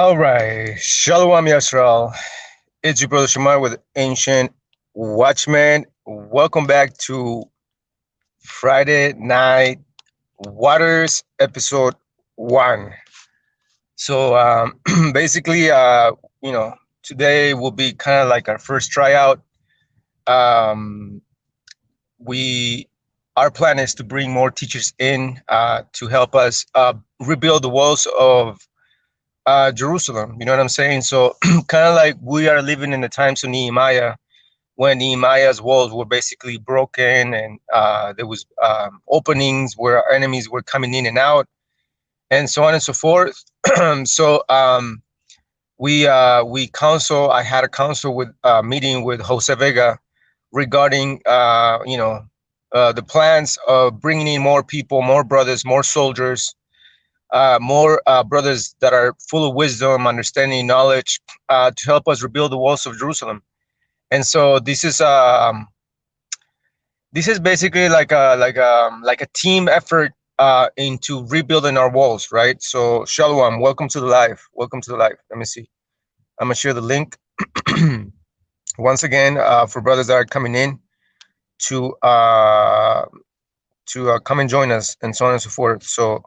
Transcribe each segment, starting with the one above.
All right. Shalom Yisrael. It's your brother Shamar with Ancient Watchman. Welcome back to Friday Night Waters, episode 1. So basically, today will be kind of like our first tryout. Um, we our plan is to bring more teachers in to help us rebuild the walls of Jerusalem. You know what I'm saying? So kind of like we are living in the times of Nehemiah, when Nehemiah's walls were basically broken, and there was openings where our enemies were coming in and out, and so on and so forth. So we counsel. I had a council with meeting with Jose Vega regarding the plans of bringing in more people, more brothers, more soldiers, more brothers that are full of wisdom, understanding, knowledge, to help us rebuild the walls of Jerusalem. And so this is basically like a team effort into rebuilding our walls, right? So Shalom, welcome to the live. Welcome to the live. Let me see. I'm gonna share the link once again for brothers that are coming in to come and join us, and so on and so forth. So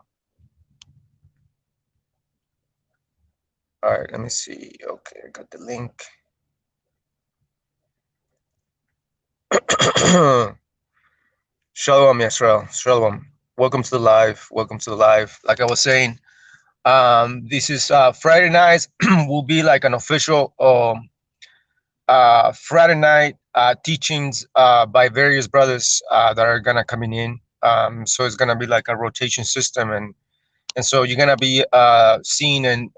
all right, let me see. Okay, I got the link. Shalom, Yisrael. Shalom. Welcome to the live. Welcome to the live. Like I was saying, this is Friday nights will be like an official Friday night teachings by various brothers that are gonna coming in. So it's gonna be like a rotation system, and so you're gonna be seeing and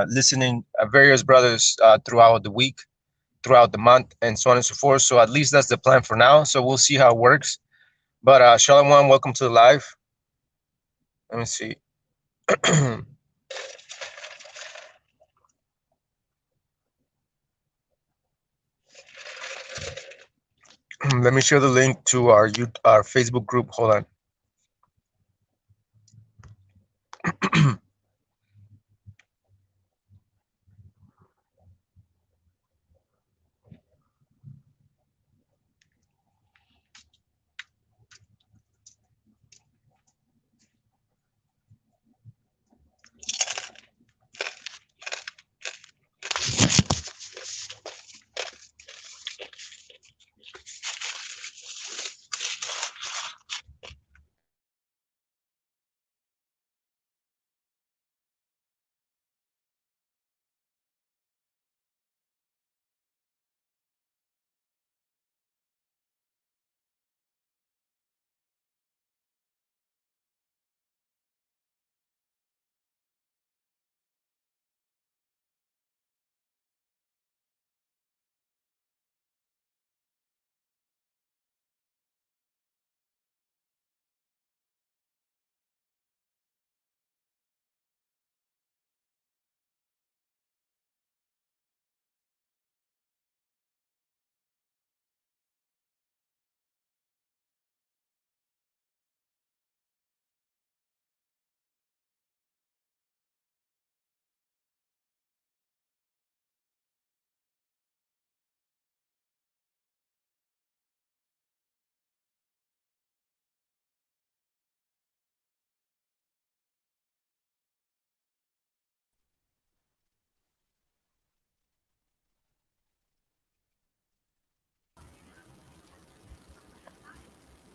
listening various brothers throughout the week, throughout the month, and so on and so forth. So at least that's the plan for now. So we'll see how it works. But Shalom, welcome to the live. Let me see. Let me share the link to our Facebook group. Hold on.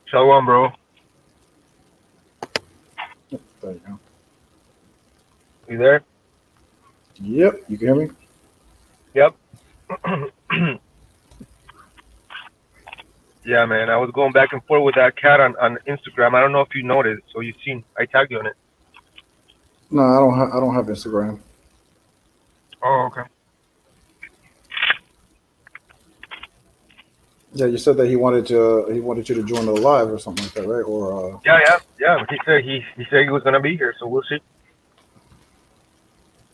Shalom, bro. There you go. You there? Yep, you can hear me? Yep. Yeah, man. I was going back and forth with that cat on Instagram. I don't know if you noticed, so you seen. I tagged you on it. No, I don't have Instagram. Oh, okay. Yeah, you said that he wanted you to join the live or something like that, right? Or Yeah. He said he was gonna be here, so we'll see.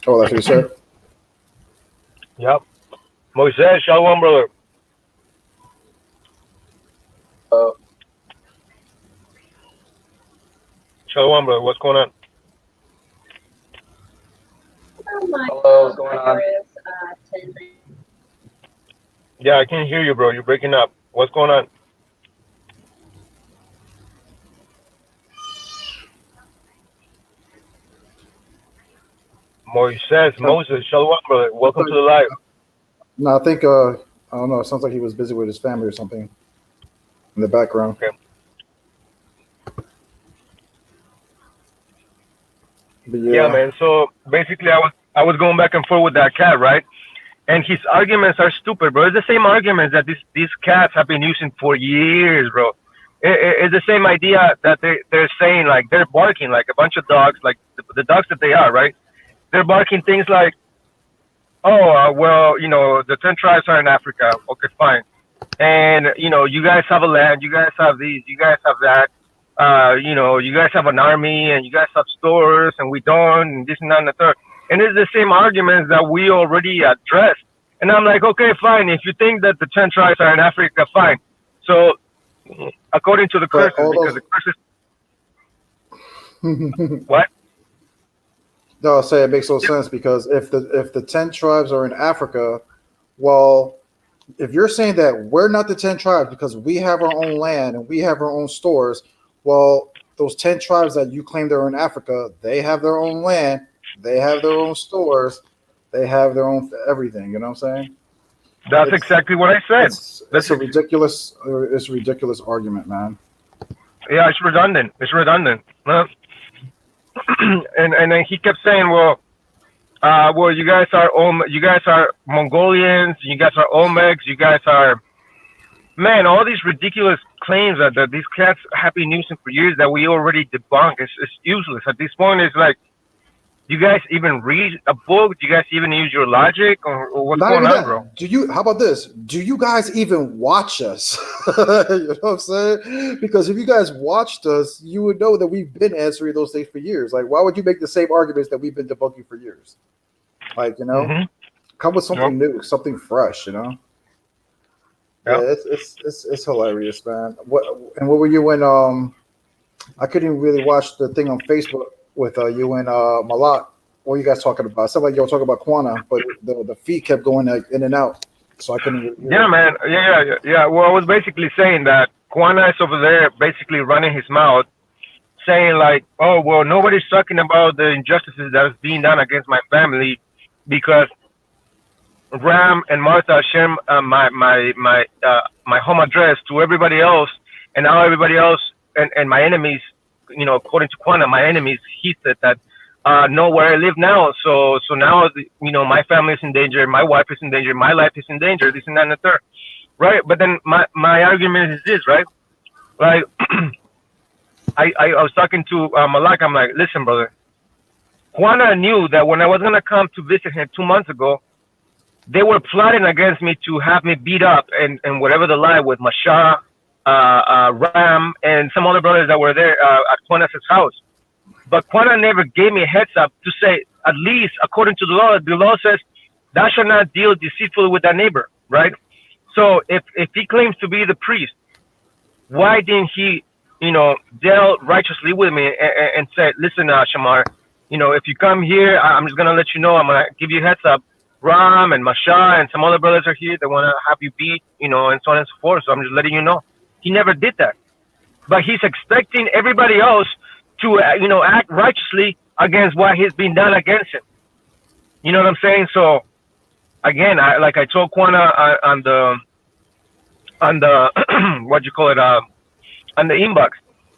oh, that's what he said. Yep. Moisés, shalom, brother. Uh, Shalom, brother. What's going on? Hello, what's going Yeah, I can hear you, bro. You're breaking up. What's going on? Moses, Shalom, brother. I Welcome to thought, the live. no, I think I don't know. It sounds like he was busy with his family or something in the background. Okay. But Yeah, yeah, man. So basically, I was going back and forth with that cat, right? And his arguments are stupid, bro. It's the same arguments that these cats have been using for years, bro. It's the same idea that they're saying, like they're barking like a bunch of dogs, like the dogs that they are, right? They're barking things like, oh, well, the 10 tribes are in Africa. Okay, fine. And you guys have a land, you guys have these, you guys have that. You guys have an army, and you guys have stores, and we don't, and this and that and the third. And it's the same arguments that we already addressed. And I'm like, okay, fine. If you think that the 10 tribes are in Africa, fine. So, according to the but curses, all because those. the curses, No, what? I'll say it makes no sense because if the 10 tribes are in Africa, well, if you're saying that we're not the 10 tribes because we have our own land and we have our own stores, well, those 10 tribes that you claim they're in Africa, they have their own land, they have their own stores, they have their own everything. You know what I'm saying? That's It's exactly what I said. it's That's it's a ridiculous argument, man. Yeah, it's redundant. It's redundant. And then he kept saying, well, you guys are Mongolians, you guys are Olmecs, you guys are, man, all these ridiculous claims that these cats have been using for years that we already debunked. It's useless at this point. It's like, do you guys even read a book? Do you guys even use your logic, or what's Not going even on, bro? that. How about this? Do you guys even watch us? You know what I'm saying? Because if you guys watched us, you would know that we've been answering those things for years. Like, why would you make the same arguments that we've been debunking for years? Like, Mm-hmm. come with Yep. something new, something fresh. Yep. Yeah, it's hilarious, man. What were you in? I couldn't really watch the thing on Facebook with you and Malak. What were you guys talking about? It sounded like y'all talking about Quana, but the feed kept going like in and out, so I couldn't really hear Yeah, it. man. Yeah. Well, I was basically saying that Kwana is over there basically running his mouth, saying like, "Oh, well, nobody's talking about the injustices that is being done against my family because Ram and Martha share my home address to everybody else, and now everybody else and my enemies, according to Kwana, my enemies, he said that know where I live now. So now my family is in danger, my wife is in danger, my life is in danger, this and that and the third, right? But then my argument is this, right? Like I was talking to Malak. I'm like, listen, brother. Juana knew that when I was gonna come to visit him 2 months ago, they were plotting against me to have me beat up and whatever the lie with Masha, Ram, and some other brothers that were there at Juana's house. But Juana never gave me a heads up to say, at least according to the law says, thou shalt not deal deceitfully with thy neighbor, right? So if he claims to be the priest, why didn't he, deal righteously with me and say, listen, Shamar, if you come here, I'm just gonna let you know, I'm gonna give you a heads up. Ram and Masha and some other brothers are here that wanna have you beat, and so on and so forth. So I'm just letting you know. He never did that, but he's expecting everybody else to, act righteously against what has been done against him. You know what I'm saying? So again, I told Kwana on the what you call it, on the inbox.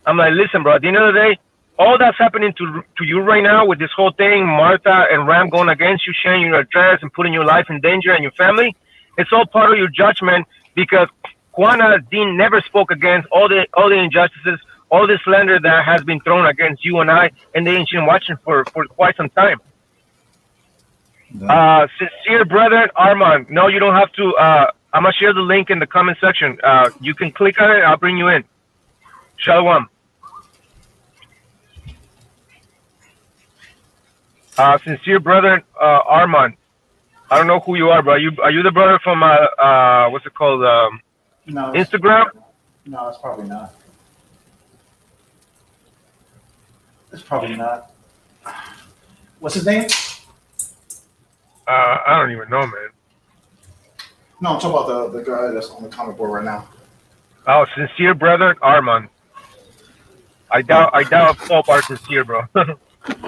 I'm like, listen, bro. At the end of the day, all that's happening to you right now with this whole thing, Martha and Ram going against you, sharing your address and putting your life in danger and your family, it's all part of your judgment because Juana Dean never spoke against all the injustices, all the slander that has been thrown against you and I and the ancient watching for quite some time. Yeah. Sincere brethren, Armand. No, you don't have to. I'm gonna share the link in the comment section. You can click on it. I'll bring you in. Shalom. Sincere brethren, Armand. I don't know who you are, but are you the brother from what's it called? No, Instagram? no, it's probably not. It's probably not. What's his name? I don't even know, man. No, I'm talking about the guy that's on the comic board right now. Oh, sincere brother Armand. Oh, I doubt Pope are sincere, bro.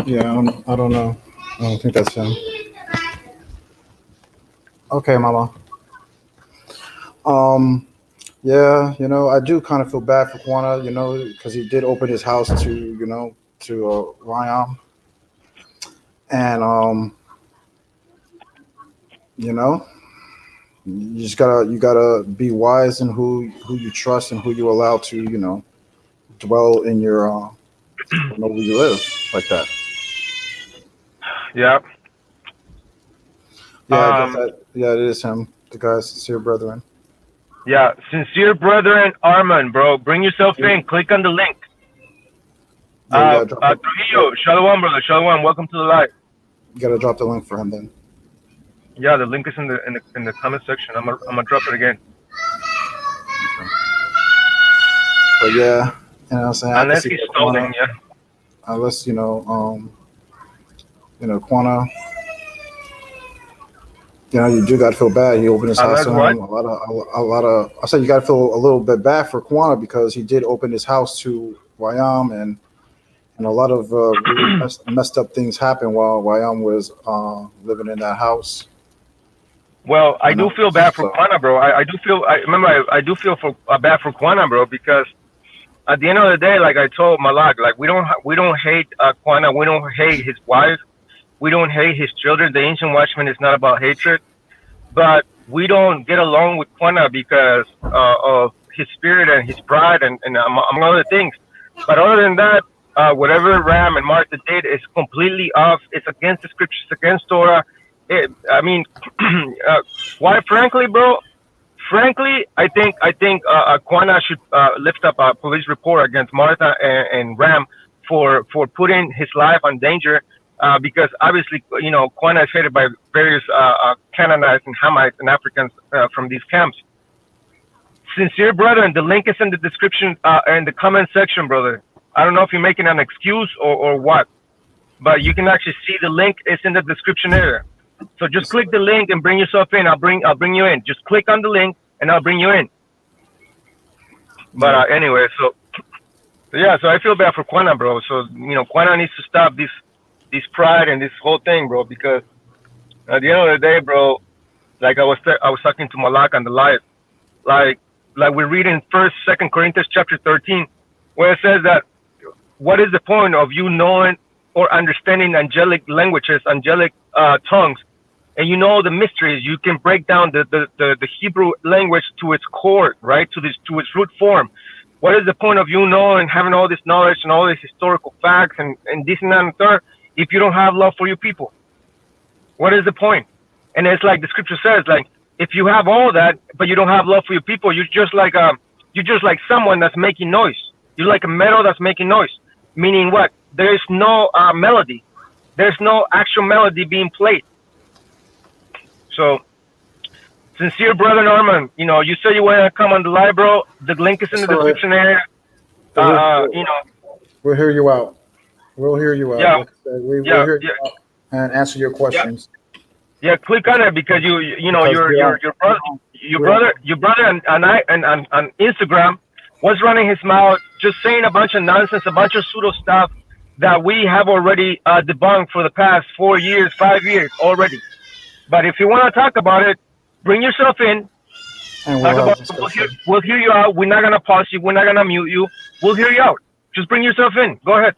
yeah, I don't know. I don't think that's him. Okay, Mama. Um, yeah, I do kind of feel bad for Quana, because he did open his house to, Ryan, and you know, you gotta be wise in who you trust and who you allow to, dwell in your where you live like that. Yeah. Yeah, I guess Um. that. Yeah, it is him, the guy's sincere brethren. Yeah. Sincere brethren Armand, bro. Bring yourself Yeah, in. Click on the link. you gotta drop the Trujillo, Shalom, brother. Shalom. Welcome to the live. you gotta drop the link for him then. Yeah, the link is in the comment section. I'm gonna drop it again. But yeah, what I'm saying, I can Unless see he's that Quana, stalling. Yeah. unless Quana, you do gotta feel bad. He opened his house Unless to what? him. A lot of. I said you gotta feel a little bit bad for Quana because he did open his house to Wyam, and a lot of really messed up things happened while Wyam was living in that house. Well, I You do know, feel bad for so Quana, bro. I do feel. I remember. I do feel for bad for Quana, bro, because at the end of the day, like I told Malak, like we don't hate Quana. We don't hate his wife. We don't hate his children. The Ancient Watchman is not about hatred, but we don't get along with Quana because of his spirit and his pride and among other things. But other than that, whatever Ram and Martha did is completely off. It's against the scriptures, against Torah. I mean, why? Frankly, bro. Frankly, I think Quana should lift up a police report against Martha and Ram for putting his life on danger. Because obviously, Quana is hated by various Canaanites and Hamites and Africans from these camps. Sincere brethren, the link is in the description in the comment section, brother. I don't know if you're making an excuse or what, but you can actually see the link is in the description area. So just click the link and bring yourself in. I'll bring you in. Just click on the link and I'll bring you in. But anyway, so yeah, so I feel bad for Quana, bro. So Quana needs to stop this pride and this whole thing, bro. Because at the end of the day, bro, like I was talking to Malak on the live, like we read in Second Corinthians chapter 13, where it says that what is the point of you knowing or understanding angelic languages, angelic tongues, and you know the mysteries? You can break down the Hebrew language to its core, right? To its root form. What is the point of you knowing, having all this knowledge and all these historical facts and this and that and third, if you don't have love for your people? What is the point? And it's like the scripture says, like if you have all that but you don't have love for your people, you're just like someone that's making noise. You're like a metal that's making noise. Meaning what? There is no melody. There's no actual melody being played. So, sincere brother Norman, you say you want to come on the live, bro. The link is in the description area. We'll hear you out. We'll hear you out. Yeah, Like I said, we'll hear you out and answer your questions. Yeah, click on it because your brother on Instagram was running his mouth, just saying a bunch of nonsense, a bunch of pseudo stuff that we have already debunked for the past 4 years, 5 years already. But if you want to talk about it, bring yourself in. And we'll hear you out. We're not gonna pause you. We're not gonna mute you. We'll hear you out. Just bring yourself in. Go ahead.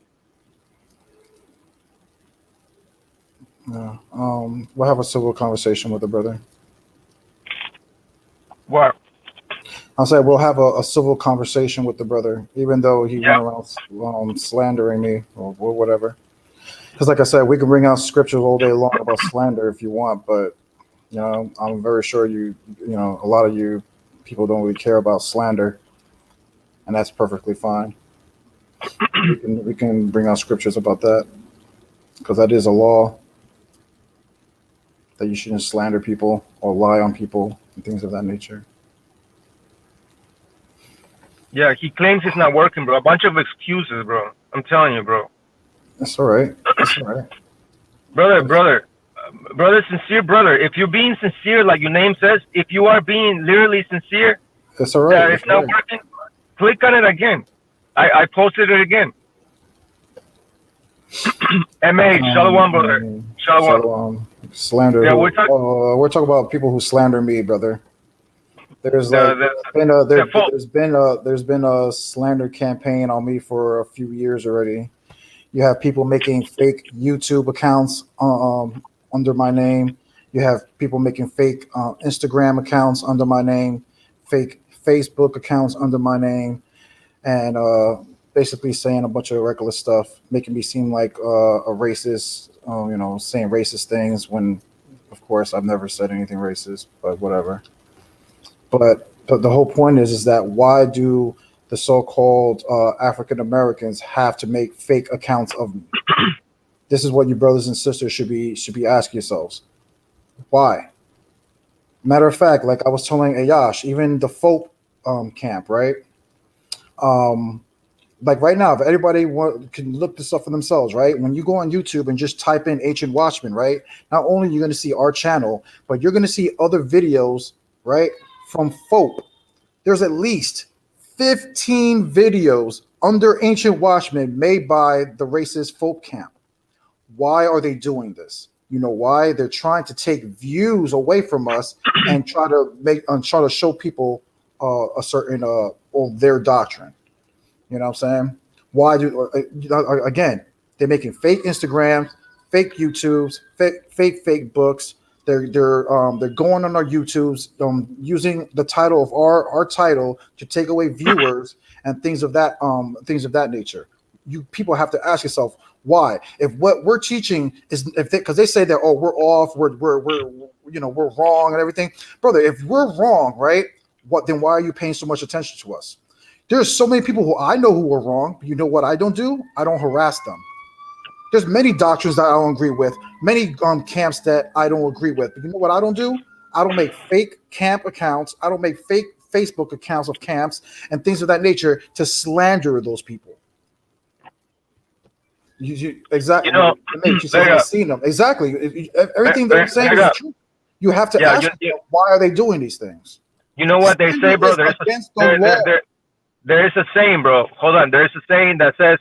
Yeah. We'll have a civil conversation with the brother. What? I'll say we'll have a civil conversation with the brother, even though he went around slandering me or whatever. Because, like I said, we can bring out scriptures all day long about slander if you want, but I'm very sure a lot of you people don't really care about slander, and that's perfectly fine. we can bring out scriptures about that because that is a law that you shouldn't slander people or lie on people and things of that nature. Yeah, he claims it's not working, bro. A bunch of excuses, bro. I'm telling you, bro. That's all right. That's all right. Brother. brother, sincere brother. If you're being sincere, like your name says, if you are being literally sincere, It's all right. that It's it's all not right. working, click on it again. I posted it again. MA, Shalom, brother. Shalom. Slander. Yeah, Who? we're talking We're talking about people who slander me, brother. There's the like the the fault. there's been a slander campaign on me for a few years already. You have people making fake YouTube accounts under my name. You have people making fake Instagram accounts under my name, fake Facebook accounts under my name, and basically saying a bunch of reckless stuff, making me seem like a racist. Saying racist things when, of course, I've never said anything racist. But whatever. But the whole point is that why do the so-called African Americans have to make fake accounts of me? This is what you brothers and sisters should be asking yourselves. Why? Matter of fact, like I was telling Ayash, even the folk camp, right? Um, like right now, if anybody can look this up for themselves, right? When you go on YouTube and just type in Ancient Watchmen, right? Not only are you going to see our channel, but you're going to see other videos, right, from folk. There's at least 15 videos under Ancient Watchmen made by the racist folk camp. Why are they doing this? You know why? They're trying to take views away from us and try to show people a certain or their doctrine. You know what I'm saying? Why do again? They're making fake Instagrams, fake YouTubes, fake books. They're going on our YouTubes, using the title of our title to take away viewers and things of that nature. You people have to ask yourself why. If what we're teaching is if because they say that, oh, we're off, we're wrong and everything, brother. If we're wrong, right? What then? Why are you paying so much attention to us? There's so many people who I know who are wrong, but you know what I don't do? I don't harass them. There's many doctrines that I don't agree with, many camps that I don't agree with. But you know what I don't do? I don't make fake camp accounts. I don't make fake Facebook accounts of camps and things of that nature to slander those people. You Exactly. know, She says I've seen them. Exactly. Everything they're saying is true. You have to yeah, ask yourself, why are they doing these things? you know what they say, Slander bro. is against the law. There is a saying, bro. Hold on. There is a saying that says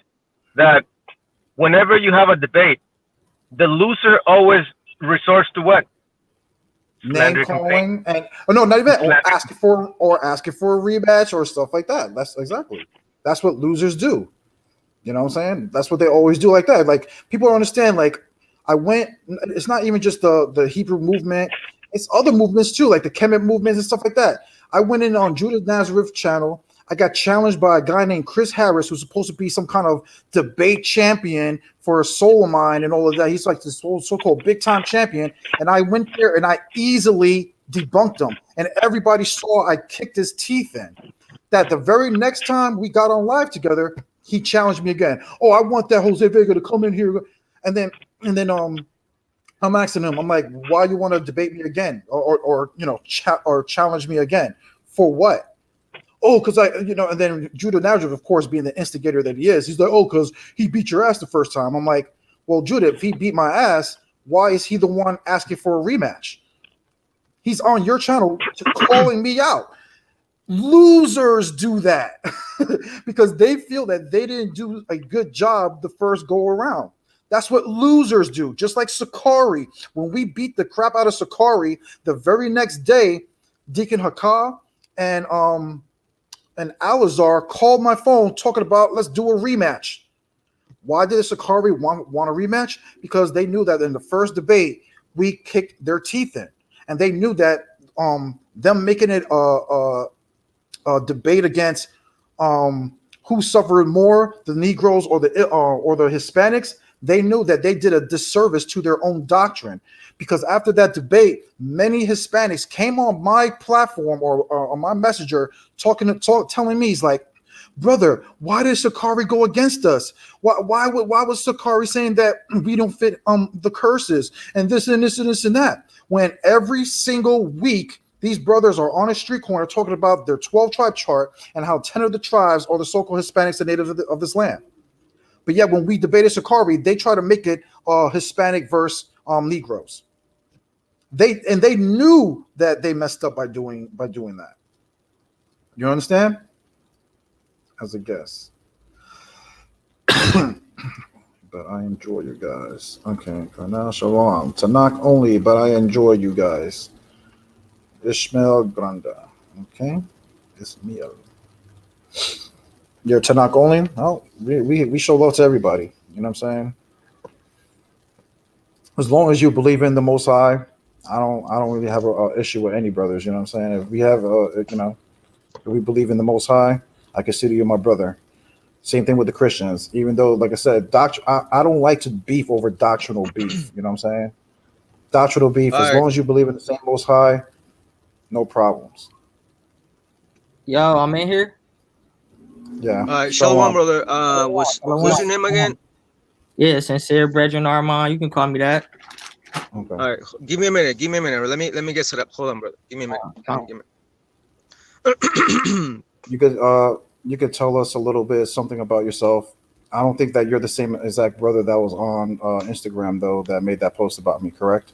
that whenever you have a debate, the loser always resorts to what? Name Slander campaign. calling and no, not even Slander. asking for a rematch or stuff like that. That's what losers do. You know what I'm saying? That's what they always do like that. Like people don't understand. Like it's not even just the Hebrew movement. It's other movements too, like the Kemet movements and stuff like that. I went in on Judah Nazareth channel. I got challenged by a guy named Chris Harris, who's supposed to be some kind of debate champion for a soul of mine and all of that. He's like this so-called big time champion. And I went there and I easily debunked him. And everybody saw I kicked his teeth in. That the very next time we got on live together, he challenged me again. Oh, I want that Jose Vega to come in here. And then I'm asking him, I'm like, why you want to debate me again? Or challenge me again? For what? Oh, because and then Judah Nazareth, of course, being the instigator that he is, he's like, oh, because he beat your ass the first time. I'm like, well, Judah, if he beat my ass, why is he the one asking for a rematch? He's on your channel calling me out. Losers do that because they feel that they didn't do a good job the first go around. That's what losers do. Just like Sakari, when we beat the crap out of Sakari, the very next day, Deacon Hakah and Alazar called my phone talking about let's do a rematch. Why did Sakari want a rematch? Because they knew that in the first debate we kicked their teeth in, and they knew that them making it debate against who suffered more, the Negroes or the Hispanics. They knew that they did a disservice to their own doctrine, because after that debate, many Hispanics came on my platform or on my messenger telling me, he's like, brother, why did Sakari go against us? Why was Sakari saying that we don't fit the curses and this and this and this and that? When every single week these brothers are on a street corner talking about their 12 tribe chart and how 10 of the tribes are the so-called Hispanics and natives of this land. But yet when we debated Sakari, they try to make it Hispanic versus Negroes. They knew that they messed up by doing that. You understand? As a guest. But I enjoy you guys. Okay, Kana Shalom. Tanakh only, but I enjoy you guys. Ishmael Granda. Okay, Ismail. You're Tanakh only? Oh, we show love to everybody. You know what I'm saying? As long as you believe in the Most High, I don't really have a issue with any brothers. You know what I'm saying? If we have if we believe in the Most High, I consider you my brother. Same thing with the Christians. Even though, like I said, I don't like to beef over doctrinal beef. You know what I'm saying? Doctrinal beef. All As right, long as you believe in the same Most High, no problems. Yo, I'm in here. Yeah. all right. Shalom, Shalom. brother. What's your name again? Yeah, sincere brethren Armand. You can call me that. Okay. All right, give me a minute. Give me a minute. Let me get set up. Hold on, brother. Give me a minute. Give me a minute. You could tell us a little bit something about yourself. I don't think that you're the same exact brother that was on Instagram though that made that post about me. Correct?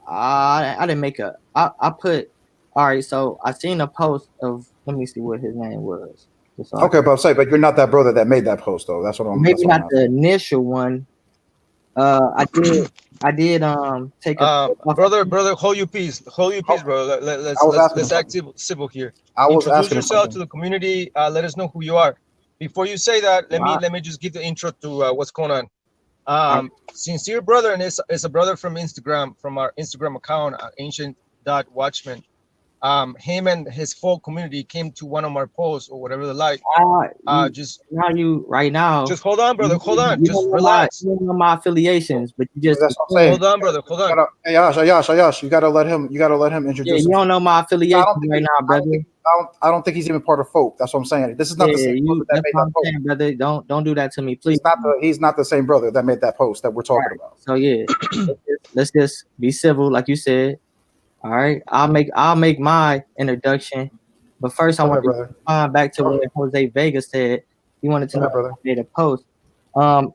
I didn't make a. I put. All right, so I seen a post of. Let me see what his name was. Just so I Okay, can, but I'm saying, but you're not that brother that made that post though. maybe That's what I'm not the asking. initial one. I did take a clip off of Brother, hold your peace. Hold your peace, Oh, bro. I was asking him Let's act something. civil here. I was Introduce asking him yourself to something. the community. Let us know who you are. Before you say that, let All me just give the intro to what's going on. right. Sincere brother, and is a brother from Instagram, from our Instagram account, ancient.watchman. Him and his full community came to one of our posts or whatever they like. You, Just right now. hold on, brother. Hold on. You Just relax. don't know my affiliations, but you just That's what I'm assume. saying. Hold on, brother. Hold on. Hey, Ayash, you gotta let him. You gotta let him Yeah, introduce you himself. don't know my No, affiliations right now, brother. I don't think he's even part of folk. That's what I'm saying. This is Yeah, not the same brother that that's made what that I'm post. saying, brother. Don't do that to me, please. He's not the same brother that made that post that we're talking Right. about. So yeah, let's just be civil, like you said. All right. I'll make my introduction, but first I Go want ahead, to brother. respond back to what Jose Vega said. He wanted to Go know ahead, if brother. I made a post. Um,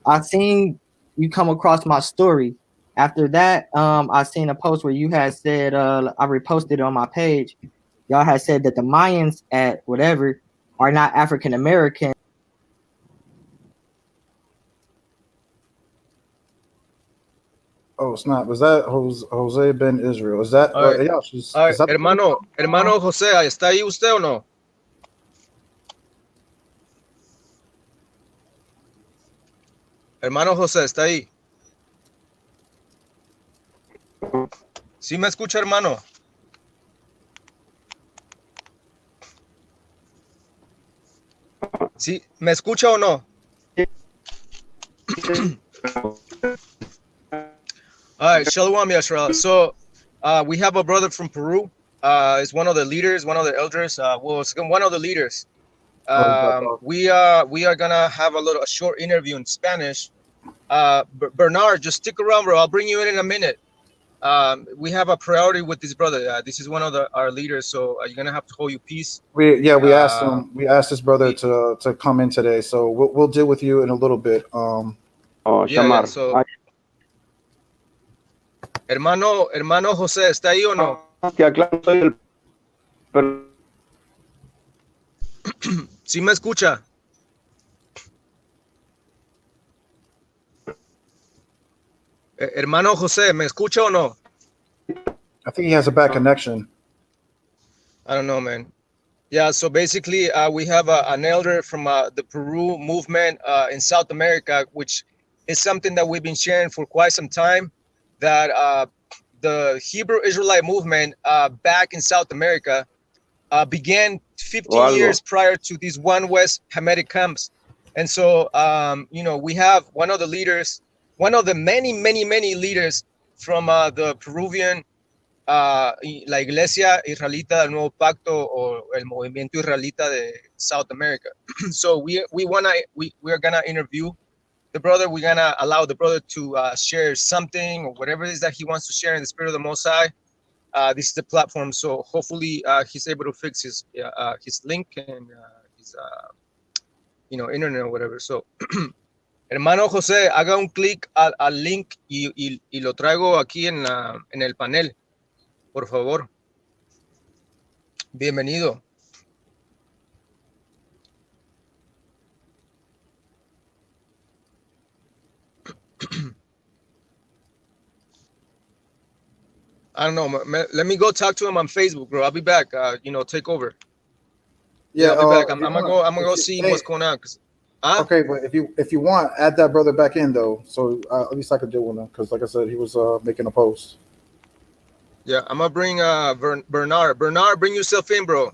I seen you come across my story. After that, I seen a post where you had said, I reposted it on my page. Y'all had said that the Mayans at whatever are not African American. Oh, snap. Was that Jose Ben Israel? Is that All right, Ayash? all Is right, that the brother hermano José, ¿está ahí usted o no? Hermano José, ¿está ahí? ¿Sí me escucha, hermano? ¿Sí? ¿Me escucha o no? All right, Shalom Yashra. So we have a brother from Peru. Is one of the leaders, one of the elders. One of the leaders. We are gonna have a short interview in Spanish. Bernard, just stick around, bro. I'll bring you in a minute. We have a priority with this brother. This is one of our leaders, so you're gonna have to hold your peace. we asked Uh, him. We asked his brother we, to come in today, so we'll deal with you in a little bit. yeah. So, hermano José, ¿está ahí o no? ¿Sí me escucha? Hermano José, ¿me escucha o no? I think he has a bad connection. I don't know, man. Yeah, so basically, we have an elder from the Peru movement in South America, which is something that we've been sharing for quite some time. That the Hebrew Israelite movement back in South America began 15 years prior to these One West Hamitic camps. And so, we have one of the leaders, one of the many leaders from the Peruvian la Iglesia Israelita del Nuevo Pacto o el Movimiento Israelita de South America. So we are gonna interview the brother. We're gonna allow the brother to share something or whatever it is that he wants to share in the spirit of the Most High. This is the platform, so hopefully he's able to fix his link and his internet or whatever. So Hermano José, haga un clic al link y lo traigo aquí en el panel, por favor. Bienvenido. I don't know. Let me go talk to him on Facebook, bro. I'll be back. Take over. Yeah, Yeah, I'll be back. if I'm you gonna want, go. I'm gonna if go you, see hey, what's going on. Huh? okay, but if you want, add that brother back in though, so at least I could deal with him because, like I said, he was making a post. Yeah, I'm gonna bring Bernard. Bernard, bring yourself in, bro.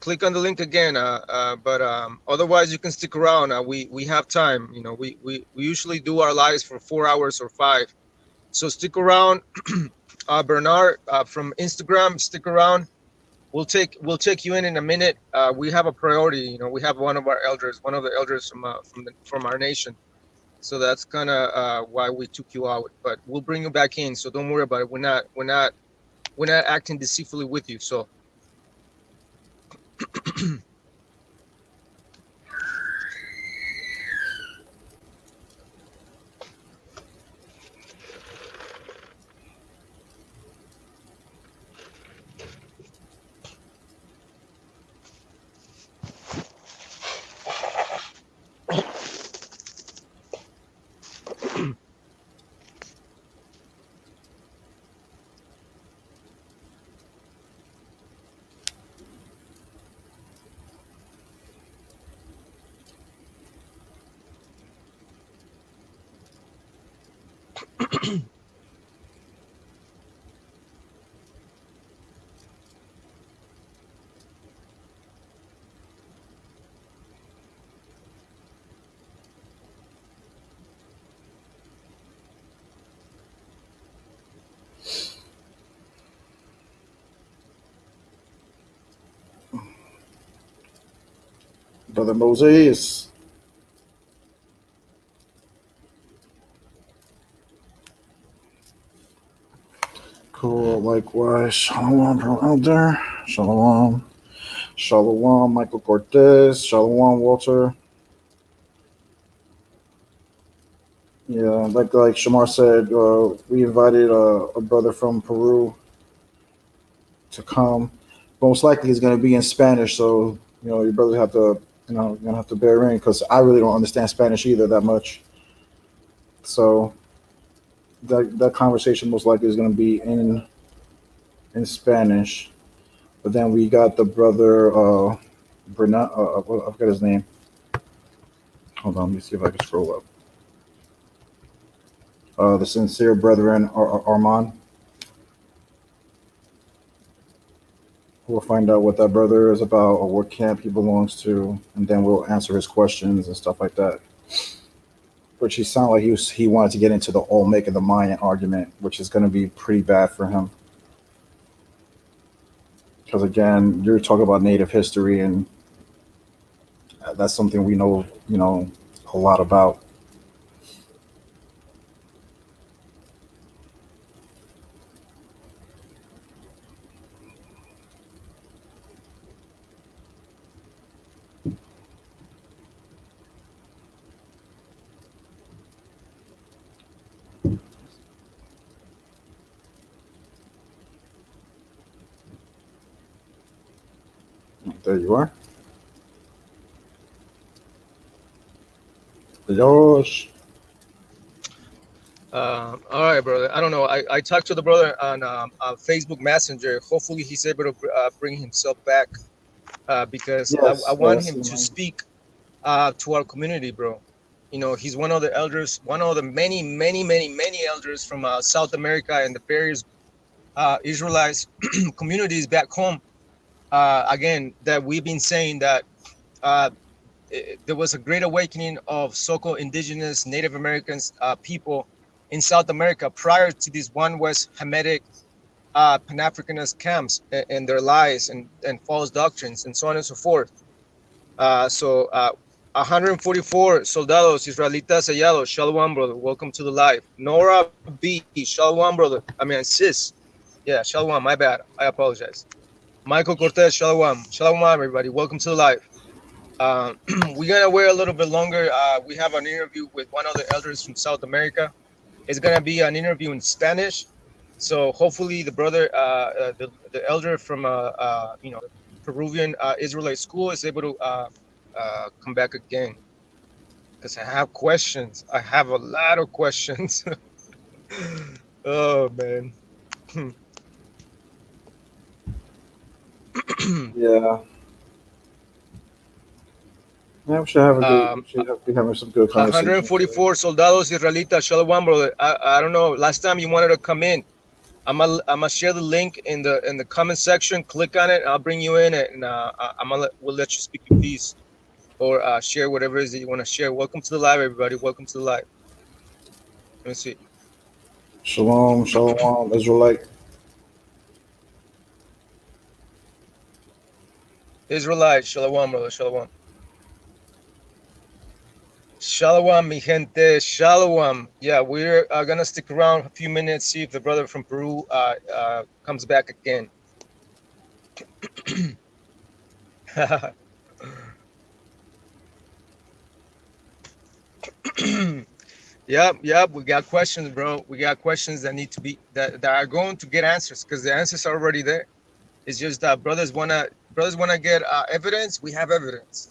Click on the link again. But otherwise, you can stick around. We have time. We usually do our lives for 4 hours or 5. So stick around. Bernard from Instagram, stick around. We'll take you in a minute. We have a priority. We have one of the elders from our nation. So that's kind of why we took you out. But we'll bring you back in. So don't worry about it. We're not acting deceitfully with you. So Brother Moses, cool. Likewise, Shalom, bro, elder. Shalom, Shalom, Michael Cortez. Shalom, Walter. Yeah, like Shamar said, we invited a brother from Peru to come. Most likely, he's going to be in Spanish, so your brother have to, you're gonna have to bear in because I really don't understand Spanish either that much. So that conversation most likely is going to be in Spanish. But then we got the brother Bernard. I forgot his name. Hold on, let me see if I can scroll up. The sincere brethren Armand. We'll find out what that brother is about or what camp he belongs to, and then we'll answer his questions and stuff like that. Which he sounded like he wanted to get into the Olmec and the Mayan argument, which is going to be pretty bad for him. Because again, you're talking about Native history, and that's something we know, a lot about. There you are. Josh. all right, brother. I don't know. I talked to the brother on Facebook Messenger. Hopefully, he's able to bring himself back because I Yes, want yes. him to speak to our community, bro. He's one of the elders, one of the many, many, many, many elders from South America and the various Israelites communities back home. Again, that we've been saying that uh, there was a great awakening of so-called indigenous Native Americans people in South America prior to these One West Hamitic Pan-Africanist camps and their lies and false doctrines and so on and so forth. So 144 soldados Israelitas sellados. Shalom, brother. Welcome to the live. Nora B. Shalom, brother. I mean, sis. Yeah, shalom. My bad. I apologize. Michael Cortez. Shalom. Shalom, everybody. Welcome to the live. We're gonna wait a little bit longer. We have an interview with one of the elders from South America. It's gonna be an interview in Spanish, so hopefully the brother, the elder from Peruvian Israelite school is able to come back again because I have questions. I have a lot of questions. Oh man. Yeah. Yeah, we should have a good. We um, should be having some good conversation today. 144 soldados israelitas. Shalom, brother. I don't know. Last time you wanted to come in, I'm gonna share the link in the comment section. Click on it. I'll bring you in, and we'll let you speak your piece or share whatever it is that you want to share. Welcome to the live, everybody. Welcome to the live. Let me see. Shalom, shalom, Israelite. Israelite, shalom, brother. Shalom. Shalom, mi gente. Shalom. Yeah, we're gonna stick around a few minutes, see if the brother from Peru comes back again. Yep. We got questions, bro. We got questions that need to be that are going to get answers because the answers are already there. It's just that brothers wanna get evidence. We have evidence.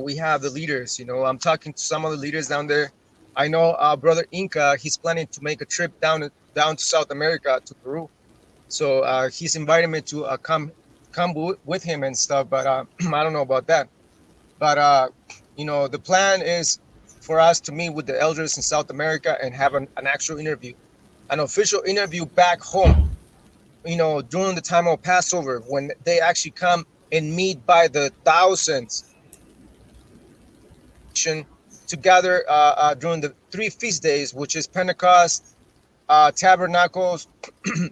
We have the leaders. I'm talking to some of the leaders down there. I know brother Inca. He's planning to make a trip down to South America to Peru. So he's invited me to come with him and stuff. But I don't know about that. But the plan is for us to meet with the elders in South America and have an actual interview, an official interview back home. During the time of Passover, when they actually come and meet by the thousands to gather during the 3 feast days, which is Pentecost, Tabernacles,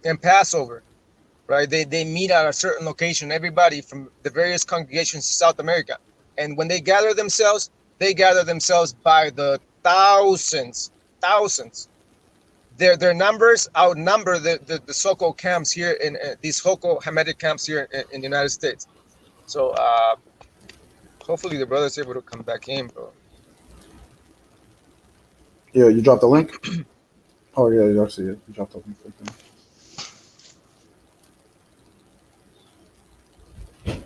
and Passover. Right? They meet at a certain location. Everybody from the various congregations in South America, and when they gather themselves by the thousands. Their numbers outnumber the so-called camps here in these so-called Hamitic camps here in the United States. So hopefully the brother's able to come back in, bro. Yeah, you dropped the link. Oh yeah, I see it. You dropped the link. Okay.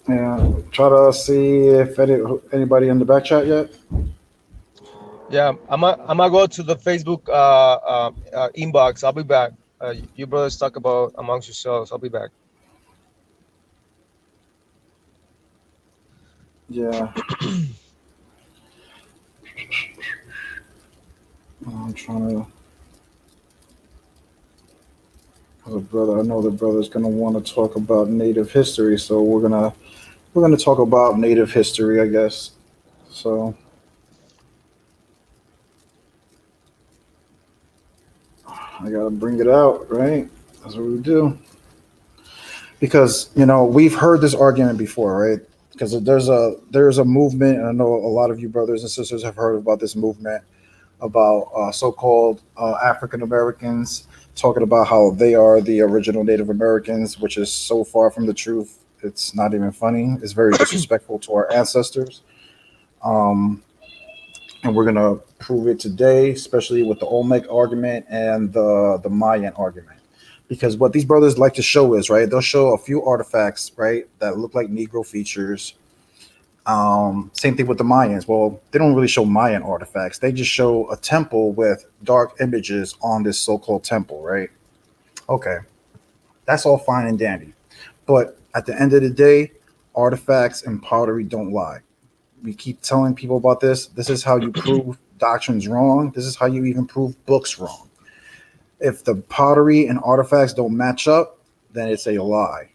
Yeah, try to see if anybody in the back chat yet. Yeah, I'm gonna go to the Facebook inbox. I'll be back. You brothers talk about amongst yourselves. I'll be back. Yeah, I'm trying to. The brother, I know the brother's gonna want to talk about Native history, so we're gonna talk about Native history, I guess. So I gotta bring it out, right? That's what we do. Because we've heard this argument before, right? Because there's a movement, and I know a lot of you brothers and sisters have heard about this movement about so-called African Americans talking about how they are the original Native Americans, which is so far from the truth. It's not even funny. It's very disrespectful to our ancestors. Um, and we're gonna prove it today, especially with the Olmec argument and the Mayan argument. Because what these brothers like to show is, right, they'll show a few artifacts, right, that look like Negro features. Same thing with the Mayans. Well, they don't really show Mayan artifacts. They just show a temple with dark images on this so-called temple, right? Okay, that's all fine and dandy. But at the end of the day, artifacts and pottery don't lie. We keep telling people about this. This is how you prove doctrines wrong. This is how you even prove books wrong. If the pottery and artifacts don't match up, then it's a lie.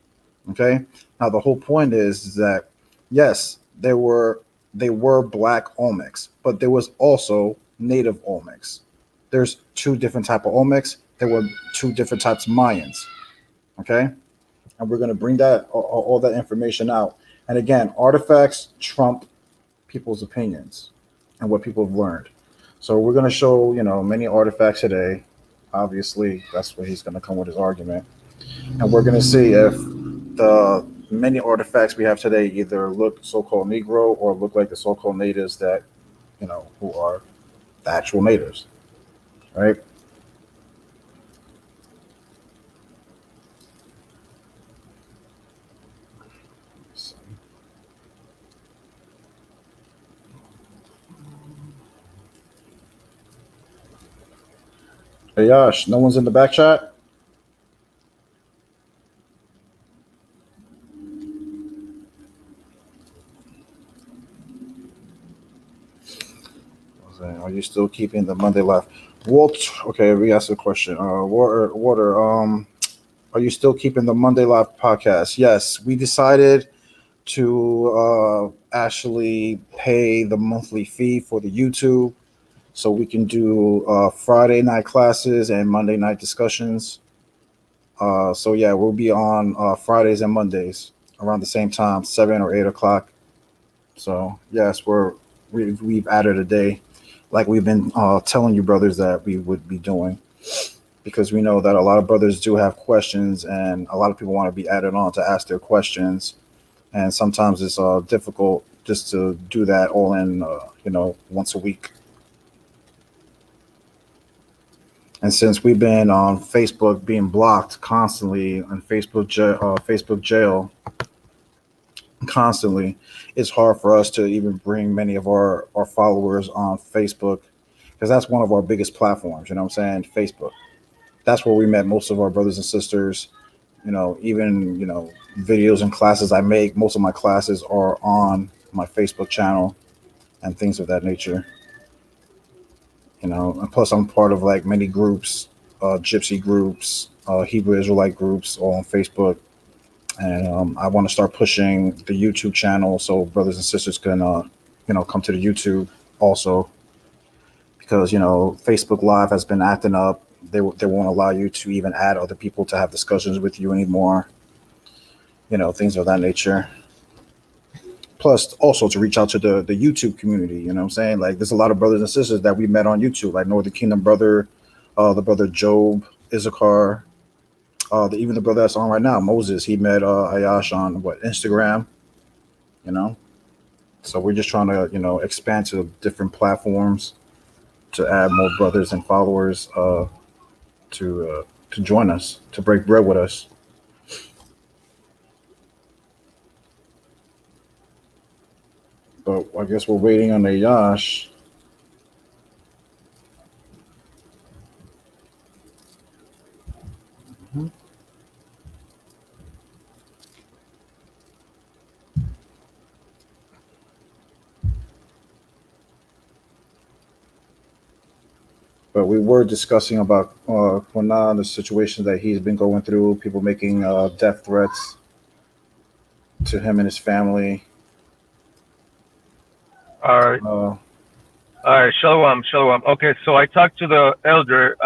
Okay. Now the whole point is that yes, they were black Olmecs, but there was also native Olmecs. There's two different type of Olmecs. There were two different types of Mayans. Okay, and we're gonna bring that all that information out. And again, artifacts trump people's opinions and what people have learned. So we're gonna show many artifacts today. Obviously, that's where he's gonna come with his argument, and we're gonna see if the many artifacts we have today either look so-called Negro or look like the so-called natives that who are the actual natives, right? So, hey Yash, no one's in the back chat. Are you still keeping the Monday Live? Walt, okay, we asked a question. Water. Are you still keeping the Monday Live podcast? Yes, we decided to actually pay the monthly fee for the YouTube, so we can do Friday night classes and Monday night discussions. So yeah, we'll be on Fridays and Mondays around the same time, 7 or 8 o'clock. So yes, we've added a day, like we've been telling you brothers that we would be doing, because we know that a lot of brothers do have questions, and a lot of people want to be added on to ask their questions, and sometimes it's difficult just to do that all in once a week. And since we've been on Facebook being blocked constantly and Facebook jail constantly, it's hard for us to even bring many of our followers on Facebook, because that's one of our biggest platforms. You know what I'm saying? Facebook. That's where we met most of our brothers and sisters. Even videos and classes I make. Most of my classes are on my Facebook channel and things of that nature. And plus I'm part of like many groups, gypsy groups, Hebrew Israelite groups, all on Facebook. And I want to start pushing the YouTube channel so brothers and sisters can come to the YouTube also, because Facebook Live has been acting up. They won't allow you to even add other people to have discussions with you anymore. Things of that nature. Plus, also to reach out to the YouTube community. You know what I'm saying? Like, there's a lot of brothers and sisters that we met on YouTube, like Northern Kingdom brother, the brother Job, Issachar, even the brother that's on right now, Moses. He met Ayash on Instagram. You know, so we're just trying to expand to different platforms to add more brothers and followers to join us, to break bread with us. But I guess we're waiting on Ayash. But we were discussing about Qunan, the situation that he's been going through, people making death threats to him and his family. All right. All right, shalom. Okay, so I talked to the elder.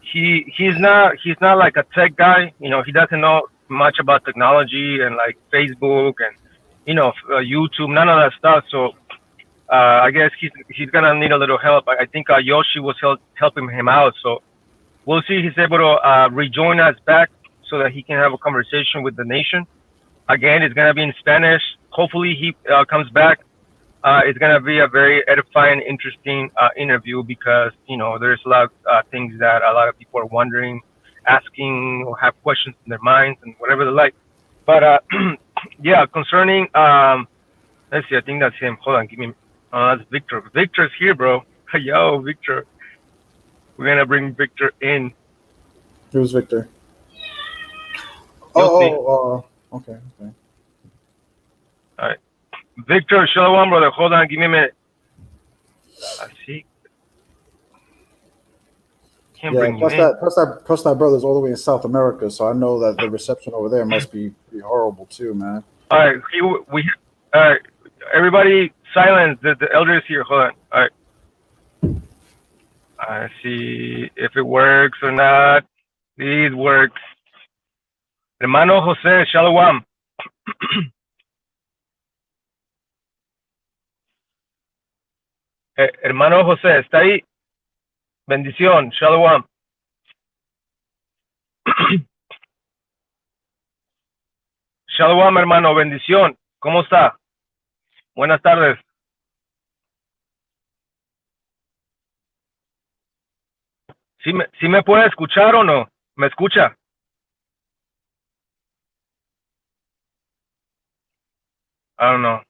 He's not like a tech guy. He doesn't know much about technology and like Facebook and YouTube, none of that stuff. So I guess he's gonna need a little help. I think Yoshi was helping him out. So we'll see if he's able to rejoin us back so that he can have a conversation with the nation. Again, it's gonna be in Spanish. Hopefully he comes back. It's gonna be a very edifying, interesting interview, because there's a lot of things that a lot of people are wondering, asking, or have questions in their minds and whatever they like. But yeah, concerning let's see, I think that's him. Hold on, give me. That's Victor. Victor's here, bro. Yo, Victor. We're gonna bring Victor in. Who's Victor? You'll see. Okay. All right. Victor, shalom, brother. Hold on, give me a minute. I see. Can't bring you in. Plus that brother's all the way in South America, so I know that the reception over there must be pretty horrible too, man. All right, all right. Everybody, silence. The elder is here. Hold on. All right. I see if it works or not. Please work. Hermano Jose, shalom. Hermano José, ¿está ahí? Bendición, shalom. Shalom, hermano, bendición. ¿Cómo está? Buenas tardes. ¿Sí me puede escuchar o no? ¿Me escucha? I don't know.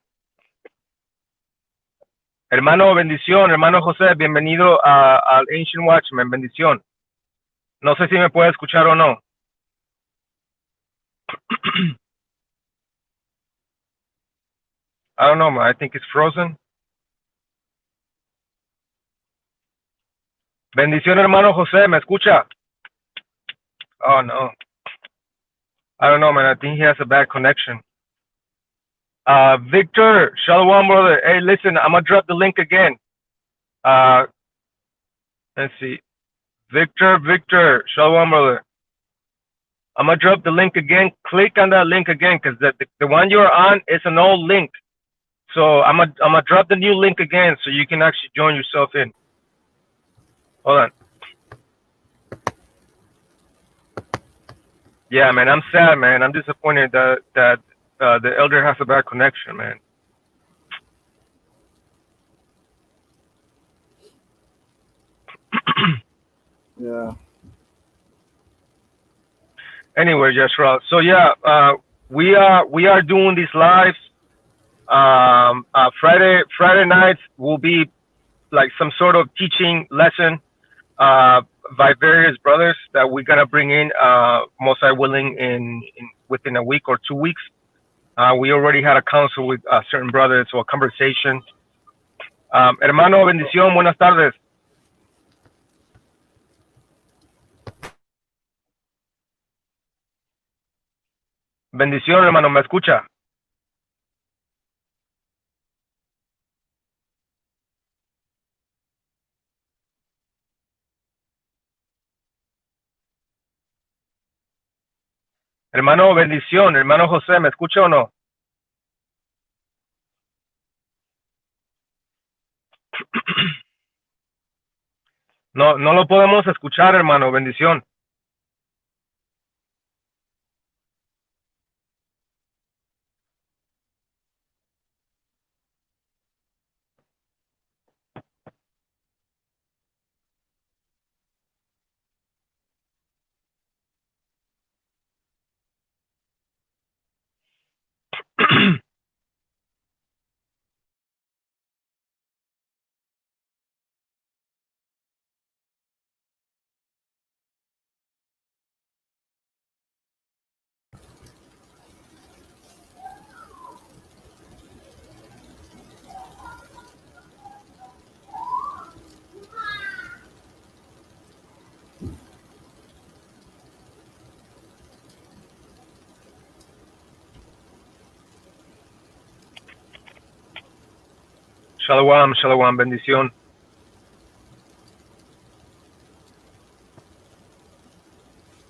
Hermano, bendición. Hermano José, bienvenido al Ancient Watchman. Bendición. No sé si me puede escuchar o no. I don't know, man. I think it's frozen. Bendición, hermano José. ¿Me escucha? Oh, no. I don't know, man. I think he has a bad connection. Victor, shalom, brother. Hey, listen, I'm going to drop the link again. Let's see. Victor, shalom, brother. I'm going to drop the link again. Click on that link again because the one you're on is an old link. So I'm gonna drop the new link again so you can actually join yourself in. Hold on. Yeah, man, I'm sad, man. I'm disappointed that the elder has a bad connection, man. Yeah. Anyway, Yashra. So yeah, we are doing these lives. Friday nights will be like some sort of teaching lesson by various brothers that we're gonna bring in, most I willing, in within a week or 2 weeks. We already had a council with certain brothers or a conversation. Hermano, bendición, buenas tardes. Bendición, hermano, ¿me escucha? Hermano, bendición, hermano José, ¿me escucha o no? No, no lo podemos escuchar, hermano, bendición. Shalom, shalom, bendición.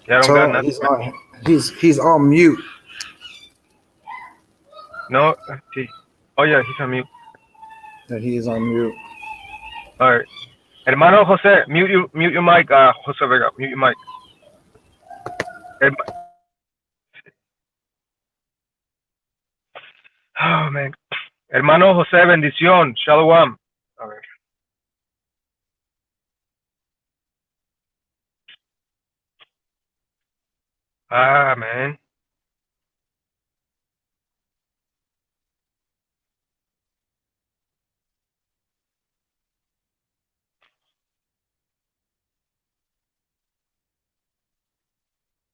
Yeah, I don't got So nothing. he's on mute. No, let's see. Oh yeah, he's on mute. That he is on mute. All right. Hermano José, mute your mic, José Vega, mute your mic. Oh man. Hermano José, bendición, shalom. A ver. Man.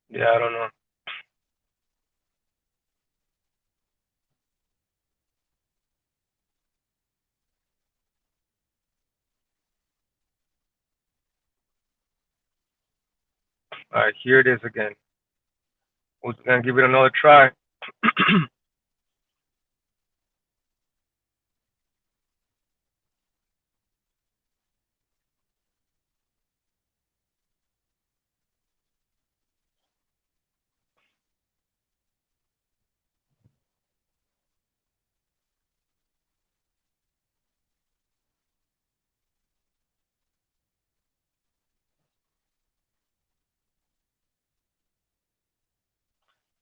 Yeah, I don't know. All right, here it is again. We're gonna give it another try.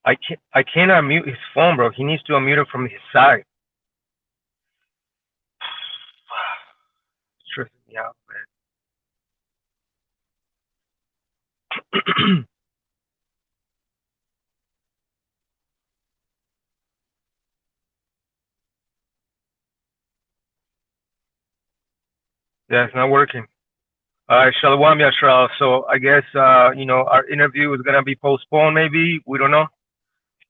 I cannot mute his phone, bro. He needs to unmute it from his side. It's stressing me out, man. Yeah, it's not working. Shalom Yashral. So I guess our interview is gonna be postponed. Maybe we don't know.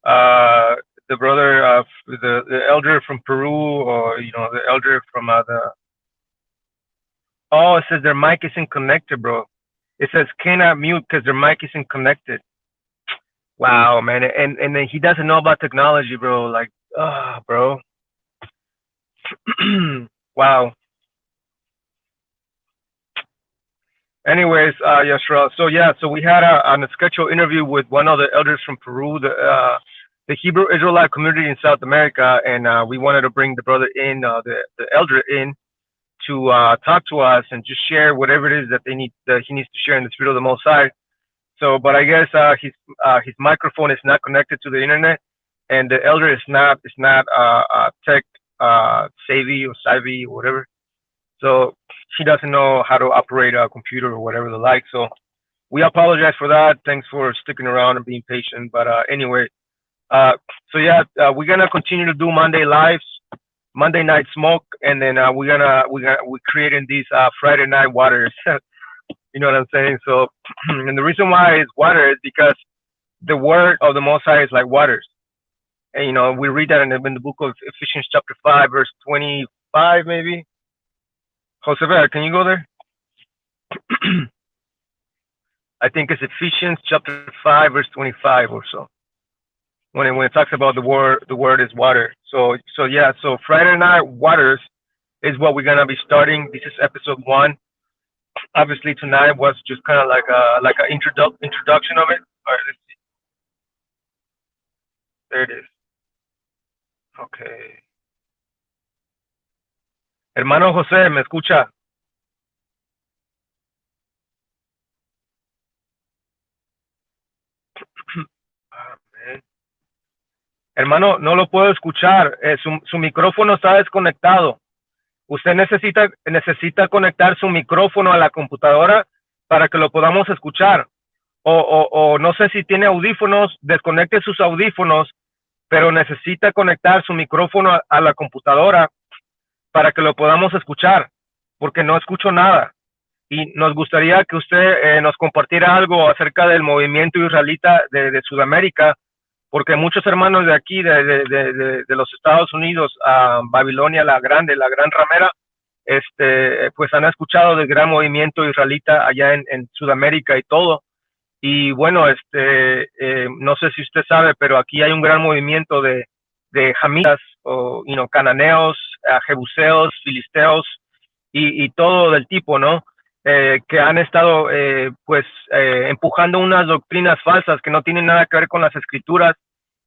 Uh, the brother, the elder from Peru, or the elder from the. Oh, it says their mic isn't connected, bro. It says cannot mute because their mic isn't connected. Wow, man, and then he doesn't know about technology, bro. Like, bro. Wow. Anyways, Yashra. So yeah, so we had a scheduled interview with one of the elders from Peru, the Hebrew Israelite community in South America, and we wanted to bring the brother in, the elder in, to talk to us and just share whatever it is that he needs to share in the spirit of the Most High. So, but I guess his microphone is not connected to the internet, and the elder is not tech savvy or savvy or whatever. So she doesn't know how to operate a computer or whatever the like. So we apologize for that. Thanks for sticking around and being patient. But anyway, uh, so yeah, we're gonna continue to do Monday lives, Monday night smoke, and then we're creating these Friday night waters. You know what I'm saying? So, and the reason why it's water is because the word of the Most High is like waters. And we read that in the book of Ephesians chapter 5 verse 25 maybe. Joseph, can you go there? I think it's Ephesians chapter 5 verse 25 or so. When it talks about the word is water. So yeah, so Friday night waters is what we're gonna be starting. This is episode 1. Obviously tonight was just kind of like an introduction of it. All right, let's see. There it is. Okay. Hermano José, ¿me escucha? Ah, man. Hermano, no lo puedo escuchar. Su micrófono está desconectado. Usted necesita conectar su micrófono a la computadora para que lo podamos escuchar. O no sé si tiene audífonos, desconecte sus audífonos, pero necesita conectar su micrófono a la computadora para que lo podamos escuchar, porque no escucho nada. Y nos gustaría que usted nos compartiera algo acerca del movimiento israelita de Sudamérica, porque muchos hermanos de aquí, de los Estados Unidos, a Babilonia la Grande, la Gran Ramera, pues han escuchado del gran movimiento israelita allá en Sudamérica y todo. Y bueno, no sé si usted sabe, pero aquí hay un gran movimiento de jamitas o cananeos, jebuseos, filisteos y todo del tipo, ¿no? Que han estado pues empujando unas doctrinas falsas que no tienen nada que ver con las escrituras,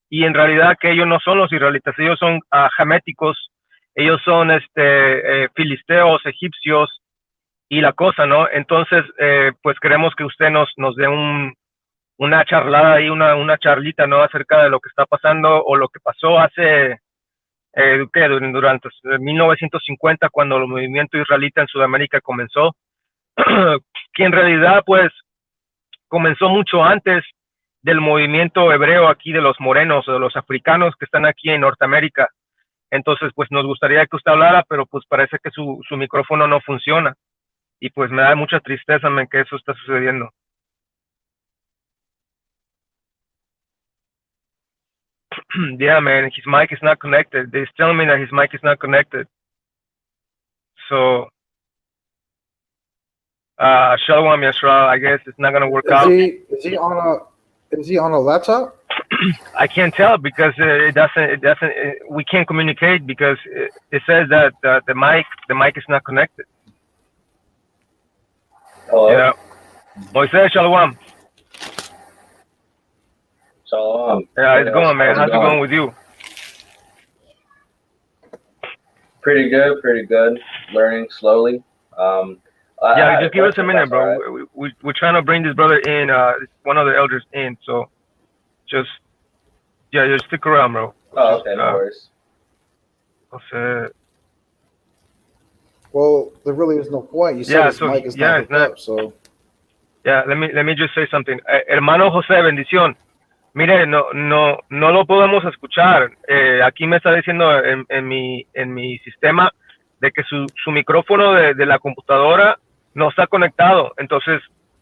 y en realidad que ellos no son los israelitas, ellos son jaméticos, ellos son filisteos, egipcios y la cosa, ¿no? Entonces, pues queremos que usted nos dé una charlada y una charlita, ¿no? Acerca de lo que está pasando o lo que pasó hace, durante 1950, cuando el movimiento israelita en Sudamérica comenzó, que en realidad, pues, comenzó mucho antes del movimiento hebreo aquí de los morenos o de los africanos que están aquí en Norteamérica. Entonces, pues nos gustaría que usted hablara, pero pues parece que su micrófono no funciona. Y pues me da mucha tristeza, man, que eso está sucediendo. Yeah, man, his mic is not connected. They're telling me that his mic is not connected. So, Shalom Yashra, I guess it's not gonna work out. Is he on a laptop? I can't tell because it doesn't. We can't communicate because it says that the mic is not connected. Hello. Yeah. Moisés, Shalom. Shalom. Yeah, it's going, man. How's it going with you? Pretty good. Learning slowly. Yeah, just give us a minute, bro. Right. We're trying to bring this brother in, one of the elders in. So just Yeah, you stick around, bro. Oh, Just, okay, no worries. Jose. Well, there really is no point. You said Yeah, his so mic is not yeah, it's hooked not. up, so Yeah, let me just say something. Hermano José, bendición. Mire, no lo podemos escuchar. Aquí me está diciendo en mi sistema de que su micrófono de la computadora no está conectado. Entonces,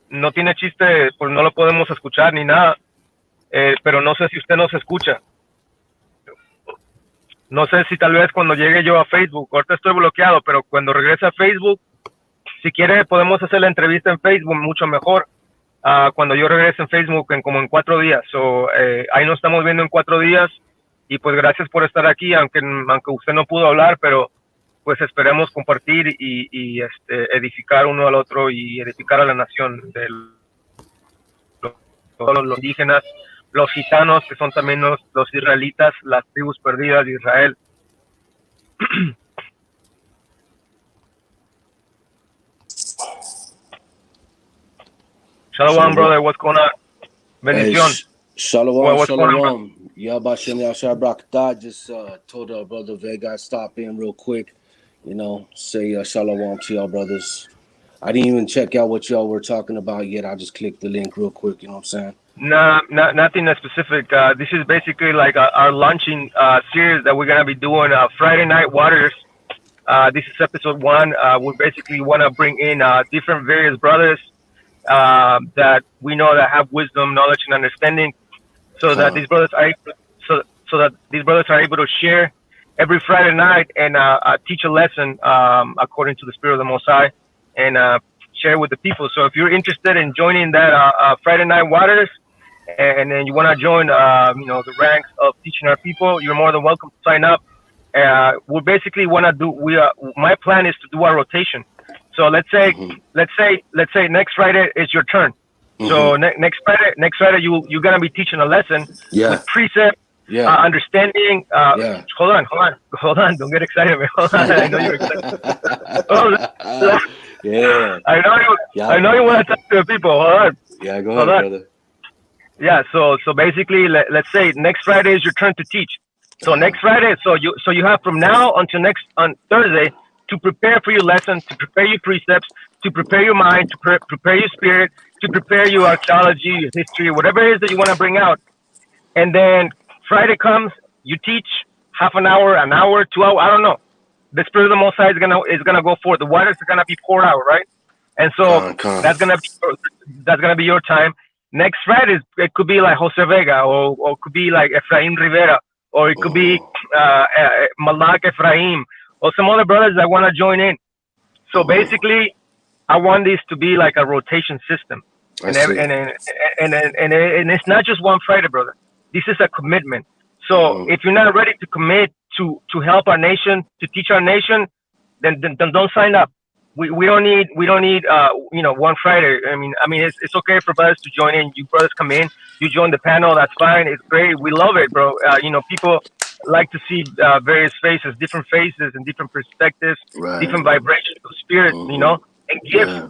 no tiene chiste, pues no lo podemos escuchar ni nada. Pero no sé si usted nos escucha. No sé si tal vez cuando llegue yo a Facebook, ahorita estoy bloqueado, pero cuando regrese a Facebook, si quiere podemos hacer la entrevista en Facebook mucho mejor. Cuando yo regrese en Facebook como en 4 días. Ahí nos estamos viendo en 4 días y pues gracias por estar aquí, aunque usted no pudo hablar, pero pues esperemos compartir y edificar uno al otro y edificar a la nación de todos los indígenas, los gitanos, que son también los israelitas, las tribus perdidas de Israel. Shalom, brother, what's going on? Bendición. Hey, shalom, What's going on, shalom. Yabashem Yashar Brakta. Just told our brother Vega stop in real quick. You know, say shalom to y'all brothers. I didn't even check out what y'all were talking about yet. I just clicked the link real quick. You know what I'm saying? Nah, nothing specific. This is basically like our launching series that we're gonna be doing. Friday Night Waters. This is episode 1. We basically want to bring in different various brothers that we know that have wisdom, knowledge, and understanding, so that these brothers are able, so that these brothers are able to share every Friday night and teach a lesson according to the Spirit of the Most High, and share with the people. So if you're interested in joining that Friday Night Waters, and then you want to join, the ranks of teaching our people, you're more than welcome to sign up. We basically want to do. My plan is to do our rotation. So let's say next Friday is your turn. So next Friday you're gonna be teaching a lesson with precept, understanding. Hold on, don't get excited, man. Hold on, I know you're excited. Yeah. I know you want to talk to the people. Hold on. Yeah, go ahead, brother. Yeah, so basically, let's say next Friday is your turn to teach. So next Friday, so you have from now until on Thursday to prepare for your lesson, to prepare your precepts, to prepare your mind, to prepare your spirit, to prepare your archaeology, your history, whatever it is that you want to bring out. And then Friday comes, you teach half an hour, 2 hours, I don't know. The Spirit of the Most High is gonna go forth. The waters are gonna be poured out, right? And so that's gonna be your time. Next Friday, it could be like Jose Vega, or could be like Efraim Rivera, or it could be Malak Ephraim, or some other brothers that want to join in. So basically, I want this to be like a rotation system, and it's not just one Friday, brother. This is a commitment. So if you're not ready to commit to help our nation, to teach our nation, then don't sign up. We don't need one Friday. I mean it's okay for brothers to join in. You brothers come in, you join the panel. That's fine. It's great. We love it, bro. People like to see various faces, different faces, and different perspectives, different vibrations of spirit, and gifts. Yeah.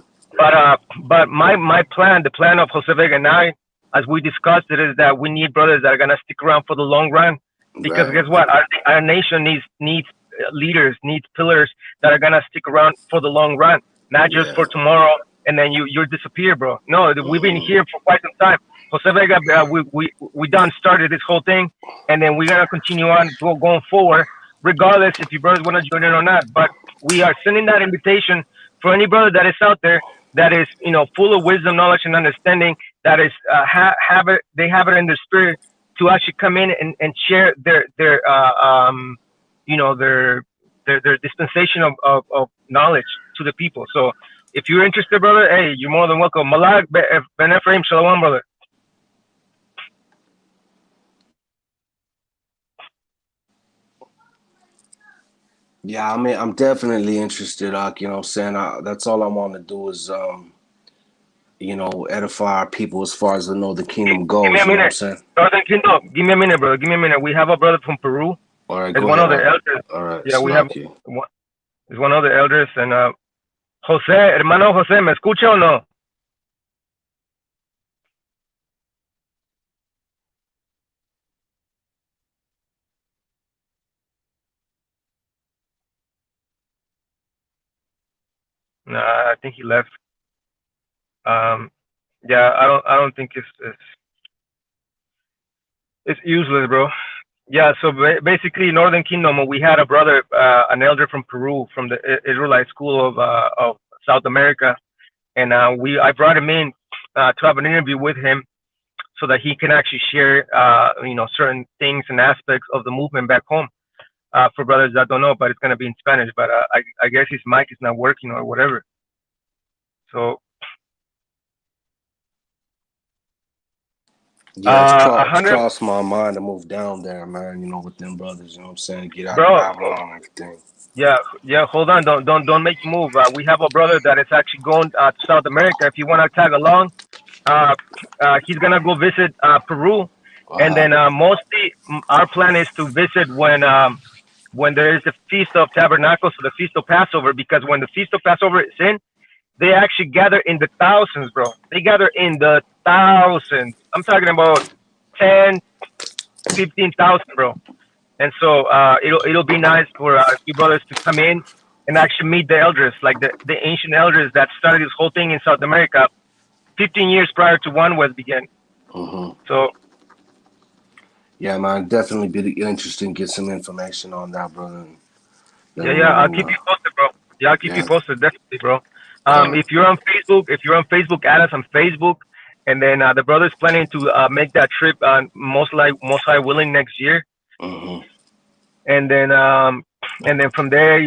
But my plan, the plan of Jose Vega and I, as we discussed it, is that we need brothers that are gonna stick around for the long run. Because guess what? Our nation needs leaders, needs pillars that are gonna stick around for the long run, not just for tomorrow and then you disappear, bro. No, we've been here for quite some time. Jose Vega, we done started this whole thing, and then we're gonna continue on going forward, regardless if you brothers want to join in or not. But we are sending that invitation for any brother that is out there that is full of wisdom, knowledge, and understanding, that is they have it in their spirit to actually come in and share their dispensation of knowledge to the people. So if you're interested, brother, hey, you're more than welcome. Malak Ben Ephraim, shalom, brother. Yeah, I mean, I'm definitely interested, you know what I'm saying? That's all I want to do is, edify our people as far as the Northern Kingdom goes. Give me a minute. You know what I'm saying? Northern Kingdom, give me a minute, brother. Give me a minute. We have a brother from Peru. All right, it's one of the elders. All right. Yeah, we have one. It's one of the elders. And Jose, hermano Jose, ¿me escucha o no? I think he left. Yeah, I don't think it's useless, bro. Yeah, so basically, Northern Kingdom, we had a brother, an elder from Peru, from the Israelite school of South America, and I brought him in to have an interview with him so that he can actually share, certain things and aspects of the movement back home. For brothers that don't know, but it's gonna be in Spanish. But I guess his mic is not working or whatever. So Yeah, a it's hundred, crossed my mind to move down there, man. With them brothers, you know what I'm saying? Get out of bro. Babylon and everything. Yeah, yeah. Hold on, don't make the move. We have a brother that is actually going to South America. If you want to tag along, uh, he's gonna go visit Peru, and then mostly our plan is to visit when there is the Feast of Tabernacles, or the Feast of Passover, because when the Feast of Passover is in, they actually gather in the thousands, bro. They gather in the thousands. I'm talking about 10, 15,000, bro. And so it'll be nice for you brothers to come in and actually meet the elders, like the ancient elders that started this whole thing in South America 15 years prior to One West began. Mm-hmm. So yeah, man, definitely be interesting. Get some information on that, brother. yeah, I'll keep you posted, bro. Yeah, I'll keep you Yeah. posted, definitely, bro. If you're on Facebook, add us on Facebook, and then the brother's planning to make that trip, most high willing, next year. Mm-hmm. And then from there,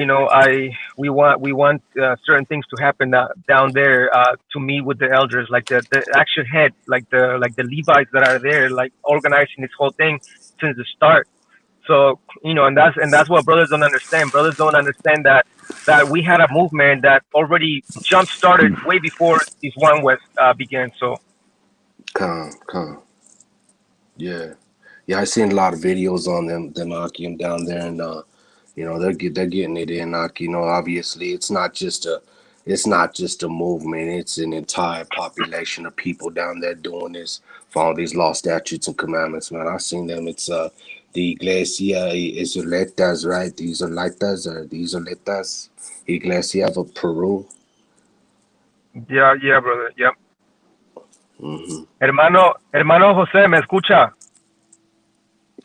we want certain things to happen down there, to meet with the elders, like the actual head, like the Levites that are there, like organizing this whole thing since the start. So and that's what brothers don't understand. Brothers don't understand that we had a movement that already jump started way before this One West began. So Come. Yeah. Yeah, I seen a lot of videos on them Akim down there, and they're getting it in. Obviously, it's not just a movement. It's an entire population of people down there doing this for all these law, statutes, and commandments. Man, I've seen them. It's the Iglesia Israelitas, right? The Israelitas, Iglesia of Peru. yeah, brother, yeah. Mm-hmm. Hermano Jose, me escucha?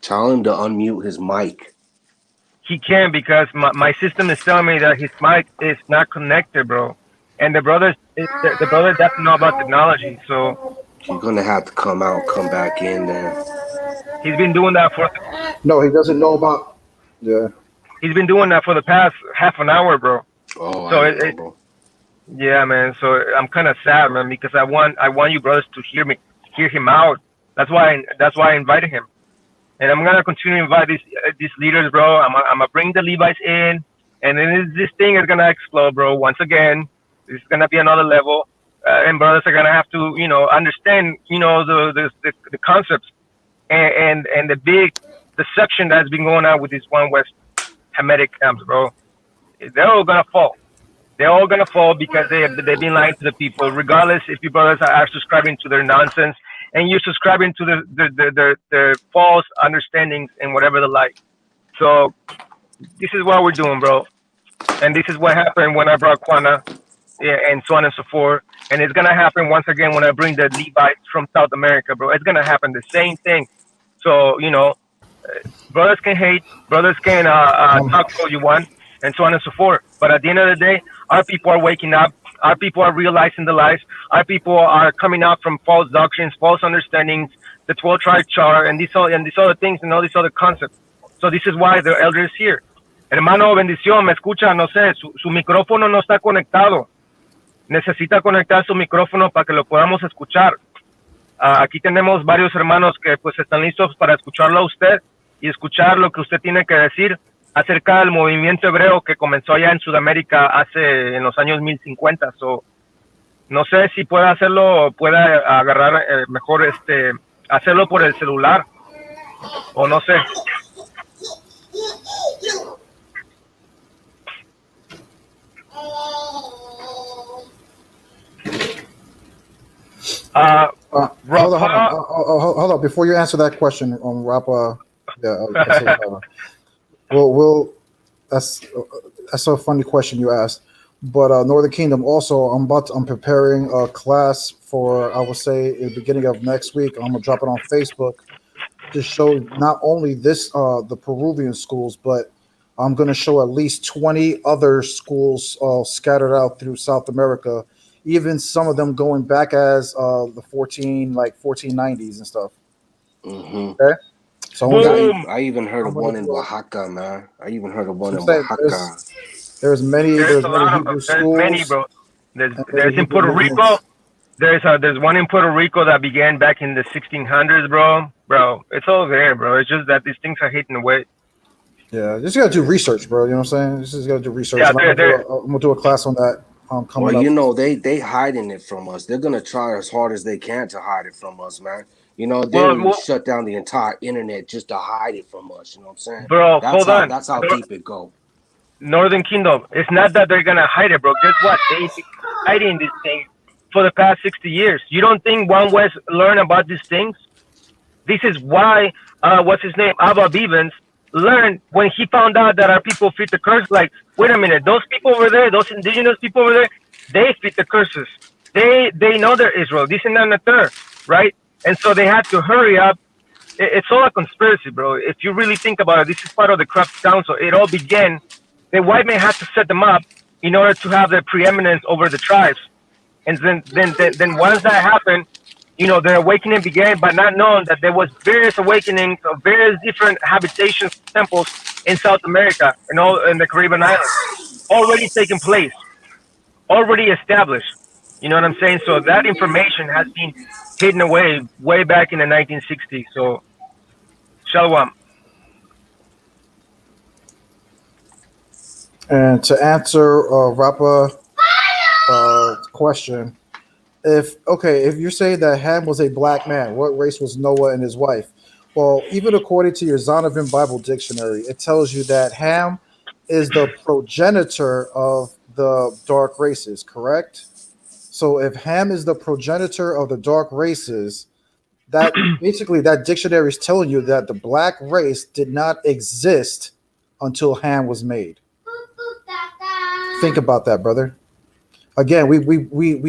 Tell him to unmute his mic. He can't, because my system is telling me that his mic is not connected, bro. And the brother doesn't know about technology, so You're gonna have to come back in there. he's been doing that for No, he doesn't know about. Yeah. he's been doing that for the past half an hour, bro. Oh, So I know, bro. yeah, man. So I'm kind of sad, man, because I want you brothers to hear him out. That's why I invited him, and I'm gonna continue to invite these leaders, bro. I'm gonna bring the Levites in, and then this thing is gonna explode, bro. Once again, it's gonna be another level, and brothers are gonna have to, understand, the concepts and the big deception that's been going on with this One West Hamitic camps, bro. They're all gonna fall. They're all gonna fall because they've been lying to the people. Regardless if you brothers are subscribing to their nonsense and you're subscribing to their false understandings and whatever the like. So this is what we're doing, bro. And this is what happened when I brought Quana, yeah, and so on and so forth. And it's gonna happen once again when I bring the Levites from South America, bro. It's gonna happen the same thing. So brothers can hate, brothers can talk all you want, and so on and so forth. But at the end of the day, our people are waking up. Our people are realizing the lies. Our people are coming out from false doctrines, false understandings, the 12 tribe chart, and these other things and all these other concepts. So this is why the elder is here. Hermano, bendición, me escucha, no sé, su micrófono no está conectado. Necesita conectar su micrófono para que lo podamos escuchar. Aquí tenemos varios hermanos que pues están listos para escucharlo a usted y escuchar lo que usted tiene que decir acerca del movimiento hebreo que comenzó allá en Sudamérica en los años 1050. So, no sé si pueda hacerlo, pueda agarrar mejor hacerlo por el celular o no sé. Hold on. Before you answer that question, Rapa, we'll that's a funny question you asked. But Northern Kingdom also, I'm preparing a class for, I would say, at the beginning of next week. I'm gonna drop it on Facebook to show not only this the Peruvian schools, but I'm gonna show at least 20 other schools scattered out through South America, even some of them going back as the 1490s and stuff. Mm-hmm. Okay, so Boom. I even heard I'm of gonna one in do. Oaxaca, man. I even heard of one I'm in saying Oaxaca. There's there's a many lot of them. Hebrew There's many, schools bro. There's and many there's in Hebrew Puerto Rico. movements. There's one in Puerto Rico that began back in the 1600s, bro. Bro, it's all there, bro. It's just that these things are hidden away. Yeah, just gotta do research, bro. You know what I'm saying? Just gotta do research, Yeah, and I'm gonna do a class on that Well, coming up. they hiding it from us. They're gonna try as hard as they can to hide it from us, man. They'll well, shut down the entire internet just to hide it from us. You know what I'm saying? bro, hold on. That's how deep it go. Northern Kingdom. It's not that they're gonna hide it, bro. Guess what? They've been hiding these things for the past 60 years. You don't think One West learned about these things? This is why, what's his name, Abba Bivens, learned when he found out that our people fit the curse. Like, wait a minute, those people over there, those indigenous people over there, they fit the curses. They know they're Israel. This and that and the third, right? And so they had to hurry up. It's all a conspiracy, bro. If you really think about it, this is part of the Crafts Council. It all began. The white man had to set them up in order to have the preeminence over the tribes. And then once that happened, their awakening began by not knowing that there was various awakenings of various different habitations, temples in South America and all in the Caribbean islands, already taking place, already established. You know what I'm saying? So that information has been hidden away way back in the 1960s. So, Shalom. And to answer Rapa question, if you're saying that Ham was a black man, what race was Noah and his wife? Well, even according to your Zondervan Bible Dictionary, it tells you that Ham is the progenitor of the dark races, correct? So if Ham is the progenitor of the dark races, that basically that dictionary is telling you that the black race did not exist until Ham was made. Think about that, brother. Again, we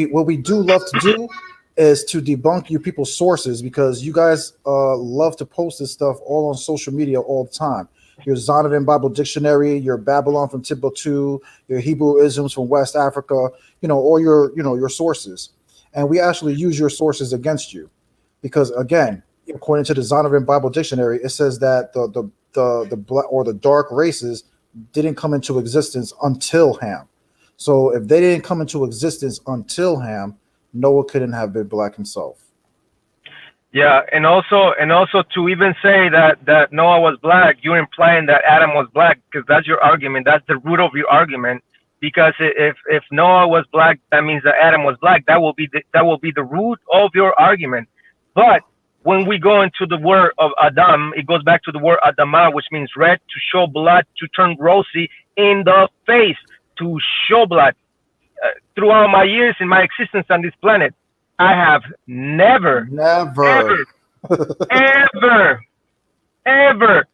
what we do love to do is to debunk you people's sources, because you guys love to post this stuff all on social media all the time. Your Zondervan Bible Dictionary, your Babylon from Timbuktu, your Hebrew isms from West Africa, all your sources. And we actually use your sources against you, because again, according to the Zondervan Bible Dictionary, it says that the black or the dark races didn't come into existence until Ham. So if they didn't come into existence until Ham, Noah couldn't have been black himself. Yeah, and also to even say that Noah was black, you're implying that Adam was black, because that's your argument. That's the root of your argument. Because if Noah was black, that means that Adam was black. That will be the root of your argument. But when we go into the word of Adam, it goes back to the word Adama, which means red, to show blood, to turn rosy in the face, to show blood. Throughout my years in my existence on this planet, I have never ever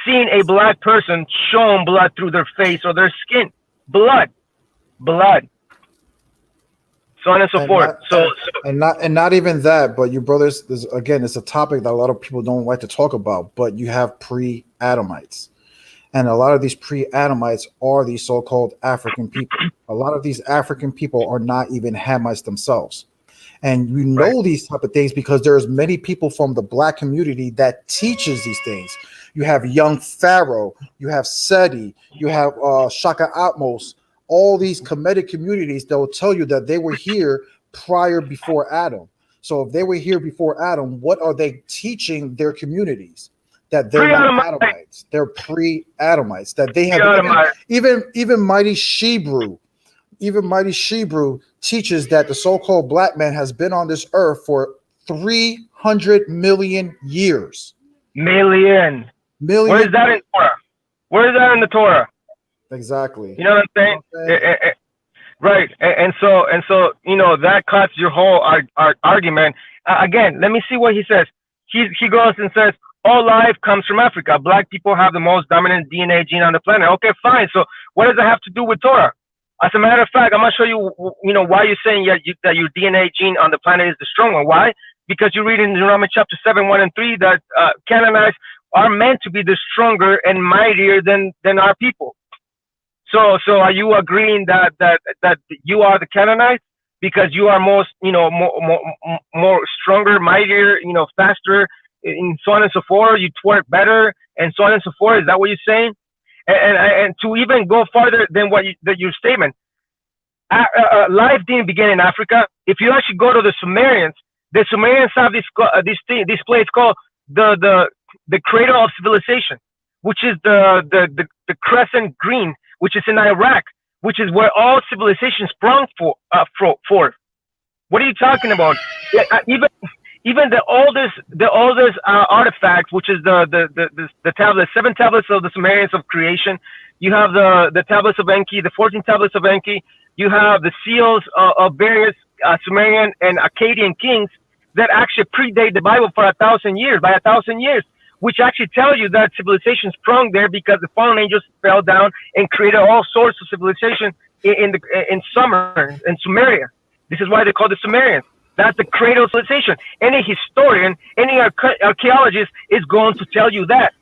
seen a black person showing blood through their face or their skin. Blood. So on and so forth. Not even that, but you brothers, again, it's a topic that a lot of people don't like to talk about, but you have pre-Adamites. And a lot of these pre-Adamites are these so-called African people. A lot of these African people are not even Hamites themselves. And you know these type of things because there's many people from the black community that teaches these things. You have young Pharaoh, you have Seti, you have Shaka Atmos, all these Kemetic communities that will tell you that they were here before Adam. So if they were here before Adam, what are they teaching their communities? That they're not Adamites, they're pre-Adamites. That they have even Mighty Shebrew, teaches that the so-called black man has been on this earth for 300 million years. Million. Where is that in Torah? Where is that in the Torah? Exactly. You know what I'm saying? Right. And so that cuts your whole argument. Again, let me see what he says. He goes and says, all life comes from Africa. Black people have the most dominant DNA gene on the planet. Okay, fine. So what does it have to do with Torah? As a matter of fact, I'm gonna show you, why you're saying that your DNA gene on the planet is the strong one. Why? Because you read in Deuteronomy chapter 7, 1 and 3 that Canaanites are meant to be the stronger and mightier than our people. So are you agreeing that you are the Canaanites because you are more stronger, mightier, faster, and so on and so forth? You twerk better, and so on and so forth. Is that what you're saying? And to even go farther than your statement, life didn't begin in Africa. If you actually go to the Sumerians have this place called the cradle of civilization, which is the crescent green, which is in Iraq, which is where all civilization sprung forth. What are you talking about? Yeah, even the oldest artifact, which is the tablets, 7 tablets of the Sumerians of creation. You have the tablets of Enki, the 14 tablets of Enki. You have the seals of various Sumerian and Akkadian kings that actually predate the Bible by 1,000 years, which actually tell you that civilization sprung there because the fallen angels fell down and created all sorts of civilization in Sumeria. This is why they call the Sumerians. That's the cradle of civilization. Any historian, any archaeologist is going to tell you that.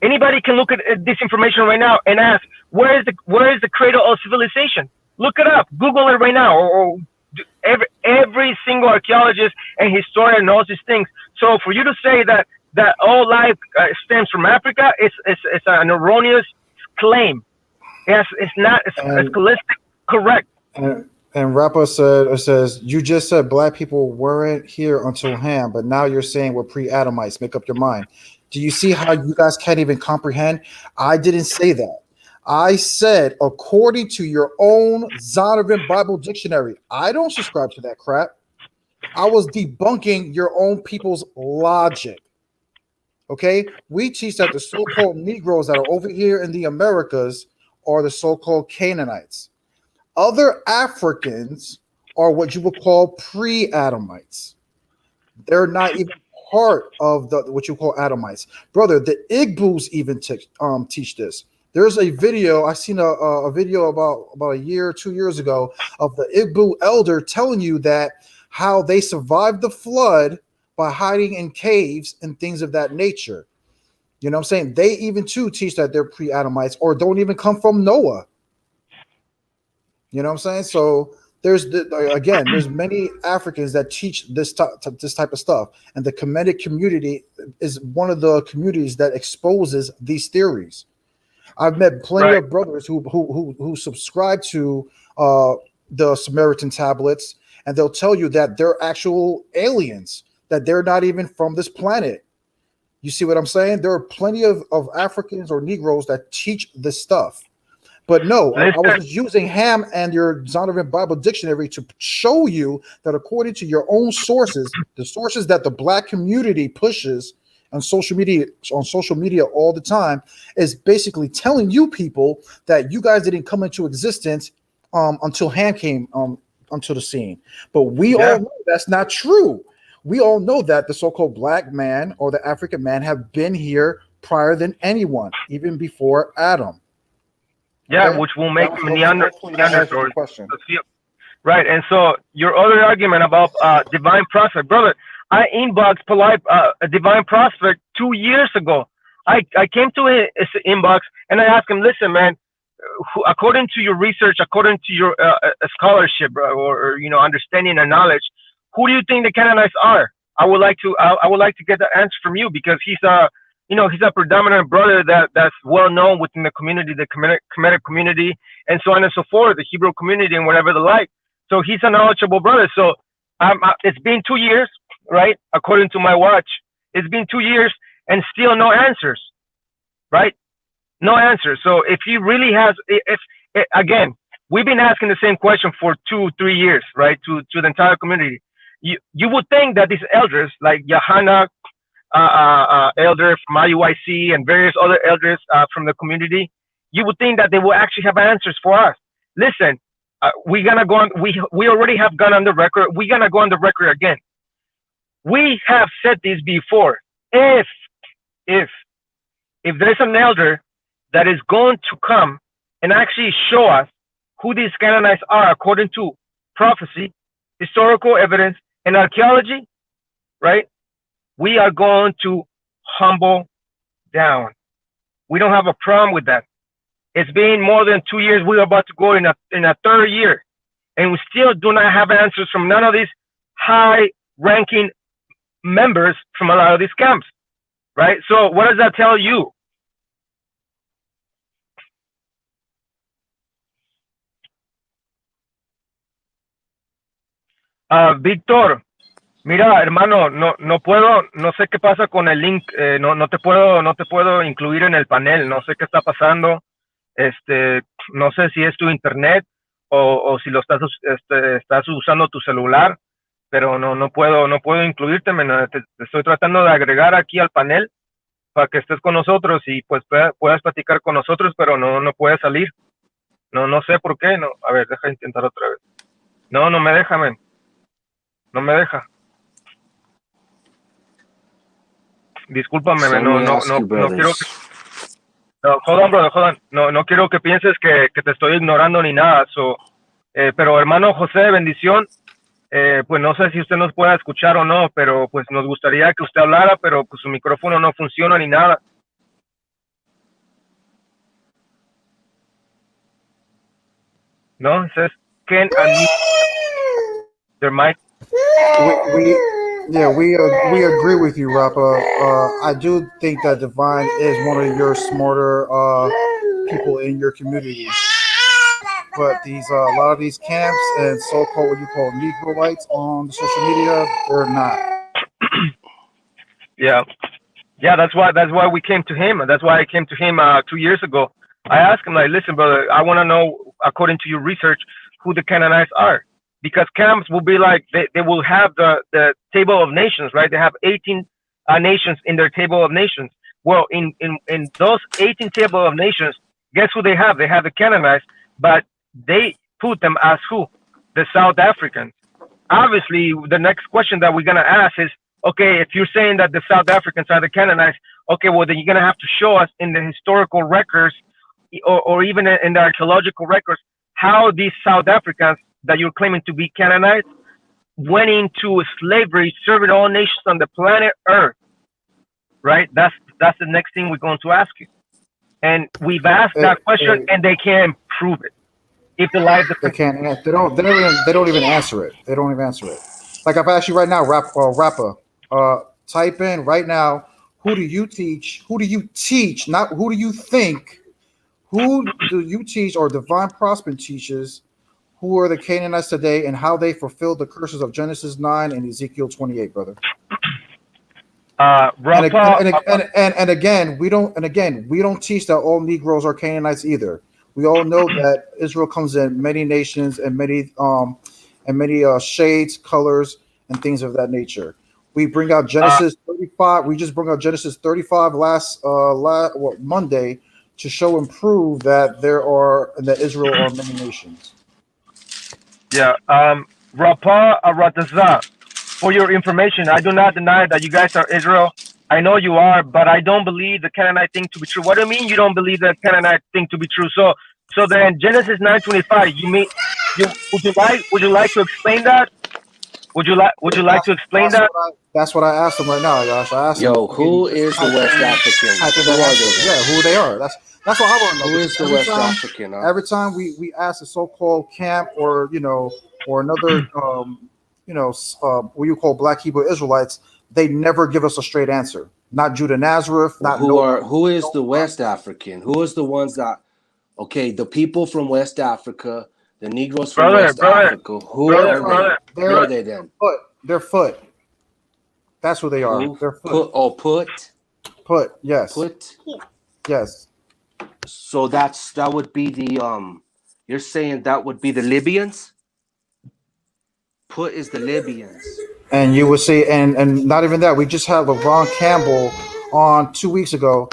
Anybody can look at this information right now and ask, where is the cradle of civilization? Look it up. Google it right now. Or every single archaeologist and historian knows these things. So for you to say that all life stems from Africa, it's an erroneous claim. Yes, it's not. It's correct. And Rappa says, you just said black people weren't here until Ham, but now you're saying we're pre-Adamites. Make up your mind. Do you see how you guys can't even comprehend? I didn't say that. I said, according to your own Zondervan Bible dictionary. I don't subscribe to that crap. I was debunking your own people's logic. Okay? We teach that the so-called Negroes that are over here in the Americas are the so-called Canaanites. Other Africans are what you would call pre-Adamites. They're not even part of what you call Adamites. Brother, the Igbos even teach this. There's a video, I seen a video about a year, 2 years ago of the Igbo elder telling you that how they survived the flood by hiding in caves and things of that nature. You know what I'm saying? They even too teach that they're pre-Adamites or don't even come from Noah. You know what I'm saying? So there's many Africans that teach this type of stuff, and the Kemetic community is one of the communities that exposes these theories. I've met plenty of brothers who subscribe to the Samaritan tablets, and they'll tell you that they're actual aliens, that they're not even from this planet. You see what I'm saying? There are plenty of Africans or Negroes that teach this stuff. But no, I was just using Ham and your Zondervan Bible dictionary to show you that according to your own sources, the sources that the black community pushes on social media all the time, is basically telling you people that you guys didn't come into existence until Ham came onto the scene. But we all know that's not true. We all know that the so-called black man or the African man have been here prior than anyone, even before Adam. Yeah, okay. Which will make Neanderthals. Right, and so your other argument about divine prospect, brother, I inboxed a divine prospect 2 years ago. I came to his inbox and I asked him, listen, man, according to your research, according to your scholarship or understanding and knowledge, who do you think the Canaanites are? I would like to get the answer from you, because he's a predominant brother that's well known within the community, the Kemetic community, and so on and so forth, the Hebrew community and whatever the like. So he's a knowledgeable brother. So it's been 2 years, right? According to my watch, it's been 2 years and still no answers, right? No answers. So if he really has, again, we've been asking the same question for 2-3 years, right? To the entire community. You would think that these elders like Yahana, elder from IUIC and various other elders from the community, you would think that they will actually have answers for us. Listen, we're gonna go on. We already have gone on the record. We're gonna go on the record again. We have said this before. If there's an elder that is going to come and actually show us who these Canaanites are according to prophecy, historical evidence, and archaeology, right? We are going to humble down. We don't have a problem with that. It's been more than 2 years. We're about to go in a third year, and we still do not have answers from none of these high-ranking members from a lot of these camps, right? So what does that tell you? Víctor, mira, hermano, no puedo, no sé qué pasa con el link, no te puedo incluir en el panel, no sé qué está pasando, no sé si es tu internet o si lo estás usando tu celular, pero no puedo incluirte, te estoy tratando de agregar aquí al panel para que estés con nosotros y pues puedas platicar con nosotros, pero no puedes salir, no sé por qué, no, a ver, deja intentar otra vez, no me deja, no me deja. Discúlpame, So let no me ask you, quiero brothers. que, hold on, brother, hold on. No quiero que pienses que te estoy ignorando ni nada. Pero hermano José, bendición. Pues no sé si usted nos pueda escuchar o no, pero pues nos gustaría que usted hablara, pero pues su micrófono no funciona ni nada. No, it says can unmute their mic. We agree with you, Rapa. I do think that Divine is one of your smarter people in your community. But these a lot of these camps and so-called what you call Negroites on the social media, they're not. Yeah, that's why we came to him. That's why I came to him 2 years ago. I asked him, like, listen, brother, I want to know, according to your research, who the Canaanites are. Because camps will be like, they will have the table of nations, right? They have 18 nations in their table of nations. Well, in those 18 table of nations, guess who they have? They have the Canaanites, but they put them as who? The South Africans. Obviously, the next question that we're going to ask is, okay, if you're saying that the South Africans are the Canaanites, okay, well, then you're going to have to show us in the historical records or even in the archaeological records how these South Africans that you're claiming to be Canaanites went into slavery, serving all nations on the planet Earth, right? That's the next thing we're going to ask you. And we've asked that question, and they can't prove it. If the life they can't. They don't even answer it. They don't even answer it. Like I've asked you right now, Rapper. Type in right now. Who do you teach? Who do you teach? Not who do you think? Who do you teach, or Divine Prosper teaches? Who are the Canaanites today, and how they fulfilled the curses of Genesis 9 and Ezekiel 28, brother? And again, we don't teach that all Negroes are Canaanites either. We all know that Israel comes in many nations and many shades, colors, and things of that nature. We bring out Genesis 35. We just bring out Genesis 35 last Monday to show and prove that Israel are many nations. Yeah. Rapa Arataza, for your information, I do not deny that you guys are Israel. I know you are, but I don't believe the Canaanite thing to be true. What do you mean you don't believe the Canaanite thing to be true? So then Genesis 9:25. Would you like to explain that? Would you like to explain that? That's what I asked him right now, Josh. I asked him. Who is the West African? Who they are. That's what I want to know. Who is the West African? Every time we ask a so-called camp or another what you call Black Hebrew Israelites, they never give us a straight answer. Not Judah Nazareth. Who is the West African? Who is the ones that? Okay, the people from West Africa, the Negroes from West Africa. Who are they then? They're Foot. That's who they are. Who? They're Foot. Put. Yes. Put. Yes. So that would be the You're saying that would be the Libyans. Put is the Libyans. And you would say, and not even that. We just had LeBron Campbell on 2 weeks ago.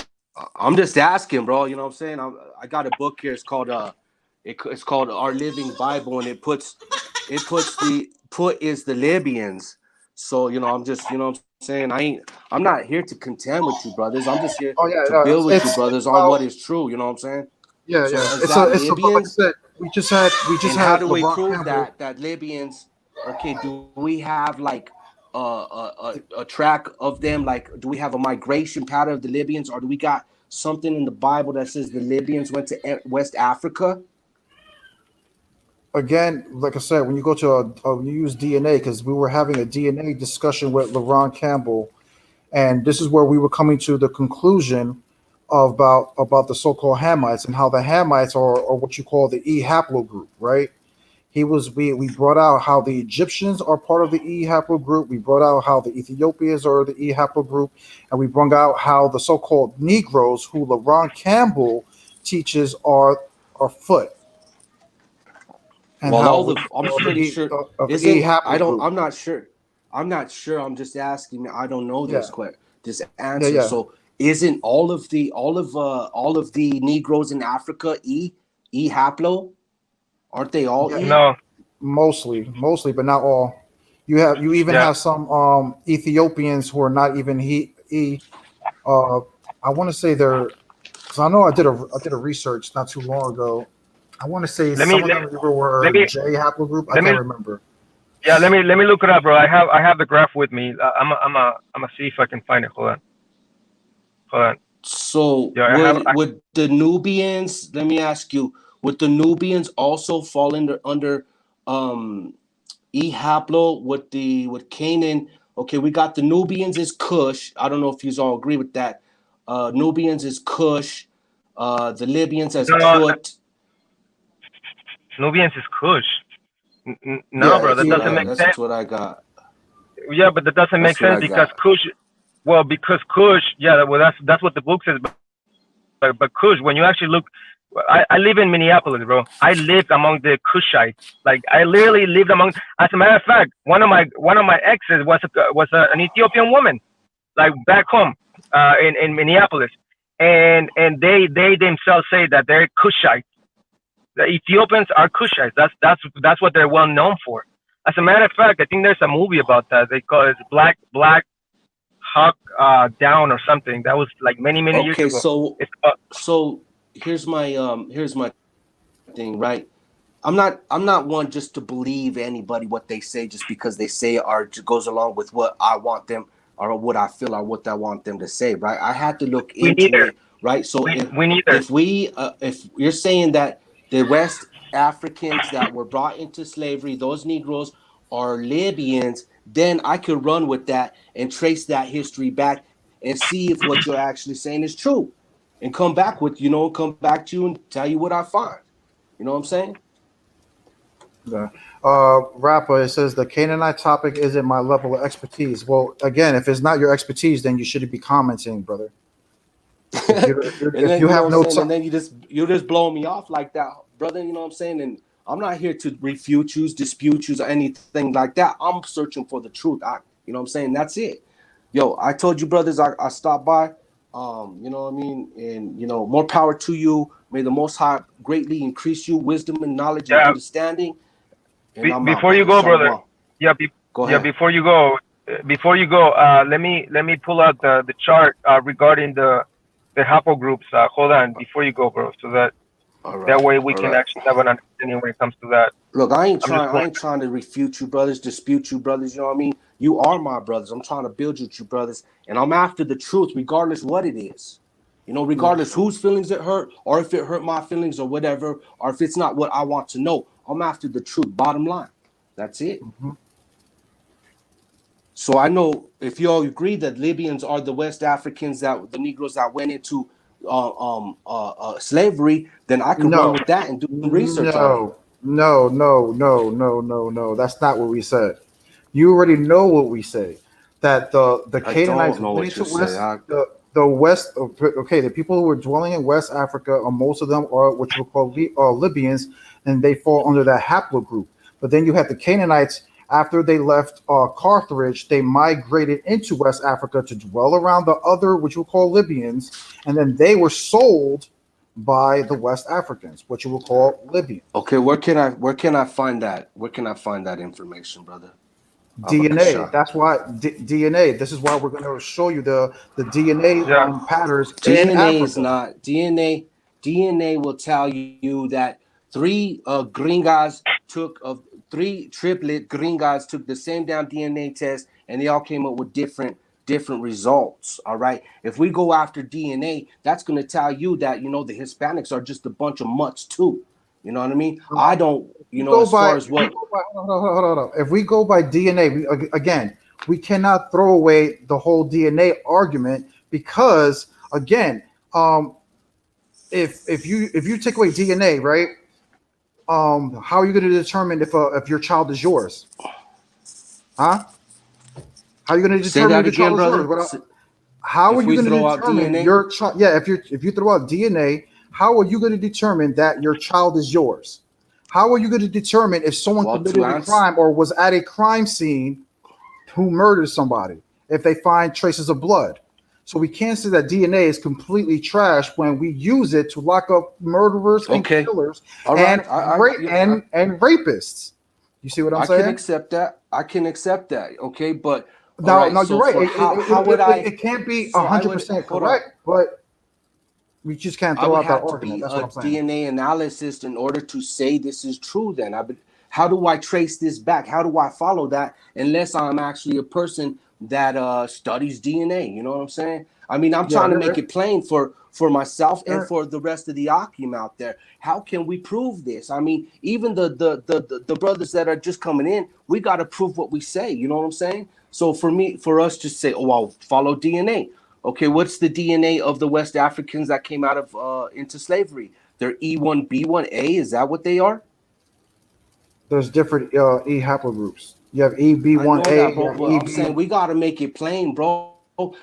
I'm just asking, bro. You know what I'm saying? I got a book here. It's called it's called Our Living Bible, and it puts the Put is the Libyans. So I'm just what I'm saying, I'm not here to contend with you, brothers. I'm just here to build with you, brothers, on what is true. You know what I'm saying? Yeah, so yeah. we just And how had do we LeBron prove Campbell. that Libyans? Okay, do we have like a track of them? Like, do we have a migration pattern of the Libyans, or do we got something in the Bible that says the Libyans went to West Africa? Again, like I said, when you go to when you use DNA, because we were having a DNA discussion with LeBron Campbell, and this is where we were coming to the conclusion about the so-called Hamites and how the Hamites are what you call the E haplogroup, right? We brought out how the Egyptians are part of the E haplogroup. We brought out how the Ethiopians are the E haplogroup, and we brought out how the so-called Negroes, who LeBron Campbell teaches, are foot, and Well, how all what the you I'm call pretty sure of E isn't I don't haplogroup. I'm not sure. I'm not sure. I'm just asking. I don't know Yeah, this yeah, answer. yeah, So isn't all of the Negroes in Africa E haplo? Aren't they all yeah. E? No. Mostly, but not all. You even Yeah. have some Ethiopians who are not even he. Uh, I want to say they're because I know I did a research not too long ago. I want to say Let me some of let, them either were let me J haplogroup. I let me can't remember. yeah. Let me look it up, bro. I have the graph with me. I'm a see if I can find it. Hold on. Hold on. So Yeah, I have. would the Nubians? Let me ask you: would the Nubians also fall under um, E haplo with Canaan? Okay, we got the Nubians is Cush. I don't know if you all agree with that. Nubians is Cush. The Libyans as No, Put. Nubians is Kush. No, Yeah, bro, that doesn't make sense. that's what I got. Yeah, but that doesn't make That's what sense I because got. Kush. Well, because Kush. Yeah, well, that's what the book says. But Kush, when you actually look, I live in Minneapolis, bro. I lived among the Kushites. Like I literally lived among. As a matter of fact, one of my exes an Ethiopian woman, like back home, in Minneapolis, and they themselves say that they're Kushites. The Ethiopians are Kushites. That's what they're well known for. As a matter of fact, I think there's a movie about that. They call it Black Hawk Down or something. That was like many years Okay, ago. so It's so here's my thing, right? I'm not one just to believe anybody what they say just because they say or goes along with what I want them or what I feel or what I want them to say, right? I had to look we into neither. it, right? So We neither. if you're saying that the West Africans that were brought into slavery, those Negroes are Libyans, then I could run with that and trace that history back and see if what you're actually saying is true, and come back with come back to you and tell you what I find. You know what I'm saying? Yeah. Rapper, it says the Canaanite topic isn't my level of expertise. Well, again, if it's not your expertise, then you shouldn't be commenting, brother. And If then you you know have what I'm no saying, time, and then you just blow me off like that, brother. You know what I'm saying? And I'm not here to refute you, dispute you, or anything like that. I'm searching for the truth. You know what I'm saying? That's it. Yo, I told you, brothers, I stopped by. You know what I mean? And more power to you. May the Most High greatly increase you wisdom and knowledge and Yeah. understanding. And I'm out, Before you brother. go, brother. Shalom. Yeah. Go Yeah. ahead. Before you go. Let me pull out the chart regarding the haplogroups. Hold on. Before you go, bro. So All that right. way we All can right. actually have an understanding when it comes to that. Look, I'm just I going. ain't trying to refute you, brothers, dispute you, brothers. You know what I mean? You are my brothers. I'm trying to build with you, brothers, and I'm after the truth, regardless what it is. yeah, Regardless whose feelings it hurt, or if it hurt my feelings, or whatever, or if it's not what I want to know. I'm after the truth. Bottom line, that's it. mhm. So I know if you all agree that Libyans are the West Africans that the Negroes that went into slavery, then I could run No, with that and do some research on it. no. That's not what we said. You already know what we say. That the I Canaanites don't know went what into you're saying. the West. Okay, the people who were dwelling in West Africa, most of them are what you would call Libyans, and they fall under that haplogroup. But then you have the Canaanites. After they left Carthage, they migrated into West Africa to dwell around the other, which you would call Libyans, and then they were sold by the West Africans, what you would call Libyans. Okay, where can I find that? Where can I find that information, brother? DNA. Abakasha. That's why DNA. This is why we're going to show you the DNA Yeah. patterns in DNA is Africa. not DNA. DNA will tell you that Three green guys took of 3 triplet green guys took the same damn DNA test, and they all came up with different results. All right. If we go after DNA, that's going to tell you that, you know, the Hispanics are just a bunch of mutts too. You know what I mean? I don't, you know, as far as what. Hold on. If we go by DNA, again, we cannot throw away the whole DNA argument because, again, if you take away DNA, right? How are you going to determine if your child is yours? Huh? How are you going to determine if your child is yours? How are you going to determine your child? Yeah, if you throw out DNA, how are you going to determine that your child is yours? How are you going to determine if someone committed a crime or was at a crime scene who murdered somebody if they find traces of blood? So we can't say that DNA is completely trash when we use it to lock up murderers and killers and rapists. You see what I'm saying? I can accept that. Okay, but now you're right. It can't be 100% correct, but we just can't throw out that argument. That's what I'm saying. DNA analysis in order to say this is true. Then how do I trace this back? How do I follow that unless I'm actually a person that studies DNA? You know what I'm saying? I mean, I'm trying to make it plain for myself and for the rest of the Akim out there. How can we prove this? I mean, even the brothers that are just coming in, we got to prove what we say. You know what I'm saying? So for us to say, oh, I'll follow DNA. Okay, what's the DNA of the West Africans that came out of into slavery? They're E1B1A. Is that what they are? There's different E haplogroups. You have EB1A. I'm saying we got to make it plain, bro.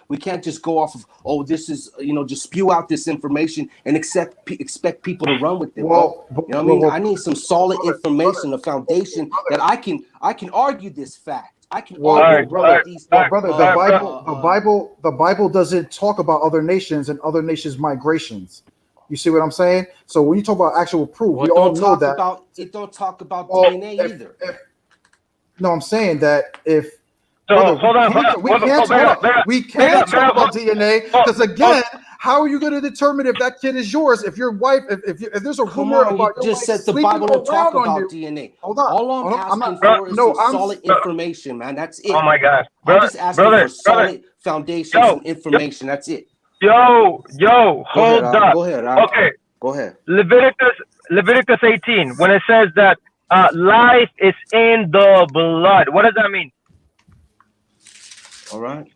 We can't just go off of, oh, this is, you know, just spew out this information and expect people to run with it. Well, you know what I mean? I need some solid information, a foundation that I can argue this fact. I can argue, the Bible doesn't talk about other nations and other nations' migrations. You see what I'm saying? So when you talk about actual proof, we all know that it don't talk about DNA either. No, I'm saying that if we can't talk about DNA because again, how are you going to determine if that kid is yours? If your wife, if there's a rumor about your just said the Bible don't talk about DNA. Hold on, all I'm asking for is solid information, man. That's it. Oh my God, I'm just asking for solid foundations and information. That's it. Yo, hold up. Go ahead. Okay, go ahead. Leviticus 18, when it says that life is in the blood, what does that mean? All right.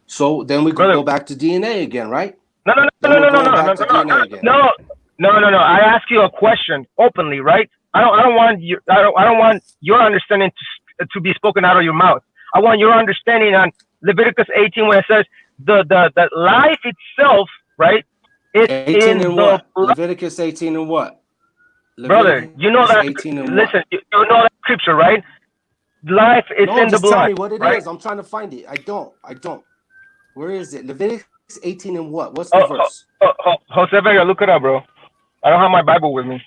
So then we can go back to DNA again, right? No. I ask you a question openly, right? I don't want your understanding to be spoken out of your mouth. I want your understanding on Leviticus 18 when it says the life itself, right? It's 18 in what? Leviticus 18 and what? Brother, you know that. Listen, you know that scripture, right? Life is in the blood. Tell me what it is. I'm trying to find it. I don't. Where is it? Leviticus 18 and what? What's the verse? Jose Vega, look it up, bro. I don't have my Bible with me.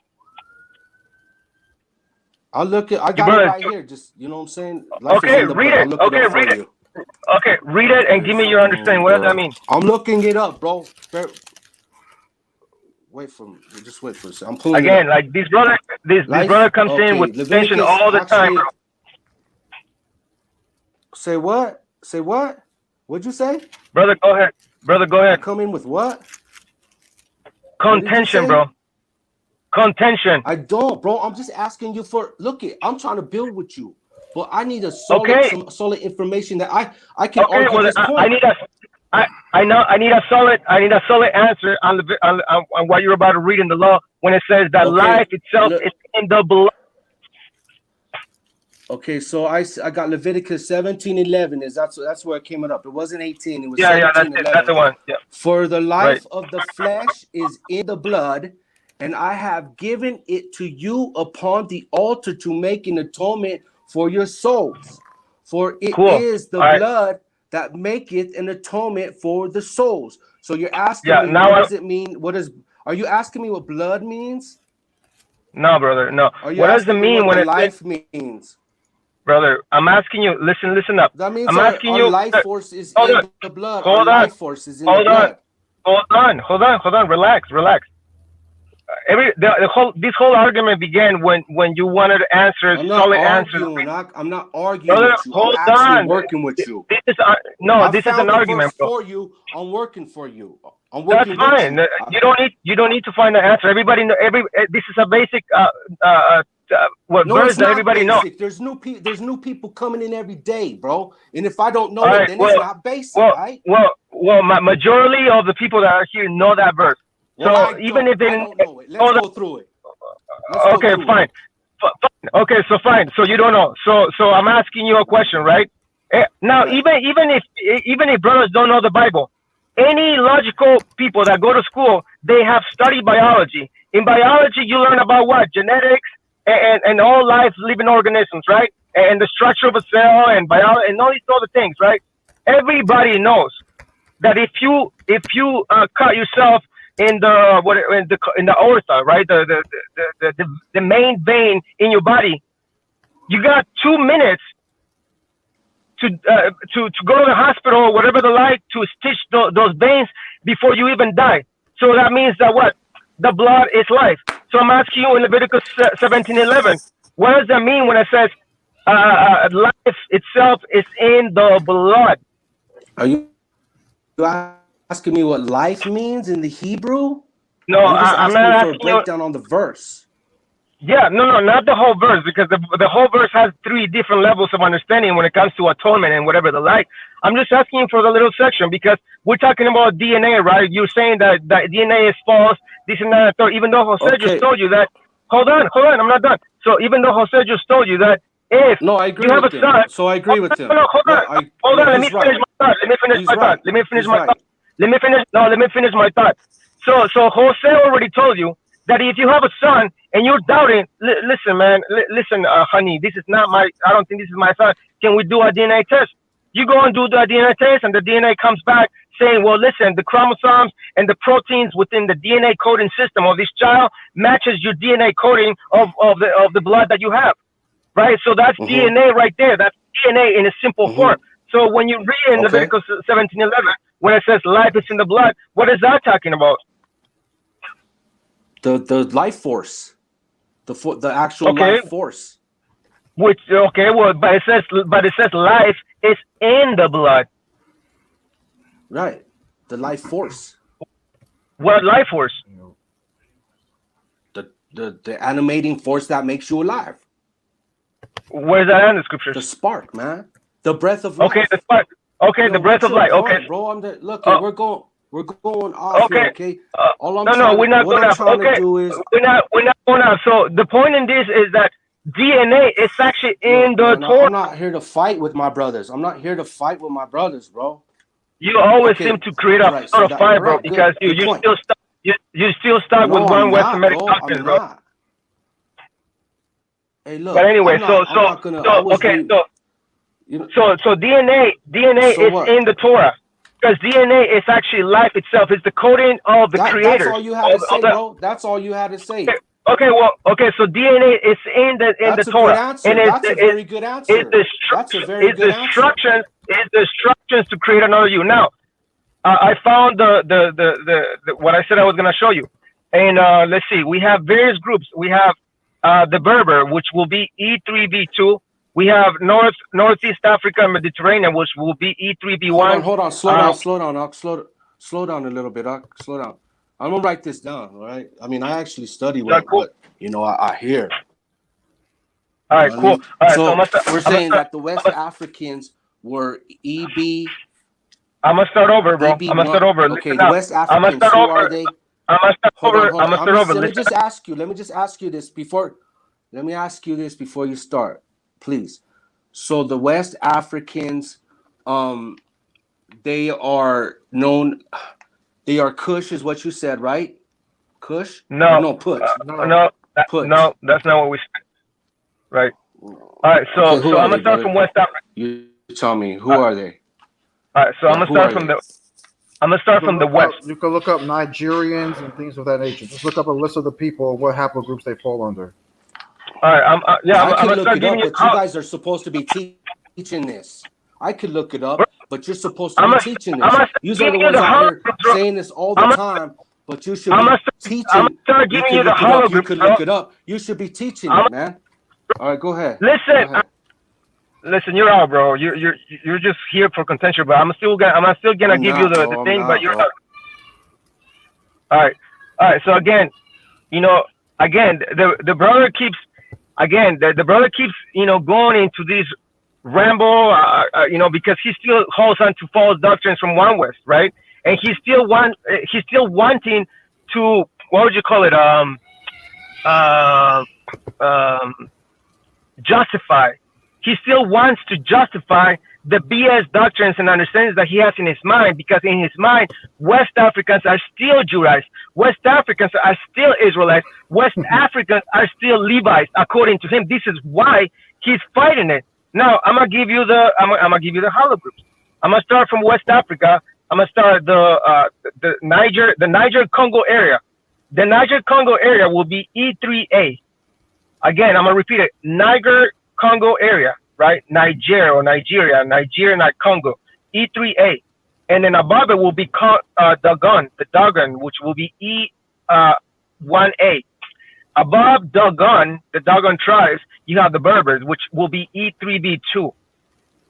I'll look it. I got it right here. Just, you know what I'm saying? Okay, read it. Okay, read it. Okay, read it and give me your understanding. What does that mean? I'm looking it up, bro. Wait for a second. I'm pulling again. Like this brother comes in with tension all the time, bro. Say what? What'd you say? Brother, go ahead. I come in with what? Contention, bro. Contention. I don't, bro. I'm just asking you for. Look, I'm trying to build with you, but I need a some solid information that I can argue this point. I need a solid answer on what you're about to read in the law when it says that life itself is in the blood. Okay, so I got Leviticus 17:11. That's where it came up. It wasn't 18. It was 17:11. That's the one. Yeah. For the life of the flesh is in the blood, and I have given it to you upon the altar to make an atonement for your souls. For it is the blood that maketh an atonement for the souls. So you're asking me, what does it mean? Are you asking me what blood means? No, brother, no. What does it mean when life means? Brother, I'm asking you, listen up. That means I'm asking you, life force is in the blood. Hold on. Life force is in the blood. Hold on. Relax. this whole argument began when you wanted answers, I'm not solid answers. arguing. I'm not arguing Brother, with you. hold I'm actually on. working with you. This is this is an found the argument, verse bro. for you. I'm working for you. I'm That's working fine. with You don't need to find the answer. Everybody know this is a basic what No, verse it's that not everybody knows. basic. There's new people coming in every day, bro. And if I don't know All it, right, then well, it's not basic, well, right? well, majority of the people that are here know that verse. Well, So even if they I don't know it. Let's go through it. Okay, fine. Okay, so fine. So you don't know. So I'm asking you a question, right? Now, Right. even if brothers don't know the Bible, any logical people that go to school, they have studied biology. In biology, you learn about what? Genetics and all life living organisms, right? And the structure of a cell and biology and all these other things, right? Everybody knows that if you cut yourself in the aorta, right, the main vein in your body, you got 2 minutes to go to the hospital or whatever the like to stitch those veins before you even die. So that means that what? The blood is life. So I'm asking you in Leviticus 17:11, what does that mean when it says life itself is in the blood? Are you asking me what life means in the Hebrew? No, I'm just I'm asking not you for a asking you. breakdown on the verse. Yeah, no, not the whole verse, because the whole verse has 3 different levels of understanding when it comes to atonement and whatever the like. I'm just asking you for the little section because we're talking about DNA, right? You're saying that DNA is false, this and that. So even though Jose just told you that, hold on, I'm not done. So even though Jose just told you that if No, I agree you have with a him. son, So I agree with him. No, hold on, let me finish my thought. Let me finish my thought. Let me finish my thought. Let me finish my thought. So Jose already told you that if you have a son and you're doubting, listen, man, listen, honey, this is not I don't think this is my son. Can we do a DNA test? You go and do the DNA test, and the DNA comes back saying, well, listen, the chromosomes and the proteins within the DNA coding system of this child matches your DNA coding of the blood that you have, right? So that's DNA right there. That's DNA in a simple form. So when you read in Leviticus 17:11, when it says life is in the blood, what is that talking about? The life force, the actual life force. But it says life is in the blood. Right, the life force. What life force? The animating force that makes you alive. Where's that in the scriptures? The spark, man. The breath of life. Okay, the spark. Okay, the breath of life. Okay, bro. We're going off here. Okay. All I'm we're not going off. Okay, we're not going off. So the point in this is that DNA is actually in the Torah. I'm not here to fight with my brothers. Bro. You always seem to create a sort of fight, bro, because you still stuck with one West Semitic doctrine, bro. Hey, look. But anyway, so DNA is in the Torah because DNA is actually life itself. It's the coding of the creator. That's all you had to say, bro. That's all you had to say. Okay, so DNA is in the Torah. That's a very good answer. That's a very good answer. It's the instructions to create another you. Now, I found the what I said I was gonna show you, and let's see. We have various groups. We have the Berber, which will be E3B2. We have Northeast Africa and Mediterranean, which will be E3B1. Hold on, slow down a little bit, slow down. I'm gonna write this down, all right? I mean, I actually study what I hear. All right, cool. All right, so we're saying that the West Africans were EB. I'm gonna start over, bro. I'm gonna start over. Okay, the West Africans. Who are they? I'm gonna start over. Let me just ask you this before. Let me ask you this before you start, please. So the West Africans, they are known. They are Kush, is what you said, right? Kush? No, Put. Put. No, that's not what we said. Right. All right. So I'm gonna start from West Africa. You tell me, who are they? All right. So I'm gonna start from the West. You can look up Nigerians and things of that nature. Just look up a list of the people, what haplogroups they fall under. All right. I'm gonna look it up, but you guys are supposed to be teaching this. I could look it up, but you're supposed to be teaching this. You are the ones out here saying this all the time, But you should I'm be gonna teaching. start You giving can you the look it up. You holograms, can bro. look it up. You should be teaching it, man. All right, go ahead. Listen, Go ahead. listen, you're out, bro. You're just here for contention, but I'm still gonna I'm give you not, the bro. I'm thing, but not, you're bro. not. All right. So again, again, the brother keeps, the brother keeps, going into this ramble, because he still holds on to false doctrines from One West, right? And he's still wanting to, what would you call it? Justify. He still wants to justify the BS doctrines and understandings that he has in his mind, because in his mind, West Africans are still Judites, West Africans are still Israelites, West Africans are still Levites, according to him. This is why he's fighting it. Now I'm gonna give you the hologroups. I'm gonna start from West Africa. I'm gonna start the Niger Congo area. The Niger Congo area will be E3A. Again, I'm gonna repeat it. Niger Congo area, right? Nigeria, not Congo. E3A, and then above it will be Dogon, which will be E1A. Above Dogon, the Dogon tribes, you have the Berbers, which will be E3B2.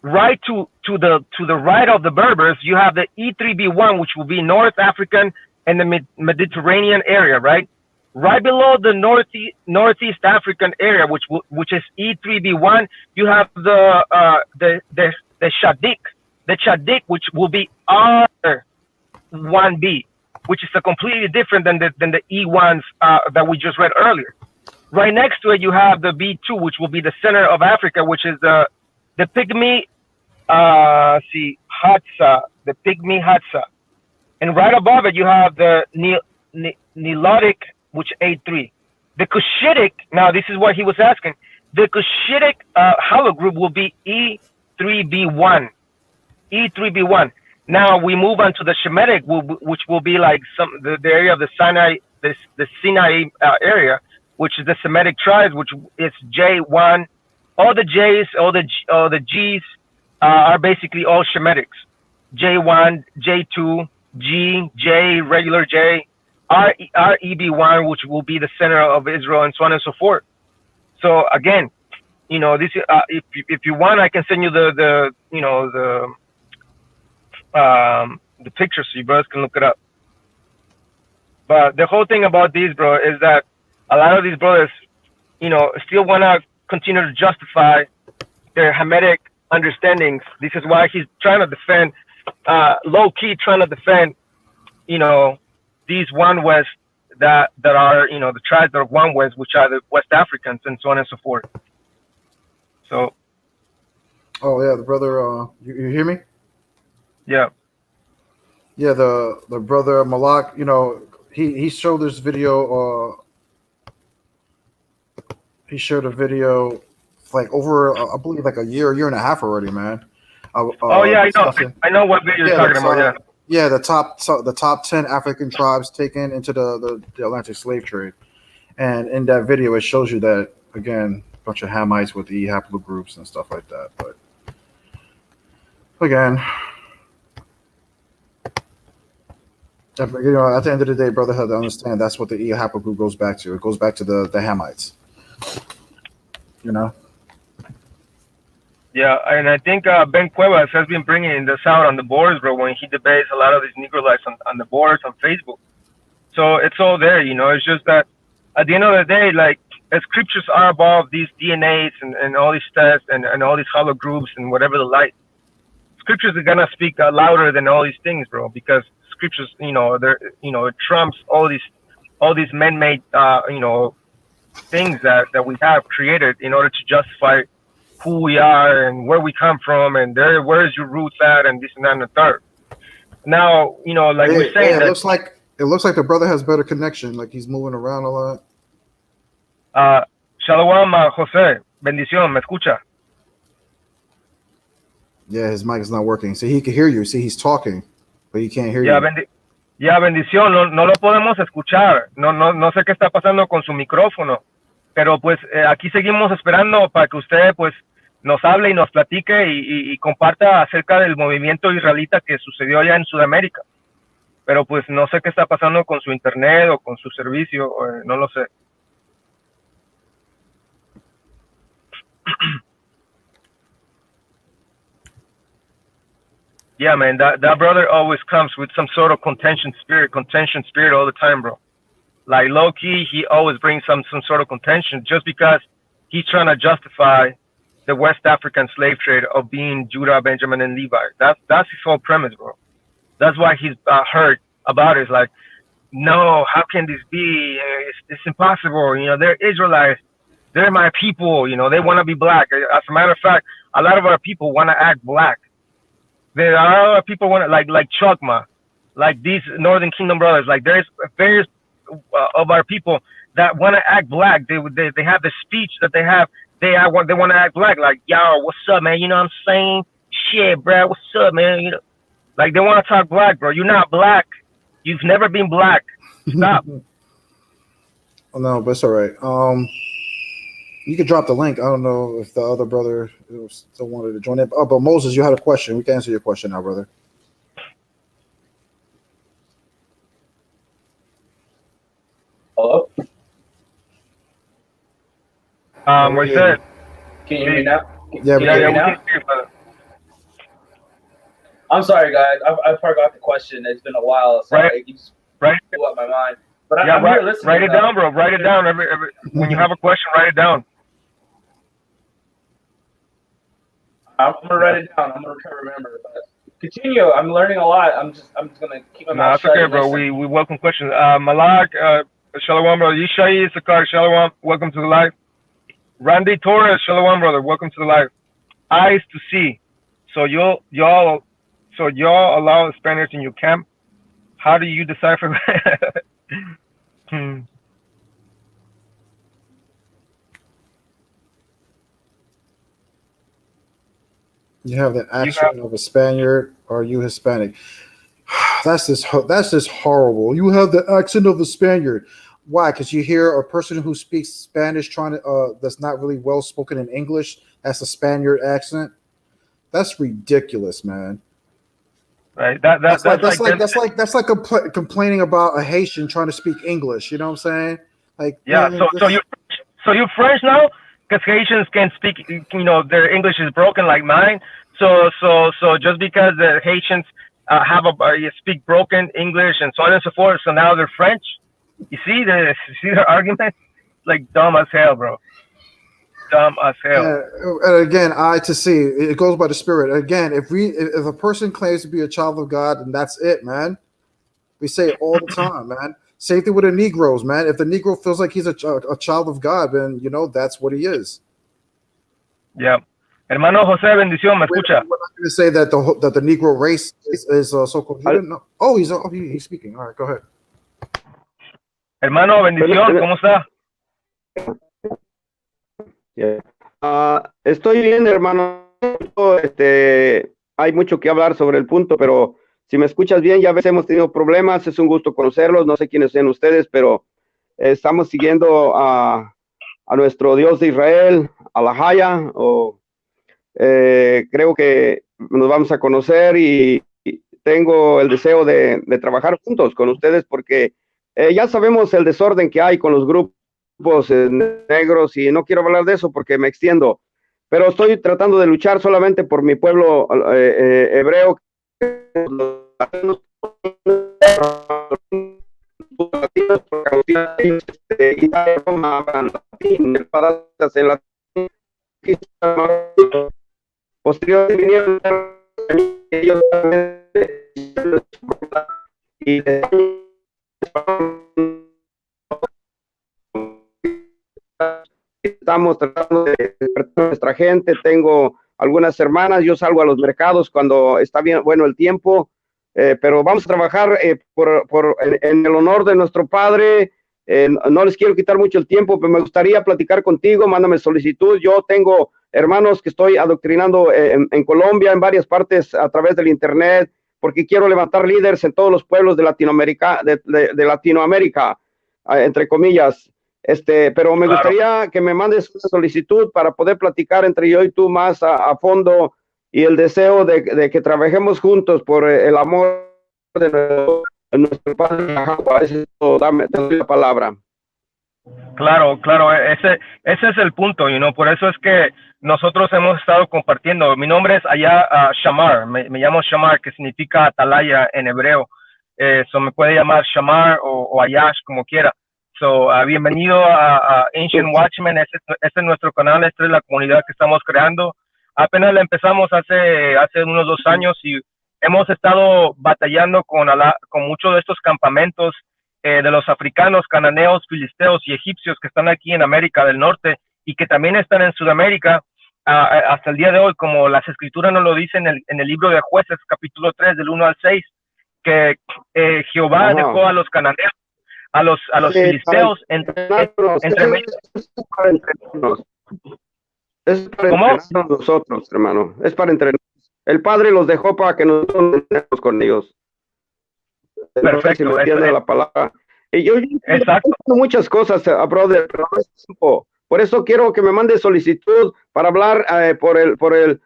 Right to the right of the Berbers, you have the E3B1, which will be North African and the Mediterranean area, right? Right below the Northeast African area, which is E3B1, you have the Chadic, which will be R1B, which is a completely different than the E1s that we just read earlier. Right next to it, you have the B2, which will be the center of Africa, which is the Pygmy Hadza, the Pygmy Hadza, and right above it, you have the Nilotic, which A3. The Cushitic, now this is what he was asking. The Cushitic halogroup will be E3B1. E3B1. Now we move on to the Shemitic, which will be like the area of the Sinai, the Sinai area, which is the Semitic tribes, which is J1. All the J's, all the G's are basically all Shemitics. J1, J2, G, J, regular J. REB1, which will be the center of Israel, and so on and so forth. So again, this if you want, I can send you the picture so you brothers can look it up. But the whole thing about these, bro, is that a lot of these brothers, still want to continue to justify their Hamitic understandings. This is why he's trying to defend, low key, trying to defend, these One West that are, the tribes that are One West, which are the West Africans, and so on and so forth. So. Oh yeah, the brother. You hear me? Yeah. Yeah, the brother Malak. He showed this video. He showed a video like over, I believe, like a year and a half already, man. Oh yeah, I know what video you're talking about. Yeah. Yeah, the top 10 African tribes taken into the Atlantic slave trade, and in that video it shows you that, again, a bunch of Hamites with the haplogroups and stuff like that. But again, at the end of the day, brother had to understand that's what the E haplogroup goes back to. It goes back to the Hamites. Yeah, and I think Ben Cuevas has been bringing this out on the boards, bro, when he debates a lot of these Negroites on the boards on Facebook. So it's all there, It's just that at the end of the day, like, as scriptures are above these DNAs and all these tests and all these hollow groups and whatever the like, scriptures are gonna speak louder than all these things, bro, because scriptures, it trumps all these man-made, things that we have created in order to justify who we are and where we come from, and where's your roots at, and this and that and the third. Now, like we're saying, it looks like the brother has better connection. Like he's moving around a lot. Shalom, Jose. Bendición. ¿Me escucha? Yeah, his mic is not working. See, he can hear you. See, he's talking, but he can't hear you. Bendición. No lo podemos escuchar. No sé qué está pasando con su micrófono. Pero pues aquí seguimos esperando para que usted pues nos hable y nos platique y comparta acerca del movimiento israelita que sucedió allá en Sudamérica. pero pues no sé qué está pasando con su internet o con su servicio, no lo sé. Yeah, man, that brother always comes with some sort of contention spirit all the time, bro. Like low key, he always brings some sort of contention just because he's trying to justify the West African slave trade of being Judah, Benjamin, and Levi. That's his whole premise, bro. That's why he's hurt about it. It's like, no, how can this be? It's impossible. You know, they're Israelites. They're my people. You know, they want to be black. As a matter of fact, a lot of our people want to act black. There are other people want to, like Chokma, like these Northern Kingdom brothers. Like there's various of our people that want to act black. They have the speech that they have. They want to act black. Like, yo, what's up, man? You know what I'm saying? Shit, bro, what's up, man? You know, like they want to talk black, bro. You're not black. You've never been black. Stop. Oh, no, but it's all right. You could drop the link. I don't know if the other brother still wanted to join in. Oh, but Moses, you had a question. We can answer your question now, brother. Hello? We said. Can you hear me now? Yeah, Can you hear me now? We can hear you, brother. I'm sorry, guys. I forgot the question. It's been a while, so Right. it keeps Right. blew up my mind. But Yeah, I'm here listening. write it down, bro. Write it down. Every when you have a question, write it down. I'm gonna write it down. I'm gonna try to remember. But continue. I'm learning a lot. I'm just gonna keep my No, mouth that's shut. okay, and bro. listen. We welcome questions. Malak, Shalom, brother. Yishai Issachar, Shalom. Welcome to the live. Randy Torres, Shalom, brother. Welcome to the live. Eyes to see. So y'all allow the Spaniards in your camp. How do you decipher? You have the accent of a Spaniard. Or are you Hispanic? That's just horrible. You have the accent of a Spaniard. Why? Because you hear a person who speaks Spanish trying to that's not really well spoken in English. That's a Spaniard accent. That's ridiculous, man. Right. That's like complaining about a Haitian trying to speak English. You know what I'm saying? Like, yeah. man, So you're French now? Because Haitians can speak. You know, their English is broken like mine. So just because the Haitians speak broken English and so on and so forth, so now they're French. You see their argument? Like dumb as hell, bro. Dumb as hell. And again, eye to see. It goes by the spirit. Again, if a person claims to be a child of God, and that's it, man. We say it all the time, man. Same thing with the Negroes, man. If the Negro feels like he's a child of God, then you know that's what he is. Yeah. Hermano José, bendición, me escucha. We're not going to say that the Negro race is so-called. No. Oh, he's speaking. All right, go ahead. Hermano, bendición, ¿cómo está? Estoy bien, hermano. Hay mucho que hablar sobre el punto, pero si me escuchas bien, ya ves, hemos tenido problemas. Es un gusto conocerlos. No sé quiénes sean ustedes, pero estamos siguiendo a nuestro Dios de Israel, a la Haya, creo que nos vamos a conocer y tengo el deseo de trabajar juntos con ustedes porque ya sabemos el desorden que hay con los grupos negros y no quiero hablar de eso porque me extiendo, pero estoy tratando de luchar solamente por mi pueblo hebreo. Posteriormente vinieron ellos y estamos tratando de despertar a nuestra gente. Tengo algunas hermanas, yo salgo a los mercados cuando está bien bueno el tiempo, pero vamos a trabajar en el honor de nuestro Padre. No les quiero quitar mucho el tiempo, pero me gustaría platicar contigo. Mándame solicitud. Yo tengo hermanos que estoy adoctrinando en Colombia, en varias partes a través del internet, porque quiero levantar líderes en todos los pueblos de Latinoamérica, de Latinoamérica, entre comillas. Pero me gustaría que me mandes una solicitud para poder platicar entre yo y tú más a fondo y el deseo de que trabajemos juntos por el amor de nuestro Padre Yahweh. Eso es todo. Te doy la palabra. Claro, claro, ese es el punto, por eso es que nosotros hemos estado compartiendo. Mi nombre es allá Shamar, me llamo Shamar, que significa atalaya en hebreo. Me puede llamar Shamar o Ayash, como quiera. Bienvenido a Ancient Watchmen, este es nuestro canal, esta es la comunidad que estamos creando. Apenas la empezamos hace unos 2 años y hemos estado batallando con muchos de estos campamentos de los africanos, cananeos, filisteos y egipcios que están aquí en América del Norte y que también están en Sudamérica hasta el día de hoy, como las escrituras nos lo dicen en el libro de Jueces, capítulo 3, del 1 al 6, que Jehová dejó a los cananeos, a los filisteos entre es para entrenarnos nosotros, hermano. Es para entrenar. El Padre los dejó para que nosotros entrenemos con ellos. Perfecto. No sé si me la palabra. Y yo exacto. Muchas cosas, brother, pero no es tiempo. Por eso quiero que me mande solicitud para hablar por el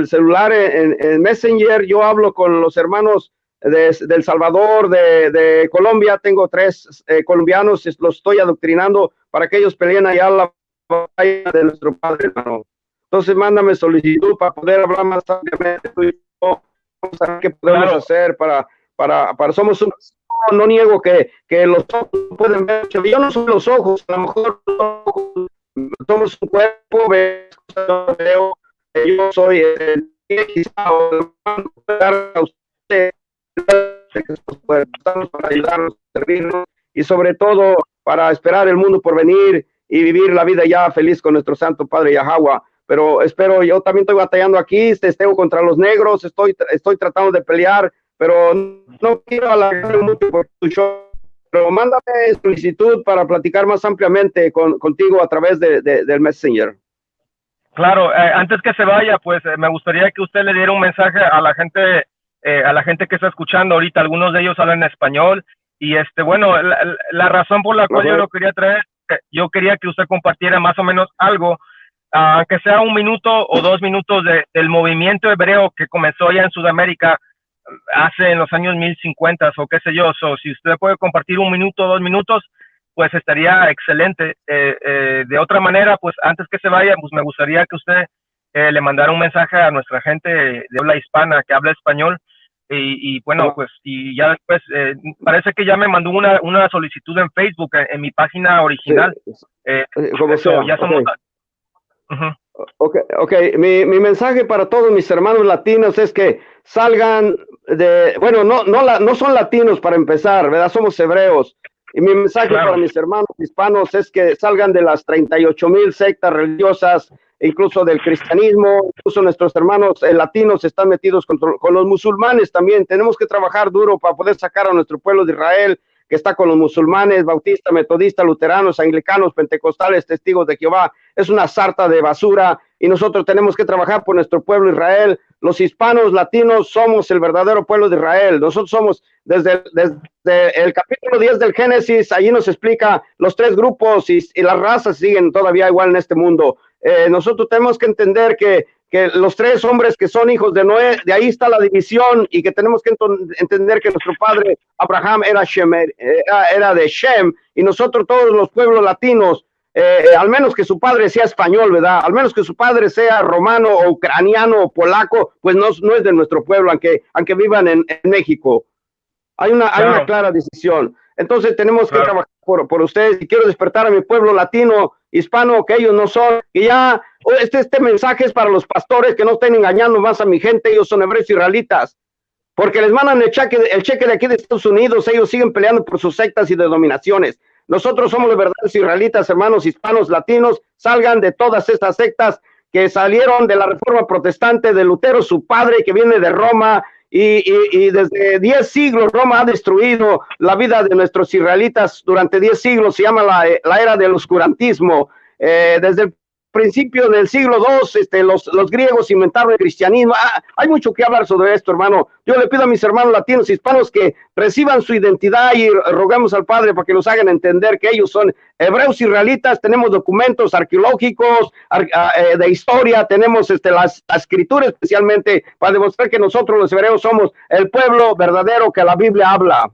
celular en Messenger. Yo hablo con los hermanos de El Salvador, de Colombia. Tengo 3 colombianos, los estoy adoctrinando para que ellos peleen allá la batalla de nuestro Padre, hermano. Entonces mándame solicitud para poder hablar más ampliamente tú y yo. Vamos a ver qué podemos hacer para somos un, no niego que los ojos no pueden ver, yo no soy los ojos, a lo mejor somos un cuerpo, veo, yo soy a usted, estamos para ayudarnos, servirnos y sobre todo para esperar el mundo por venir y vivir la vida ya feliz con nuestro Santo Padre Yahweh. Pero espero, yo también estoy batallando aquí, testeo contra los negros, estoy tratando de pelear, pero no quiero alargar mucho por tu show, pero mándame solicitud para platicar más ampliamente contigo a través del Messenger. Claro, antes que se vaya, pues me gustaría que usted le diera un mensaje a la gente que está escuchando ahorita. Algunos de ellos hablan español y bueno, la razón por la cual yo lo quería traer, yo quería que usted compartiera más o menos algo, aunque sea 1 minuto o 2 minutos del movimiento hebreo que comenzó ya en Sudamérica hace en los años 1050 o qué sé yo. Si usted puede compartir 1 minuto o 2 minutos, pues estaría excelente. De otra manera, pues antes que se vaya, pues me gustaría que usted le mandara un mensaje a nuestra gente de habla hispana que habla español y bueno, pues y ya después parece que ya me mandó una solicitud en Facebook en mi página original. Como sea, ya somos Okay. Mi mensaje para todos mis hermanos latinos es que salgan bueno, no son latinos para empezar, ¿verdad? Somos hebreos. Y mi mensaje para mis hermanos hispanos es que salgan de las 38,000 sectas religiosas, incluso del cristianismo. Incluso nuestros hermanos latinos están metidos con los musulmanes también. Tenemos que trabajar duro para poder sacar a nuestro pueblo de Israel, que está con los musulmanes, bautistas, metodistas, luteranos, anglicanos, pentecostales, testigos de Jehová. Es una sarta de basura y nosotros tenemos que trabajar por nuestro pueblo Israel. Los hispanos latinos somos el verdadero pueblo de Israel. Nosotros somos, desde el capítulo 10 del Génesis, allí nos explica los 3 grupos y las razas siguen todavía igual en este mundo. Nosotros tenemos que entender que los 3 hombres que son hijos de Noé, de ahí está la división, y que tenemos que entender que nuestro padre Abraham era de Shem, y nosotros todos los pueblos latinos, al menos que su padre sea español, ¿verdad? Al menos que su padre sea romano o ucraniano o polaco, pues no es de nuestro pueblo, aunque vivan en México. Hay una clara decisión. Entonces tenemos que trabajar por ustedes, y quiero despertar a mi pueblo latino, hispano, que ellos no son, y ya este mensaje es para los pastores que no estén engañando más a mi gente. Ellos son hebreos israelitas, porque les mandan el cheque de aquí de Estados Unidos. Ellos siguen peleando por sus sectas y denominaciones. Nosotros somos los verdaderos israelitas, hermanos hispanos, latinos. Salgan de todas estas sectas que salieron de la Reforma Protestante de Lutero, su padre, que viene de Roma, y desde 10 siglos Roma ha destruido la vida de nuestros israelitas. Durante 10 siglos se llama la era del oscurantismo. Desde el principio del siglo II, los griegos inventaron el cristianismo. Hay mucho que hablar sobre esto, hermano. Yo le pido a mis hermanos latinos, hispanos, que reciban su identidad y rogamos al Padre para que nos hagan entender que ellos son hebreos israelitas. Tenemos documentos arqueológicos, de historia, tenemos la escritura especialmente para demostrar que nosotros los hebreos somos el pueblo verdadero que la Biblia habla.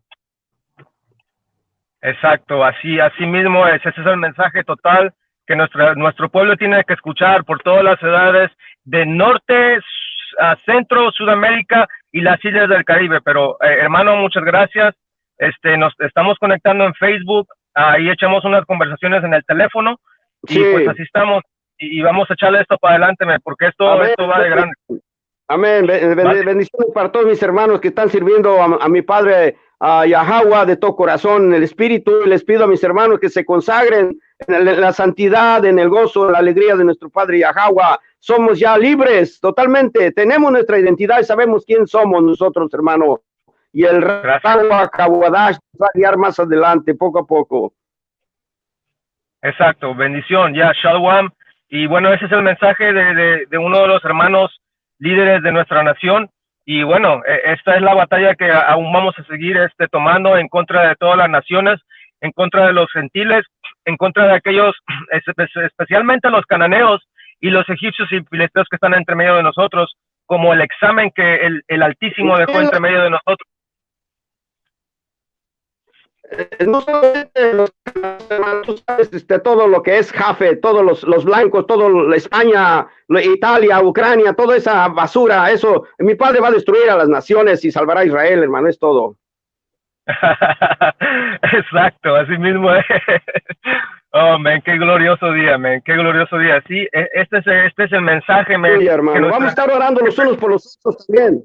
Exacto, así mismo es. Ese es el mensaje total que nuestro pueblo tiene que escuchar por todas las edades de norte a centro, Sudamérica y las islas del Caribe. Pero hermano, muchas gracias. Nos estamos conectando en Facebook, ahí echamos unas conversaciones en el teléfono y Sí. pues así estamos y vamos a echarle esto para adelante, porque esto va de grande. Amén. Bendiciones para todos mis hermanos que están sirviendo a mi Padre, a Yahweh, de todo corazón, en el Espíritu. Y les pido a mis hermanos que se consagren en la santidad, en el gozo, en la alegría de nuestro Padre Yahweh. Somos ya libres totalmente. Tenemos nuestra identidad y sabemos quién somos nosotros, hermano. Y el Rawa Kawadash va a guiar más adelante, poco a poco. Exacto, bendición, ya, Shalom. Y bueno, ese es el mensaje de uno de los hermanos líderes de nuestra nación. Y bueno, esta es la batalla que aún vamos a seguir tomando en contra de todas las naciones, en contra de los gentiles, en contra de aquellos, especialmente los cananeos y los egipcios y filisteos que están entre medio de nosotros, como el examen que el Altísimo dejó entre medio de nosotros. No solamente tú sabes, todo lo que es Jafe, todos los blancos, todo España, Italia, Ucrania, toda esa basura, eso, mi Padre va a destruir a las naciones y salvará a Israel, hermano, es todo. Exacto, así mismo es. Oh, man, qué glorioso día, man, qué glorioso día. Sí, este es el mensaje, man. Sí, hermano, vamos a estar orando los unos por los otros también.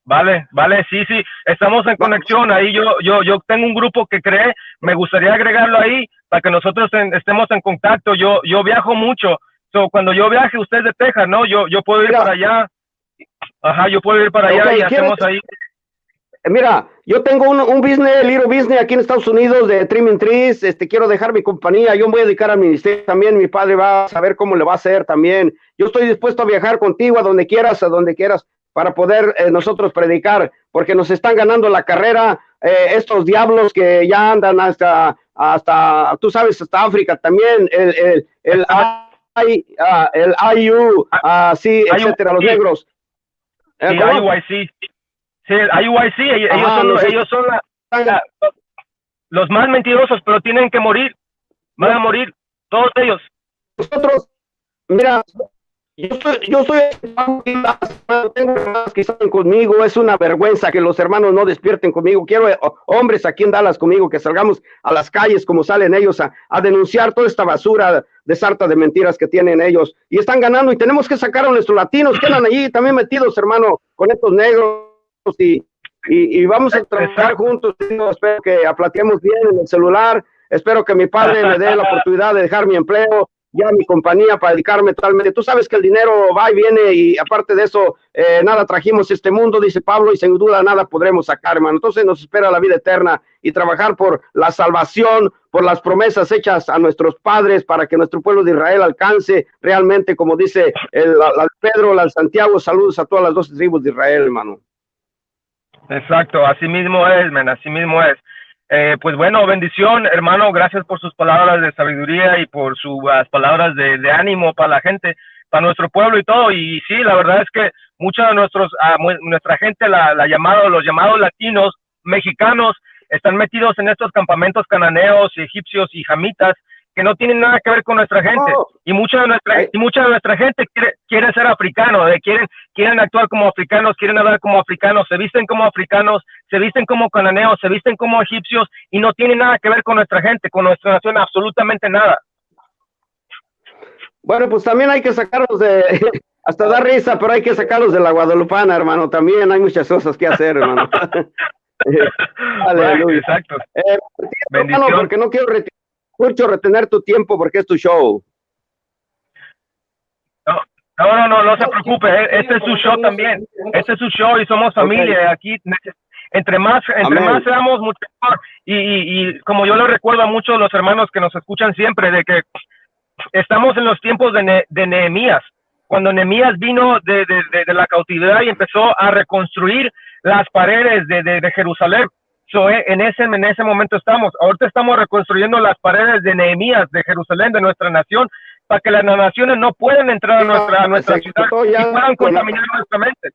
Vale, sí, estamos en conexión. Ahí yo tengo un grupo que cree, me gustaría agregarlo ahí para que nosotros estemos en contacto. Yo viajo mucho, cuando yo viaje, usted es de Texas, ¿no? Yo puedo ir para allá. Ajá, yo puedo ir para allá y hacemos ahí. Mira, yo tengo un business, little business aquí en Estados Unidos de trimming trees. Quiero dejar mi compañía. Yo me voy a dedicar al ministerio también. Mi padre va a saber cómo le va a hacer también. Yo estoy dispuesto a viajar contigo a donde quieras, para poder nosotros predicar, porque nos están ganando la carrera estos diablos que ya andan hasta tú sabes, hasta África también, el IU, sí, etcétera, los negros. Sí, IUIC. Sí, IUIC, ellos son los más mentirosos, pero tienen que morir, van a morir, todos ellos. Nosotros, mira, yo soy tengo hermanos que están conmigo. Es una vergüenza que los hermanos no despierten conmigo. Quiero hombres aquí en Dallas conmigo, que salgamos a las calles como salen ellos a denunciar toda esta basura de sarta de mentiras que tienen ellos, y están ganando, y tenemos que sacar a nuestros latinos que andan allí también metidos, hermano, con estos negros, y vamos a trabajar juntos. Espero que aplaquemos bien en el celular. Espero que mi padre me dé la oportunidad de dejar mi empleo, ya mi compañía, para dedicarme totalmente. Tú sabes que el dinero va y viene, y aparte de eso, nada trajimos a este mundo, dice Pablo, y sin duda nada podremos sacar, hermano. Entonces nos espera la vida eterna y trabajar por la salvación, por las promesas hechas a nuestros padres, para que nuestro pueblo de Israel alcance realmente, como dice la Pedro, la Santiago. Saludos a todas las 12 tribus de Israel, hermano. Exacto, así mismo es, man, así mismo es. Pues bueno, bendición, hermano, gracias por sus palabras de sabiduría y por sus palabras de ánimo para la gente, para nuestro pueblo y todo. Y sí, la verdad es que mucha de nuestra gente, los llamados latinos, mexicanos, están metidos en estos campamentos cananeos, egipcios y jamitas, que no tienen nada que ver con nuestra gente. Y mucha de nuestra gente quiere ser africano, quieren actuar como africanos, quieren hablar como africanos, se visten como africanos, se visten como cananeos, se visten como egipcios, y no tienen nada que ver con nuestra gente, con nuestra nación, absolutamente nada. Bueno, pues también hay que sacarlos hasta da risa, pero hay que sacarlos de la guadalupana, hermano. También hay muchas cosas que hacer, hermano. Aleluya. Exacto. Hermano, porque no quiero retener tu tiempo, porque es tu show. No se preocupe, este es su show también, este es su show y somos familia. Aquí entre más seamos, mucho mejor. Y como yo le recuerdo a muchos de los hermanos que nos escuchan siempre, de que estamos en los tiempos de Nehemías, cuando Nehemías vino de la cautividad y empezó a reconstruir las paredes de Jerusalén. So, en ese momento estamos. Ahorita estamos reconstruyendo las paredes de Nehemías, de Jerusalén, de nuestra nación, para que las naciones no puedan entrar a nuestra ciudad y puedan contaminar nuestra mente.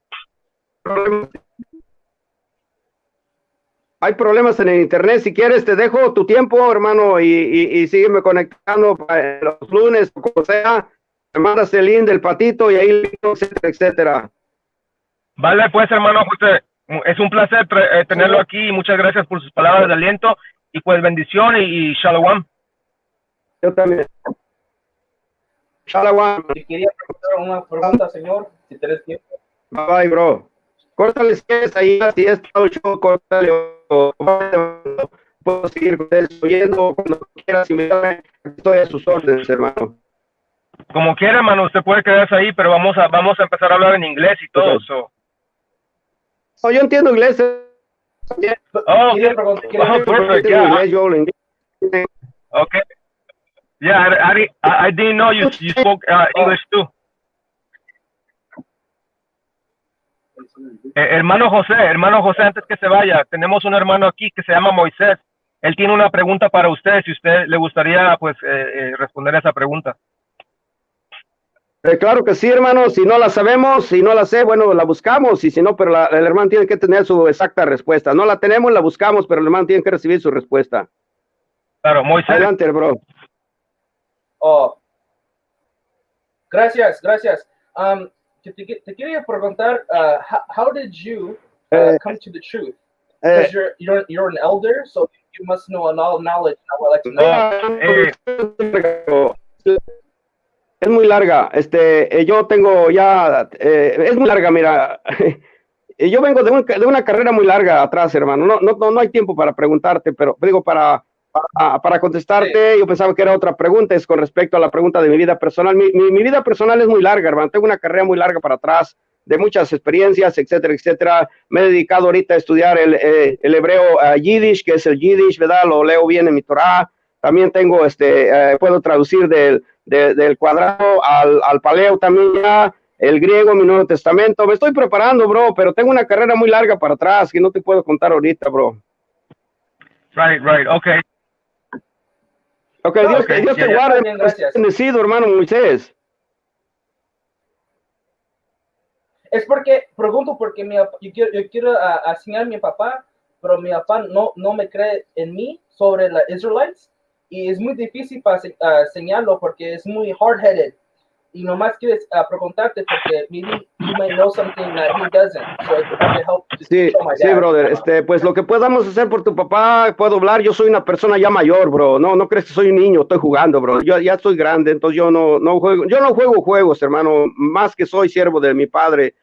Hay problemas en el internet. Si quieres, te dejo tu tiempo, hermano, y sígueme conectando los lunes, o como sea. Me mandas el link del patito y ahí, etcétera, etcétera. Vale, pues, hermano José, es un placer tenerlo aquí. Muchas gracias por sus palabras de aliento y pues bendición y shalom. Yo también. Shalom. Si quería preguntar una pregunta, señor, si tenés tiempo. Bye, bye, bro. Córtale si es ahí, si es todo el show, córtale. Puedo seguir oyendo cuando quieras. Si me llame, estoy a sus órdenes, hermano. Como quiera, hermano, usted puede quedarse ahí, pero vamos a empezar a hablar en inglés y todo eso. Oh, yo entiendo inglés. Oh, perfect. Yeah. Okay. Yeah, I didn't know you spoke English too. Hermano José, antes que se vaya, tenemos un hermano aquí que se llama Moisés. Él tiene una pregunta para usted, si usted le gustaría pues responder a esa pregunta. Claro que sí, hermano. Si no la sabemos, si no la sé, bueno, la buscamos. Y si no, pero el hermano tiene que tener su exacta respuesta. No la tenemos, la buscamos, pero el hermano tiene que recibir su respuesta. Claro, Moisés. Adelante, bro. Oh, gracias. Te quería preguntar, how did you come to the truth? Because you're an elder, so you must know all knowledge. I would like to know. Es muy larga. Yo tengo ya, es muy larga, mira. Yo vengo de una carrera muy larga atrás, hermano. No hay tiempo para preguntarte, pero digo, para contestarte, sí. Yo pensaba que era otra pregunta, es con respecto a la pregunta de mi vida personal. Mi vida personal es muy larga, hermano. Tengo una carrera muy larga para atrás, de muchas experiencias, etcétera, etcétera. Me he dedicado ahorita a estudiar el hebreo yiddish, que es el yiddish, ¿verdad? Lo leo bien en mi Torah. También tengo, puedo traducir del cuadrado al paleo también ya, el griego, mi Nuevo Testamento. Me estoy preparando, bro, pero tengo una carrera muy larga para atrás que no te puedo contar ahorita, bro. Right, okay. Okay, Dios te guarde. Bien, gracias. Bendecido, hermano Moisés. Es porque, pregunto porque yo quiero enseñar a mi papá, pero mi papá no me cree en mí sobre los Israelites. Y es muy difícil para enseñarlo porque es muy hard-headed. Y nomás quieres preguntarte porque maybe you might know something that he doesn't. So I can help sí, brother. Pues lo que podamos hacer por tu papá, puedo hablar. Yo soy una persona ya mayor, bro. No crees que soy un niño, estoy jugando, bro. Yo ya estoy grande, entonces yo no juego juegos, hermano. Más que soy siervo de mi padre.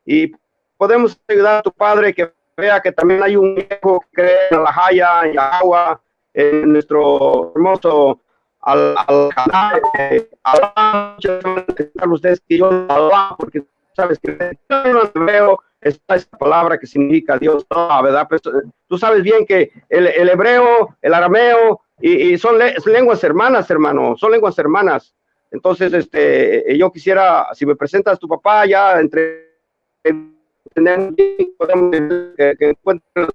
Y podemos ayudar a tu padre que vea que también hay un viejo que cree en la Jaya, en Yahweh, en nuestro hermoso canal, ustedes que yo porque sabes que no veo esta palabra que significa Dios, ¿verdad? Pues, tú sabes bien que el hebreo, el arameo y son lenguas hermanas, hermano, son lenguas hermanas. Entonces, yo quisiera, si me presentas tu papá ya entre podemos que encuentre.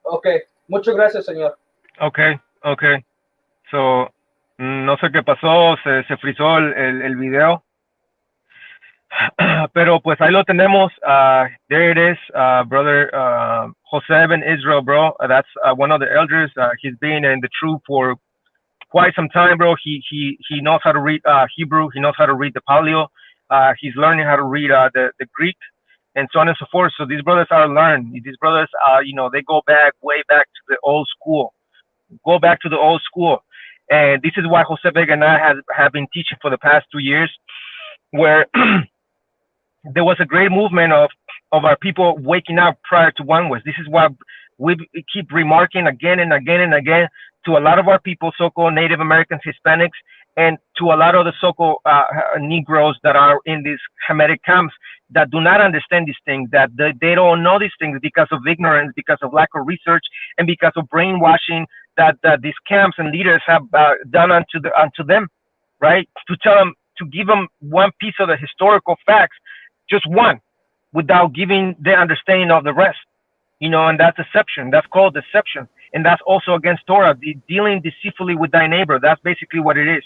Okay, muchas gracias, señor. Okay. So, no sé qué pasó, se frizó el video. Pero pues ahí lo tenemos. There it is, brother José Ben Israel, bro. That's one of the elders. He's been in the troop for quite some time, bro. He knows how to read Hebrew. He knows how to read the Paleo. He's learning how to read the Greek, and so on and so forth. So these brothers are learned. These brothers, they go way back to the old school. And this is why Jose Vega and I have been teaching for the past 2 years, where there was a great movement of our people waking up prior to One West. This is why we keep remarking again and again and again to a lot of our people, so-called Native Americans, Hispanics, and to a lot of the so-called Negroes that are in these Hamitic camps that do not understand these things, that they don't know these things because of ignorance, because of lack of research, and because of brainwashing that these camps and leaders have done unto them, right? To tell them, to give them one piece of the historical facts, just one, without giving the understanding of the rest, and that's deception. That's called deception. And that's also against Torah, dealing deceitfully with thy neighbor. That's basically what it is.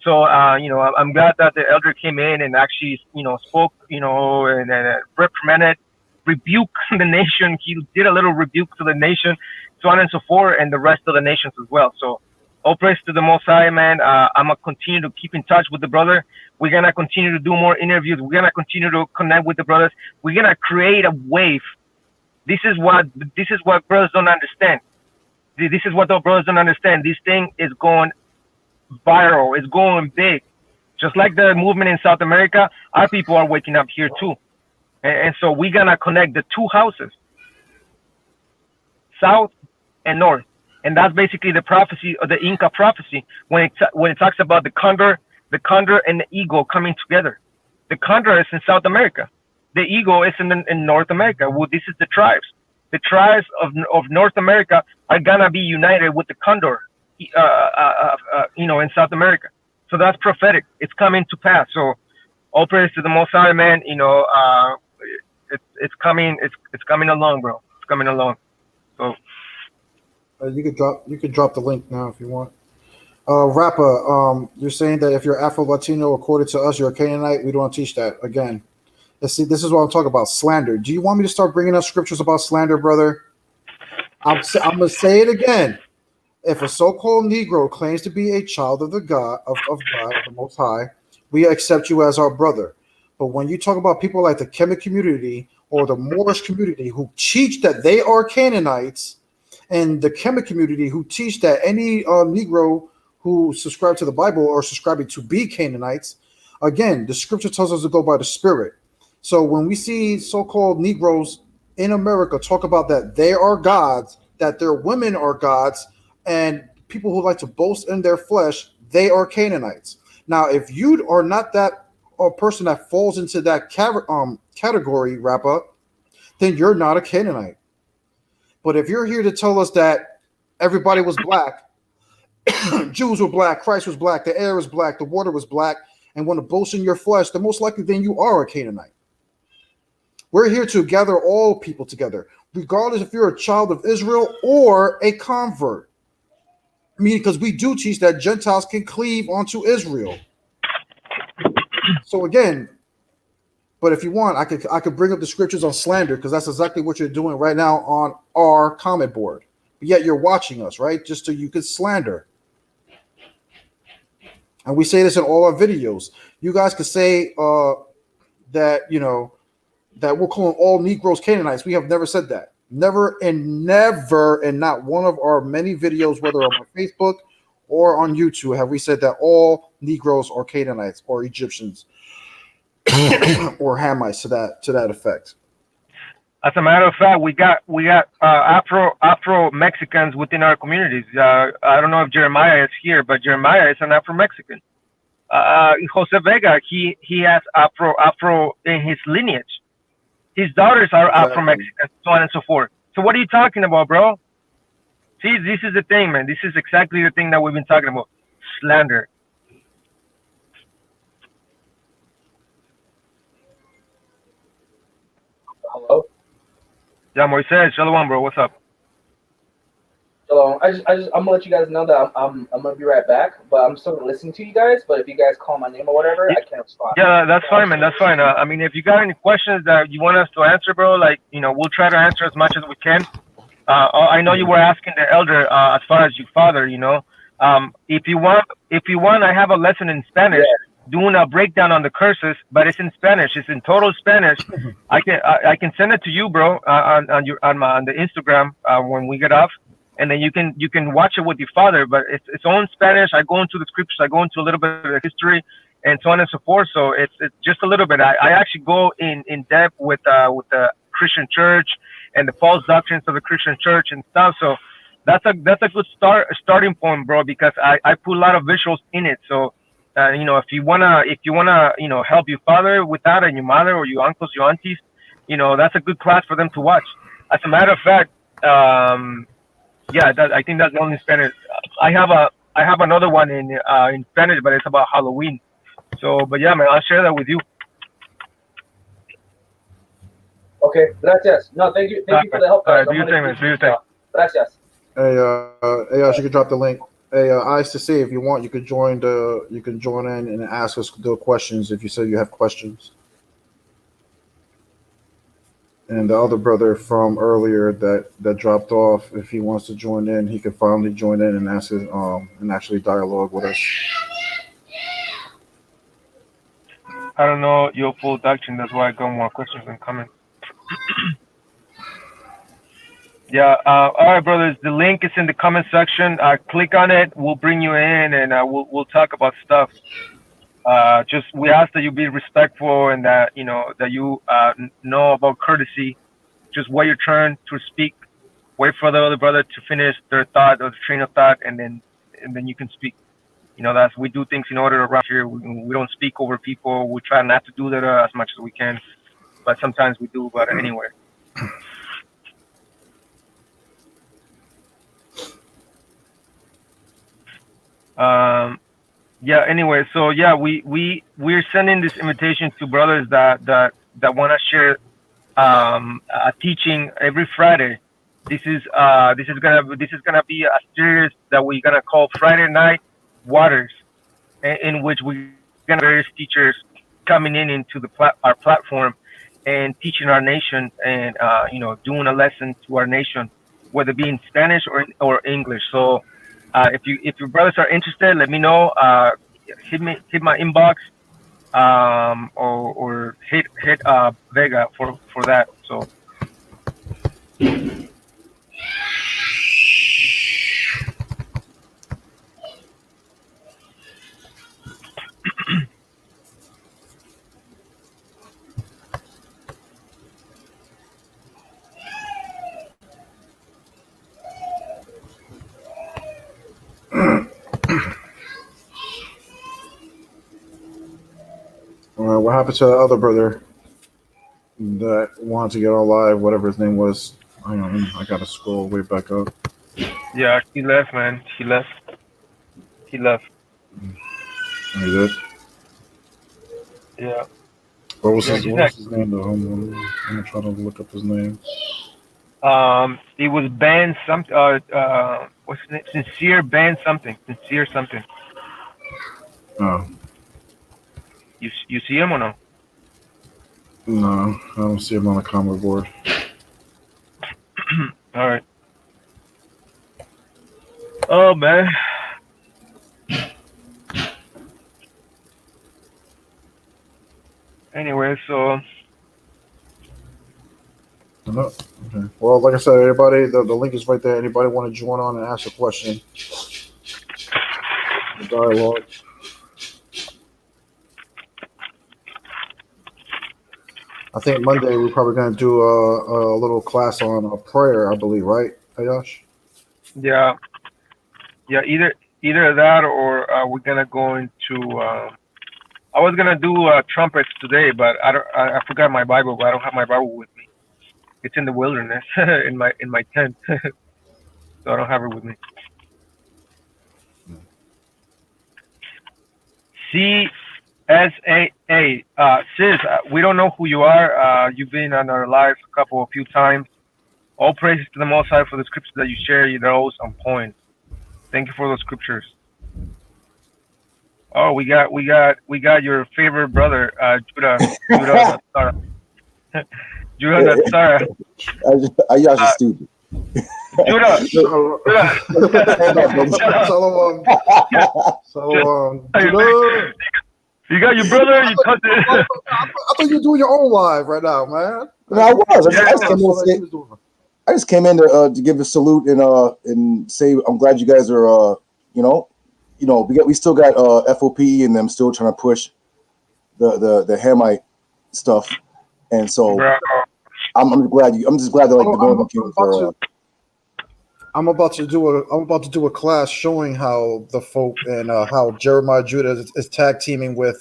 So, I'm glad that the elder came in and actually, spoke, and reprimanded, rebuked the nation. He did a little rebuke to the nation, so on and so forth, and the rest of the nations as well. So, all praise to the Most High, man. I'm going to continue to keep in touch with the brother. We're going to continue to do more interviews. We're going to continue to connect with the brothers. We're going to create a wave. This is what brothers don't understand. This is what the brothers don't understand. This thing is going viral. It's going big. Just like the movement in South America, our people are waking up here too. And so we're going to connect the two houses, South and North. And that's basically the prophecy of the Inca prophecy when it talks about the condor and the eagle coming together. The condor is in South America. The eagle is in North America. Well, this is the tribes. The tribes of North America are gonna be united with the condor, in South America. So that's prophetic. It's coming to pass. So all praise to the Most High, man. It's coming. It's coming along, bro. It's coming along. So. You could drop the link now if you want. Rappa, you're saying that if you're Afro-Latino, according to us, you're a Canaanite. We don't teach that. Again, let's see. This is what I'm talking about, slander. Do you want me to start bringing up scriptures about slander, brother? I'm going to say it again. If a so-called Negro claims to be a child of the God, of God, the Most High, we accept you as our brother. But when you talk about people like the Kemet community or the Moorish community who teach that they are Canaanites, and the Kemet community who teach that any Negro who subscribe to the Bible or subscribing to be Canaanites, again, the scripture tells us to go by the Spirit. So when we see so-called Negroes in America talk about that they are gods, that their women are gods, and people who like to boast in their flesh, they are Canaanites. Now, if you are not that person that falls into that category, Rappa, then you're not a Canaanite. But if you're here to tell us that everybody was black, Jews were black, Christ was black, the air was black, the water was black, and want to boast in your flesh, then most likely then you are a Canaanite. We're here to gather all people together, regardless if you're a child of Israel or a convert. I mean, because we do teach that Gentiles can cleave onto Israel. So again, but if you want, I could bring up the scriptures on slander, because that's exactly what you're doing right now on our comment board. But yet you're watching us, right? Just so you could slander. And we say this in all our videos. You guys could say that we're calling all Negroes Canaanites. We have never said that. Never in not one of our many videos, whether on my Facebook or on YouTube, have we said that all Negroes are Canaanites or Egyptians. Or Hamites to that effect. As a matter of fact, we got Afro Mexicans within our communities. I don't know if Jeremiah is here, but Jeremiah is an Afro Mexican. Jose Vega, he has Afro in his lineage. His daughters are Afro Mexicans, so on and so forth. So what are you talking about, bro? See, this is the thing, man. This is exactly the thing that we've been talking about. Slander. Hello. Yeah, Moises, Shalom, bro. What's up? Hello. I'm gonna let you guys know that I'm gonna be right back, but I'm still listening to you guys. But if you guys call my name or whatever, I can't respond. Yeah, that's fine, man. That's fine. I mean, if you got any questions that you want us to answer, bro, we'll try to answer as much as we can. I know you were asking the elder as far as your father. If you want, I have a lesson in Spanish. Yeah. Doing a breakdown on the curses, but it's in Spanish. It's in total Spanish. I can send it to you, bro, on the Instagram when we get off, and then you can watch it with your father. But it's all in Spanish. I go into the scriptures. I go into a little bit of the history and so on and so forth. So it's just a little bit. I actually go in depth with the Christian church and the false doctrines of the Christian church and stuff. So that's a good starting point, bro, because I put a lot of visuals in it. So if you wanna help your father with that and your mother or your uncles, your aunties, that's a good class for them to watch. As a matter of fact, I think that's only in Spanish. I have another one in Spanish, but it's about Halloween. So, but yeah, man, I'll share that with you. Okay, gracias. No, thank you for the help, guys. Do your thing, man. Do your thing. Gracias. Hey, you can drop the link. Hey, Eyes to see if you want, you can join in and ask us the questions if you say you have questions. And the other brother from earlier that dropped off, if he wants to join in, he can finally join in and ask his and actually dialogue with us. I don't know your full doctrine. That's why I got more questions than comments. Yeah. All right, brothers. The link is in the comment section. Click on it. We'll bring you in, and we'll talk about stuff. Just we ask that you be respectful and that you know about courtesy. Just wait your turn to speak. Wait for the other brother to finish their thought or the train of thought, and then you can speak. That's we do things in order around here. We don't speak over people. We try not to do that as much as we can, but sometimes we do. But anyway. Anyway, so we're sending this invitation to brothers that want to share a teaching every Friday. This is gonna be a series that we're gonna call Friday Night Waters, in which we're gonna have various teachers coming into our platform and teaching our nation and doing a lesson to our nation, whether it be in Spanish or English. So if your brothers are interested, let me know. Hit my inbox, or hit Vega for that. So. What happened to the other brother that wanted to get on live? Whatever his name was. Hang on, I gotta scroll way back up. Yeah, he left, man. He left. He did. Yeah. What was his name though? I'm gonna try to look up his name. It was Ben something. What's his name? Sincere Ben something. Sincere something. Oh. You see him or no? No, I don't see him on the comment board. All right. Oh man. Anyway, so. Okay. Well, like I said, everybody, the link is right there. Anybody want to join on and ask a question? The dialogue. I think Monday we're probably going to do a little class on a prayer, I believe, right, Ayash? Yeah. Either that or we're gonna go into. I was gonna do trumpets today, but I forgot my Bible. But I don't have my Bible with me. It's in the wilderness in my tent, so I don't have it with me. CSAA, sis, we don't know who you are. You've been on our lives a few times. All praises to the Most High for the scriptures that you share. They're always on point. Thank you for those scriptures. Oh, we got your favorite brother, Judah Natsara. Judah Natsara. Y'all just stupid. Judah. Judah. You got your brother. You touched it. I thought you were doing your own live right now, man. No, I was. I just came in to give a salute and say I'm glad you guys are we still got FOP and them still trying to push the Hamite stuff, and so I'm just glad that like the Northern Kingdom for. I'm about to do a class showing how the folk and how Jeremiah Judah is tag teaming with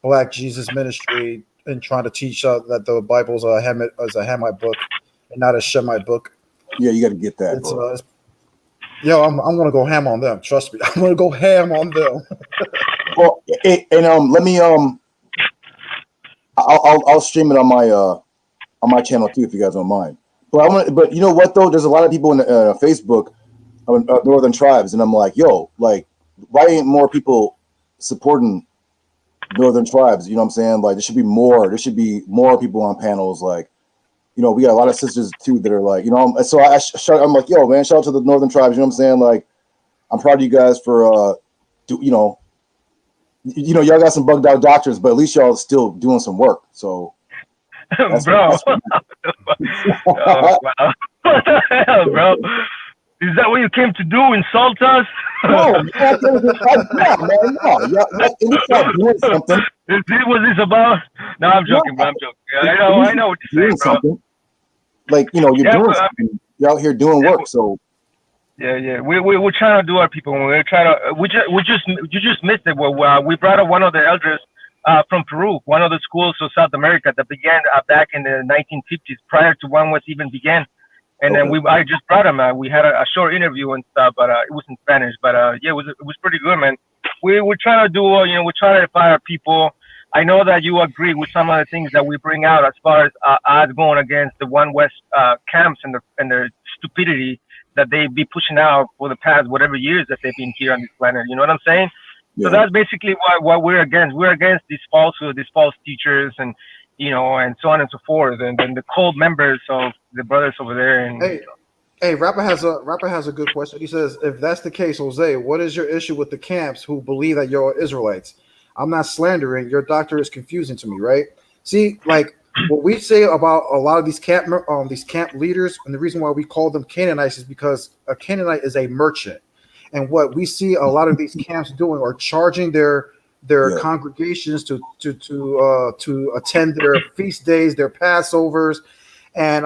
Black Jesus Ministry and trying to teach that the Bible's a Hamite book and not a Shemite book. Yeah, you got to get that, It's, bro. yo, I'm gonna go ham on them. Trust me, I'm gonna go ham on them. Well, let me I'll stream it on my channel too if you guys don't mind. But you know what though? There's a lot of people in Facebook, Northern Tribes, and I'm like, yo, like, why ain't more people supporting Northern Tribes? You know what I'm saying? Like, there should be more people on panels. Like, you know, we got a lot of sisters too that are like, you know. So I'm like, yo, man, shout out to the Northern Tribes. You know what I'm saying? Like, I'm proud of you guys for you know, y'all got some bugged out doctors, but at least y'all still doing some work. So, bro. What the hell, bro? Is that what you came to do? Insult us? No, man, no. At least y'all doing something. Is this what this about? No, I'm joking, bro. I'm joking. I know what you're saying, bro. Something. Like, you know, you're doing something. You're out here doing work, so. Yeah. We're trying to do our people. We're trying to. You just missed it. We brought up one of the elders from Peru, one of the schools of South America that began back in the 1950s, prior to one was even began. And then I just brought him. We had a short interview and stuff, but it was in Spanish. But yeah, it was pretty good, man. We're trying to do, we're trying to edify our people. I know that you agree with some of the things that we bring out as far as us going against the One West camps and their stupidity that they be pushing out for the past whatever years that they've been here on this planet. You know what I'm saying? Yeah. So that's basically what we're against. We're against these false teachers and, and so on and so forth. And then the cold members of the brothers over there. And Hey, Rapper has a good question. He says, if that's the case, Jose, what is your issue with the camps who believe that you're Israelites? I'm not slandering. Your doctor is confusing to me, right? See, like what we say about a lot of these camp leaders, and the reason why we call them Canaanites is because a Canaanite is a merchant. And what we see a lot of these camps doing are charging their congregations to attend their feast days, their Passovers, and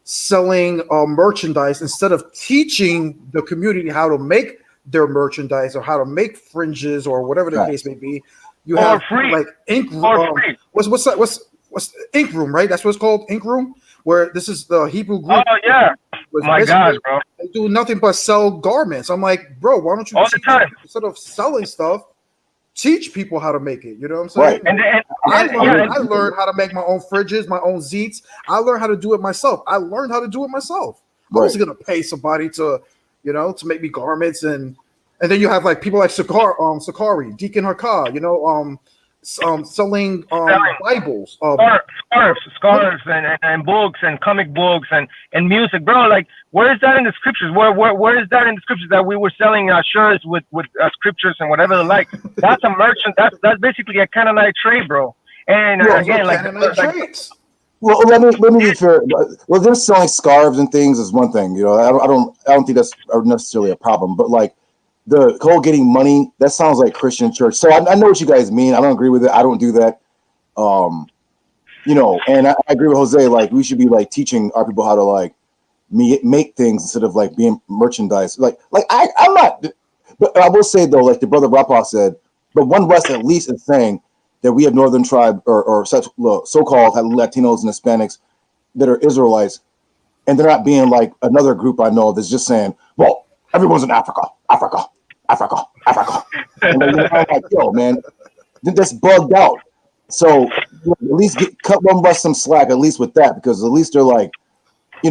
selling merchandise instead of teaching the community how to make their merchandise or how to make fringes or whatever the case may be. You have like ink room. What's ink room, right? That's what it's called, ink room. Where this is the Hebrew group. Oh yeah, my God, bro! They do nothing but sell garments. I'm like, bro, why don't you all the time instead of selling stuff, teach people how to make it? You know what I'm saying? Right. I learned how to make my own fridges, my own zeets. I learned how to do it myself. I wasn't gonna pay somebody to make me garments, and then you have like people like Sakari, Deacon Harka, selling Bibles, scarves and books and comic books and music, bro. Like, where is that in the scriptures? Where is that in the scriptures that we were selling shirts with scriptures and whatever the like? That's a merchant. That's basically a Canaanite trade, bro. And again, well, let me be fair. Well, they're selling scarves and things is one thing. I don't think that's necessarily a problem. But like the whole getting money, that sounds like Christian church. So I know what you guys mean. I don't agree with it. I don't do that. And I agree with Jose. Like, we should be like teaching our people how to like make things instead of like being merchandise. Like I'm not. But I will say though, like the brother Rapa said, but One West at least is saying that we have Northern Tribe or such so-called Latinos and Hispanics that are Israelites, and they're not being like another group I know that's just saying, well, everyone's in Africa. And then I'm like, yo, man, that's bugged out. So at least cut One West some slack, at least with that, because at least they're like, the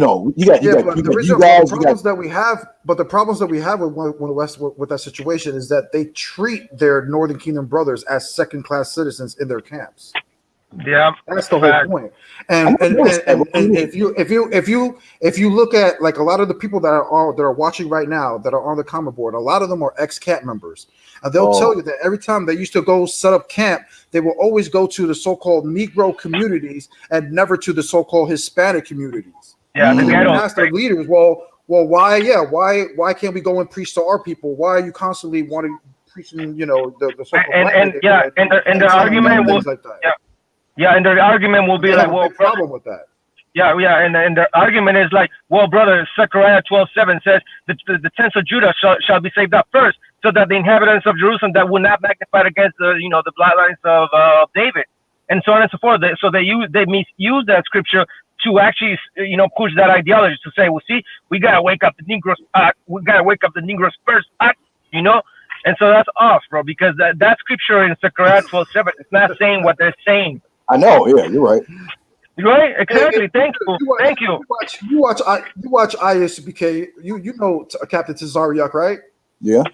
problems that we have with One West with that situation is that they treat their Northern Kingdom brothers as second-class citizens in their camps. Yeah, that's the whole point. And if you look at like a lot of the people that are watching right now that are on the comment board, a lot of them are ex-camp members, and they'll tell you that every time they used to go set up camp, they will always go to the so-called Negro communities and never to the so-called Hispanic communities. Yeah, and they ask their leaders, well, why can't we go and preach to our people? Why are you constantly wanting preaching, the and the argument will like that. Yeah, and the argument will be like, well, problem with that. yeah, and the argument is like, well, brother, Zechariah 12:7 says the tents of Judah shall be saved up first, so that the inhabitants of Jerusalem that will not magnify against the bloodlines of David, and so on and so forth. So they misuse that scripture to actually push that ideology to say, well, see, we gotta wake up the Negroes. We gotta wake up the Negroes first. And so that's off, bro, because that scripture in Zechariah 12:7 is not saying what they're saying. I know. Yeah, you're right. Right? Exactly. Thank you. You watch ISBK. You know Captain Tazariak, right? Yeah.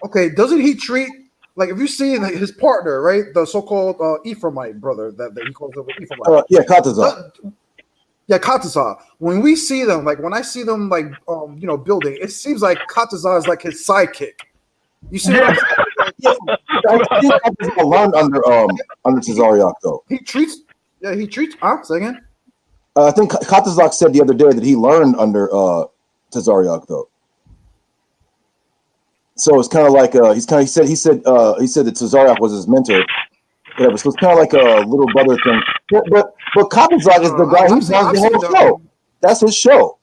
Okay. Doesn't he treat like if you see his partner, right, the so-called Ephraimite brother that he calls him Ephraimite? Yeah, Katazar. Yeah, Katazar. When we see them, like when I see them, like building, it seems like Katazar is like his sidekick. You see what I'm saying? I think Katazar learned under Tazariak though. He treats. Say again. I think Katazak said the other day that he learned under Tazariak though. So it's kind of like he said that Tazariak was his mentor, whatever. So it's kind of like a little brother thing. But Katazak is the guy who runs the whole show. That's his show.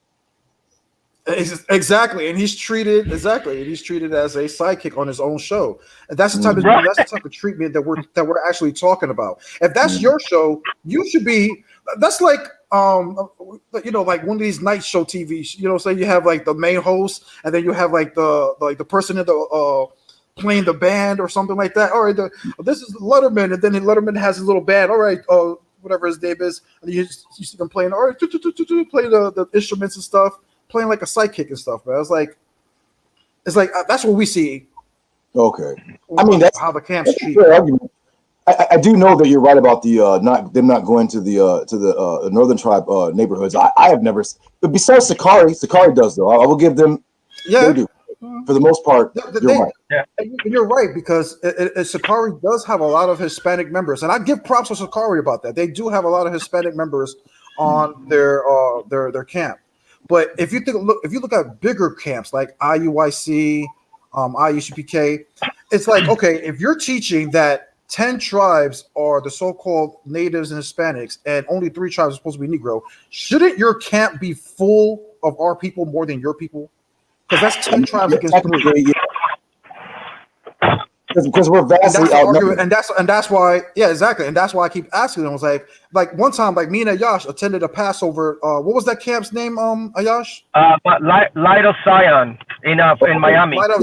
Exactly, and he's treated as a sidekick on his own show, and that's the type of treatment that we're actually talking about. If that's your show, you should be. That's like like one of these night show TVs. Say you have like the main host, and then you have like the person in the playing the band or something like that. All right, this is Letterman, and then Letterman has his little band. All right, whatever his name is, and you see them playing. All right, play the instruments and stuff. Playing like a sidekick and stuff, man. It's like that's what we see. Okay, I mean that's how the camps treat. I do know that you're right about the not going to the northern tribe neighborhoods. I have never, but besides Sakari does though. I will give them. Yeah, they do. For the most part, you're right. Yeah, you're right because Sakari does have a lot of Hispanic members, and I give props to Sakari about that. They do have a lot of Hispanic members on their camp. But if you look at bigger camps like IUIC, IUCPK, it's like, okay, if you're teaching that 10 tribes are the so-called natives and Hispanics, and only 3 tribes are supposed to be Negro, shouldn't your camp be full of our people more than your people? Because that's 10 tribes against 3. Because we're vastly outnumbered, and that's why, yeah, exactly, and that's why I keep asking them. I was like one time, like me and Ayash attended a Passover. What was that camp's name? Ayash? Light of Zion in Miami. Light of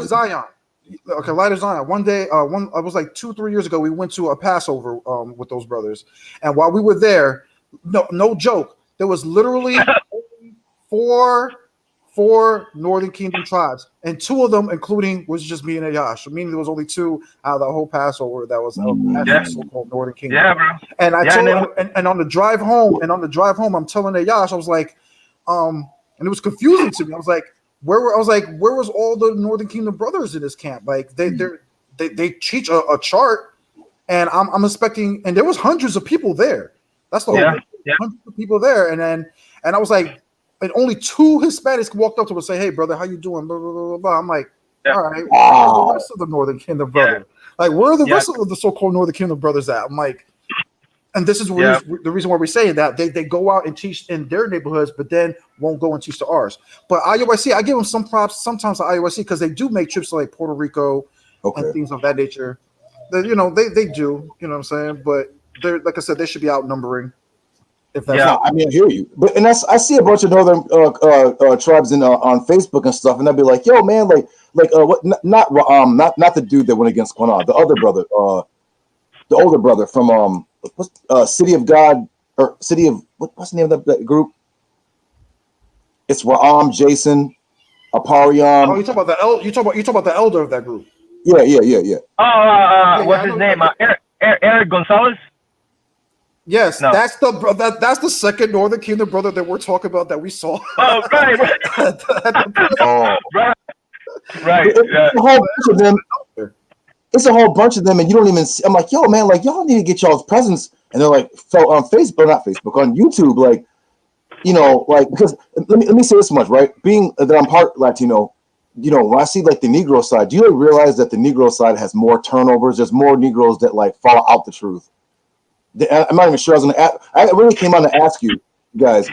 Zion. Okay, Light of Zion. One day, I was like 2-3 years ago. We went to a Passover with those brothers, and while we were there, no joke, there was literally four Northern Kingdom tribes, and 2 of them, including, was just me and Ayash. Meaning there was only 2 out of the whole Passover that was so-called Northern Kingdom. Yeah, bro. And I told him, and on the drive home, I'm telling Ayash, I was like, and it was confusing to me. I was like, where was all the Northern Kingdom brothers in this camp? Like they teach a chart, and I'm expecting, and there was hundreds of people there. That's the whole thing. Hundreds of people there, and I was like. And only 2 Hispanics walked up to him and say, "Hey, brother, how you doing?" Blah, blah, blah, blah. I'm like, all right, where's the rest of the Northern Kingdom brother? Like, where are the rest of the so-called Northern Kingdom brothers at? I'm like, and this is the reason why we're saying that they go out and teach in their neighborhoods, but then won't go and teach to ours. But IUIC, I give them some props sometimes to IUIC because they do make trips to like Puerto Rico and things of that nature. They do, you know what I'm saying? But they're, like I said, they should be outnumbering. If that's I mean, I hear you, but I see a bunch of northern tribes on Facebook and stuff, and they'll be like, "Yo, man, what? Not the dude that went against Quran, the other brother, the older brother from City of God or City of what's the name of that group? It's Ra'am, Jason, Apariam. Oh, you talk about the elder of that group. Yeah. What's his name? Eric Gonzalez. Yes, no. That's the second Northern Kingdom brother that we're talking about that we saw. Oh, right. Right. It's a whole bunch of them. It's a whole bunch of them, and you don't even see. I'm like, yo, man, like y'all need to get y'all's presence. And they're like, so on Facebook, not Facebook, on YouTube, like, because let me say this much, right? Being that I'm part Latino, when I see like the Negro side, do you realize that the Negro side has more turnovers? There's more Negroes that like follow out the truth. I'm not even sure. I really came on to ask you guys.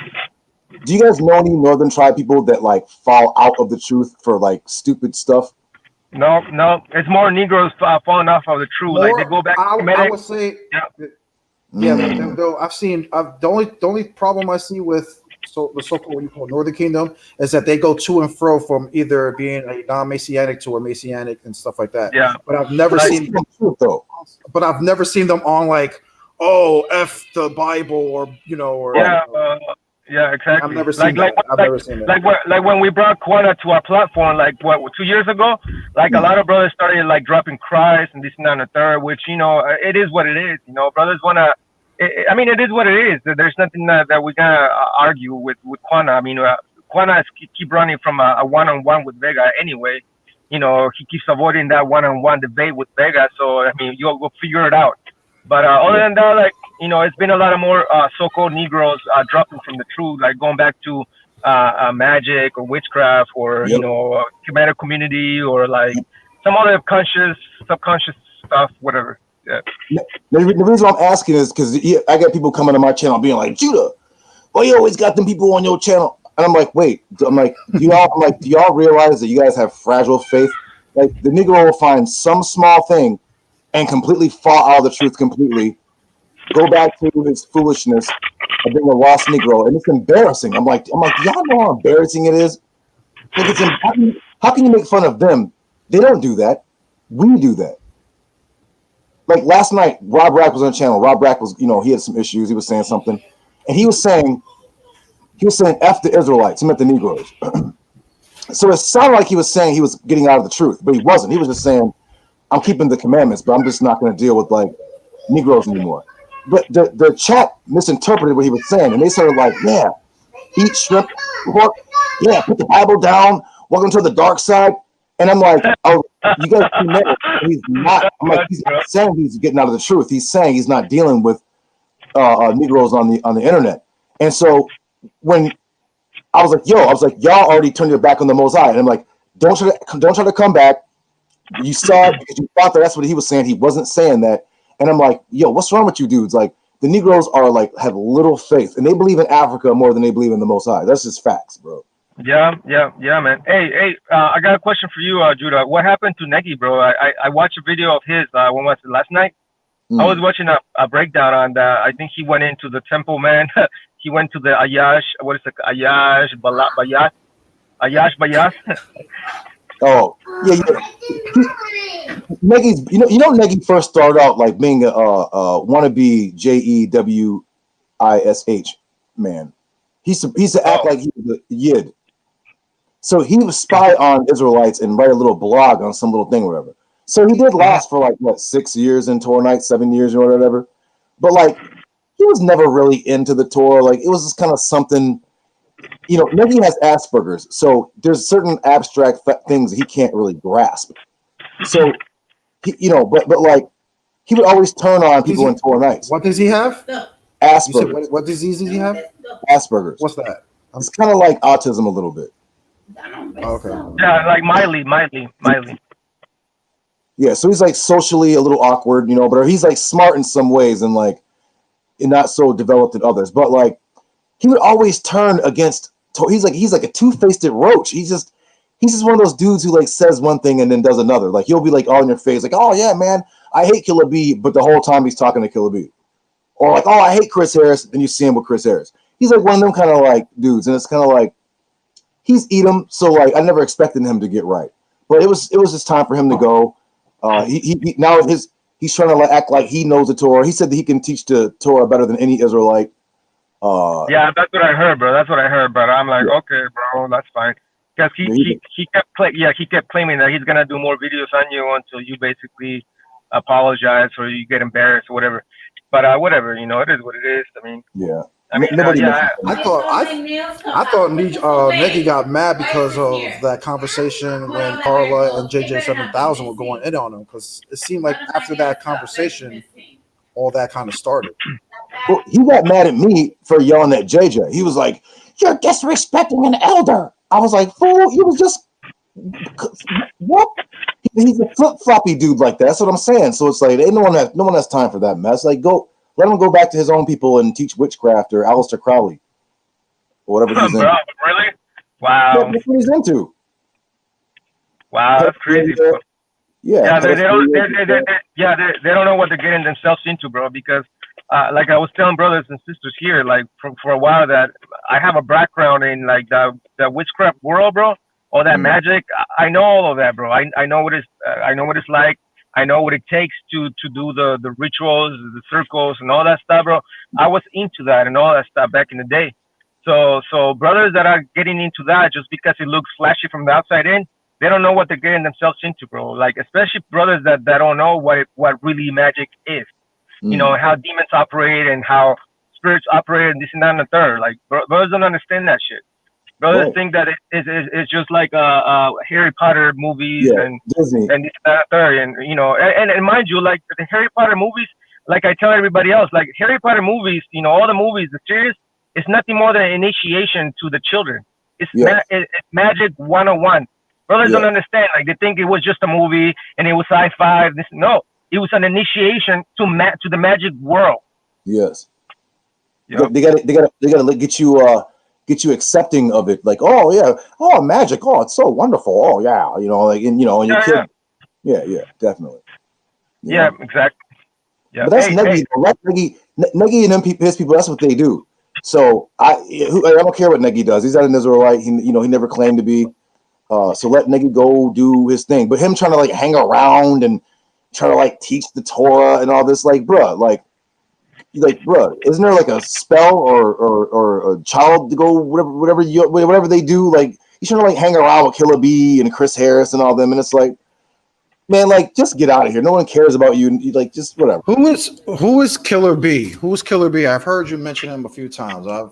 Do you guys know any Northern Tribe people that like fall out of the truth for like stupid stuff? No, it's more Negroes falling off of the truth. Like they go back to I Kemetic. would say, Yeah. yeah. Though I've seen, the only problem I see with the so-called what you call Northern Kingdom is that they go to and fro from either being a non-Messianic to a Messianic and stuff like that. Yeah. But I've never Like, seen it's the truth, though. But I've never seen them on like, oh, F the Bible, or or Yeah. Yeah, exactly. I've never seen that. I've never seen that. Like when we brought Quana to our platform, like 2 years ago, like a lot of brothers started like dropping Christ and this and that and the third, which it is what it is. Brothers wanna. I mean, it is what it is. There's nothing that we're gonna argue with Quana. I mean, Quana keep running from a one-on-one with Vega anyway. He keeps avoiding that one-on-one debate with Vega. So I mean, you'll go figure it out. But other than that, like it's been a lot of more so-called Negroes dropping from the truth, like going back to magic or witchcraft or Kemetic community or like some other subconscious stuff, whatever. Yeah. The reason I'm asking is because I got people coming to my channel being like, Judah, well, you always got them people on your channel, and I'm like, wait, do y'all realize that you guys have fragile faith? Like the Negro will find some small thing and completely fall out of the truth completely, go back to his foolishness of being a lost Negro, and it's embarrassing. I'm like, y'all know how embarrassing it is? Like, how can you make fun of them? They don't do that. We do that. Like last night, Rob Rack was on the channel. Rob Rack was, he had some issues. He was saying something, and he was saying F the Israelites. He meant the Negroes. So it sounded like he was saying he was getting out of the truth, but he wasn't. He was just saying, I'm keeping the commandments, but I'm just not going to deal with like Negroes anymore. But the chat misinterpreted what he was saying, and they started like, yeah, eat shrimp, pork, yeah, put the Bible down, welcome to the dark side. And I'm like, oh, you guys know he's not. I'm like, he's not saying he's getting out of the truth. He's saying he's not dealing with Negroes on the internet. And so when I was like, y'all already turned your back on the Mosaic. And I'm like, don't try to come back. You saw it because you thought that's what he was saying. He wasn't saying that. And I'm like, yo, what's wrong with you dudes? Like the Negroes are like have little faith, and they believe in Africa more than they believe in the Most High. That's just facts, bro. Yeah, man. Hey, I got a question for you, Judah. What happened to Neki, bro? I watched a video of his. When was it? Last night? I was watching a breakdown on that. I think he went into the temple, man. He went to the Ayash. What is it? Ayash Bayas. Oh, yeah. Negi's, Negi first started out like being a wannabe JEWISH man. He used to act like he was a Yid. So he would spy on Israelites and write a little blog on some little thing or whatever. So he did last for like 6 years in Torah night, 7 years or whatever. But like he was never really into the Torah. Like it was just kind of something. Negi has Asperger's, so there's certain abstract things he can't really grasp. So, but like he would always turn on people in Torah nights. What does he have? Asperger's. What disease does he have? Asperger's. What's that? It's kind of like autism a little bit. Okay. Yeah, like mildly. Yeah, so he's like socially a little awkward, but he's like smart in some ways and like not so developed in others. But like he would always turn against. He's like a two-faced roach. He's just one of those dudes who like says one thing and then does another. Like he'll be like all in your face, like, oh yeah, man, I hate Killer B, but the whole time he's talking to Killer B. Or like, oh, I hate Chris Harris, and you see him with Chris Harris. He's like one of them kind of like dudes, and it's kind of like he's Edom, so like I never expected him to get right, but it was just time for him to go. He now he's trying to like act like he knows the Torah. He said that he can teach the Torah better than any Israelite. Yeah, that's what I heard, bro. But I'm like, okay, bro, that's fine. Because he kept claiming that he's gonna do more videos on you until you basically apologize or you get embarrassed or whatever. But whatever, it is what it is. I mean, yeah. I thought Neki got mad because of that conversation when Carla and JJ7000 were going in on him, because it seemed like after that conversation, all that kind of started. Well, he got mad at me for yelling at JJ. He was like, "You're disrespecting an elder." I was like, "Fool, you was just what?" He's a flip-floppy dude like that. That's what I'm saying. So it's like, no one has time for that mess. Like, go Let him go back to his own people and teach witchcraft or Aleister Crowley or whatever he's into. Bro, really? Wow. That's what he's into. Wow, that's crazy. Bro. Yeah, they don't know what they're getting themselves into, bro. Because, like I was telling brothers and sisters here, like for a while, that I have a background in like the witchcraft world, bro. All that magic, I know all of that, bro. I know what it's like. I know what it takes to do the rituals, the circles, and all that stuff, bro. I was into that and all that stuff back in the day. So brothers that are getting into that just because it looks flashy from the outside in, they don't know what they're getting themselves into, bro. Like, especially brothers that don't know what really magic is. You know, how demons operate and how spirits operate and this and that and the third. Like, brothers don't understand that shit. Brothers think that it's just like Harry Potter movies and Disney and this and that and third. And, you know, and mind you, like the Harry Potter movies, like I tell everybody else, like Harry Potter movies, you know, all the movies, the series, it's nothing more than an initiation to the children. It's it's magic 101. Brothers don't understand. Like, they think it was just a movie and it was sci-fi. No, it was an initiation to the magic world. Yes. Yep. They gotta get you accepting of it. Like, oh yeah, oh magic, oh it's so wonderful. Oh yeah, you know, like, and you know, and your kid. Yeah, definitely. Yeah, exactly. Yeah. But that's Negi. Negi and them people, his people. That's what they do. So I don't care what Negi does. He's not an Israelite. He never claimed to be. So let Negi go do his thing. But him trying to like hang around and try to like teach the Torah and all this, like, bruh, isn't there like a spell or a child to go whatever they do? Like, you shouldn't like hang around with Killer B and Chris Harris and all them. And it's like, man, like, just get out of here. No one cares about you. Like, just whatever. Who is Killer B? Who's Killer B? I've heard you mention him a few times. I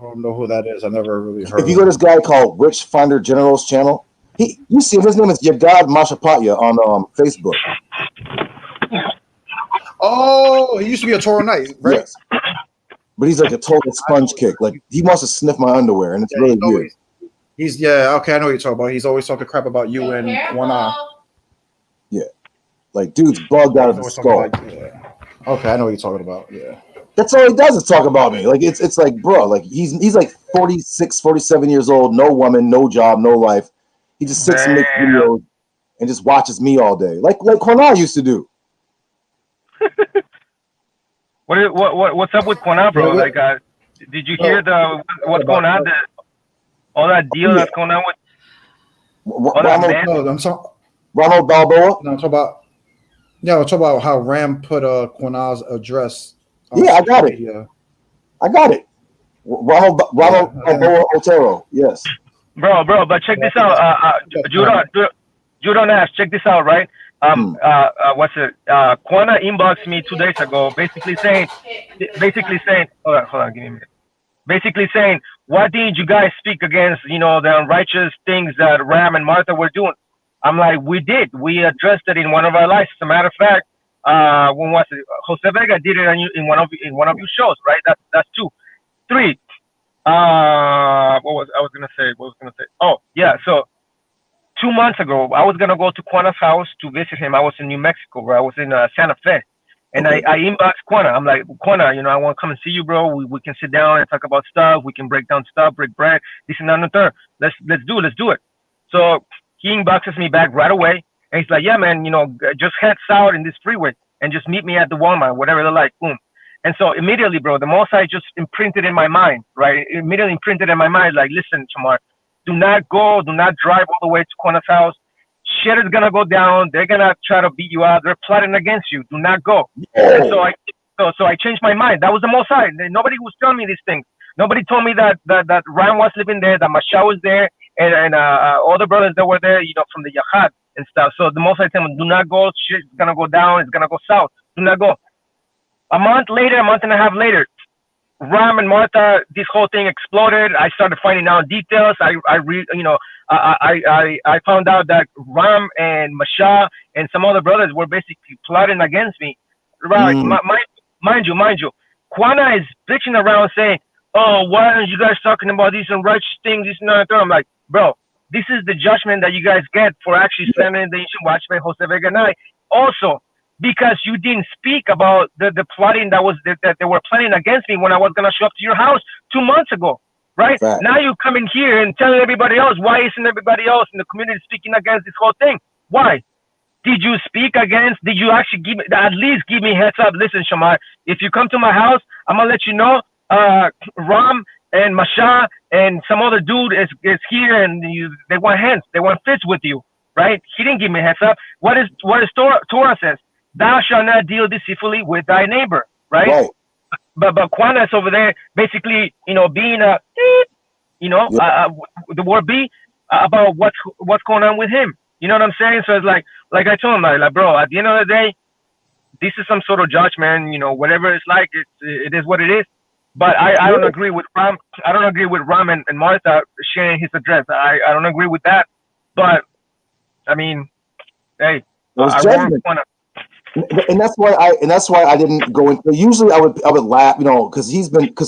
don't know who that is. I never really heard. If you go to this guy called Witchfinder General's channel, you see him. His name is Yadad Mashapatya on Facebook. Oh, he used to be a Torah Knight, right? Yes. But he's like a total sponge kick. Like, he wants to sniff my underwear, and it's really weird. Okay, I know what you're talking about. He's always talking crap about you and one eye. Yeah. Like, dude's bugged out of his skull. Okay, I know what you're talking about. Yeah. That's all he does is talk about me. Like, it's like, bro, like he's like 46, 47 years old, no woman, no job, no life. He just sits and makes videos and just watches me all day. Like Cornell used to do. What's up with Quana, bro? Like, did you hear what's going on? All that deal that's going on with Ronald Balboa. No, I'm talking about how Ram put Quana's address. Yeah, I got it. Yeah, I got it. Ronald Balboa Otero. Yes, bro. But check this out. Judon asked, check this out, right? What's it? Quana inboxed me 2 days ago, basically saying, hold on, give me a minute. Basically saying, why didn't you guys speak against, the unrighteous things that Ram and Martha were doing? I'm like, we did. We addressed it in one of our lives. As a matter of fact, when was it? Jose Vega did it in one of your shows, right? That's 2. 3. What was I gonna say? Oh yeah, so 2 months ago, I was gonna go to Quana's house to visit him. I was in New Mexico, where I was in Santa Fe, and I inboxed Quana. I'm like, Quana, I want to come and see you, bro. We can sit down and talk about stuff. We can break down stuff, break bread, this and that and the third. Let's do it. So he inboxes me back right away, and he's like, yeah, man, just head south in this freeway and just meet me at the Walmart, whatever they're like, boom. And so immediately, bro, the most I just imprinted in my mind, right? Immediately imprinted in my mind, like, listen, Chamar, do not drive all the way to Quana's house. Shit is gonna go down. They're gonna try to beat you out. They're plotting against you. Do not go. And so I changed my mind. That was the most I. Nobody was telling me these things. Nobody told me that Ryan was living there, that Masha was there, and all the brothers that were there, from the Yahad and stuff. So the most I tell them, do not go. Shit's gonna go down. It's gonna go south. Do not go. A month and a half later, Ram and Martha, this whole thing exploded. I started finding out details. I found out that Ram and Masha and some other brothers were basically plotting against me. Right? Mind you, Quana is bitching around saying, "Oh, why aren't you guys talking about these unrighteous things?" This and that. I'm like, bro, this is the judgment that you guys get for actually slandering the ancient watchman Jose Vega Night. Also, because you didn't speak about the plotting that they were planning against me when I was gonna show up to your house 2 months ago, right? Fact. Now you come in here and telling everybody else, why isn't everybody else in the community speaking against this whole thing? Why? Did you speak against? Did you actually at least give me heads up? Listen, Shamar, if you come to my house, I'm gonna let you know. Ram and Masha and some other dude is here, and they want hands, they want fists with you, right? He didn't give me a heads up. What is Torah says? Thou shalt not deal deceitfully with thy neighbor, right? Right. But Quana is over there, basically, being a, the word be about what's going on with him. You know what I'm saying? So it's like I told him, like, bro, at the end of the day, this is some sort of judgment. Whatever it's like, it is what it is. But I don't agree with Ram. I don't agree with Ram and Martha sharing his address. I don't agree with that. But I mean, hey, I judgment. And that's why I didn't go into. Usually I would laugh, because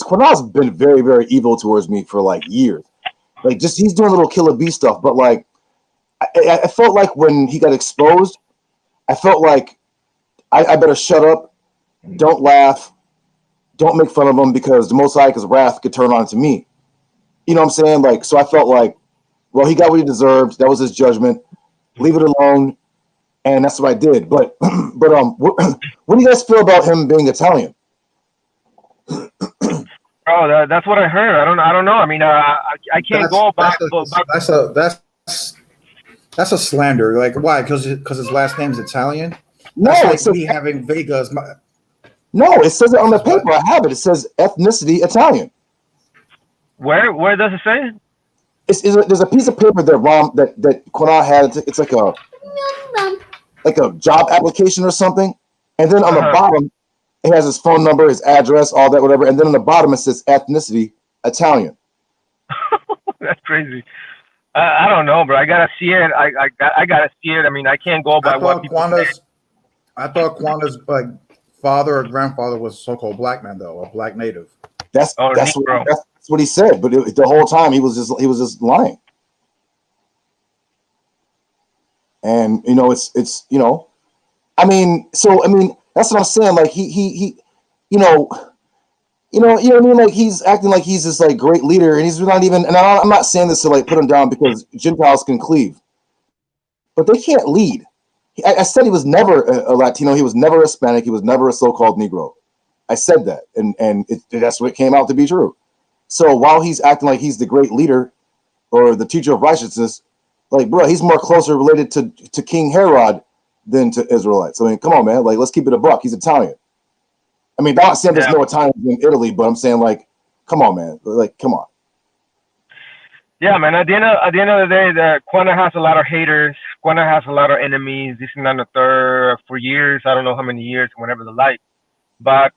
Quanah's been very, very evil towards me for like years. Like, just he's doing little Killer Bee stuff. But like, I felt like when he got exposed, I felt like I better shut up, don't laugh, don't make fun of him, because the Most High's wrath could turn on to me. You know what I'm saying? Like, so I felt like, well, he got what he deserved. That was his judgment. Leave it alone. And that's what I did. But what do you guys feel about him being Italian? Oh, that's what I heard. I don't know. I mean, I can't go back. That's a slander. Like, why? Because his last name is Italian. No, that's like me having Vegas. No, it says it on the paper. I have it. It says ethnicity Italian. Where does it say? There's a piece of paper that Quanah had. It's like a job application or something, and then on the bottom it has his phone number, his address, all that, whatever, and then on the bottom it says ethnicity Italian. That's crazy. I don't know, bro. I gotta see it. I gotta see it. I mean, I can't go by what people say. I thought Quanah's like father or grandfather was a so-called black man, though, a black native. That's what he said, but the whole time he was just lying. And it's I mean, that's what I'm saying. Like he you know what I mean? Like, he's acting like he's this like great leader, and he's not even. And I'm not saying this to like put him down, because Gentiles can cleave, but they can't lead. I said he was never a Latino. He was never Hispanic. He was never a so-called Negro. I said that, and that's what came out to be true. So while he's acting like he's the great leader or the teacher of righteousness, like, bro, he's more closer related to King Herod than to Israelites. I mean, come on, man. Like, let's keep it a buck. He's Italian. I mean, not saying there's no Italians in Italy, but I'm saying, like, come on, man. Like, come on. Yeah, man. At the end of the day, Quanah has a lot of haters. Quanah has a lot of enemies. This and that and the third for years. I don't know how many years, whenever the like. But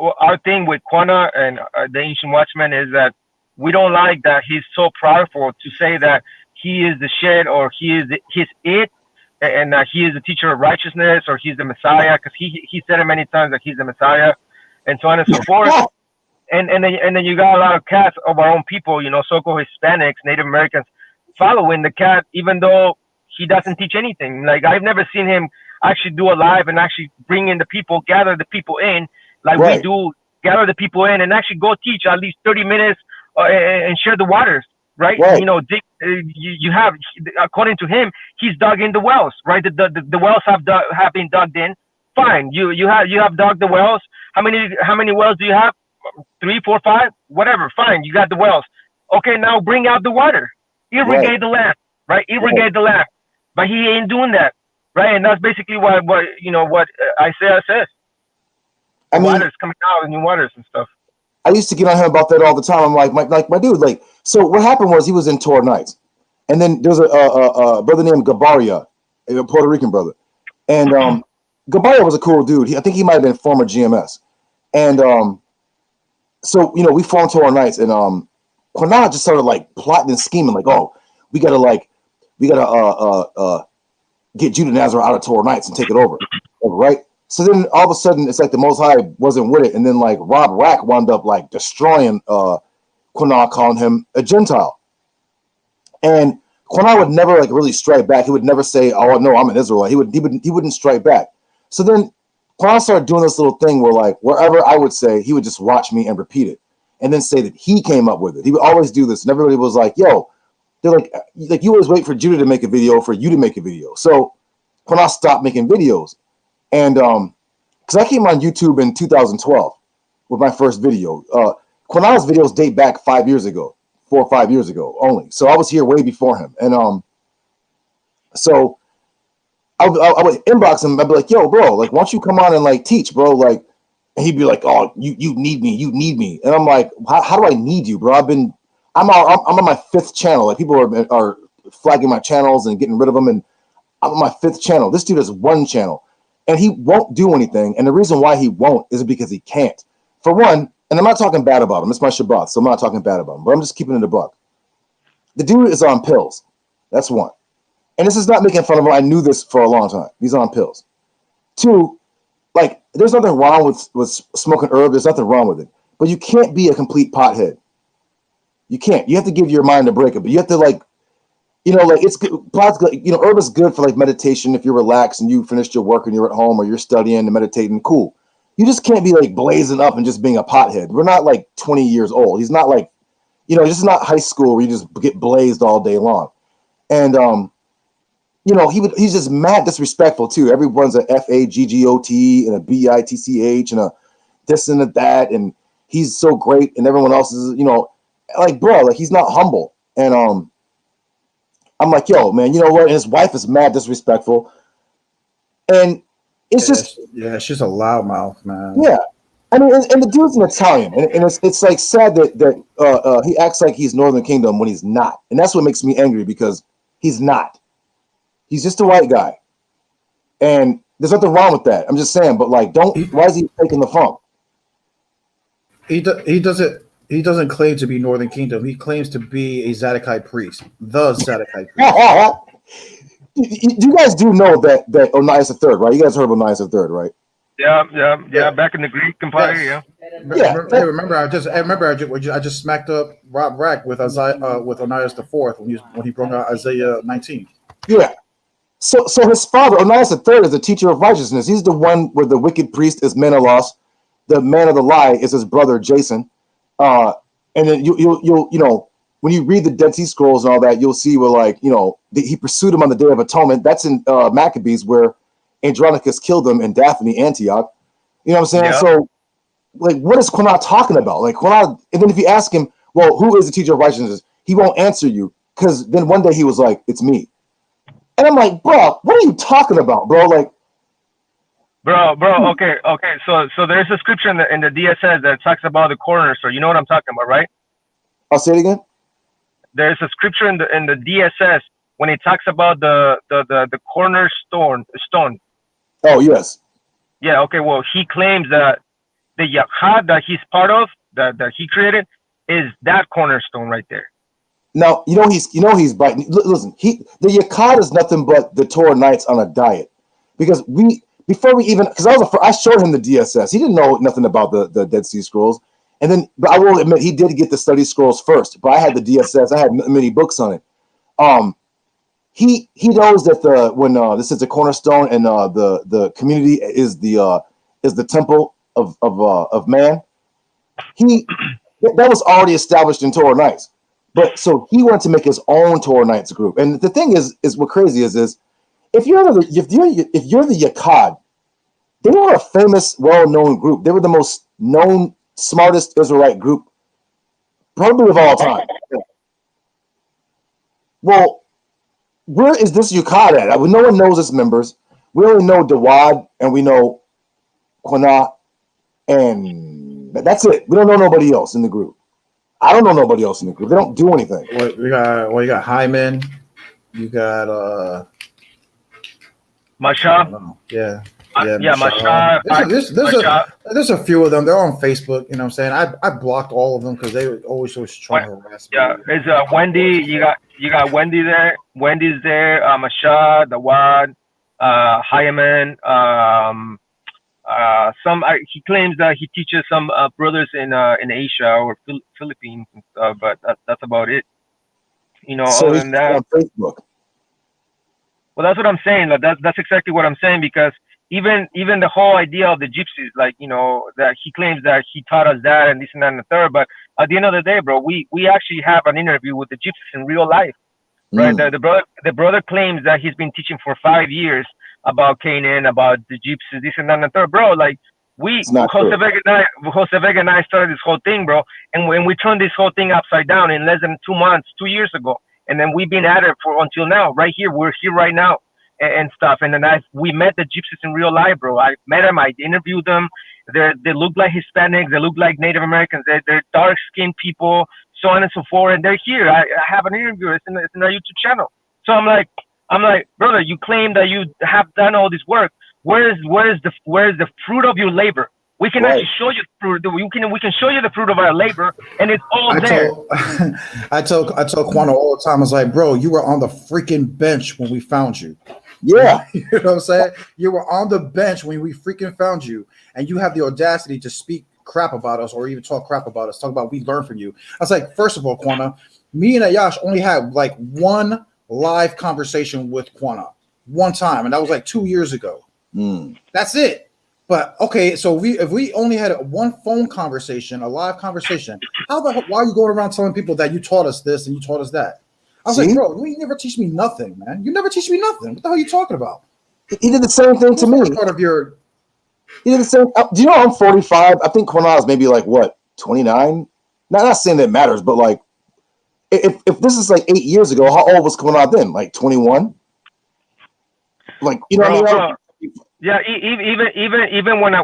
our thing with Quanah and the Ancient Watchman is that we don't like that he's so prideful to say that he is the shit, or he's it, and he is the teacher of righteousness, or he's the Messiah, because he said it many times that he's the Messiah, and so on and so forth. And then you got a lot of cats of our own people, so-called Hispanics, Native Americans, following the cat, even though he doesn't teach anything. Like, I've never seen him actually do a live and actually bring in the people, gather the people in, like we do, gather the people in and actually go teach at least 30 minutes and share the waters, right? You have, according to him, he's dug in the wells, right? The wells have been dug in. Fine, you have dug the wells. How many wells do you have? 3, 4, 5, whatever. Fine, you got the wells. Okay, now bring out the water, irrigate the land, right? Irrigate the land, but he ain't doing that, right? And that's basically what Isaiah says. I mean, waters coming out, and new waters and stuff. I used to get on him about that all the time. I'm like, my dude, like, so what happened was he was in Torah Nights, and then there was a brother named Gabaria, a Puerto Rican brother, and Gabaria was a cool dude. I think he might have been former GMS, and so we formed Torah Nights, and Quanah just started like plotting and scheming, like, oh, we gotta get Judah Nazareth out of Torah Nights and take it over, right? So then all of a sudden it's like the Most High wasn't with it, and then like Rob Rack wound up like destroying Quanah, calling him a Gentile, and Quanah would never like really strike back. He would never say, "Oh no, I'm an Israelite." He wouldn't strike back. So then Quan started doing this little thing where, like, wherever I would say, he would just watch me and repeat it, and then say that he came up with it. He would always do this, and everybody was like, "Yo," they're like you always wait for Judah to make a video for you to make a video. So Quan stopped making videos, and because I came on YouTube in 2012 with my first video. Quanah's videos date back 5 years ago, 4 or 5 years ago only. So I was here way before him, and so I would inbox him. I'd be like, "Yo, bro, like, why don't you come on and like teach, bro?" Like, and he'd be like, "Oh, you need me," and I'm like, "How do I need you, bro? I'm on my 5th channel. Like, people are flagging my channels and getting rid of them, and I'm on my 5th channel. This dude has 1 channel, and he won't do anything. And the reason why he won't is because he can't. For one, and I'm not talking bad about him. It's my Shabbat, so I'm not talking bad about him. But I'm just keeping it a buck. The dude is on pills. That's one. And this is not making fun of him. I knew this for a long time. He's on pills. 2, like, there's nothing wrong with smoking herb. There's nothing wrong with it. But you can't be a complete pothead. You can't. You have to give your mind a break. But you have to, like, like, it's good. Herb is good for, like, meditation if you're relaxed and you finished your work and you're at home or you're studying and meditating. Cool. You just can't be, like, blazing up and just being a pothead. We're not, like, 20 years old. He's not, like, this is not high school where you just get blazed all day long. And, he's just mad disrespectful too. Everyone's a FAGGOT and a BITCH and a this and a that, and he's so great, and everyone else is, like, bro, like, he's not humble. And I'm like, yo, man, you know what? And his wife is mad disrespectful, and it's she's a loudmouth, man. Yeah, I mean, and the dude's an Italian, and it's like sad that he acts like he's Northern Kingdom when he's not, and that's what makes me angry because he's not. He's just a white guy, and there's nothing wrong with that. I'm just saying, but like, why is he taking the funk? He doesn't claim to be Northern Kingdom. He claims to be a Zadokite priest, the Zadokite priest. You guys do know that Onias III, right? You guys heard of Onias III, right? Yeah. Back in the Greek Empire, yes. Yeah. I remember. I just smacked up Rob Rack with Onias IV when he brought out Isaiah 19. Yeah. So his father, Onias III, is a teacher of righteousness. He's the one where the wicked priest is Menelaus, the man of the lie is his brother Jason. And then you'll when you read the Dead Sea Scrolls and all that, you'll see where, like, he pursued him on the Day of Atonement. That's in Maccabees, where Andronicus killed him in Daphne, Antioch. You know what I'm saying? Yeah. So, like, what is Quanah talking about? Like, Quanah, and then if you ask him, well, who is the teacher of righteousness? He won't answer you, because then one day he was like, it's me. And I'm like, bro, what are you talking about, bro? Like, bro, okay. So there's a scripture in the DSS that talks about the cornerstone. You know what I'm talking about, right? I'll say it again. There's a scripture in the DSS when it talks about the cornerstone. Oh, yes. Yeah. Okay. Well, he claims that the Yachad that he's part of, that he created, is that cornerstone right there. Now, he's biting. Listen, the Yakad is nothing but the Torah Knights on a diet, because I showed him the DSS. He didn't know nothing about the Dead Sea Scrolls, but I will admit he did get the study scrolls first. But I had the DSS. I had many books on it. He knows that when this is a cornerstone and the community is the temple of man. That was already established in Torah Knights. But so he wanted to make his own Torah Knights group. And the thing is what crazy is if you're the Yakad, they were a famous, well-known group. They were the most known, smartest Israelite group, probably of all time. Well, where is this Yakad at? No one knows its members. We only know Dawad and we know Quanah, and that's it. We don't know nobody else in the group. I don't know nobody else in the group. They don't do anything. You got Hyman. You got Masha. Yeah, Masha. There's a few of them. They're on Facebook. You know what I'm saying? I blocked all of them because they were always trying to harass me. Yeah, it's Wendy. You got Wendy there. Wendy's there. Masha, Dawad, Hyman. He claims that he teaches some brothers in Asia or Philippines and stuff, but that's about it. So other than that, on Facebook. Well, that's what I'm saying. That's exactly what I'm saying, because even the whole idea of the gypsies, like, you know, that he claims that he taught us that and this and that and the third. But at the end of the day, bro, we actually have an interview with the gypsies in real life, right? The brother claims that he's been teaching for 5 years about Canaan, about the gypsies, this and that and the third, bro. Like, Jose Vega and I started this whole thing, bro, and when we turned this whole thing upside down in less than 2 months, 2 years ago, and then we've been at it for until now, right here. We're here right now and stuff. And then we met the gypsies in real life, bro. I met them. I interviewed them. They look like Hispanics. They look like Native Americans. They're dark skinned people, so on and so forth. And they're here. I have an interview. It's in our YouTube channel. So I'm like, brother, you claim that you have done all this work. Where is the fruit of your labor? We can actually show you the fruit. We can show you the fruit of our labor, and it's all there. I tell Quano all the time. I was like, bro, you were on the freaking bench when we found you. Yeah. You know what I'm saying? You were on the bench when we freaking found you, and you have the audacity to speak crap about us or even talk crap about us. Talk about we learned from you. I was like, first of all, Quana, me and Ayash only had like one live conversation with Quana one time, and that was like 2 years ago. That's it. But okay, so if we only had one phone conversation, a live conversation, why are you going around telling people that you taught us this and you taught us that? I was like, bro, you never teach me nothing, man. You never teach me nothing. What the hell are you talking about? He did the same thing to me. He did the same. Do you know I'm 45? I think Quana is maybe like what, 29? Not saying that it matters, but like, if this is like 8 years ago, how old was Quana then? Like 21? Like, you know what I mean? Yeah, even when I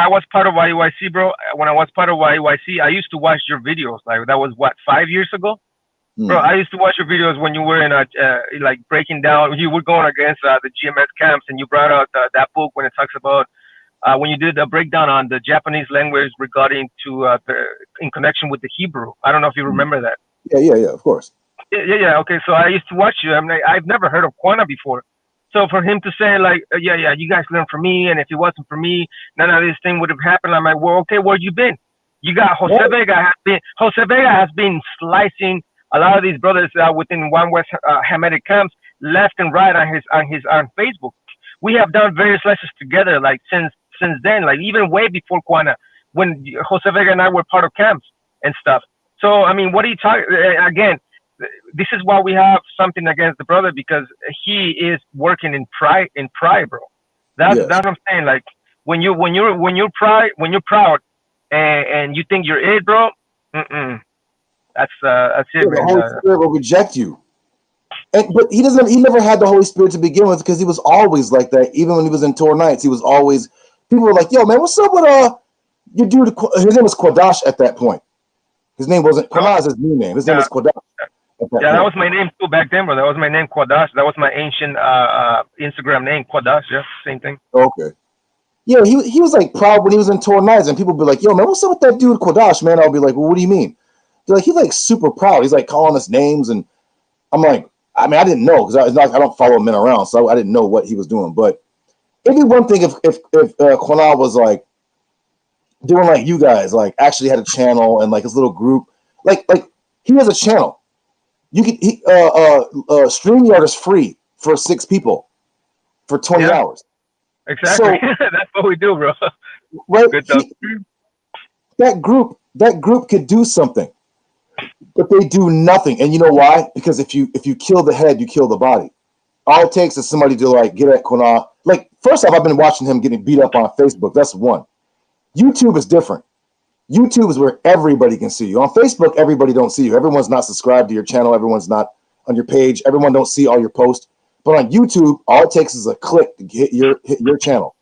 was part of YYC, bro. When I was part of YYC, I used to watch your videos. Like, that was what, 5 years ago, bro. I used to watch your videos when you were in like breaking down. You were going against the GMS camps, and you brought out that book when it talks about when you did a breakdown on the Japanese language regarding to in connection with the Hebrew. I don't know if you remember that. Yeah, of course. Yeah. Okay, so I used to watch you. I mean, I've never heard of Quana before. So for him to say like, yeah, you guys learned from me, and if it wasn't for me, none of this thing would have happened. I'm like, well, okay, where you been? You got Jose Vega has been slicing a lot of these brothers within One West Hamitic camps left and right on Facebook. We have done various lessons together, like since then, like even way before Quana, when Jose Vega and I were part of camps and stuff. So I mean, what are you talking again? This is why we have something against the brother, because he is working in pride, bro. That's what I'm saying. Like when you're proud and you think you're it, bro. That's it. The Holy Spirit will reject you. But he never had the Holy Spirit to begin with, because he was always like that. Even when he was in tour nights, he was always. People were like, "Yo, man, what's up with your dude?" His name was Quadash at that point. His name wasn't Quadash. His new name. His name was Quadash. Yeah, that was my name too back then, bro. That was my name, Quadash. That was my ancient Instagram name, Quadash. Yeah, same thing. Okay. Yeah, he was like proud when he was in tour nights, and people would be like, "Yo, man, what's up with that dude Quadash, man?" I'll be like, "Well, what do you mean?" They're like, "He's like super proud. He's like calling us names," and I'm like, I mean, I didn't know, because I don't follow men around, so I didn't know what he was doing. But it'd be one thing if Quana was like doing like you guys, like actually had a channel and like his little group, like he has a channel. You can StreamYard is free for 6 people for 20 hours. Exactly. So, that's what we do, bro. Right? That group could do something, but they do nothing. And you know why? Because if you kill the head, you kill the body. All it takes is somebody to like get at Quana. Like, first off, I've been watching him getting beat up on Facebook. That's one. YouTube is different. YouTube is where everybody can see you. On Facebook, everybody don't see you. Everyone's not subscribed to your channel. Everyone's not on your page. Everyone don't see all your posts. But on YouTube, all it takes is a click to hit your channel.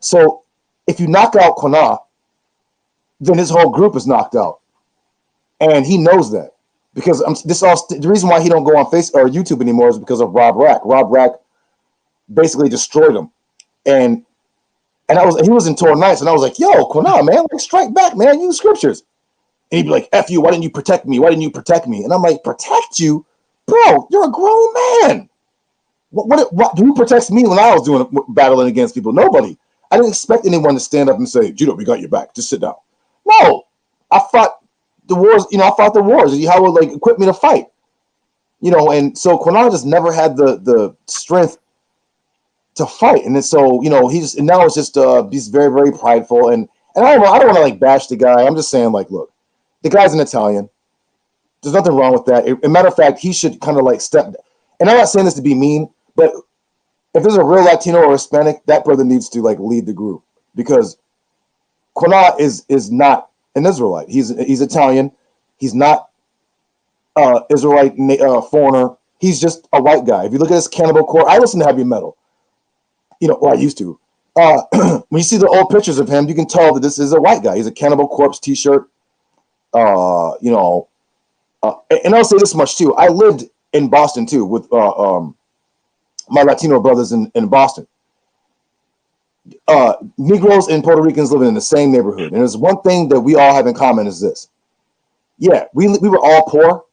So if you knock out Quana, then his whole group is knocked out, and he knows that, because the reason why he don't go on Facebook or YouTube anymore is because of Rob Rack. Rob Rack basically destroyed him, and he was in tour nights, and I was like, "Yo, Quana, man, like strike back, man. Use scriptures." And he'd be like, "F you, why didn't you protect me? Why didn't you protect me?" And I'm like, "Protect you, bro? You're a grown man. What who protects me when I was battling against people? Nobody. I didn't expect anyone to stand up and say, Judo, we got your back. Just sit down. No, I fought the wars. I fought the wars. How would like equip me to fight? And so Quana just never had the strength to fight. And then so, you know, and now it's just he's very, very prideful. And I don't want to like bash the guy. I'm just saying, like, look, the guy's an Italian. There's nothing wrong with that. As a matter of fact, he should kind of like step. And I'm not saying this to be mean, but if there's a real Latino or Hispanic, that brother needs to like lead the group, because Quina is not an Israelite. He's Italian. He's not Israelite foreigner. He's just a white guy. If you look at his Cannibal Corpse, I listen to heavy metal. You know, or I used to. When you see the old pictures of him, you can tell that this is a white guy. He's a Cannibal Corpse T-shirt. You know, and I'll say this much too. I lived in Boston too with my Latino brothers in Boston. Negroes and Puerto Ricans living in the same neighborhood, and there's one thing that we all have in common is this. Yeah, we were all poor,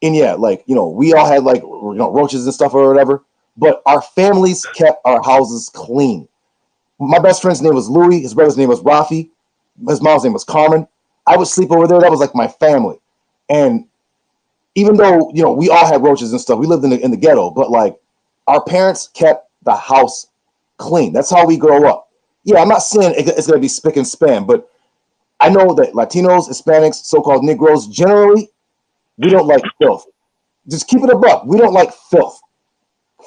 and yeah, like, you know, we all had like, you know, roaches and stuff or whatever, but our families kept our houses clean. My best friend's name was Louis. His brother's name was Rafi. His mom's name was Carmen. I would sleep over there. That was like my family. And even though, you know, we all had roaches and stuff, we lived in the ghetto, but like our parents kept the house clean. That's how we grow up. Yeah, I'm not saying it's going to be spick and span, but I know that Latinos, Hispanics, so-called Negroes, generally, we don't like filth. Just keep it a buck. We don't like filth.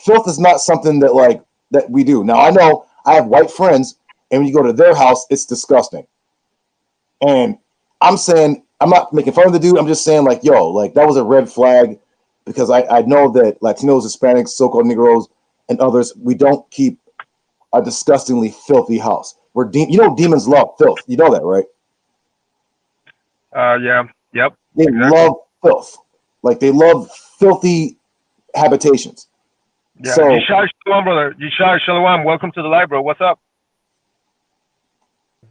Filth is not something that we do. Now, I know I have white friends, and when you go to their house, it's disgusting. And I'm saying, I'm not making fun of the dude. I'm just saying, like, yo, like, that was a red flag, because I know that Latinos, Hispanics, so-called Negroes, and others, we don't keep a disgustingly filthy house. You know, demons love filth. You know that, right? Yeah. Yep. They love filth. Like, they love filthy habitations. Yeah. So, Yishai Shalom, brother. Yishai Shalom. Welcome to the live, bro. What's up?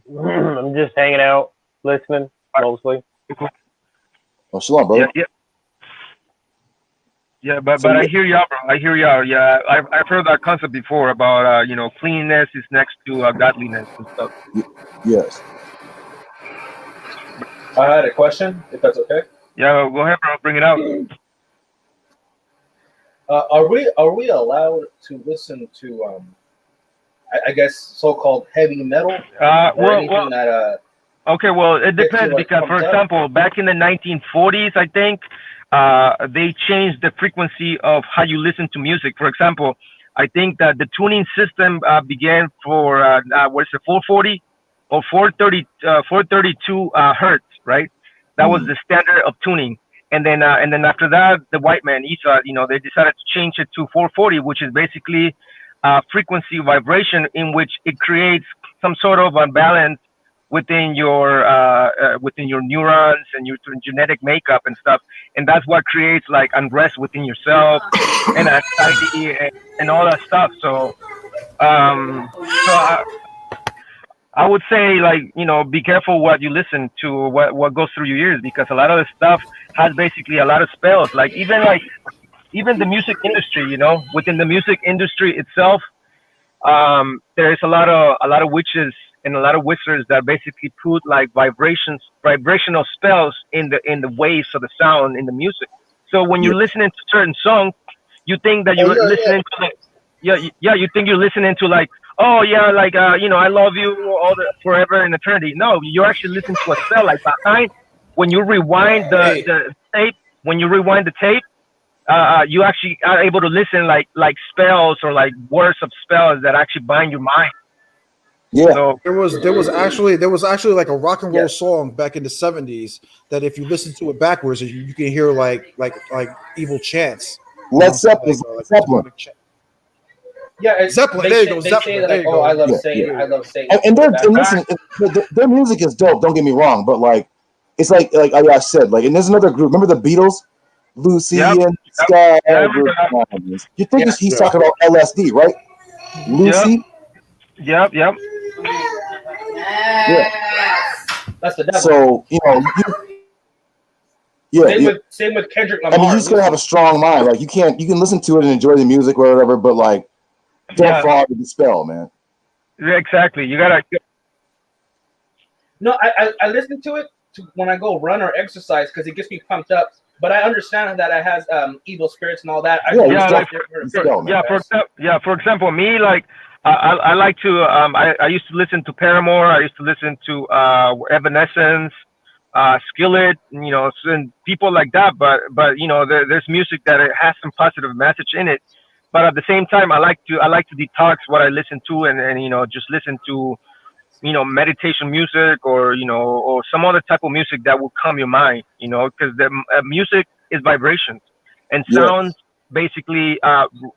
I'm just hanging out, listening mostly. Cool. oh, shalom, bro. Yeah. Yeah, but I hear y'all, bro. I hear y'all. Yeah, I've heard that concept before about you know, cleanliness is next to godliness and stuff. Yes. I had a question, if that's okay. Yeah, go ahead, bro. Bring it out. Are we allowed to listen to I guess so-called heavy metal? Okay, well, it depends, because, for example, back in the 1940s, I think, they changed the frequency of how you listen to music. For example, I think that the tuning system began for 440 or 432 hertz, right? That was the standard of tuning. And then after that, the white man, Esau, you know, they decided to change it to 440, which is basically frequency vibration, in which it creates some sort of unbalance within your neurons and your genetic makeup and stuff, and that's what creates like unrest within yourself and anxiety and all that stuff. So I would say, like, you know, be careful what you listen to, what goes through your ears, because a lot of the stuff has basically a lot of spells. Like even the music industry, you know, within the music industry itself, there's a lot of witches and a lot of wizards that basically put like vibrational spells in the waves of the sound in the music. So when you're listening to certain songs, you think that you're listening to like, you think you're listening to like, oh yeah, like you know, I love you all the forever and eternity. No, you're actually listening to a spell. Like behind, when you rewind the tape, you actually are able to listen like spells or like words of spells that actually bind your mind. Yeah. So, there was actually like a rock and roll song back in the 70s that if you listen to it backwards, you can hear like evil chants. Led Zeppelin. Zeppelin. Yeah, Zeppelin. There you go. Zeppelin. Say that, like, oh, I love Satan. I love Satan. And listen, their music is dope. Don't get me wrong, but like, it's like I said, like, and there's another group. Remember the Beatles, Lucy and Sky. You think he's talking about LSD, right? Lucy. Yep. Yeah. That's the devil. So, you know, same with Kendrick Lamar. I mean, you just gotta have a strong mind. Like, you can listen to it and enjoy the music or whatever, but like, don't fall into the spell, man. Yeah, exactly. You gotta. No, I listen to it when I go run or exercise because it gets me pumped up. but I understand that it has evil spirits and all that. For example, me, like I like to I used to listen to Paramore. I used to listen to Evanescence, Skillet, and people like that. But there's music that it has some positive message in it. But at the same time, I like to detox what I listen to, and just listen to meditation music, or or some other type of music that will calm your mind, because the music is vibrations, and sound basically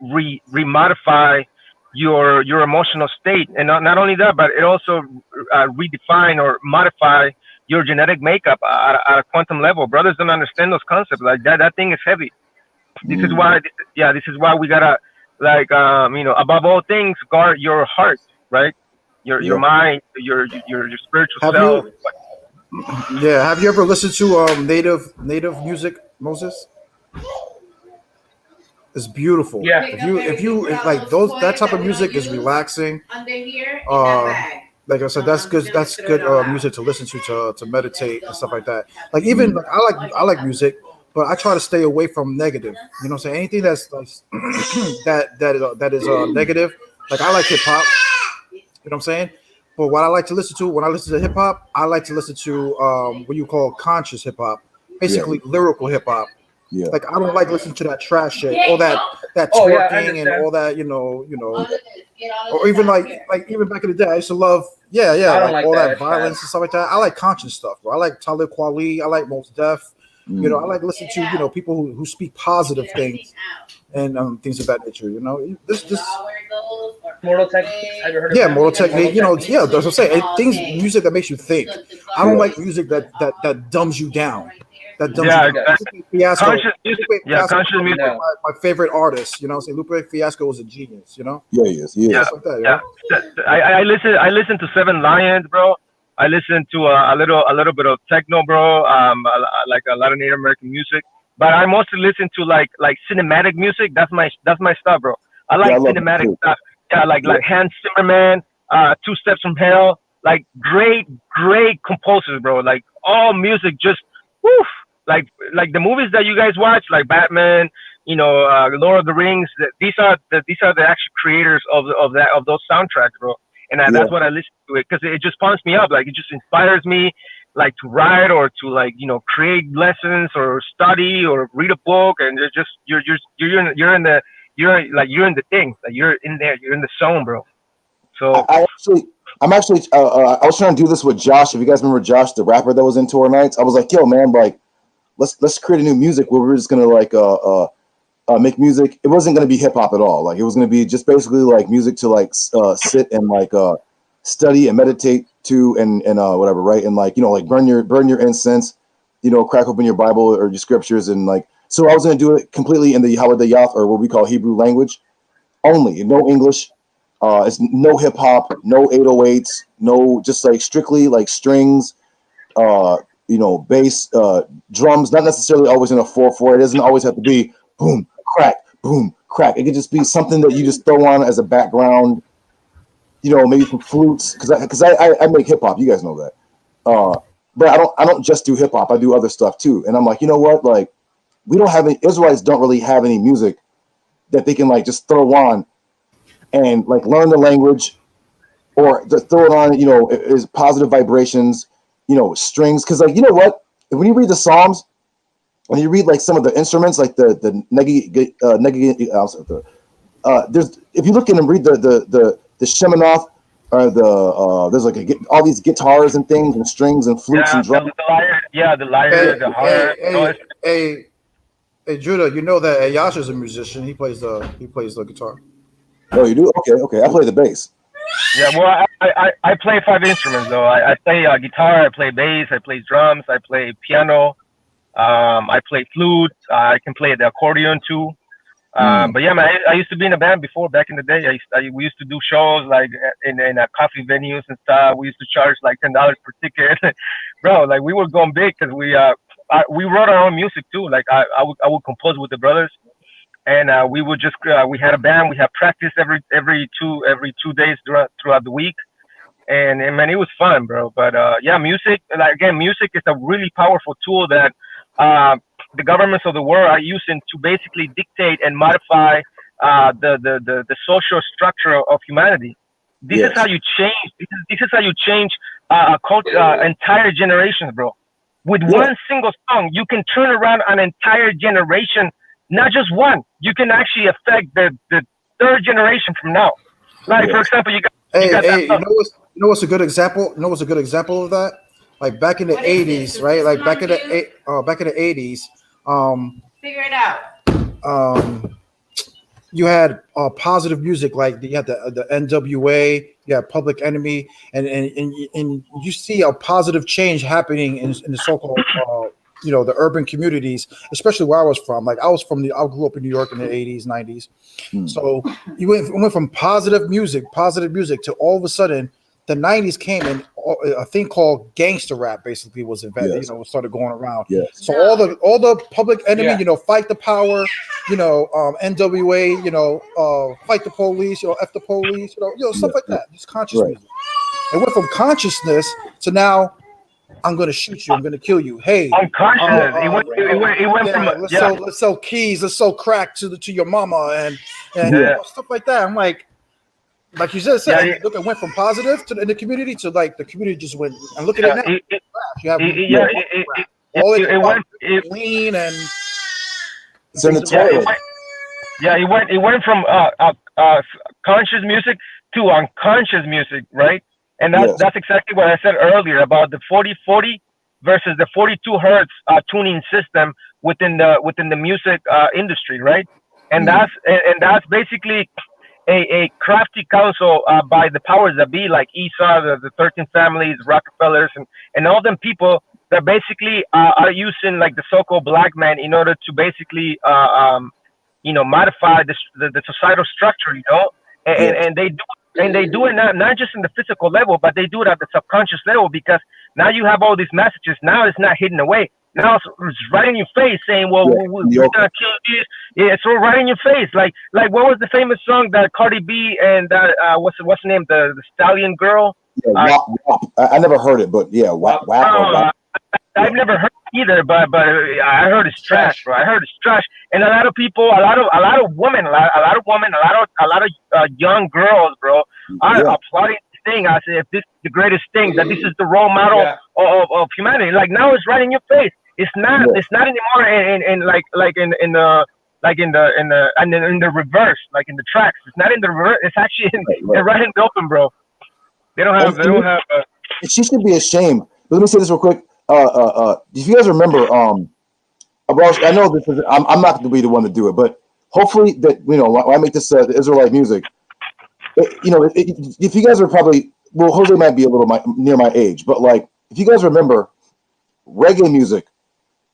remodify your emotional state, and not only that, but it also redefine or modify your genetic makeup at a quantum level. Brothers don't understand those concepts. Like that thing is heavy. This is why we gotta, like, above all things, guard your heart, right? Your mind, your spiritual self. Have you ever listened to native music, Moses? It's beautiful. Yeah. If you like those, that type of music is relaxing. Like I said, that's good. That's good music to listen to meditate and stuff like that. Like even like I like music, but I try to stay away from negative. You know what I'm saying? Anything that's like that is negative. Like I like hip hop. You know what I'm saying? But what I like to listen to when I listen to hip hop, I like to listen to what you call conscious hip hop, basically lyrical hip hop. Yeah. Like I don't like listening to that trash shit, all that twerking and all that, or even like even back in the day, I used to love like all that violence and stuff like that. I like conscious stuff, bro. I like Talib Kweli, I like Mos Def. I like listening to people who speak positive things and things of that nature. This Mortal Technique. Have you heard of yeah, Mortal Technique. That's what I'm saying. Music that makes you think. I don't like music that dumbs you down. That dumbs you down. Fiasco. Conscious music. My favorite artist. Lupe Fiasco was a genius. Yeah, he is. Like that, I listen to Seven Lions, bro. I listen to a little bit of techno, bro. Like a lot of Native American music. But I mostly listen to like cinematic music. That's my stuff, bro. I like cinematic stuff. Yeah, like Hans Zimmerman, Two Steps from Hell. Like great composers, bro. Like all music just woof. Like the movies that you guys watch, like Batman, Lord of the Rings. These are the actual creators of those soundtracks, bro. And that's what I listen to it, because it just pumps me up. Like it just inspires me, like to write or to create lessons or study or read a book. And you're in the thing. Like you're in there. You're in the zone, bro. So I was trying to do this with Josh. If you guys remember Josh, the rapper that was in Tour Nights, I was like, yo, man, like let's create a new music where we're just gonna make music. It wasn't gonna be hip hop at all. Like it was gonna be just basically like music to sit and study and meditate to and whatever, right? And burn your incense, crack open your Bible or your scriptures and so I was gonna do it completely in the Yath, or what we call Hebrew language only, no English. It's no hip hop, no 808s, no, just strictly strings, bass, drums, not necessarily always in a 4/4. It doesn't always have to be boom, crack, boom, crack. It could just be something that you just throw on as a background, maybe some flutes, because I make hip hop, you guys know that. But I don't just do hip hop, I do other stuff too. And I'm like, you know what? Like, we don't have any, Israelites don't really have any music that they can just throw on and learn the language, or just throw it on, is positive vibrations, strings. Because you know what? When you read the Psalms, when you read some of the instruments, like the there's, if you look in and read the Shemanoth, or there's all these guitars and things and strings and flutes and drums. The lyre, the harp. Hey, Judah, you know that Yash is a musician. He plays the guitar. Oh, you do? Okay. I play the bass. Yeah, well, I play 5 instruments though. I play guitar, I play bass, I play drums, I play piano, I play flute. I can play the accordion too. But yeah, man, I used to be in a band before, back in the day. We used to do shows in coffee venues and stuff. We used to charge $10 per ticket, bro. We were going big because we wrote our own music too. I would compose with the brothers. And we would just we had a band. We had practice every 2 days throughout the week, and man, it was fun, bro. But yeah, music. Again, music is a really powerful tool that the governments of the world are using to basically dictate and modify the social structure of humanity. This is how you change. This is how you change entire generations, bro. With one single song, you can turn around an entire generation. Not just one. You can actually affect the third generation from now. Like for example, you got you know what's a good example? You know what's a good example of that? Like back in the '80s, right? Like back in the '80s. Figure it out. You had positive music, like you had the NWA, you had Public Enemy, and you see a positive change happening in the so-called the urban communities, especially where I was from. Like I grew up in New York in the '80s, '90s. So you went from positive music to all of a sudden the '90s came and a thing called gangster rap basically was invented. Started going around. So all the Public Enemy, Fight the Power, NWA, Fight the Police, F the Police, stuff like that. Just conscious music. It went from consciousness to now, I'm gonna shoot you, I'm gonna kill you. Hey, unconsciousness. It went from let's sell keys, let's sell crack to your mama and stuff like that. I'm like you said, look, it went from positive in the community to like the community just went and look at it now. It went clean and senatorial. It went from conscious music to unconscious music, right? And that's exactly what I said earlier about the 40/40 versus the 42 hertz tuning system within the music industry, right? And that's basically a crafty counsel by the powers that be, like Esau, the 13 families, Rockefellers, and all them people that basically are using like the so-called black man in order to basically modify the societal structure, and they do it not just in the physical level, but they do it at the subconscious level, because now you have all these messages. Now it's not hidden away. Now it's right in your face saying, well, we're gonna kill this. Yeah, it's all right in your face. Like what was the famous song that Cardi B and what's the name, the Stallion girl? I never heard it, but WAP. I've never heard it either, but I heard it's trash, bro. I heard it's trash, and a lot of people, a lot of women, a lot of young girls, bro, are applauding this thing. I said, if this is the greatest thing, that this is the role model of humanity. Like now, it's right in your face. It's not anymore in the reverse, like in the tracks. It's not in the reverse. It's actually right in the open, bro. They don't have. She should be ashamed. But let me say this real quick. If you guys remember, I know this is. I'm not going to be the one to do it, but hopefully that when I make this the Israelite music, if you guys are probably Jose might be a little near my age, but like if you guys remember, reggae music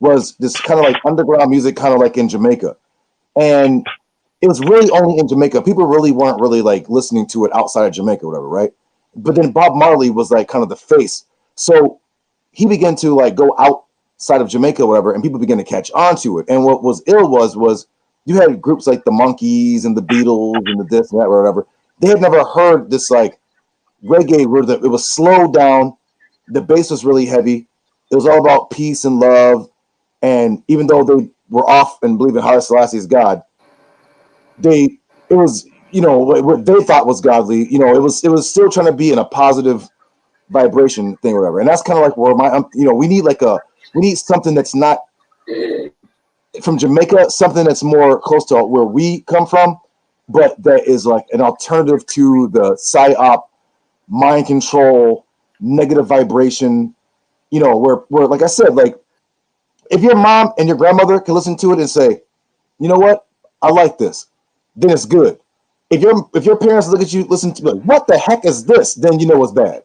was this kind of like underground music, kind of like in Jamaica, and it was really only in Jamaica. People really weren't really like listening to it outside of Jamaica, or whatever, right? But then Bob Marley was like kind of the face, so he began to like go outside of Jamaica, or whatever, and people began to catch on to it. And what was ill was you had groups like the Monkees and the Beatles and the this and that or whatever. They had never heard this like reggae where it was slowed down. The bass was really heavy. It was all about peace and love. And even though they were off and believing Haile Selassie is God, it was what they thought was godly. It was still trying to be in a positive vibration thing or whatever. And that's kind of like where we need something that's not from Jamaica, something that's more close to where we come from, but that is like an alternative to the psyop, mind control, negative vibration, where like I said, like if your mom and your grandmother can listen to it and say, you know what, I like this, then it's good. If your parents look at you, listen to like, what the heck is this? Then you know it's bad.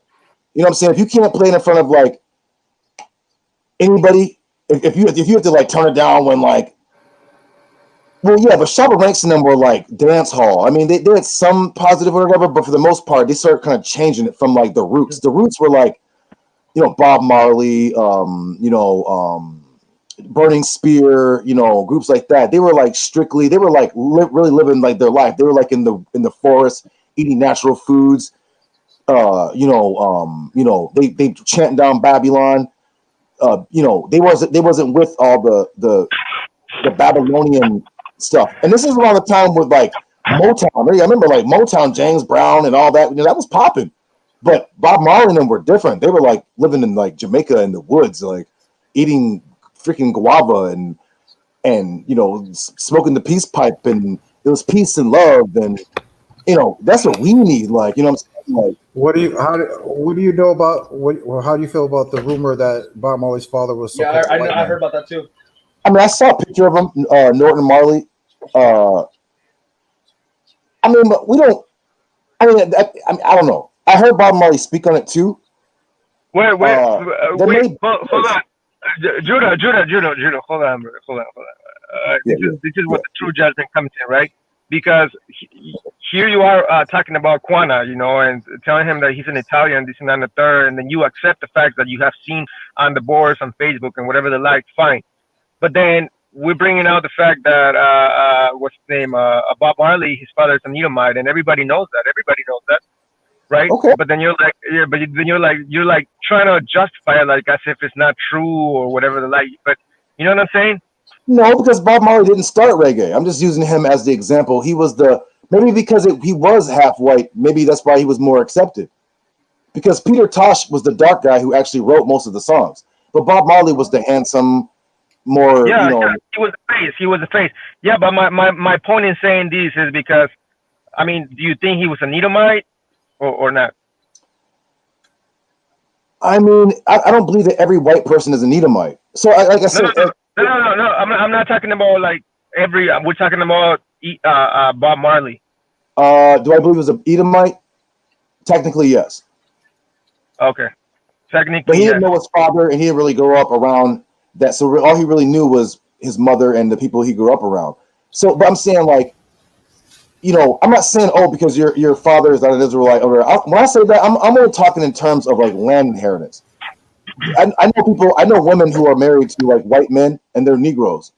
You know what I'm saying? If you can't play it in front of like anybody, if you have to like turn it down when like, well, yeah, but Shabba Ranks and them were like dance hall. I mean, they had some positive or whatever, but for the most part, they started kind of changing it from like the roots. The roots were like, Bob Marley, Burning Spear, groups like that. They were like really living like their life. They were like in the forest eating natural foods. They chanting down Babylon. They wasn't with all the the Babylonian stuff. And this is around the time with like Motown. I remember like Motown, James Brown, and all that. That was popping. But Bob Marley and them were different. They were like living in like Jamaica in the woods, like eating freaking guava and smoking the peace pipe, and it was peace and love, and that's what we need. Like, what I'm saying? Like, what do you know about how do you feel about the rumor that Bob Marley's father was? Yeah, I heard about that too. I mean, I saw a picture of him, Norton Marley. I mean, but we don't. I mean, I don't know. I heard Bob Marley speak on it too. Wait, hold on. Judah, hold on. This is what the true judgment comes in, right? Because here you are talking about Quana, and telling him that he's an Italian, this and that and the third, and then you accept the fact that you have seen on the boards on Facebook and whatever the like, fine. But then we're bringing out the fact that what's his name, Bob Marley, his father is an Edomite, and everybody knows that. Everybody knows that, right? Okay. But then you're like, you're like trying to justify it like as if it's not true or whatever the like. But you know what I'm saying? No, because Bob Marley didn't start reggae. I'm just using him as the example. He was maybe because he was half white. Maybe that's why he was more accepted. Because Peter Tosh was the dark guy who actually wrote most of the songs, but Bob Marley was the handsome, more. Yeah, he was the face. He was the face. Yeah, but my point in saying this is because, I mean, do you think he was an Edomite or not? I mean, I don't believe that every white person is an Edomite. So, like I said. No. I'm not talking about like every. We're talking about Bob Marley. Do I believe he was an Edomite? Technically, yes. Okay. Technically, but he didn't know his father, and he didn't really grow up around that. So all he really knew was his mother and the people he grew up around. So, but I'm saying like, I'm not saying because your father is not an Israelite. When I say that, I'm only talking in terms of like land inheritance. I know women who are married to like white men and they're Negroes.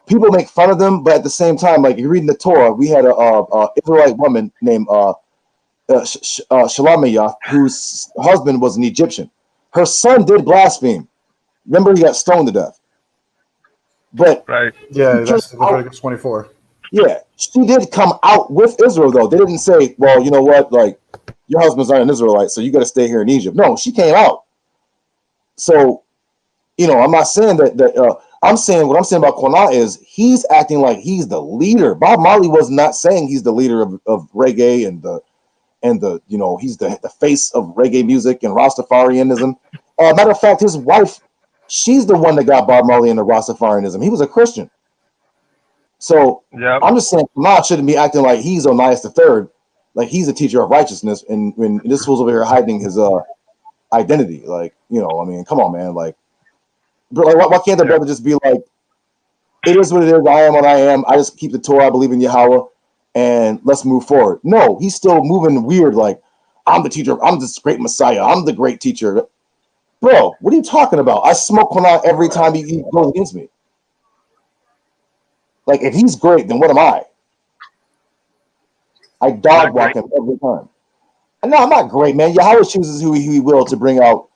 People make fun of them, but at the same time, like you're reading the Torah, we had a Israelite woman named Shalamiyah, whose husband was an Egyptian. Her son did blaspheme. Remember, he got stoned to death. But right, yeah, that's Leviticus 24. Yeah, she did come out with Israel though. They didn't say, "Well, you know what? Like your husband's not an Israelite, so you got to stay here in Egypt." No, she came out. So, I'm not saying that. I'm saying what I'm saying about Quana is he's acting like he's the leader. Bob Marley was not saying he's the leader of reggae and he's the face of reggae music and Rastafarianism. Matter of fact, his wife, she's the one that got Bob Marley into Rastafarianism. He was a Christian. So yeah. I'm just saying Quana shouldn't be acting like he's Onias III, like he's a teacher of righteousness, and when this fool's over here hiding his identity. Like, I mean, come on, man. Like, why can't the brother just be like, it is what it is. I am what I am. I just keep the Torah. I believe in Yahweh, and let's move forward. No, he's still moving weird. Like, I'm the teacher. I'm this great Messiah. I'm the great teacher. Bro, what are you talking about? I smoke Quran every time he goes against me. Like, if he's great, then what am I? I dog walk him every time. No, I'm not great, man. Yahweh chooses who he will to bring out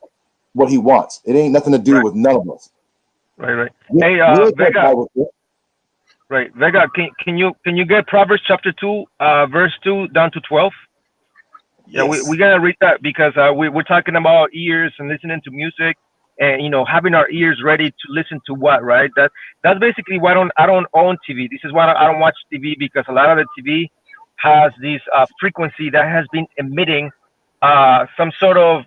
what he wants. It ain't nothing to do with none of us. Right. Hey, Vega. Right, Vega. Can you get Proverbs chapter 2, verse 2 down to 12? Yeah, yes. we gotta read that because we're talking about ears and listening to music, and having our ears ready to listen to what, right? That's basically why I don't own TV. This is why I don't watch TV, because a lot of the TV has this frequency that has been emitting some sort of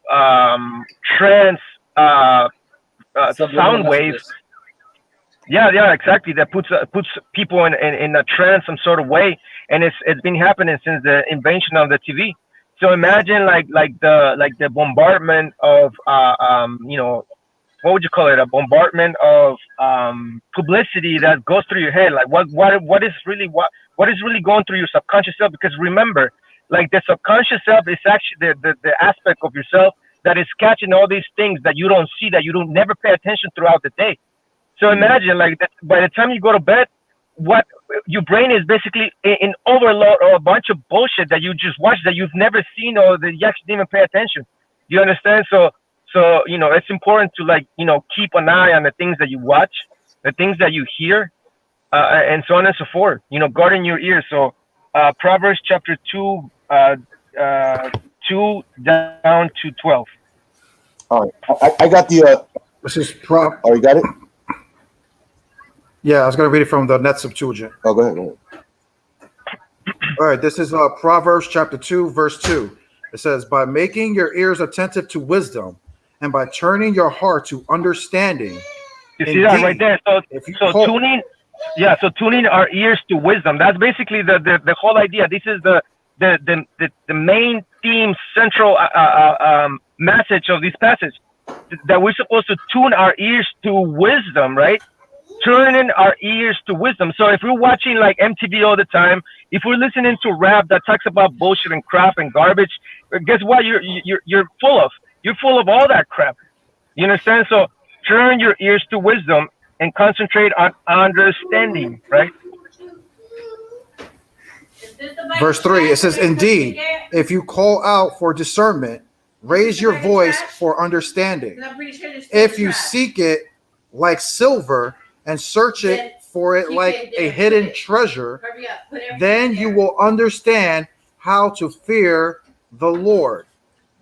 trance sound waves. Yeah, exactly. That puts people in a trance some sort of way, and it's been happening since the invention of the TV. So imagine like the bombardment of what would you call it? A bombardment of publicity that goes through your head. Like what is really going through your subconscious self? Because remember, like the subconscious self is actually the aspect of yourself that is catching all these things that you don't see, that you don't never pay attention throughout the day. So imagine like that by the time you go to bed, what your brain is basically in overload or a bunch of bullshit that you just watch that you've never seen or that you actually didn't even pay attention. You understand? So it's important to keep an eye on the things that you watch, the things that you hear, and so on and so forth. Guarding your ears. So Proverbs chapter 2, 2 down to 12. All right, I got the. This is Pro. Oh, you got it? Yeah, I was going to read it from the Net Septuagint. Oh, go ahead. All right, this is Proverbs chapter 2, verse 2. It says, by making your ears attentive to wisdom and by turning your heart to understanding. You see that right there? So tuning our ears to wisdom. That's basically the whole idea. This is the main theme, central message of this passage, that we're supposed to tune our ears to wisdom, right? Turning our ears to wisdom. So if we're watching like MTV all the time, if we're listening to rap that talks about bullshit and crap and garbage, guess what? You're full of all that crap. You understand? So turn your ears to wisdom and concentrate on understanding, right? Verse 3, it says, indeed, if you call out for discernment, raise your voice for understanding. If you seek it like silver and search it for it like a hidden treasure, then you will understand how to fear the Lord,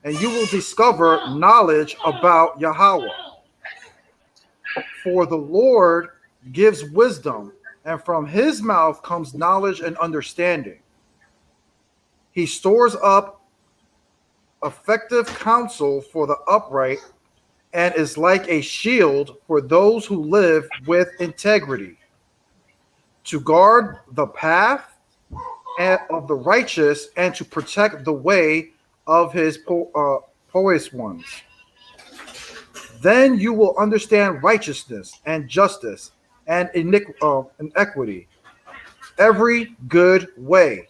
and you will discover knowledge about Yahweh. For the Lord gives wisdom, and from his mouth comes knowledge and understanding. He stores up effective counsel for the upright and is like a shield for those who live with integrity. To guard the path of the righteous and to protect the way of his pious ones. Then you will understand righteousness and justice and equity, every good way.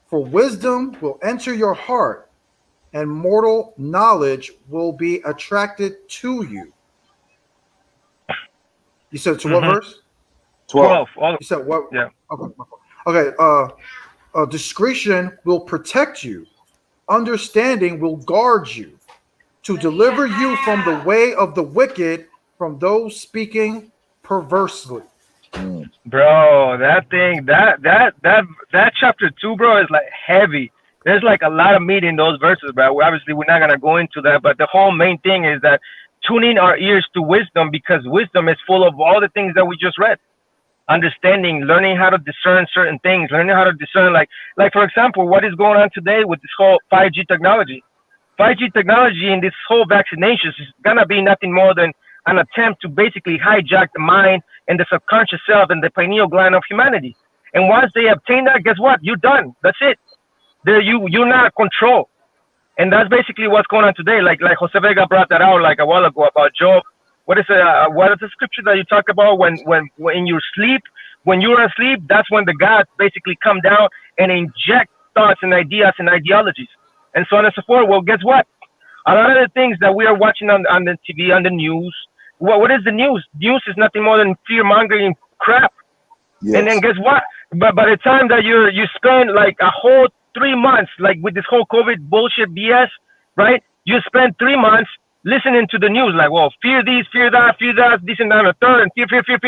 For wisdom will enter your heart, and mortal knowledge will be attracted to you. You said to what verse? 12. You said what? Yeah. Okay. Discretion will protect you. Understanding will guard you, to deliver you from the way of the wicked, from those speaking perversely. Bro, that thing, that chapter 2, bro, is like heavy. There's like a lot of meat in those verses, bro. Obviously, we're not gonna go into that, but the whole main thing is that tuning our ears to wisdom, because wisdom is full of all the things that we just read. Understanding, learning how to discern certain things, learning how to discern, like for example, what is going on today with this whole 5G technology. 5G technology and this whole vaccinations is gonna be nothing more than an attempt to basically hijack the mind and the subconscious self and the pineal gland of humanity. And once they obtain that, guess what? You're done. That's it. You're not control. And that's basically what's going on today. Like Jose Vega brought that out like a while ago about Job. What is the scripture that you talk about when you sleep? When you're asleep, that's when the gods basically come down and inject thoughts and ideas and ideologies and so on and so forth. Well, guess what? A lot of the things that we are watching on the TV, on the news, what is the news? News is nothing more than fear-mongering crap. Yes. And then guess what? But by the time that you spend like a whole 3 months, like with this whole COVID bullshit BS, right? You spend 3 months listening to the news, like, well, fear this, fear that, this and that, and a third, and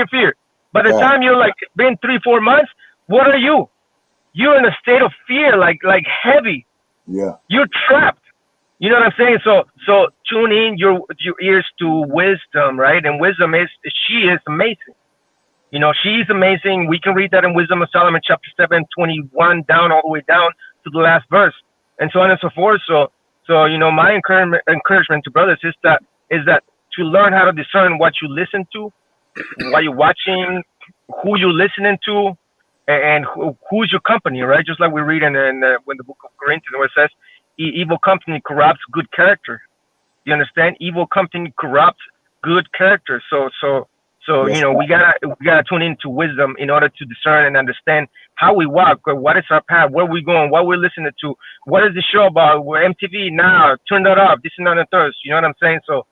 fear. By the time you're like been 3-4 months, what are you? You're in a state of fear, like heavy. Yeah. You're trapped. You know what I'm saying? So tune in your ears to wisdom, right? And wisdom she is amazing. You know, she is amazing. We can read that in Wisdom of Solomon, chapter 7:21, down all the way down to the last verse, and so on and so forth. So you know, my encouragement to brothers is that to learn how to discern what you listen to, what you're watching, who you're listening to, and who's your company, right? Just like we read in the book of Corinthians, where it says, evil company corrupts good character. You understand? Evil company corrupts good character. So yes, you know, we gotta tune into wisdom in order to discern and understand how we walk, what is our path, where we going, what we're listening to, what is the show about, we're MTV now, turn that off, this and that and third. You know what I'm saying? So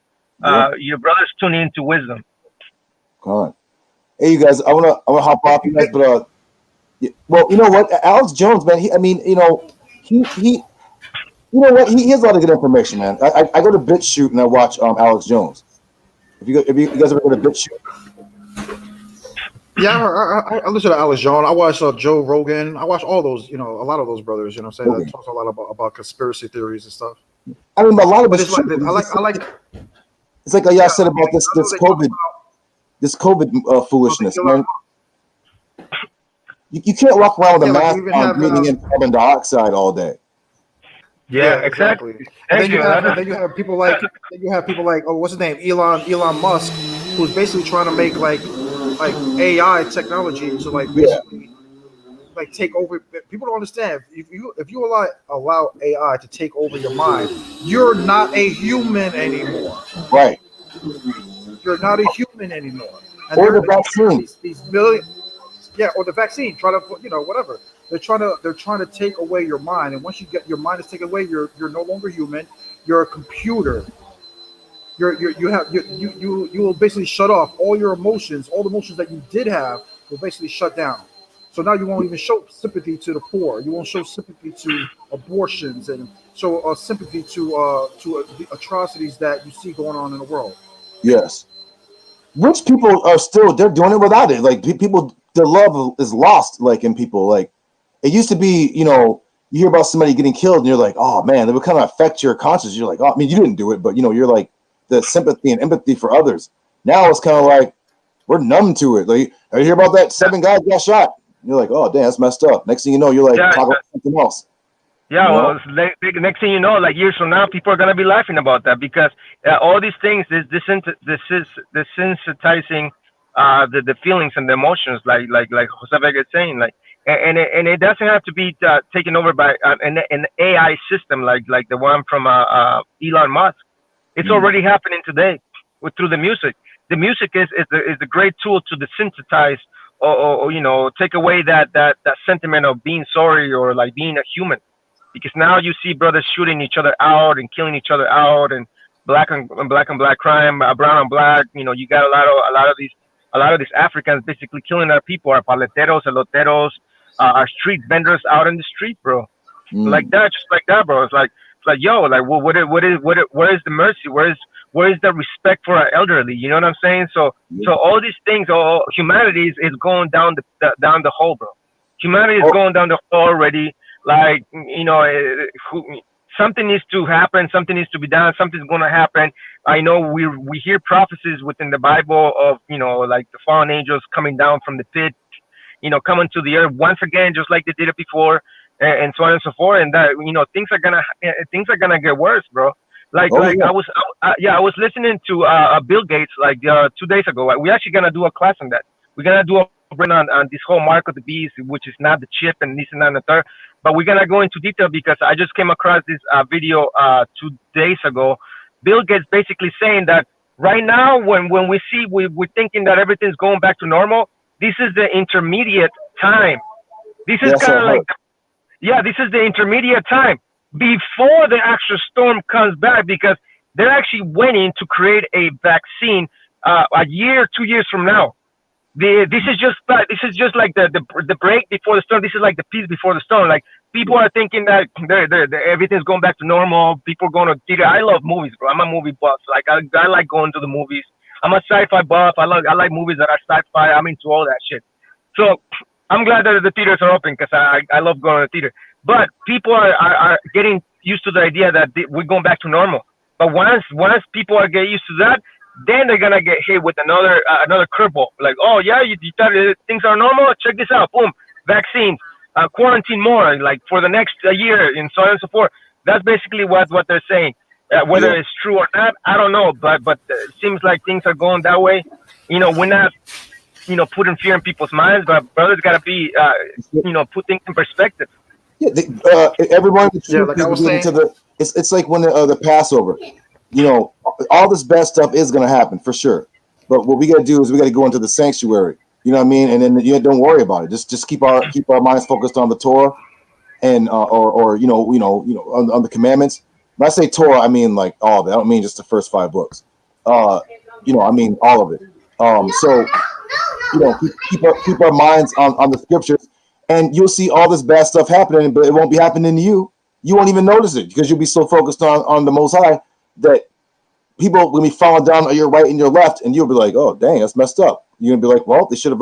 your brothers tune into wisdom. Come on. Hey, you guys, I wanna hop off you guys, but well, you know what, Alex Jones, man, he you know what, he has a lot of good information, man. I go to BitChute and I watch Alex Jones. If you guys ever go to BitChute. Yeah, I listen to Alex Jones. I watch Joe Rogan. I watch all those, a lot of those brothers. What I'm saying, that Okay. talks a lot about conspiracy theories and stuff. I mean, a lot of But it's it's like true. I like. It's like y'all said about this I know they talk COVID foolishness, about man. You can't walk around with a like mask you even on have breathing in carbon dioxide all day. Yeah, exactly. And Thank you. then you have people like oh, what's his name, Elon Musk, who's basically trying to make like AI technology to like basically like take over. People don't understand, if you allow AI to take over your mind, you're not a human anymore. Right. You're not a human anymore. And Or the vaccine. These million, or the vaccine. Try to whatever. They're trying to take away your mind, and once you get your mind is taken away, you're no longer human. You're a computer. You will basically shut off all your emotions. All the emotions that you did have will basically shut down. So now you won't even show sympathy to the poor. You won't show sympathy to abortions and show sympathy to the atrocities that you see going on in the world. Yes. Rich people they're doing it without it. Like people, their love is lost. Like in people, like it used to be. You hear about somebody getting killed, and you're like, oh man, it would kind of affect your conscience. You're like, oh, I mean, you didn't do it, but you're like the sympathy and empathy for others. Now it's kind of like we're numb to it. Like, I hear about that 7 guys got shot. You're like, oh damn, that's messed up. Next thing you know, you're like talking about something else. Yeah, well, next thing you know, like years from now, people are gonna be laughing about that because all these things is desensitizing the feelings and the emotions, like Jose Vega is saying, like, and it doesn't have to be taken over by an AI system like the one from Elon Musk. It's already happening today through the music. The music is the great tool to desensitize or take away that sentiment of being sorry or like being a human. Because now you see brothers shooting each other out and killing each other out, and black on black crime, brown on black. You got a lot of these Africans basically killing our people, our paleteros, eloteros, our street vendors out in the street, bro. Like that, just like that, bro. It's like yo, like where is the mercy? Where is the respect for our elderly? You know what I'm saying? So all these things, all humanity is going down the hole, bro. Humanity is going down the hole already. Like, something needs to happen. Something needs to be done. Something's going to happen. I know we hear prophecies within the Bible of, like the fallen angels coming down from the pit, coming to the earth once again, just like they did it before, and so on and so forth. And that, things are gonna get worse, bro. I was listening to Bill Gates like 2 days ago. We're actually gonna do a class on that. We're gonna do a bring on this whole mark of the beast, which is not the chip and this and that and the third. But we're gonna go into detail because I just came across this video 2 days ago. Bill Gates basically saying that right now, when we're thinking that everything's going back to normal, this is the intermediate time. This is kind of this is the intermediate time before the actual storm comes back, because they're actually waiting to create a vaccine a year, 2 years from now. This is just like the break before the storm. This is like the peace before the storm. Like, people are thinking that everything's going back to normal. People are going to theater. I love movies, bro. I'm a movie buff. Like, I like going to the movies. I'm a sci-fi buff. I like movies that are sci-fi. I'm into all that shit. So I'm glad that the theaters are open because I love going to the theater. But people are getting used to the idea that we're going back to normal. But once people are getting used to that, then they're gonna get hit with another curveball. Like, oh yeah, you thought things are normal? Check this out, boom, vaccines, quarantine more, like for the next year, and so on and so forth. That's basically what they're saying. Whether it's true or not, I don't know, but it seems like things are going that way. We're not, putting fear in people's minds, but brothers gotta be, put things in perspective. Yeah, everyone. Like I was saying, it's like when the Passover. All this bad stuff is going to happen for sure. But what we got to do is we got to go into the sanctuary. You know what I mean? And then don't worry about it. Just keep our minds focused on the Torah and on the commandments. When I say Torah, I mean like all of it. I don't mean just the first 5 books. I mean all of it. So keep our minds on the scriptures, and you'll see all this bad stuff happening, but it won't be happening to you. You won't even notice it because you'll be so focused on the Most High that people will be falling down on your right and your left, and you'll be like, oh dang, that's messed up. You're gonna be like, well, they should have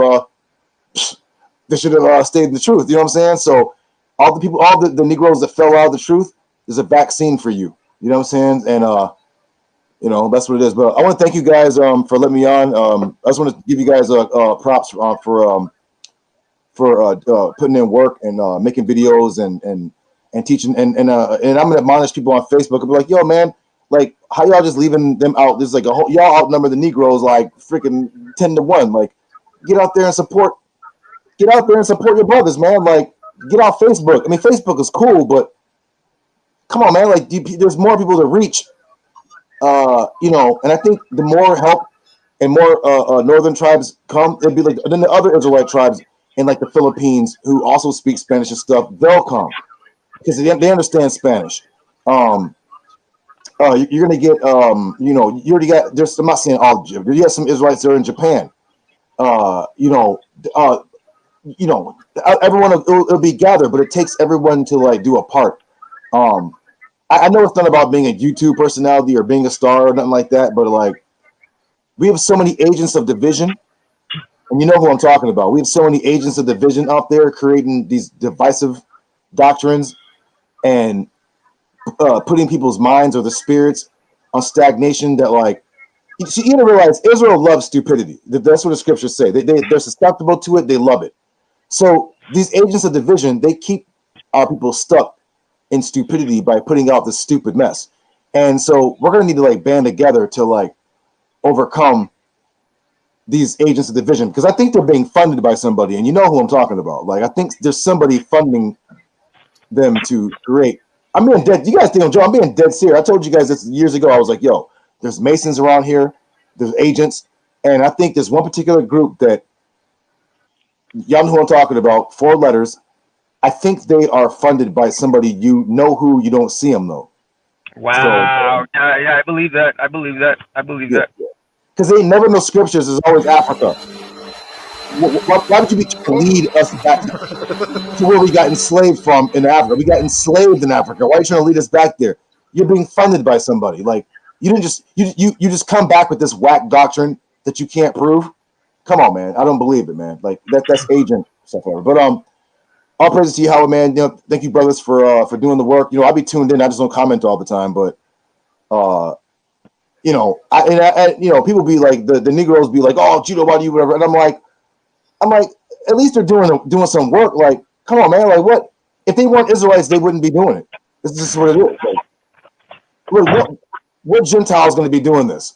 they should have stayed in the truth. You know what I'm saying? So all the people, all the Negroes that fell out of the truth, there's a vaccine for you. You know what I'm saying? And you know, that's what it is. But I want to thank you guys for letting me on. I just want to give you guys props for putting in work and making videos and teaching. And I'm gonna admonish people on Facebook. I'll be like, yo, man, like, how y'all just leaving them out? There's like y'all outnumber the Negroes like freaking 10-1. Like, get out there and support. Get out there and support your brothers, man. Like, get off Facebook. I mean, Facebook is cool, but come on, man. Like, there's more people to reach. You know, and I think the more help and more northern tribes come, it'd be like, and then the other Israelite tribes in like the Philippines who also speak Spanish and stuff, they'll come because they understand Spanish. You're gonna get, you know, you already got. There's, I'm not saying all, you got some Israelites there in Japan. You know, everyone it'll be gathered, but it takes everyone to like do a part. I know it's not about being a YouTube personality or being a star or nothing like that, but like, we have so many agents of division, and you know who I'm talking about. We have so many agents of division out there creating these divisive doctrines and putting people's minds or the spirits on stagnation that, like, you don't realize Israel loves stupidity. That's what the scriptures say. They're susceptible to it. They love it. So these agents of division, they keep our people stuck in stupidity by putting out this stupid mess. And so we're going to need to like band together to like overcome these agents of division, because I think they're being funded by somebody, and you know who I'm talking about. Like, I think there's somebody funding them to create. I'm being dead. You guys think I'm joking? I'm being dead serious. I told you guys this years ago. I was like, yo, there's Masons around here, there's agents, and I think there's one particular group that y'all know who I'm talking about, 4 letters. I think they are funded by somebody, you know who, you don't see them though. Wow. So, yeah, I believe that. I believe that. Because they never know scriptures. There's always Africa. Why would you be trying to lead us back to where we got enslaved from in Africa? We got enslaved in Africa. Why are you trying to lead us back there? You're being funded by somebody. Like, you didn't just you just come back with this whack doctrine that you can't prove. Come on, man. I don't believe it, man. Like, that's agent stuff. But all praises to you, Howard, man. You know, thank you, brothers, for doing the work. You know, I'll be tuned in. I just don't comment all the time, but you know, I you know, people be like, the Negroes be like, oh, Judo, why do you whatever? And I'm like, at least they're doing some work. Like, come on, man. Like, what if they weren't Israelites? They wouldn't be doing it. This is just what it is. Like, what Gentiles going to be doing this?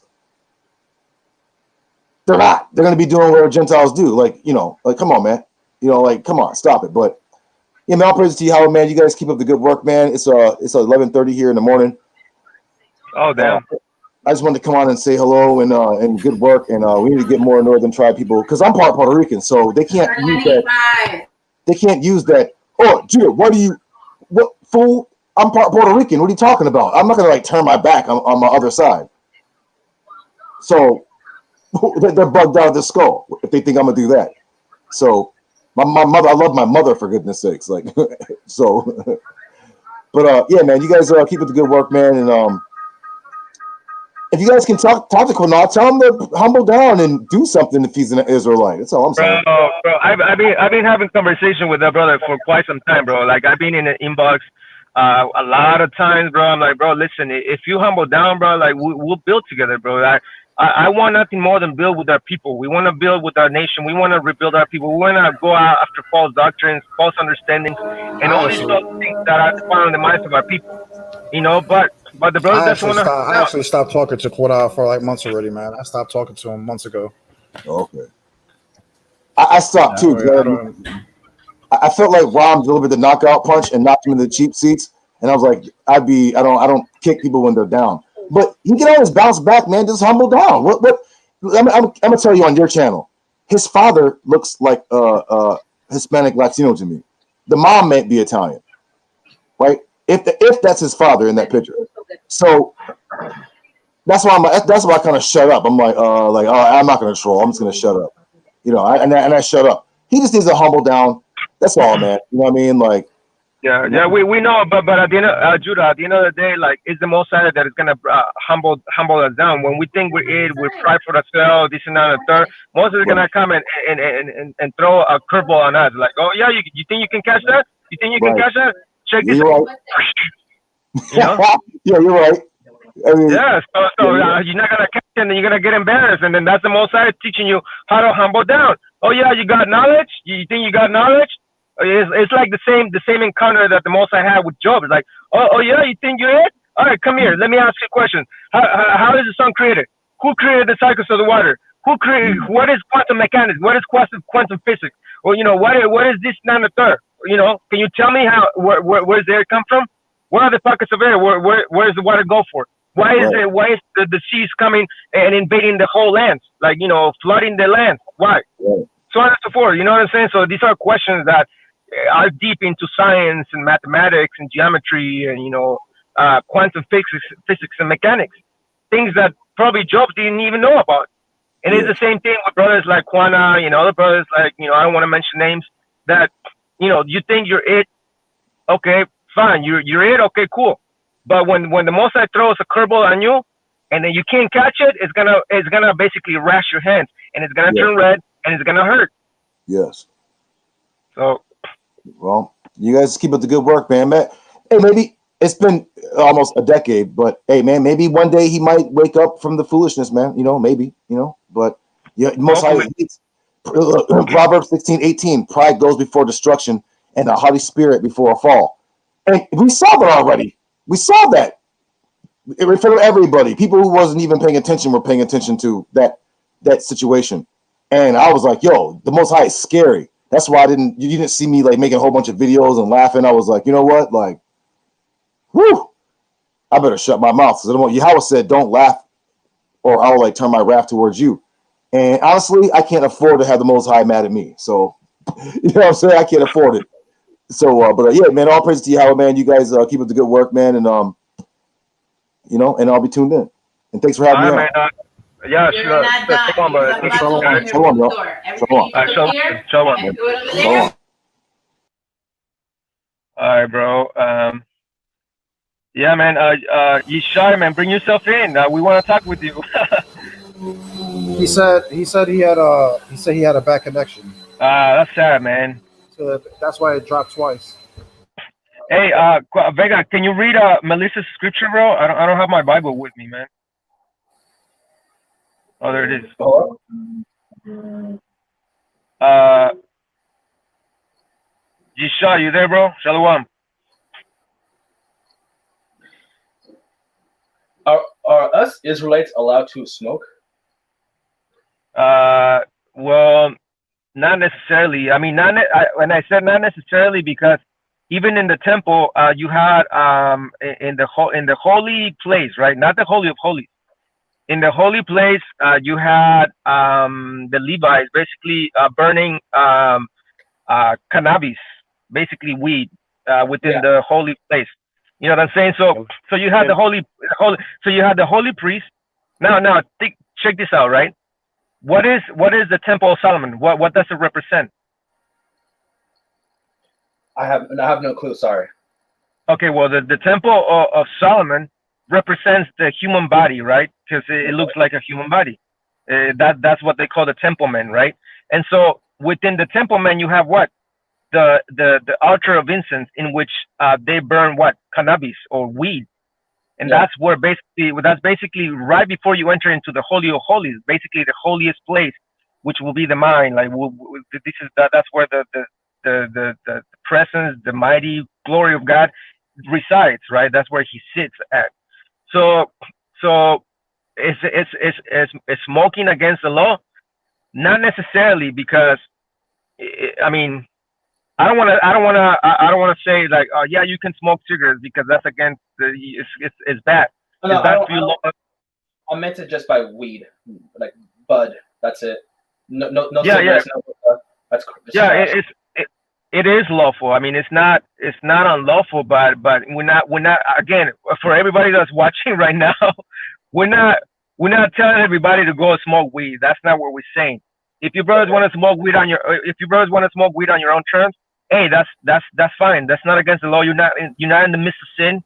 They're not. They're going to be doing what Gentiles do. Like, you know, like, come on, man. You know, like, come on, stop it. But yeah, man, all praise to you, Howard, man. You guys keep up the good work, man. It's 11:30 here in the morning. Oh, damn. I just wanted to come on and say hello and good work. And we need to get more Northern Tribe people, because I'm part Puerto Rican, so they can't use that. They can't use that. Oh, Judah, what fool? I'm part Puerto Rican. What are you talking about? I'm not gonna like turn my back on my other side. So they're bugged out of the skull if they think I'm gonna do that. So my mother, I love my mother, for goodness sakes. Like, so, but yeah, man, you guys keep up the good work, man. And if you guys can talk to Quinal, tell him to humble down and do something if he's an Israelite. That's all I'm saying. Bro, I've been having conversation with that brother for quite some time, bro. Like, I've been in the inbox a lot of times, bro. I'm like, bro, listen, if you humble down, bro, like, we'll build together, bro. I want nothing more than build with our people. We want to build with our nation. We want to rebuild our people. We want to go out after false doctrines, false understandings, and all these other things that are found in the minds of our people. You know, but the brother doesn't want to. I actually stopped talking to Quada for like months already, man. I stopped talking to him months ago. Okay. I stopped too. I felt like Rom delivered the knockout punch and knocked him in the cheap seats, and I was like, I don't kick people when they're down. But he can always bounce back, man. Just humble down. What? I'm gonna tell you on your channel. His father looks like Hispanic Latino to me. The mom may be Italian, right? If that's his father in that picture. So that's why I kind of shut up. I'm like, I'm not gonna troll. I'm just gonna shut up. You know, and I shut up. He just needs to humble down. That's all, man. You know what I mean? Like, Yeah, we know, but at the end of Judah, at the end of the day, like it's the Most High that is gonna humble us down. When we think we're prideful ourselves, this and that and the third, Moses is gonna come and throw a curveball on us. Like, oh yeah, you think you can catch that? You think you can catch that? Check this. You're right. You know? Yeah, you're right. I mean, yeah, so you're not gonna catch it, and you're gonna get embarrassed, and then that's the Most High teaching you how to humble down. Oh yeah, you got knowledge. You think you got knowledge? It's like the same encounter that the Most High had with Job. It's like, oh yeah, you think you're it? All right, come here. Let me ask you a question. How is the sun created? Who created the cycles of the water? Who created? What is quantum mechanics? What is quantum physics? Or what is this and the third? Can you tell me how where's the air come from? Where are the pockets of air? Where does the water go for? Why is the seas coming and invading the whole land? Like flooding the land? Why? So on and so forth. You know what I'm saying? So these are questions that are deep into science and mathematics and geometry and quantum physics and mechanics, things that probably Job didn't even know about. And it's the same thing with brothers like Juana, other brothers like I don't want to mention names, that you think you're it. Okay, fine, you're it. Okay, cool. But when the Most High throws a curveball on you and then you can't catch it, it's gonna basically rash your hands and it's gonna turn red and it's gonna hurt. Yes. So. Well, you guys keep up the good work, man. Hey, maybe it's been almost a decade, but hey, man, maybe one day he might wake up from the foolishness, man. Maybe, but yeah, most high. Proverbs 16:18, pride goes before destruction and a haughty spirit before a fall. And we saw that already. We saw that. It referred to everybody. People who wasn't even paying attention were paying attention to that situation. And I was like, yo, the Most High is scary. That's why you didn't see me like making a whole bunch of videos and laughing. I was like, you know what? Like, whew, I better shut my mouth. Yahweh said, don't laugh or I'll like turn my wrath towards you. And honestly, I can't afford to have the Most High mad at me. So, you know what I'm saying? I can't afford it. So, but yeah, man, all praise to Yahweh, man. You guys keep up the good work, man. And, and I'll be tuned in. And thanks for having me on. Yeah, sure. Come on, Shalom. All right, bro. Yeah, man. You shy, man. Bring yourself in. We want to talk with you. He said he had a bad connection. That's sad, man. So that's why it dropped twice. Hey, Vega, can you read Melissa's scripture, bro? I don't have my Bible with me, man. Oh, there it is. Yisha, you there, bro? Shalom. Are us Israelites allowed to smoke? Well, not necessarily. I mean, when I said not necessarily, because even in the temple, you had in the holy place, right? Not the holy of holies. In the holy place, you had the Levites basically burning cannabis, basically weed, within the holy place. You know what I'm saying? So you had the holy priest. Now check this out, right? What is the Temple of Solomon? What does it represent? I have no clue. Sorry. Okay, well, the Temple of Solomon represents the human body, right? Because it looks like a human body. That's what they call the temple man, right? And so within the temple man, you have what? The altar of incense, in which they burn what? Cannabis or weed. And that's basically right before you enter into the Holy of Holies, basically the holiest place, which will be the mind. Like that's where the presence, the mighty glory of God resides, right? That's where He sits at. So it's smoking against the law? Not necessarily, because I mean, I don't want to say like, oh yeah, you can smoke cigarettes, because that's against it's bad. No, I meant it just by weed, like bud. That's it. No. Yeah. That's it is lawful. I mean, it's not unlawful, but we're not again, for everybody that's watching right now, we're not telling everybody to go smoke weed. That's not what we're saying. If your brothers want to smoke weed on your own terms, hey, that's fine. That's not against the law. You're not in the midst of sin.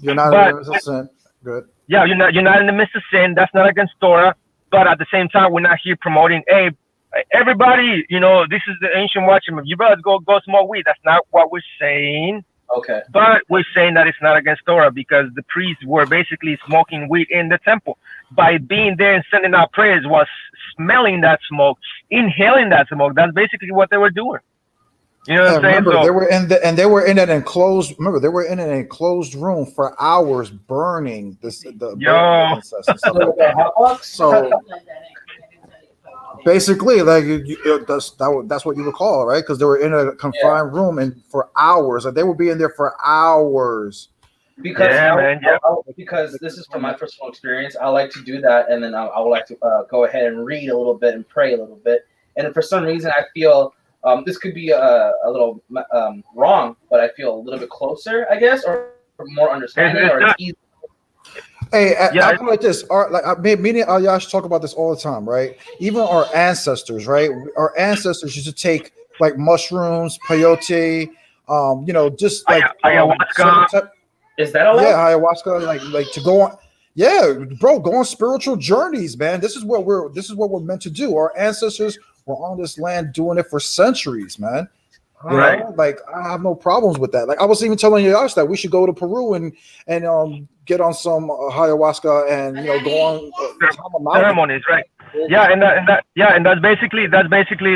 You're not But a sin. Good. yeah, you're not in the midst of sin. That's not against Torah. But at the same time, we're not here promoting, hey, everybody, this is the ancient watchman. You better go smoke weed. That's not what we're saying. Okay. But we're saying that it's not against Torah because the priests were basically smoking weed in the temple. By being there and sending out prayers was smelling that smoke, inhaling that smoke. That's basically what they were doing. You know what I'm saying? Remember, So, they were in an enclosed. Remember, they were in an enclosed room for hours, burning Yo. incense and stuff like that. So basically, like that's what you recall, right? Because they were in a confined room and for hours, and they would be in there for hours. Because Yeah, because this is from my personal experience, I like to do that, and then I would like to go ahead and read a little bit and pray a little bit. And for some reason, I feel this could be a little wrong, but I feel a little bit closer, I guess, or more understanding, or it's easy. Hey, I put it like this. Me and Ayash talk about this all the time, right? Even our ancestors, right? Our ancestors used to take like mushrooms, peyote, just like ayahuasca. Is that allowed? Yeah, ayahuasca, like to go on. Yeah, bro, go on spiritual journeys, man. This is what we're meant to do. Our ancestors were on this land doing it for centuries, man. You know, like I have no problems with that. Like I was even telling Yash that we should go to Peru and get on some ayahuasca and go on ceremonies, right? Yeah, and that's basically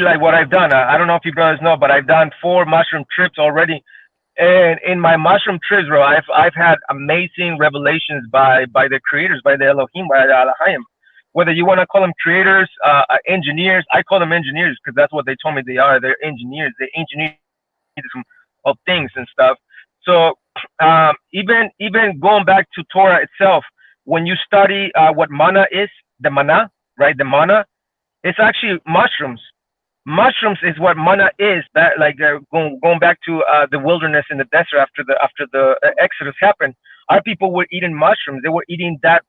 like what I've done. I don't know if you brothers know, but I've done 4 mushroom trips already. And in my mushroom trips, bro, I've had amazing revelations by the creators, by the Elohim, by the Alahayim. Whether you want to call them creators, engineers, I call them engineers because that's what they told me they are. They're engineers. They engineer of things and stuff. So even going back to Torah itself, when you study what mana is, the mana, right? The mana, it's actually mushrooms. Mushrooms is what mana is. That like going back to the wilderness in the desert after the Exodus happened. Our people were eating mushrooms. They were eating that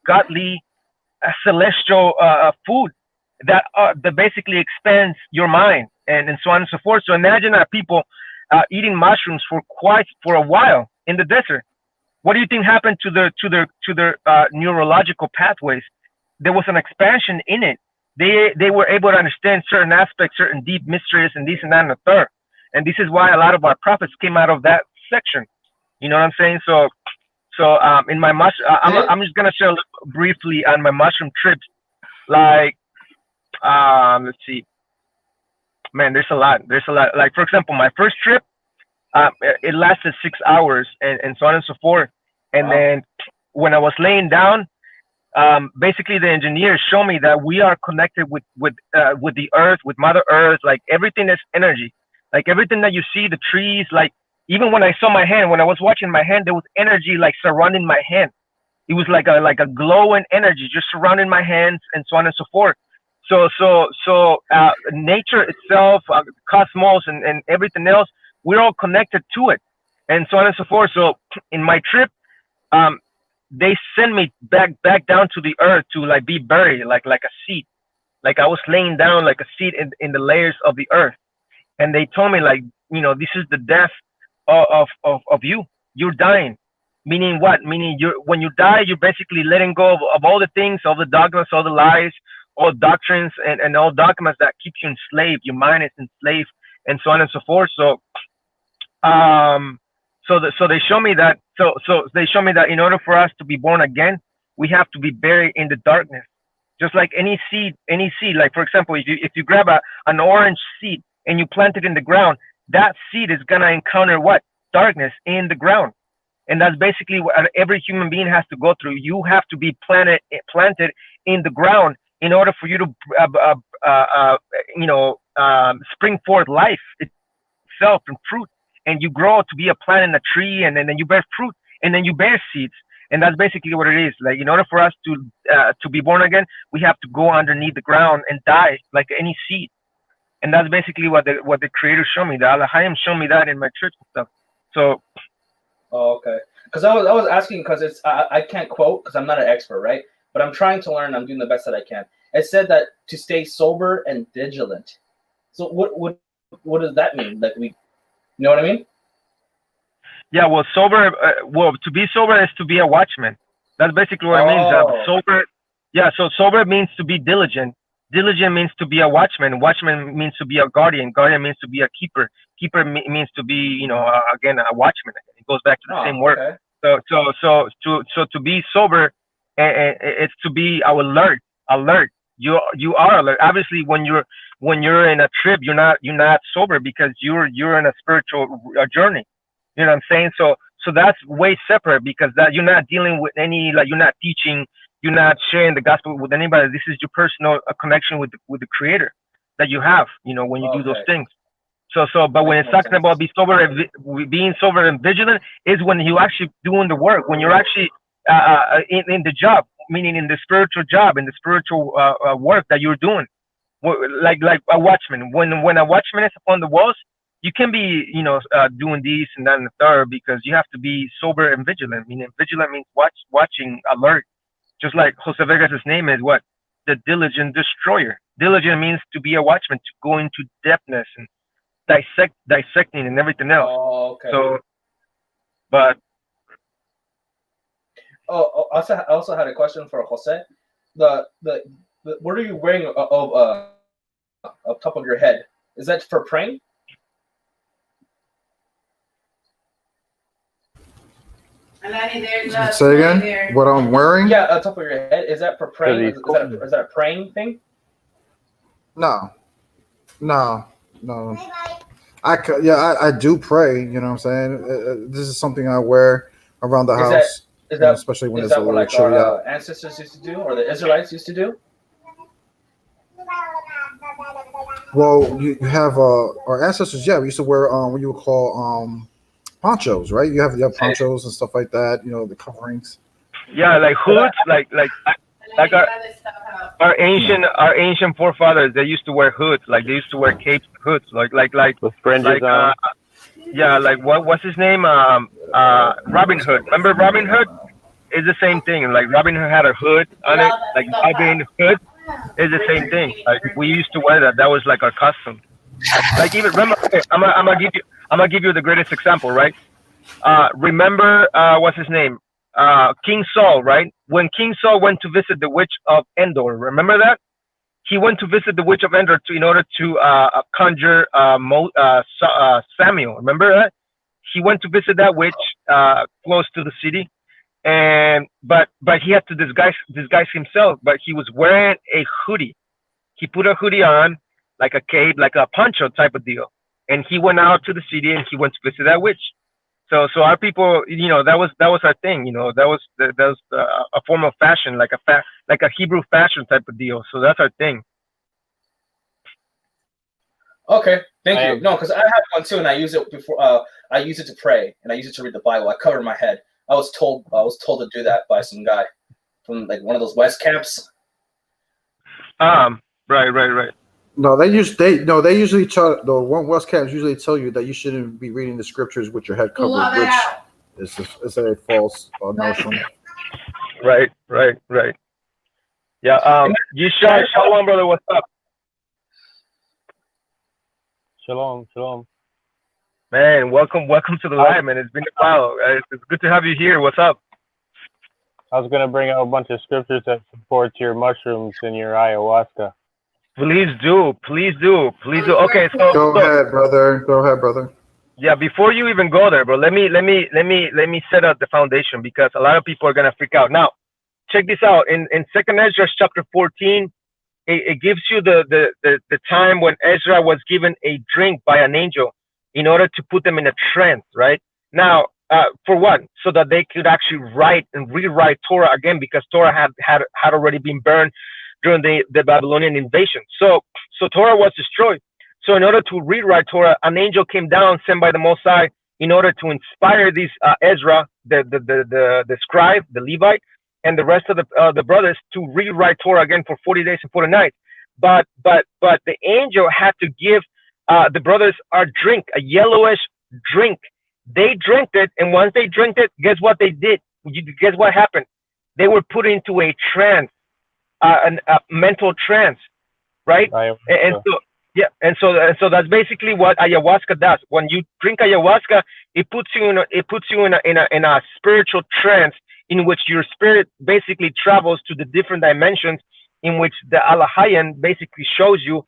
godly celestial food that basically expands your mind and so on and so forth. So imagine our people eating mushrooms for a while in the desert. What do you think happened to their neurological pathways? There was an expansion in it. They were able to understand certain aspects, certain deep mysteries, and this and that and the third. And this is why a lot of our prophets came out of that section. You know what I'm saying? So in my I'm just gonna share briefly on my mushroom trips. Like, let's see, man, there's a lot. Like for example, my first trip, it lasted 6 hours and so on and so forth. And then when I was laying down, basically the engineers show me that we are connected with the earth, with Mother Earth. Like everything is energy. Like everything that you see, the trees, like. Even when I saw my hand, when I was watching my hand, there was energy like surrounding my hand. It was like a glowing energy just surrounding my hands and so on and so forth. So nature itself, cosmos, and everything else, we're all connected to it, and so on and so forth. So in my trip, they sent me back down to the earth to like be buried like a seed, like I was laying down like a seed in the layers of the earth, and they told me like this is the death of you. You're dying. Meaning what? Meaning when you die, you're basically letting go of all the things, all the dogmas, all the lies, all doctrines, and all dogmas that keep you enslaved. Your mind is enslaved, and so on and so forth. So so they show me that. So they show me that in order for us to be born again, we have to be buried in the darkness. Just like any seed. Like for example, if you grab an orange seed and you plant it in the ground, that seed is gonna encounter what? Darkness in the ground. And that's basically what every human being has to go through. You have to be planted in the ground in order for you to spring forth life itself and fruit. And you grow to be a plant and a tree, and then you bear fruit, and then you bear seeds. And that's basically what it is. Like in order for us to be born again, we have to go underneath the ground and die like any seed. And that's basically what the creators show me. The Alahayim show me that in my church and stuff. So. Oh, okay. Because I was asking because it's I can't quote because I'm not an expert, right? But I'm trying to learn. I'm doing the best that I can. It said that to stay sober and vigilant. So what does that mean? Like You know what I mean? Yeah, well, sober. Well, to be sober is to be a watchman. That's basically what it means. Sober. Yeah, so sober means to be diligent. Diligent means to be a watchman. Watchman means to be a guardian. Guardian means to be a keeper. Keeper means to be, again, a watchman. It goes back to the same word. Okay. So to be sober, it's to be alert. Alert. You are alert. Obviously, when you're in a trip, you're not sober because you're in a spiritual journey. You know what I'm saying? So that's way separate because that you're not dealing with any, like, you're not teaching, you're not sharing the gospel with anybody. This is your personal connection with the Creator that you have, when you do those things. But when it's talking about being sober and vigilant is when you actually doing the work, when you're actually in the job, meaning in the spiritual job, in the spiritual work that you're doing, like a watchman. When a watchman is upon the walls, you can be, doing this and that and the third because you have to be sober and vigilant. Meaning vigilant means watching, alert. Just like Jose Vegas' name is what? The diligent destroyer. Diligent means to be a watchman, to go into depthness and dissecting and everything else. Oh, okay. So, but I also had a question for Jose. The what are you wearing up top of your head? Is that for praying? Say again? What I'm wearing? Yeah, on top of your head. Is that for praying? Is that a praying thing? No. I do pray. You know what I'm saying? This is something I wear around the house. Especially when it's a little chilly out. Ancestors used to do, or the Israelites used to do? Well, you have our ancestors. Yeah, we used to wear what you would call ponchos, right? You have ponchos and stuff like that. The coverings. Yeah, like hoods, like our ancient forefathers. They used to wear hoods, like they used to wear capes, hoods, like with fringes on. Yeah, like what's his name? Robin Hood. Remember Robin Hood? It's the same thing. Like Robin Hood had a hood on it. Like Robin Hood is the same thing. Like we used to wear that. That was like our custom. Like even remember, I'm gonna give you the greatest example, right? Remember what's his name? King Saul, right? When King Saul went to visit the witch of Endor, remember that? He went to visit the witch of Endor in order to conjure Samuel. Remember that? He went to visit that witch close to the city, but he had to disguise himself. But he was wearing a hoodie. He put a hoodie on, like a cape, like a poncho type of deal, and he went out to the city and he went to visit that witch. So our people, that was our thing. That was a form of fashion, like a Hebrew fashion type of deal. So that's our thing. Okay, thank you. No, because I have one too, and I use it before. I use it to pray, and I use it to read the Bible. I cover my head. I was told to do that by some guy from like one of those West camps. Right. No, they usually tell the one West camps usually tell you that you shouldn't be reading the scriptures with your head covered, which is a false notion. Right. Yeah. Shalom, brother. What's up? Shalom. Man, welcome to the live, man. It's been a while. It's good to have you here. What's up? I was gonna bring out a bunch of scriptures that support your mushrooms and your ayahuasca. Please do. Okay, so go ahead, brother. Yeah, before you even go there, bro, let me set up the foundation because a lot of people are gonna freak out. Now, check this out. In 2nd Ezra chapter 14, it gives you the time when Ezra was given a drink by an angel in order to put them in a trance, right? Now, for what? So that they could actually write and rewrite Torah again, because Torah had already been burned during the Babylonian invasion. So Torah was destroyed. So in order to rewrite Torah, an angel came down sent by the Most High in order to inspire these Ezra, the scribe, the Levite, and the rest of the brothers to rewrite Torah again for 40 days and 40 nights. But the angel had to give the brothers a drink, a yellowish drink. They drank it, and once they drank it, guess what they did? Guess what happened? They were put into a trance, a mental trance, right? And so, Yeah, and so that's basically what ayahuasca does. When you drink ayahuasca, it puts you in a spiritual trance in which your spirit basically travels to the different dimensions in which the Alahayan basically shows you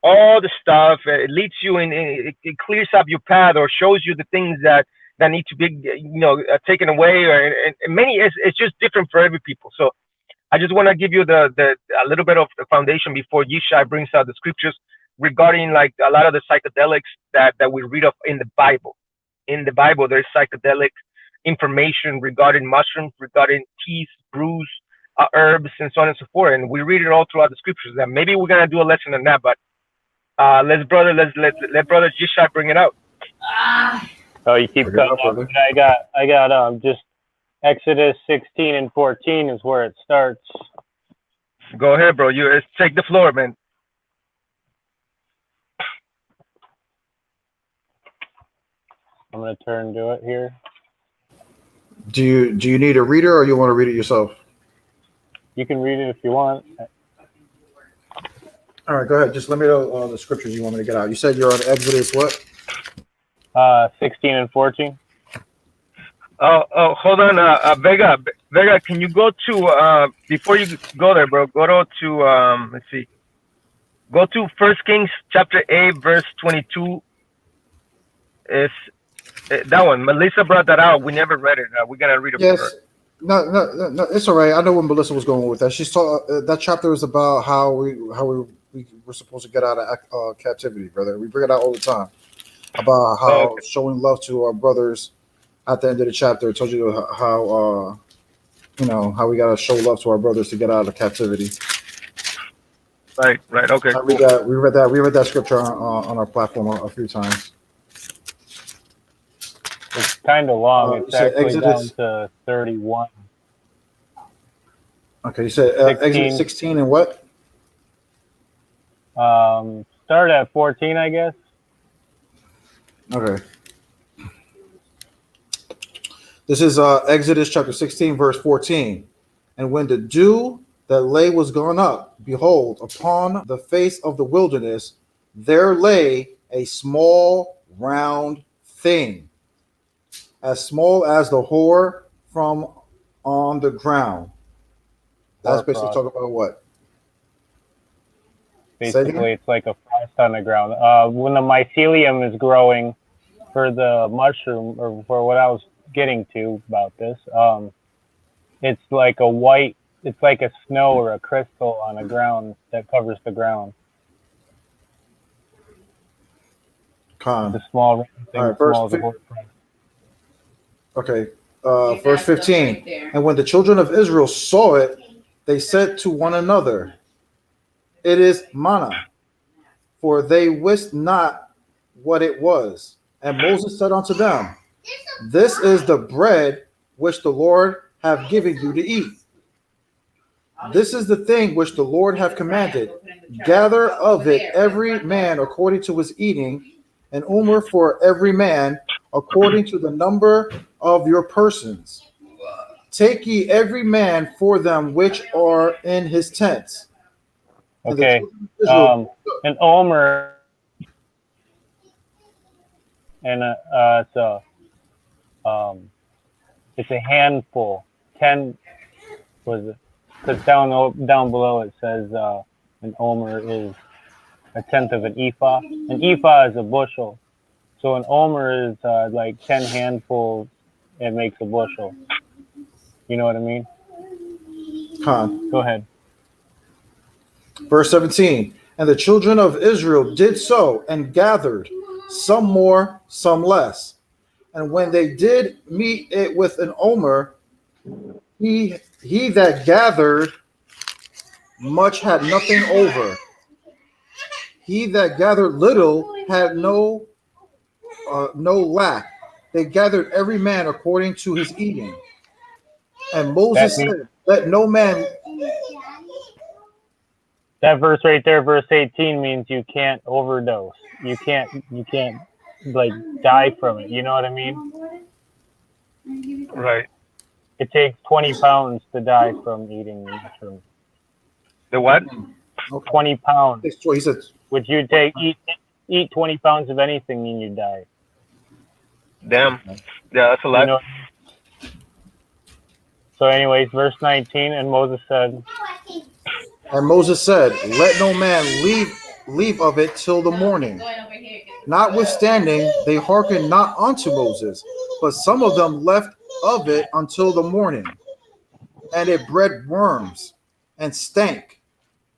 all the stuff. It leads you it clears up your path or shows you the things that need to be taken away, or and many it's just different for every people. So I just want to give you the a little bit of the foundation before Yishai brings out the scriptures regarding like a lot of the psychedelics that we read of in the Bible. In the Bible, there's psychedelic information regarding mushrooms, regarding teas, brews, herbs, and so on and so forth. And we read it all throughout the scriptures. And maybe we're gonna do a lesson on that, but let brother Yishai bring it out. Oh, you keep cutting up. I got just Exodus 16 and 14 is where it starts. Go ahead, bro. You take the floor, man. I'm gonna turn to it here. Do you need a reader, or you want to read it yourself? You can read it if you want. All right, go ahead. Just let me know the scriptures you want me to get out. You said you're on Exodus what? 16 and 14. Oh, hold on, Vega, can you go to before you go there, bro? Go to let's see. Go to First Kings chapter 8, verse 22. Is that one? Melissa brought that out. We never read it. We're gonna read it for her. No, it's all right. I know where Melissa was going with that. She's that chapter is about how we were supposed to get out of captivity, brother. We bring it out all the time about how showing love to our brothers. At the end of the chapter, it told you how how we gotta show love to our brothers to get out of captivity. Right. Okay. We read that scripture on our platform a few times. It's kind of long. It's actually down to 31. Okay, you said Exodus 16 and what? Start at 14, I guess. Okay. This is Exodus chapter 16, verse 14. And when the dew that was gone up, behold, upon the face of the wilderness, there lay a small round thing, as small as the whore from on the ground. That's basically talking about what? Basically, it's like a frost on the ground. When the mycelium is growing for the mushroom, or for what I was getting to about this, it's like it's like a snow or a crystal on the ground that covers the ground. The small thing. All right, verse 15. And when the children of Israel saw it, they said to one another, "It is manna," for they wist not what it was. And Moses said unto them, "This is the bread which the Lord hath given you to eat. This is the thing which the Lord hath commanded. Gather of it every man according to his eating, an omer for every man according to the number of your persons. Take ye every man for them which are in his tents." Okay. An omer and it's a handful. 10 was it? Because down below it says an omer is a tenth of an ephah. An ephah is a bushel, so an omer is like 10 handfuls. It makes a bushel. You know what I mean? Go ahead. Verse 17. And the children of Israel did so, and gathered, some more, some less. And when they did meet it with an omer, he that gathered much had nothing over. He that gathered little had no lack. They gathered every man according to his eating. And Moses said, "Let no man." That verse right there, verse 18, means you can't overdose. You can't like die from it. You know what I mean? Right. It takes 20 pounds to die from eating mushrooms. The what? Okay. 20 pounds. He said, Which you eat 20 pounds of anything and you die. Damn. Yeah, that's a lot. You know. So, anyways, verse 19, and Moses said, and Moses said, let no man leave of it till the morning. Notwithstanding, they hearkened not unto Moses, but some of them left of it until the morning. And it bred worms and stank.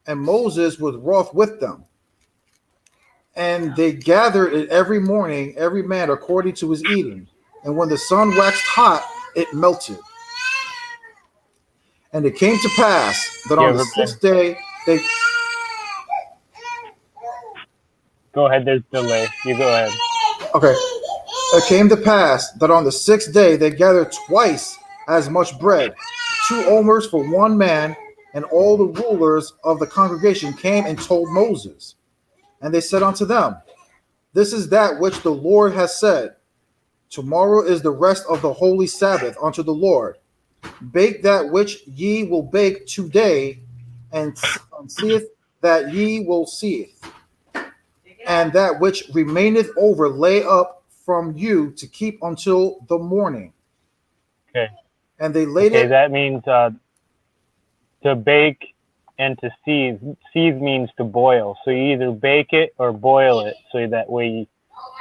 And Moses was wroth with them. And they gathered it every morning, every man according to his eating. And when the sun waxed hot, it melted. And it came to pass that on the sixth day, they... Go ahead, there's delay. You go ahead. Okay. It came to pass that on the sixth day they gathered twice as much bread, 2 omers for one man, and all the rulers of the congregation came and told Moses. And they said unto them, this is that which the Lord has said. Tomorrow is the rest of the holy Sabbath unto the Lord. Bake that which ye will bake today, and seeth that ye will seeth. And that which remaineth over lay up from you to keep until the morning. Okay. And they laid it. That means to bake and to seethe. Seethe means to boil. So you either bake it or boil it, so that way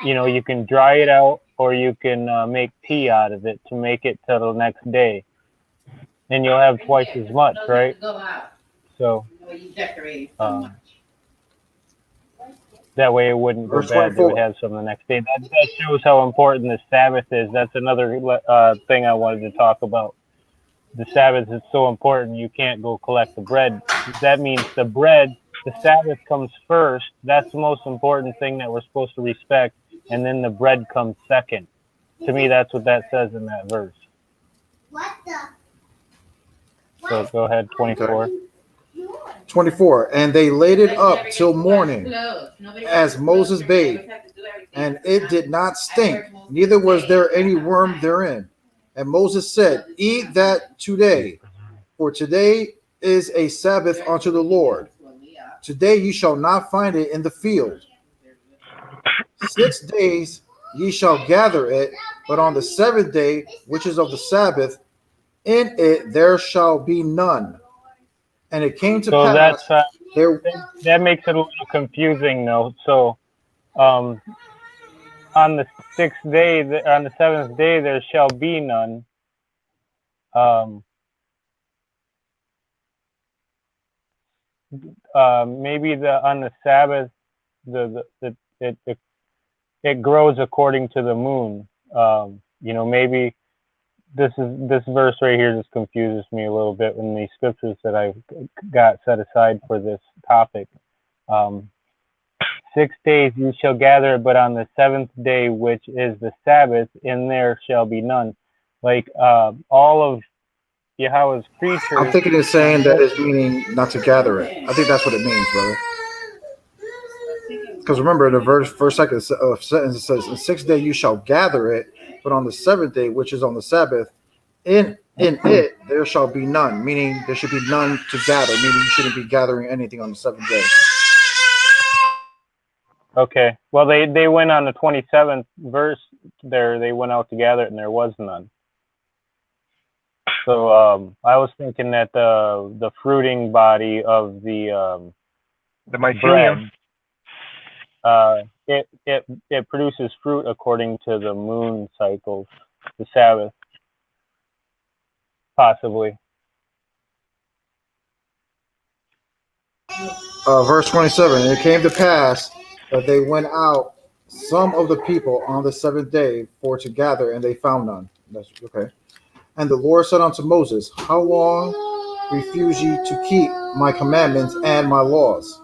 you can dry it out, or you can make tea out of it to make it till the next day, and you'll have twice as much, right? So that way it wouldn't go bad. They would have some the next day. That shows how important the Sabbath is. That's another thing I wanted to talk about. The Sabbath is so important. You can't go collect the bread. That means the Sabbath comes first. That's the most important thing that we're supposed to respect. And then the bread comes second. To me, that's what that says in that verse. So go ahead, 24. 24. And they laid it up till morning, as Moses bade. And it did not stink, neither was there any worm therein. And Moses said, eat that today, for today is a Sabbath unto the Lord. Today ye shall not find it in the field. 6 days ye shall gather it, but on the 7th day, which is of the Sabbath, in it there shall be none. And it came to pass. That makes it a little confusing, though. So, on the 6th day, on the 7th day, there shall be none. Maybe on the Sabbath, it grows according to the moon. Maybe this verse right here just confuses me a little bit in the scriptures that I got set aside for this topic. 6 days you shall gather, but on the 7th day, which is the Sabbath, in there shall be none. Like all of Yahweh's creatures. I'm thinking it's saying that it's meaning not to gather it. I think that's what it means, brother. Because remember, the first sentence it says, "In 6th day you shall gather it, but on the 7th day, which is on the Sabbath, in it there shall be none." Meaning there should be none to gather. Meaning you shouldn't be gathering anything on the 7th day. Okay. Well, they went on the 27th verse there. They went out to gather it, and there was none. So I was thinking that the fruiting body of the mycelium, it produces fruit according to the moon cycles, the Sabbath, possibly. Verse 27. And it came to pass that they went out, some of the people, on the 7th day for to gather, and they found none. That's okay. And the Lord said unto Moses, how long refuse ye to keep my commandments and my laws?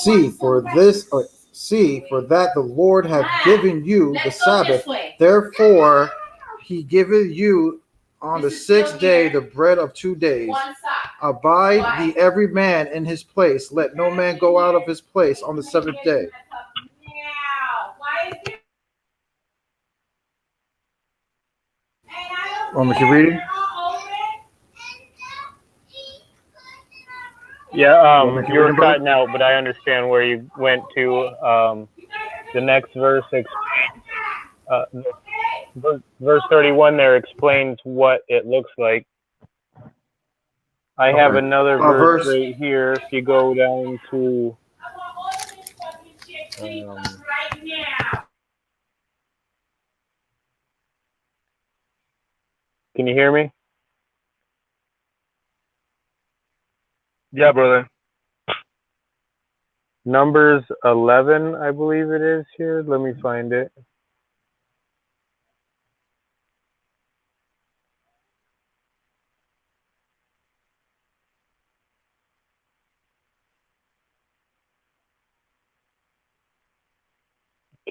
See, for that the Lord hath given you the Sabbath. Therefore he giveth you on the 6th day the bread of 2 days. Abide ye every man in his place. Let no man go out of his place on the 7th day. Want me to keep reading? Yeah, You want me to keep you were reading, brother? cutting out, but I understand where you went to. The next verse, uh, verse 31 there explains what it looks like. I have Okay. another verse Verse. right here. If you go down to, can you hear me? Yeah, brother. Numbers 11, I believe it is here. Let me find it.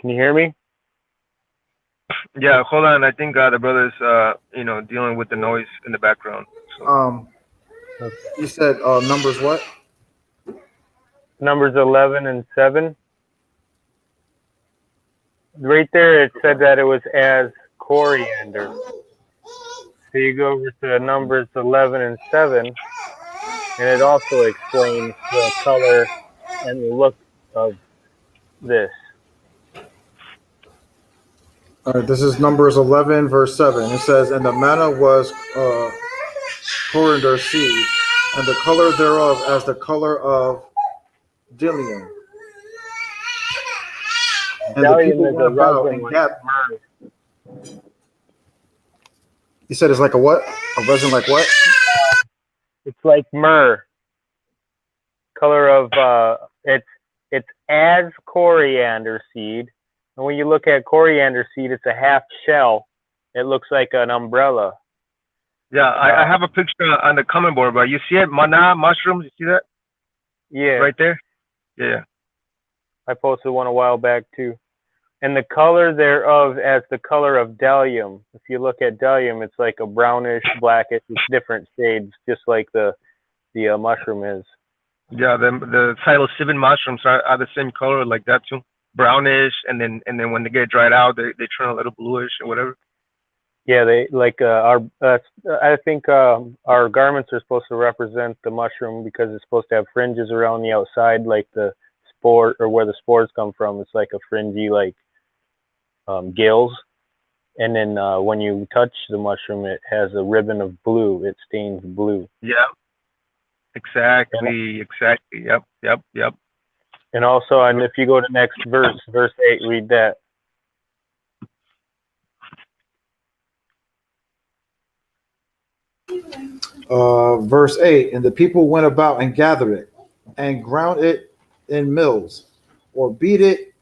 Can you hear me? Yeah, hold on. I think the brother's dealing with the noise in the background. So. Okay. You said numbers what? Numbers 11 and 7. Right there, it said that it was as coriander. So you go over to Numbers 11 and 7, and it also explains the color and the look of this. All right, this is Numbers 11, verse 7. It says, "And the manna was coriander seed, and the color thereof as the color of bdellium. And the Bdellium people is went a about resin and like gathered." myrrh. You said it's like a what? A resin like what? It's like myrrh. Color of it's as coriander seed, and when you look at coriander seed, it's a half shell. It looks like an umbrella. Yeah, I have a picture on the comment board, but you see it, mana mushrooms. You see that? Yeah, right there. Yeah. I posted one a while back too. And the color thereof as the color of bdellium. If you look at bdellium, it's like a brownish, blackish, it's different shades, just like the mushroom is. Yeah, the psilocybin mushrooms are the same color like that too, brownish, and then when they get dried out, they turn a little bluish or whatever. Yeah, they like I think our garments are supposed to represent the mushroom because it's supposed to have fringes around the outside, like the spore or where the spores come from. It's like a fringy like gills, and then when you touch the mushroom, it has a ribbon of blue. It stains blue. Yeah. Exactly. Yep. And also, and if you go to next verse 8, read that. Verse 8, "And the people went about and gathered it, and ground it in mills, or beat it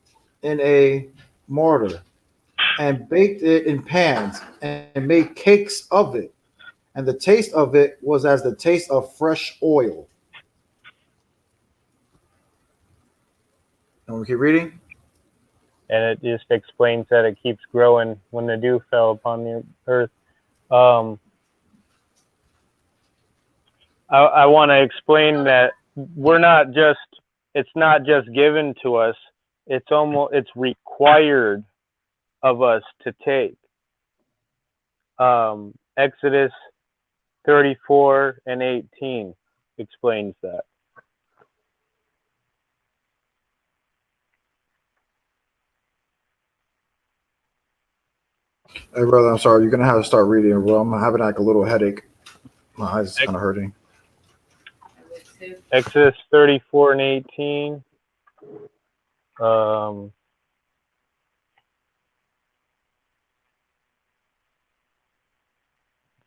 in a mortar, and baked it in pans, and made cakes of it. And the taste of it was as the taste of fresh oil." And we keep reading. And it just explains that it keeps growing when the dew fell upon the earth. I want to explain that it's not just given to us, it's required of us to take. Exodus 34 and 18 explains that. Hey, brother, I'm sorry. You're going to have to start reading, bro. I'm having like a little headache. My eyes is kind of hurting. Exodus 34 and 18.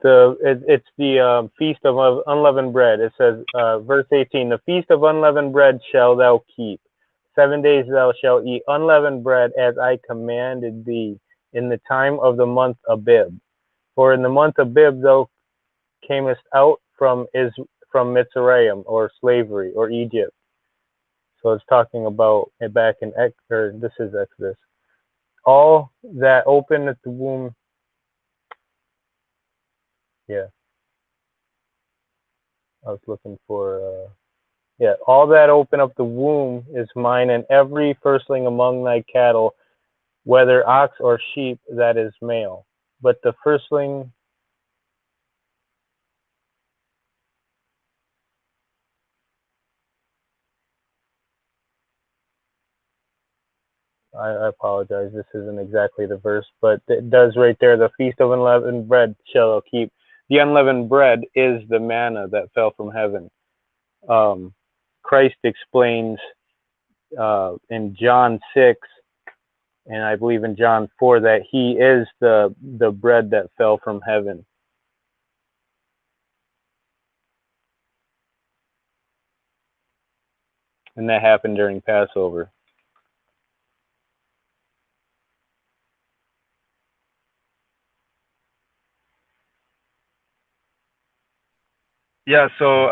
It's the feast of unleavened bread. It says, verse 18, "The feast of unleavened bread shall thou keep. 7 days thou shalt eat unleavened bread as I commanded thee in the time of the month Abib. For in the month Abib thou camest out from Mitzrayim," or slavery, or Egypt. So it's talking about it back in this is Exodus. "All that open at the womb." Yeah. I was looking for, "All that open up the womb is mine, and every firstling among thy cattle, whether ox or sheep, that is male. But the firstling," I apologize. This isn't exactly the verse, but it does right there. The feast of unleavened bread shall keep. The unleavened bread is the manna that fell from heaven. Christ explains in John 6, and I believe in John 4, that he is the bread that fell from heaven. And that happened during Passover. Yeah, so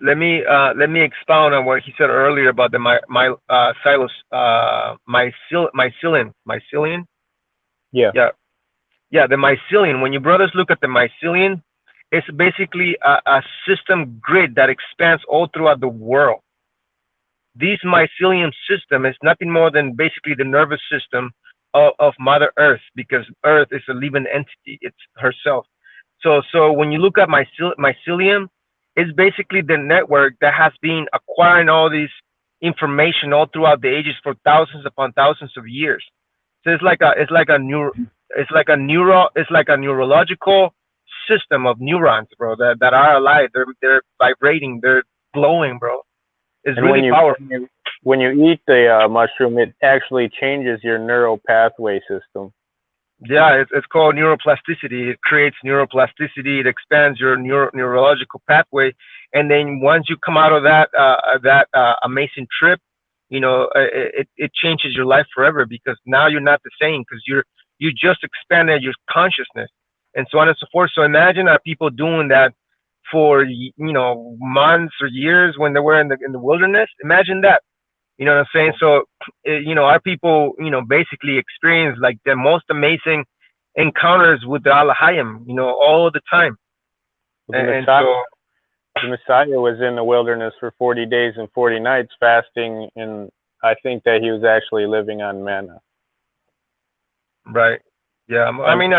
let me expound on what he said earlier about the mycelium. Yeah. Yeah, the mycelium. When you brothers look at the mycelium, it's basically a system grid that expands all throughout the world. This mycelium system is nothing more than basically the nervous system of Mother Earth, because Earth is a living entity. It's herself. So when you look at mycelium, it's basically the network that has been acquiring all this information all throughout the ages for thousands upon thousands of years. So it's like a neurological system of neurons, bro, that are alive. They're vibrating. They're glowing, bro. It's And really powerful. when you eat the mushroom, it actually changes your neural pathway system. Yeah, it's called neuroplasticity. It creates neuroplasticity. It expands your neurological pathway, and then once you come out of that amazing trip, it changes your life forever, because now you're not the same, because you just expanded your consciousness, and so on and so forth. So imagine people doing that for months or years when they were in the wilderness. Imagine that. You know what I'm saying? So, our people, basically experience like the most amazing encounters with the Alahayim, all the time. The Messiah was in the wilderness for 40 days and 40 nights fasting, and I think that he was actually living on manna. Right. Yeah. I mean,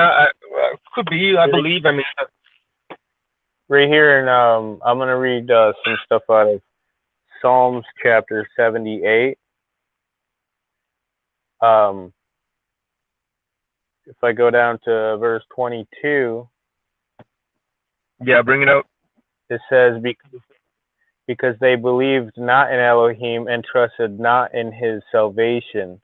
could be. I believe. I mean, right here, and I'm gonna read some stuff out of Psalms chapter 78. If I go down to verse 22. Yeah, bring it up. It says, because they believed not in Elohim and trusted not in his salvation,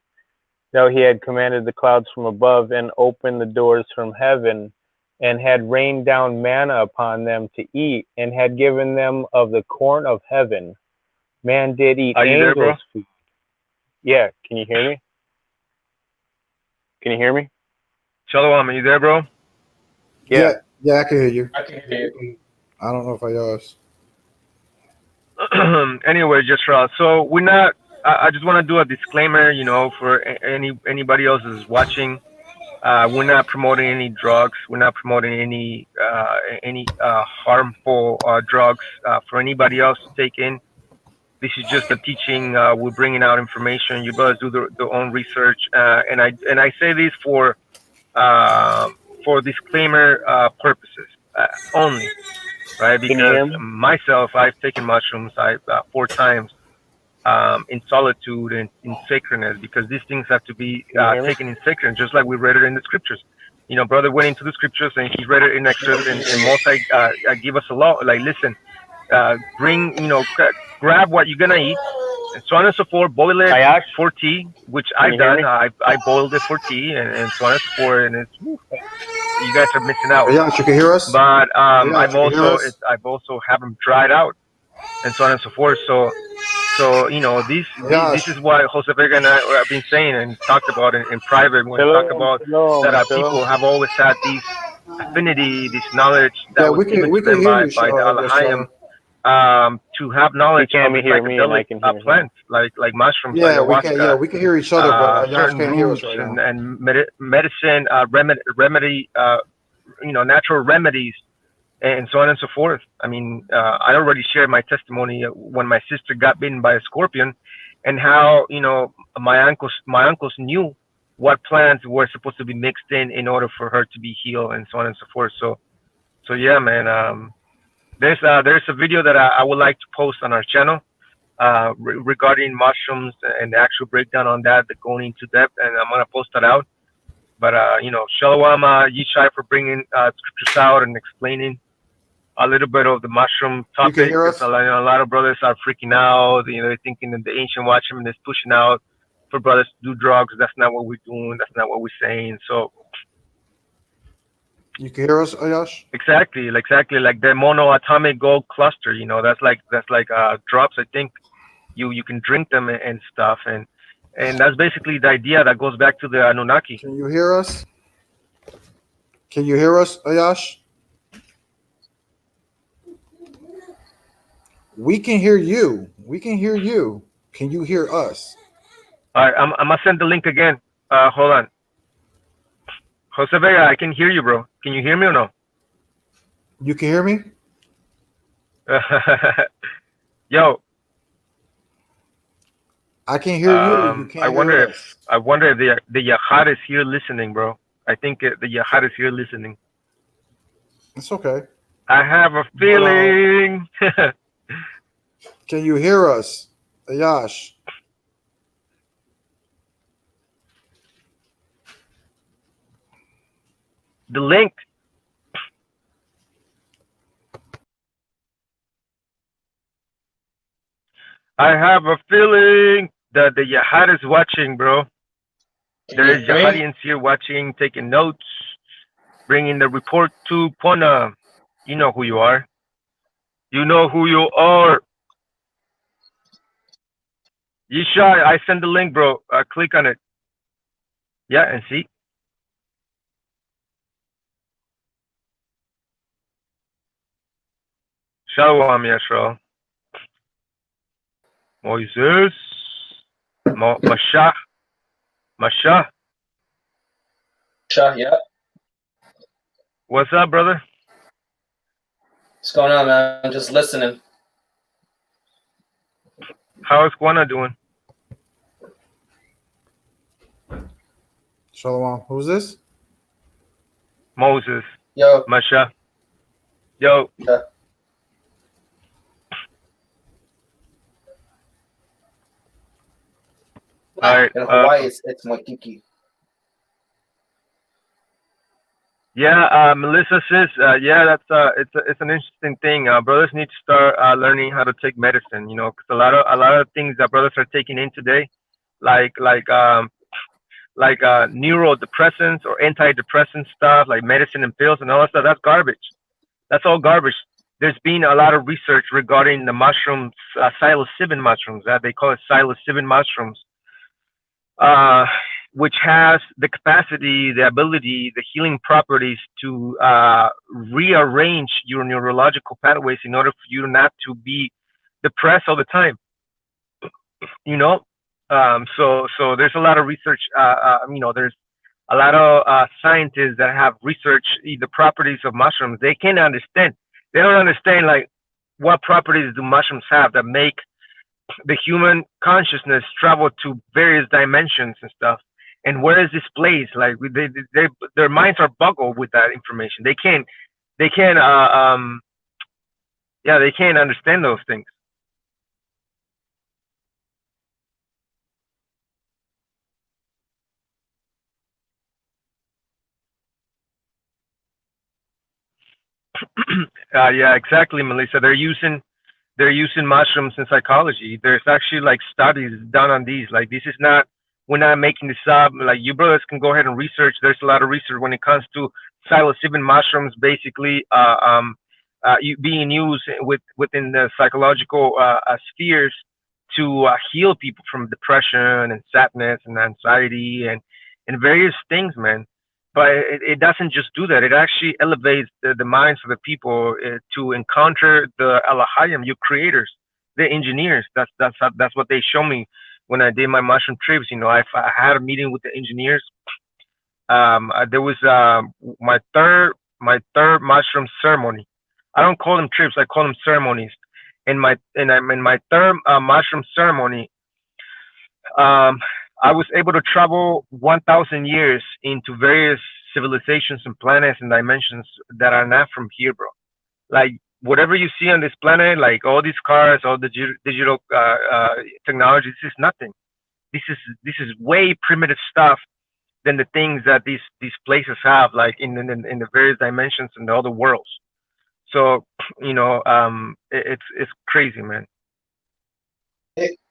though he had commanded the clouds from above and opened the doors from heaven, and had rained down manna upon them to eat, and had given them of the corn of heaven. Man did eat angels' food. Yeah, can you hear me? Can you hear me? Shalom, are you there, bro? Yeah, I can hear you. I can hear you. I don't know if I yours. Anyway, Yisrael. So we're not. I just want to do a disclaimer, for anybody else who's watching. We're not promoting any drugs. We're not promoting any harmful drugs for anybody else to take in. This is just a teaching. We're bringing out information. You guys do their own research, and I say this for disclaimer purposes only, right? Because myself, I've taken mushrooms 4 times in solitude and in sacredness, because these things have to be taken in sacredness, just like we read it in the scriptures. Brother went into the scriptures and he read it in Exodus, and Mosai give us a law, like, listen, bring, grab what you're gonna eat, and so on and so forth. Boil it for tea, which I've done. I boiled it for tea, and so on and so forth. And it's, you guys are missing out. Yeah, you can hear us. But I've also have them dried out, and so on and so forth. So this is what Jose Vega and I have been saying and talked about in private when we talk about that our people have always had this affinity, this knowledge that was given to them by the Alahayim. To have knowledge of psychedelic plants like mushrooms, ayahuasca, we can hear each other, but certain can't hear us roots right now. and medicine, remedy, natural remedies, and so on and so forth. I mean, I already shared my testimony when my sister got bitten by a scorpion, and how my uncles knew what plants were supposed to be mixed in order for her to be healed, and so on and so forth. So yeah, man. There's a video that I would like to post on our channel, regarding mushrooms and the actual breakdown on that, the going into depth, and I'm gonna post that out. But Shalom Yishai for bringing scriptures out and explaining a little bit of the mushroom You can topic, hear because us? a lot of brothers are freaking out. They're thinking that the ancient watchman is pushing out for brothers to do drugs. That's not what we're doing. That's not what we're saying. So You can hear us, Ayash? exactly like the monoatomic gold cluster. That's like drops. I think you can drink them and stuff, and that's basically the idea that goes back to the Anunnaki. Can you hear us? Can you hear us, Ayash? We can hear you. We can hear you. Can you hear us? All right, I'm gonna send the link again. Hold on. Jose Vega, I can hear you, bro. Can you hear me or no? You can hear me? Yo. I can hear you. You can't hear us. I wonder if the Yahad is here listening, bro. I think the Yahad is here listening. It's okay. I have a feeling. Can you hear us, Ayash? The link. I have a feeling that the Yahad is watching, bro. There is Yahadians here watching, taking notes, bringing the report to Pona. You know who you are. You know who you are. Yishai, I send the link, bro. Click on it. Yeah, and see. Shalom, Yashral. Moises. Masha. Masha. Yeah. What's up, brother? What's going on, man? I'm just listening. How is Guana doing? Shalom. Who's this? Moses. Yo. Masha. Yo. Yeah. All right. In Hawaii, it's Moikiki. Yeah, Melissa says, yeah, that's it's an interesting thing. Brothers need to start learning how to take medicine. Because a lot of things that brothers are taking in today, like neurodepressants or antidepressant stuff, like medicine and pills and all that stuff. That's garbage. That's all garbage. There's been a lot of research regarding the mushrooms, psilocybin mushrooms. They call it psilocybin mushrooms. Which has the capacity, the ability, the healing properties to rearrange your neurological pathways in order for you not to be depressed all the time. So there's a lot of research. There's a lot of scientists that have researched the properties of mushrooms. They can't understand. They don't understand like what properties do mushrooms have that make the human consciousness travel to various dimensions and stuff. And where is this place? Like their minds are boggled with that information. They can't understand those things. Yeah, exactly, Melissa. They're using mushrooms in psychology. There's actually like studies done on these. Like this is not, we're not making this up. Like you brothers can go ahead and research. There's a lot of research when it comes to psilocybin mushrooms, basically being used within the psychological spheres to heal people from depression and sadness and anxiety and various things, man. But it doesn't just do that. It actually elevates the minds of the people to encounter the Elohim, your creators, the engineers. That's what they show me when I did my mushroom trips. I had a meeting with the engineers. There was my third mushroom ceremony. I don't call them trips. I call them ceremonies. In my third mushroom ceremony, I was able to travel 1,000 years into various civilizations and planets and dimensions that are not from here, bro. Like whatever you see on this planet, like all these cars, all the digital technology, this is nothing. This is way primitive stuff than the things that these places have, like in the various dimensions and the other worlds. So it's crazy, man.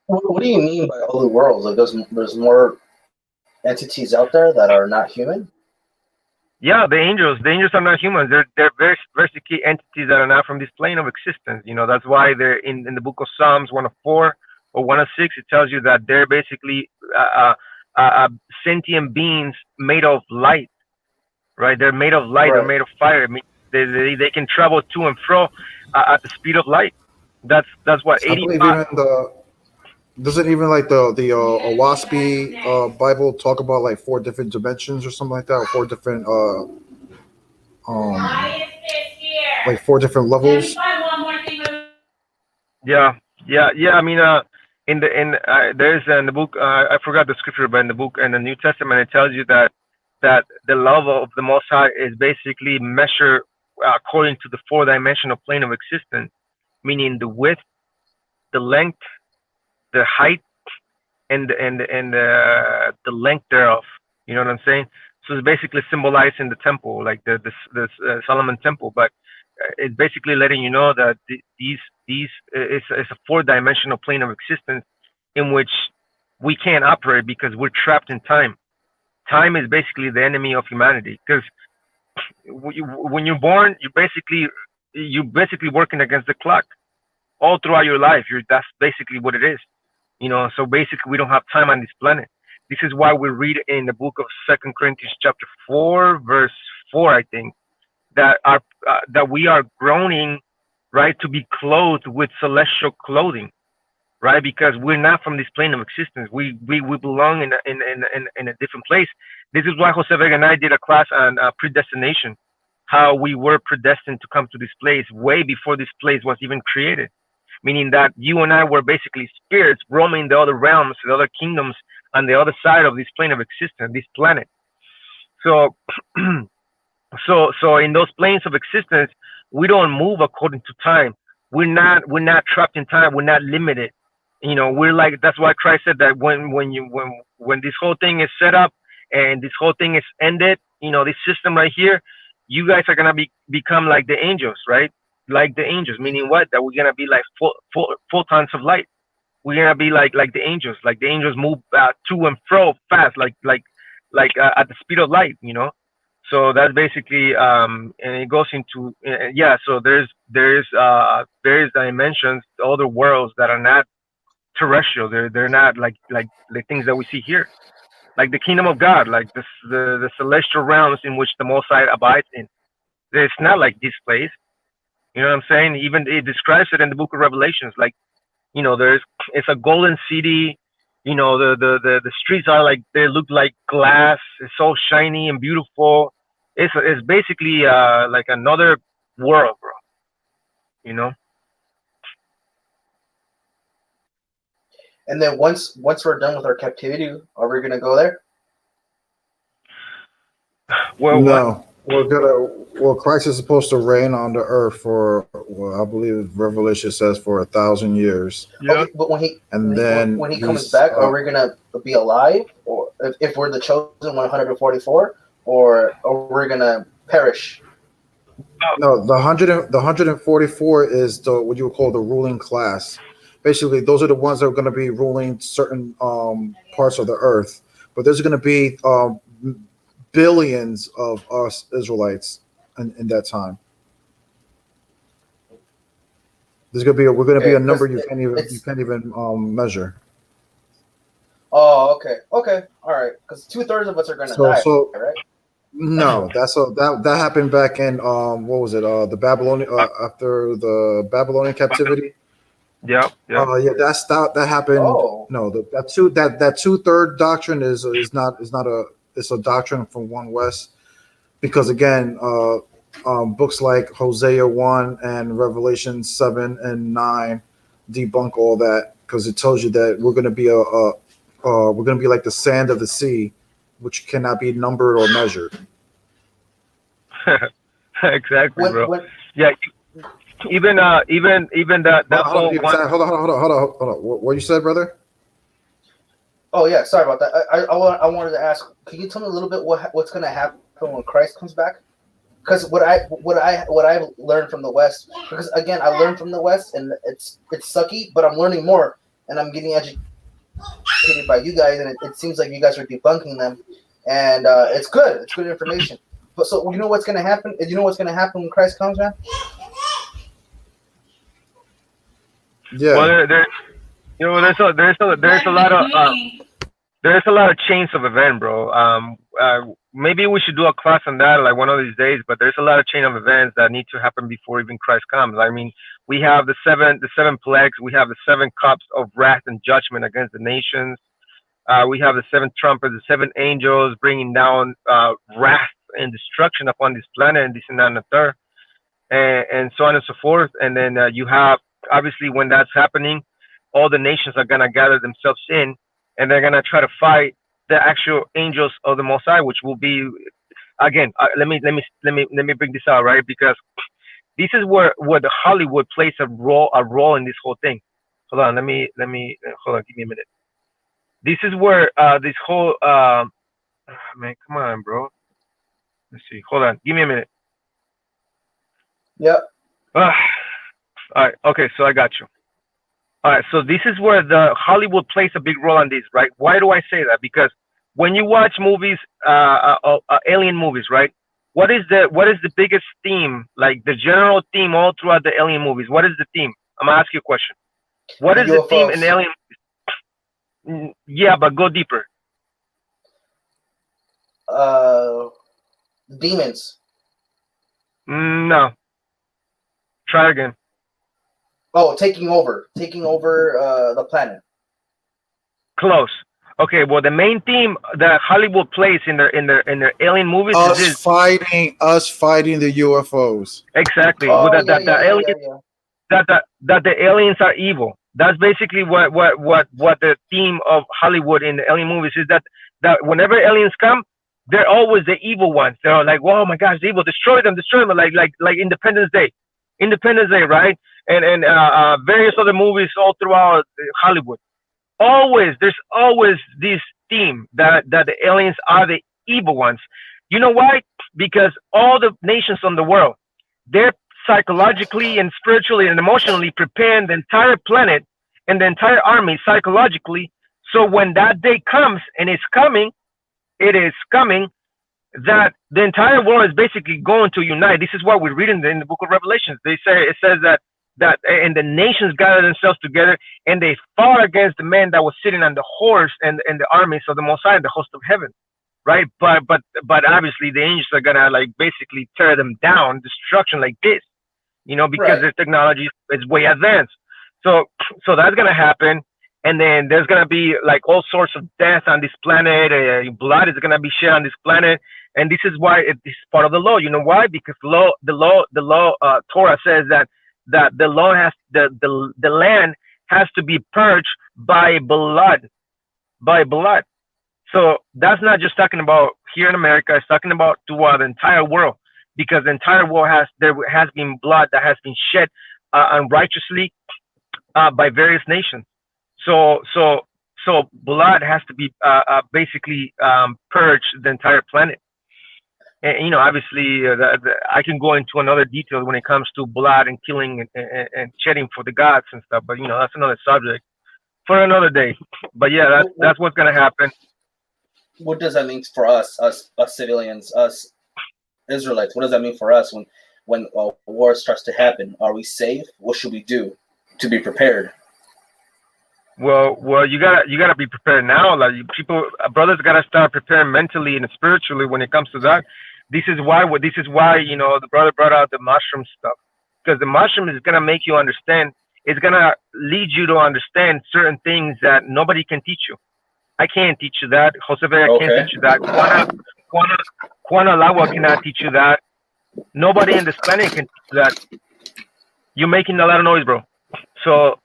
What do you mean by other worlds? Like there's more entities out there that are not human? Yeah, the angels. The angels are not humans. They're very very key entities that are not from this plane of existence. That's why they're in the book of Psalms 104 or 106. It tells you that they're basically sentient beings made of light, right? They're made of light. Right. They're made of fire. I mean, they can travel to and fro at the speed of light. That's what I believe even doesn't even like the Owaspy Bible talk about like 4 different dimensions or something like that, or 4 different like 4 different levels. Yeah. I mean, there's in the book. I forgot the scripture, but in the book in the New Testament, it tells you that the love of the Most High is basically measured according to the 4-dimensional plane of existence, meaning the width, the length, the height, and the length thereof. You know what I'm saying? So it's basically symbolizing the temple, like the Solomon temple, but it's basically letting you know that these it's a 4-dimensional plane of existence in which we can't operate because we're trapped in time. Time is basically the enemy of humanity, because when you're born, you're basically working against the clock all throughout your life. That's basically what it is. So basically we don't have time on this planet. This is why we read in the book of 2 Corinthians chapter 4 verse 4, I think, that we are groaning, right, to be clothed with celestial clothing, right? Because we're not from this plane of existence. We belong in a different place. This is why Jose Vega and I did a class on predestination, how we were predestined to come to this place way before this place was even created. Meaning that you and I were basically spirits roaming the other realms, the other kingdoms on the other side of this plane of existence, this planet. So in those planes of existence, we don't move according to time. We're not trapped in time. We're not limited. We're like, that's why Christ said that when this whole thing is set up and this whole thing is ended, this system right here, you guys are gonna become like the angels, right? Like the angels, meaning what? That we're gonna be like photons of light. We're gonna be like the angels. Like the angels move to and fro fast, like at the speed of light. So that's basically and it goes into So there's various dimensions, other worlds that are not terrestrial. They're not like the things that we see here, like the kingdom of God, like the celestial realms in which the Most High abides in. It's not like this place. You know what I'm saying? Even it describes it in the book of Revelations. Like, it's a golden city. The streets are like, they look like glass. It's so shiny and beautiful. It's basically like another world, bro. And then once we're done with our captivity, are we gonna go there? Well, no. Christ is supposed to reign on the earth for, I believe Revelation says, for 1,000 years. Yeah. Okay, but when he comes back, are we gonna be alive, or if we're the chosen 144, or we're gonna perish? No, the 144 is what you would call the ruling class. Basically, those are the ones that are going to be ruling certain parts of the earth. But there's going to be billions of us Israelites in that time. We're going to be a number you can't even measure. Oh, okay, all right. Because 2/3 of us are going to die, right? No, that happened back in what was it? The Babylonian after the Babylonian captivity. Yeah. That happened. Oh. No, that 2/3 doctrine is not it's a doctrine from One West, because again, books like Hosea 1 and Revelation 7 and 9 debunk all that, because it tells you that we're going to be like the sand of the sea, which cannot be numbered or measured. Exactly, bro. even that whole one. Hold on. What you said, brother? Oh yeah, sorry about that. I wanted to ask. Can you tell me a little bit what's going to happen when Christ comes back? Because what I've learned from the West. Because again, I learned from the West, and it's sucky, but I'm learning more, and I'm getting educated by you guys, and it seems like you guys are debunking them, and it's good. It's good information. But so you know what's going to happen? You know what's going to happen when Christ comes, man? Yeah. Well, there's a lot of chains of event, bro. Maybe we should do a class on that, like one of these days. But there's a lot of chain of events that need to happen before even Christ comes. I mean, we have the seven plagues. We have the 7 cups of wrath and judgment against the nations. We have the 7 trumpets, the 7 angels bringing down wrath and destruction upon this planet and this and that and the third, and so on and so forth. And then you have, obviously, when that's happening, all the nations are gonna gather themselves in, and they're gonna try to fight the actual angels of the Most High, which will be, again, let me bring this out, right? Because this is where the Hollywood plays a role in this whole thing. Hold on, let me hold on, give me a minute. This is where this whole man, come on, bro. Let's see. Hold on, give me a minute. Yep. All right. Okay, so I got you. All right, so this is where the Hollywood plays a big role on this, right? Why do I say that? Because when you watch movies, alien movies, right? What is the biggest theme, like the general theme all throughout the alien movies? What is the theme? I'm gonna ask you a question. What is the theme in alien movies? Yeah, but go deeper. Demons. No. Try again. Oh, taking over the planet. Close. Okay. Well, the main theme that Hollywood plays in their alien movies is fighting the UFOs. Exactly. Oh, that the aliens are evil. That's basically what the theme of Hollywood in the alien movies is. That whenever aliens come, they're always the evil ones. They're like, "Whoa, my gosh, evil! Destroy them! Like Independence Day, right?" And various other movies all throughout Hollywood. There's always this theme that the aliens are the evil ones. You know why? Because all the nations on the world, they're psychologically and spiritually and emotionally preparing the entire planet and the entire army psychologically. So when that day comes, and it is coming, that the entire world is basically going to unite. This is what we read in the book of Revelations. It says that and the nations gathered themselves together, and they fought against the man that was sitting on the horse and the armies of the Most High, the host of heaven, right? But obviously the angels are gonna like basically tear them down, destruction like this, because their technology is way advanced. So that's gonna happen, and then there's gonna be like all sorts of death on this planet. Blood is gonna be shed on this planet, and this is why it is part of the law. You know why? Because the law Torah says that the law has the land has to be purged by blood. So that's not just talking about here in America. It's talking about throughout the entire world, because the entire world there has been blood that has been shed unrighteously by various nations. So blood has to be basically purged the entire planet. And obviously, I can go into another detail when it comes to blood and killing and shedding for the gods and stuff. But that's another subject for another day. But yeah, that's what's gonna happen. What does that mean for us civilians, us Israelites? What does that mean for us when war starts to happen? Are we safe? What should we do to be prepared? Well, you gotta be prepared now. Like brothers gotta start preparing mentally and spiritually when it comes to that. This is why the brother brought out the mushroom stuff, because the mushroom is gonna make you understand. It's gonna lead you to understand certain things that nobody can teach you. I can't teach you that. Jose Vega can't teach you that. Juana Lagua cannot teach you that. Nobody in this planet can teach you that. You're making a lot of noise, bro. So.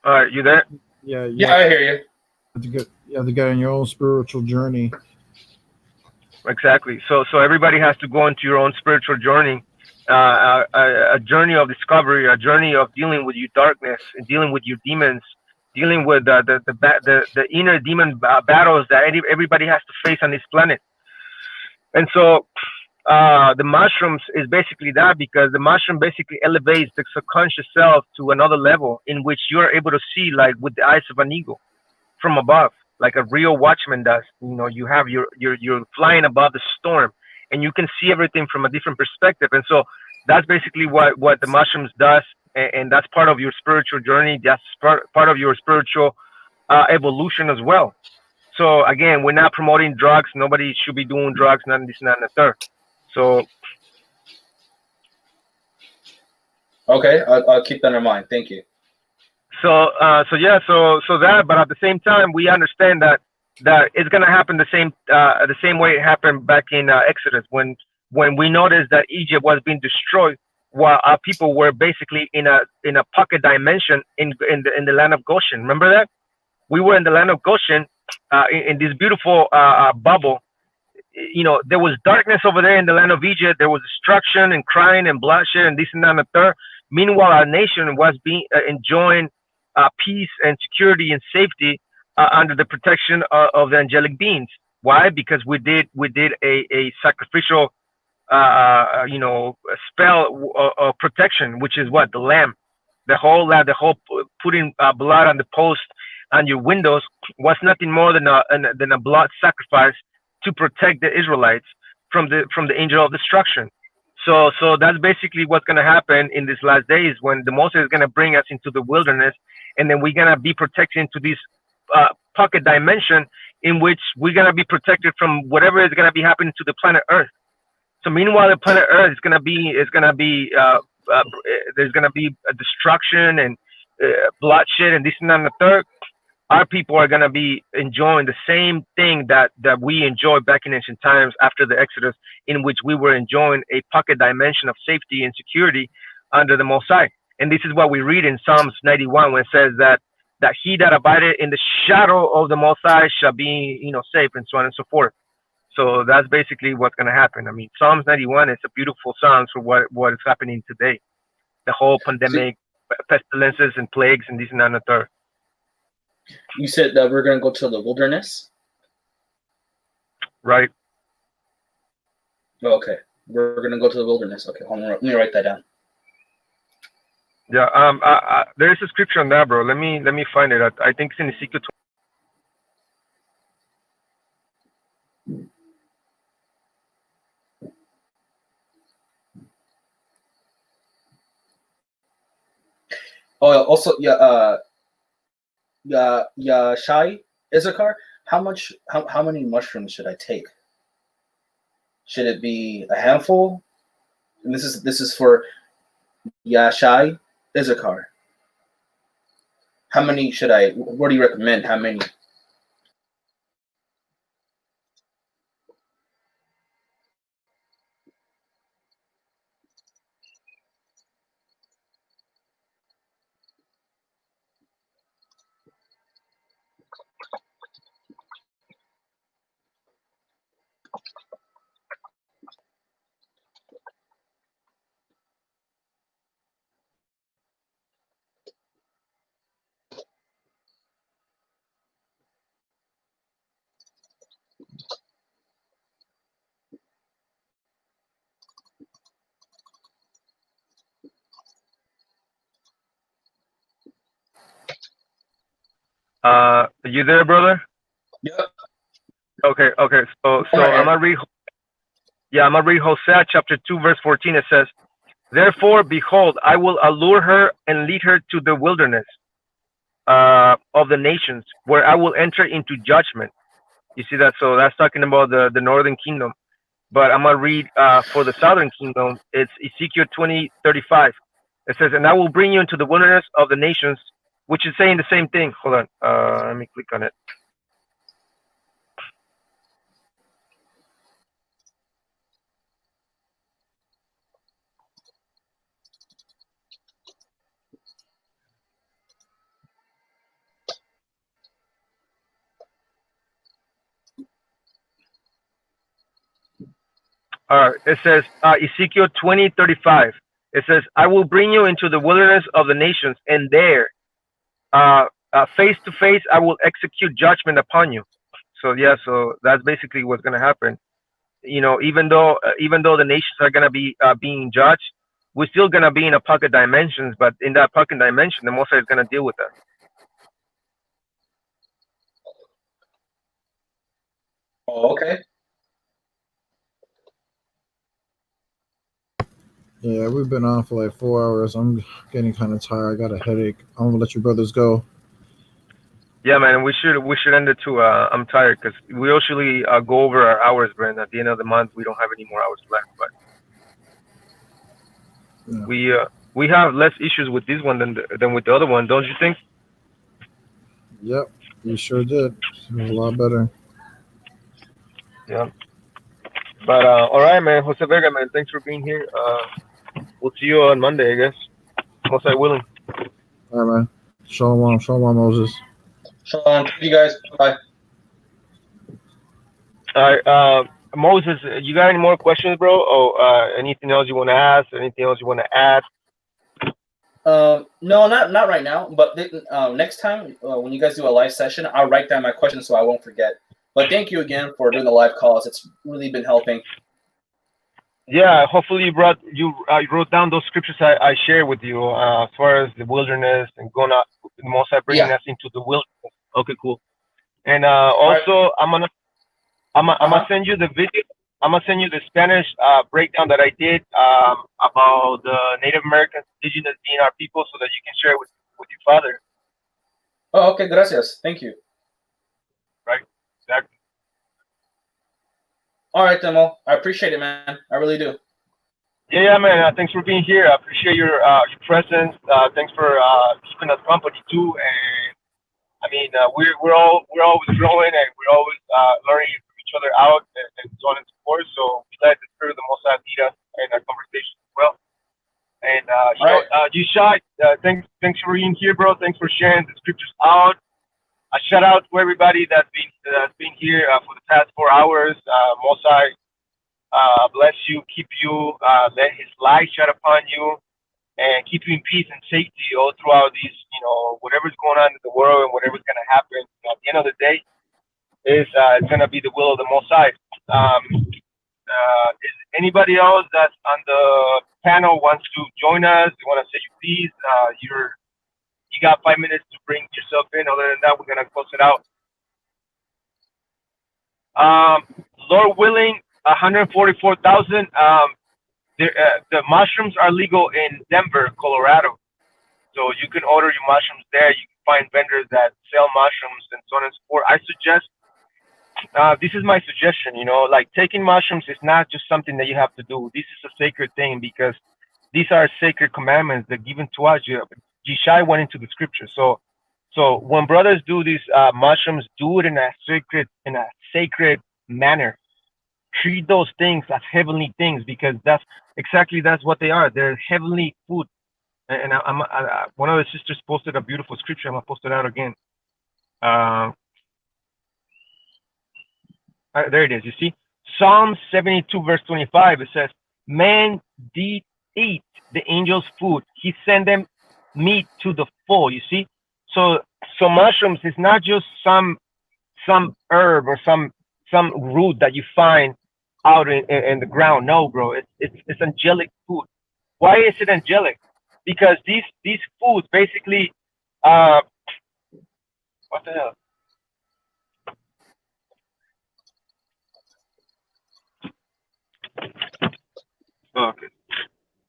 All right, you there? Yeah, I hear you. You have to get on your own spiritual journey. Exactly. So everybody has to go into your own spiritual journey, a journey of discovery, a journey of dealing with your darkness and dealing with your demons, dealing with the inner demon battles that everybody has to face on this planet. And so the mushrooms is basically that, because the mushroom basically elevates the subconscious self to another level in which you're able to see like with the eyes of an eagle from above, like a real watchman does. You know, you have you're flying above the storm, and you can see everything from a different perspective. And so that's basically what the mushrooms does, and that's part of your spiritual journey. That's part of your spiritual evolution as well. So again, we're not promoting drugs. Nobody should be doing drugs. None of this, none of the third. So Okay, I'll keep that in mind. Thank you. so yeah, so that, but at the same time, we understand that it's gonna happen the same way it happened back in Exodus, when we noticed that Egypt was being destroyed, while our people were basically in a pocket dimension in the land of Goshen. Remember that we were in the land of Goshen, in this beautiful bubble. You know, there was darkness over there in the land of Egypt. There was destruction and crying and bloodshed and this and that and the third. Meanwhile, our nation was being enjoying peace and security and safety under the protection of the angelic beings. Why? Because we did a sacrificial spell of protection, which is what? The lamb. The whole putting blood on the post on your windows was nothing more than a blood sacrifice to protect the Israelites from the angel of destruction. So that's basically what's going to happen in these last days, when the Moses is going to bring us into the wilderness, and then we're going to be protected into this pocket dimension in which we're going to be protected from whatever is going to be happening to the planet Earth. So meanwhile, the planet Earth there's gonna be a destruction and bloodshed and this and that and the third. Our people are gonna be enjoying the same thing that we enjoyed back in ancient times after the Exodus, in which we were enjoying a pocket dimension of safety and security under the Most High. And this is what we read in Psalms 91, when it says that he that abideth in the shadow of the Most High shall be, safe, and so on and so forth. So that's basically what's going to happen. I mean, Psalms 91 is a beautiful psalm for what is happening today. The whole So pandemic, pestilences and plagues and this and that and the third. you said that we're going to go to the wilderness? Right. Oh, okay. We're going to go to the wilderness. Okay, hold on. Let me write that down. Yeah. There is a scripture on that, bro. Let me find it. I think it's in Ezekiel. Oh, also, Shai Issachar, how many mushrooms should I take? Should it be a handful? And this is for Shai Issachar. How many should I? What do you recommend? How many? Are you there, brother? Yep. Okay. So I'm gonna read. Yeah, I'm gonna read Hosea chapter 2, verse 14. It says, "Therefore, behold, I will allure her and lead her to the wilderness of the nations, where I will enter into judgment." You see that? So that's talking about the northern kingdom. But I'm gonna read for the southern kingdom. It's Ezekiel 20:35. It says, "And I will bring you into the wilderness of the nations," which is saying the same thing. Hold on. Let me click on it. It says Ezekiel 20:35. It says, "I will bring you into the wilderness of the nations, and there, face to face, I will execute judgment upon you." So yeah, so that's basically what's gonna happen. Even though the nations are gonna be being judged, we're still gonna be in a pocket dimensions. But in that pocket dimension, the Most High is gonna deal with us. Oh, okay. Yeah, we've been on for like 4 hours. I'm getting kind of tired. I got a headache. I'm gonna let you brothers go. Yeah, man, we should end it too. I'm tired because we usually go over our hours, Brent. At the end of the month, we don't have any more hours left. But Yeah. we have less issues with this one than with the other one, don't you think? Yep, you sure did. It was a lot better. Yeah. But all right, man, Jose Vega, man, thanks for being here. We'll see you on Monday, I guess. Most I willing. All right, man. Shalom, shalom, Moses. Shalom. You guys. Bye. All right, Moses, you got any more questions, bro? Or anything else you want to ask? Anything else you want to add? No, not right now. But next time when you guys do a live session, I'll write down my questions so I won't forget. But thank you again for doing the live calls. It's really been helping. Yeah, hopefully you wrote down those scriptures I shared with you as far as the wilderness and going out, the Most High bringing us into the wilderness. Okay, cool. And also, right. I'm gonna send you the video. I'm gonna send you the Spanish breakdown that I did about the Native Americans, indigenous being our people, so that you can share it with your father. Oh, okay. Gracias. Thank you. Right. Exactly. All right, Demo. I appreciate it, man. I really do. Yeah, man. Thanks for being here. I appreciate your presence. Thanks for keeping us company too. And I mean, we're always growing and we're always learning from each other out and so on and so forth. So we let the Spirit of the Most High lead us in our conversations as well. And you Shai, thanks for being here, bro. Thanks for sharing the scriptures out. A shout out to everybody that's been here for the past 4 hours. Most High bless you, keep you, let His light shine upon you, and keep you in peace and safety all throughout these, whatever's going on in the world and whatever's going to happen. At the end of the day, it's going to be the will of the Most High. Is anybody else that's on the panel wants to join us? You want to say you please? You got 5 minutes to bring yourself in. Other than that, we're gonna close it out. Lord willing, 144,000. The mushrooms are legal in Denver, Colorado. So you can order your mushrooms there. You can find vendors that sell mushrooms and so on and so forth. I suggest, this is my suggestion, like taking mushrooms is not just something that you have to do. This is a sacred thing because these are sacred commandments that are given to us. Jishai went into the scripture. So when brothers do these mushrooms, do it in a sacred manner. Treat those things as heavenly things because that's what they are. They're heavenly food. And one of the sisters posted a beautiful scripture. I'm gonna post it out again. There it is. You see, Psalm 72 verse 25. It says, "Man did eat the angels' food. He sent them meat to the full." You see, so mushrooms is not just some herb or some root that you find out in the ground. No, bro, it's angelic food. Why is it angelic? Because these foods basically what the hell? Oh, okay,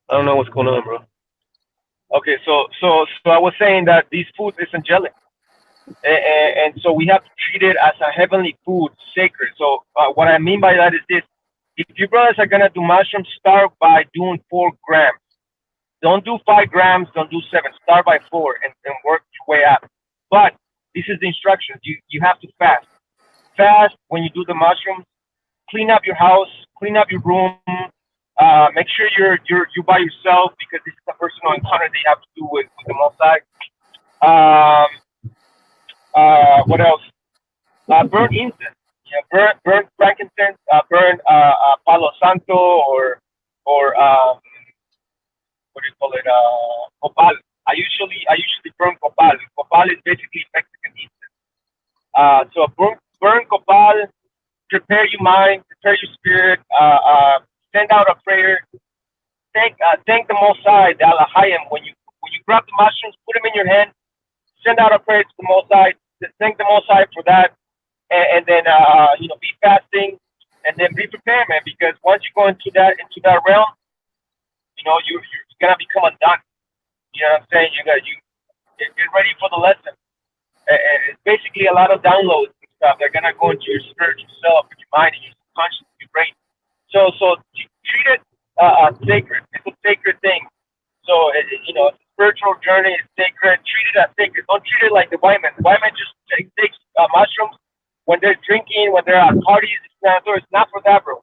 I don't know what's going on, bro. Okay, so I was saying that these food is angelic, and so we have to treat it as a heavenly food, sacred. So what I mean by that is this: if you brothers are gonna do mushrooms, start by doing 4 grams. Don't do 5 grams. Don't do 7. Start by 4 and work your way up. But this is the instructions. You have to fast. Fast when you do the mushrooms. Clean up your house. Clean up your room. Make sure you're by yourself because this is a personal encounter that you have to do with the Most High. What else? Burn incense. burn frankincense, burn Palo Santo, or what do you call it? Copal. I usually burn copal. Copal is basically Mexican incense. So burn copal, prepare your mind, prepare your spirit, send out a prayer, thank the Most High, the Alahayim. When you grab the mushrooms, put them in your hand, send out a prayer to the Most High, thank the Most High for that, and then be fasting, and then be prepared, man, because once you go into that realm, you're gonna become undone. You know what I'm saying? You get ready for the lesson. And it's basically a lot of downloads and stuff. They're gonna go into your spiritual self, your mind, and your subconscious, your brain. So treat it sacred. It's a sacred thing. So it's a spiritual journey. It's sacred. Treat it as sacred. Don't treat it like the white man. The white man just takes mushrooms when they're drinking, when they're at parties. It's not for that, bro.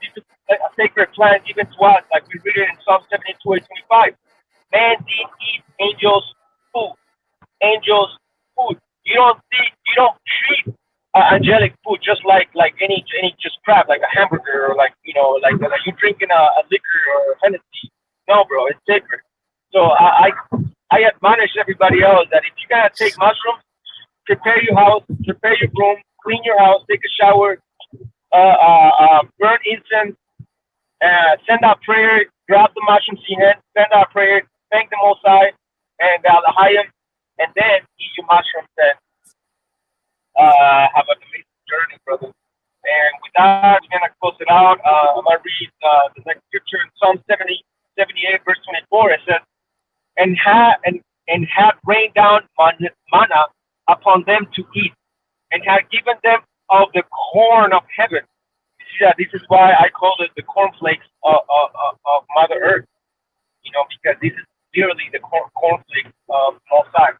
It's a sacred plant given to us, like we read it in Psalm 72:25. Man did eat angels' food. Angels' food. You don't treat angelic food just like any just crap, like a hamburger, or like you drinking a liquor or Hennessy. No, bro, it's sacred. So I admonish everybody else that if you're gonna take mushrooms, prepare your house, prepare your room, clean your house, take a shower, burn incense, send out prayer, grab the mushrooms in your hand, send out prayer, thank the Most High and the Alahayim, and then eat your mushrooms and have an amazing journey, brother. And with that, we're gonna close it out. I'm gonna read the next scripture in Psalm 78, verse 24. It says, and had rained down manna upon them to eat, and had given them of the corn of heaven. You see that? This is why I call it the cornflakes of Mother Earth. Because this is literally the cornflakes of Most High.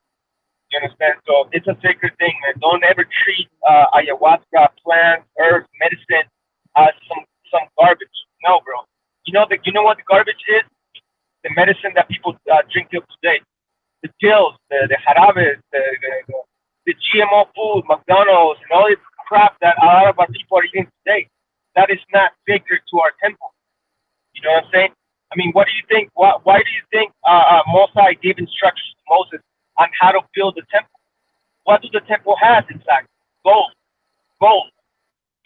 You understand? So it's a sacred thing, man. Don't ever treat ayahuasca, plants, herbs, medicine as some garbage. No, bro. You know what the garbage is? The medicine that people drink till today. The pills, the jarabes, the GMO food, McDonald's, and all this crap that a lot of our people are eating today. That is not sacred to our temple. You know what I'm saying? I mean, what do you think? Why do you think Mosai gave instructions to Moses on how to build the temple? What do the temple have inside? Gold,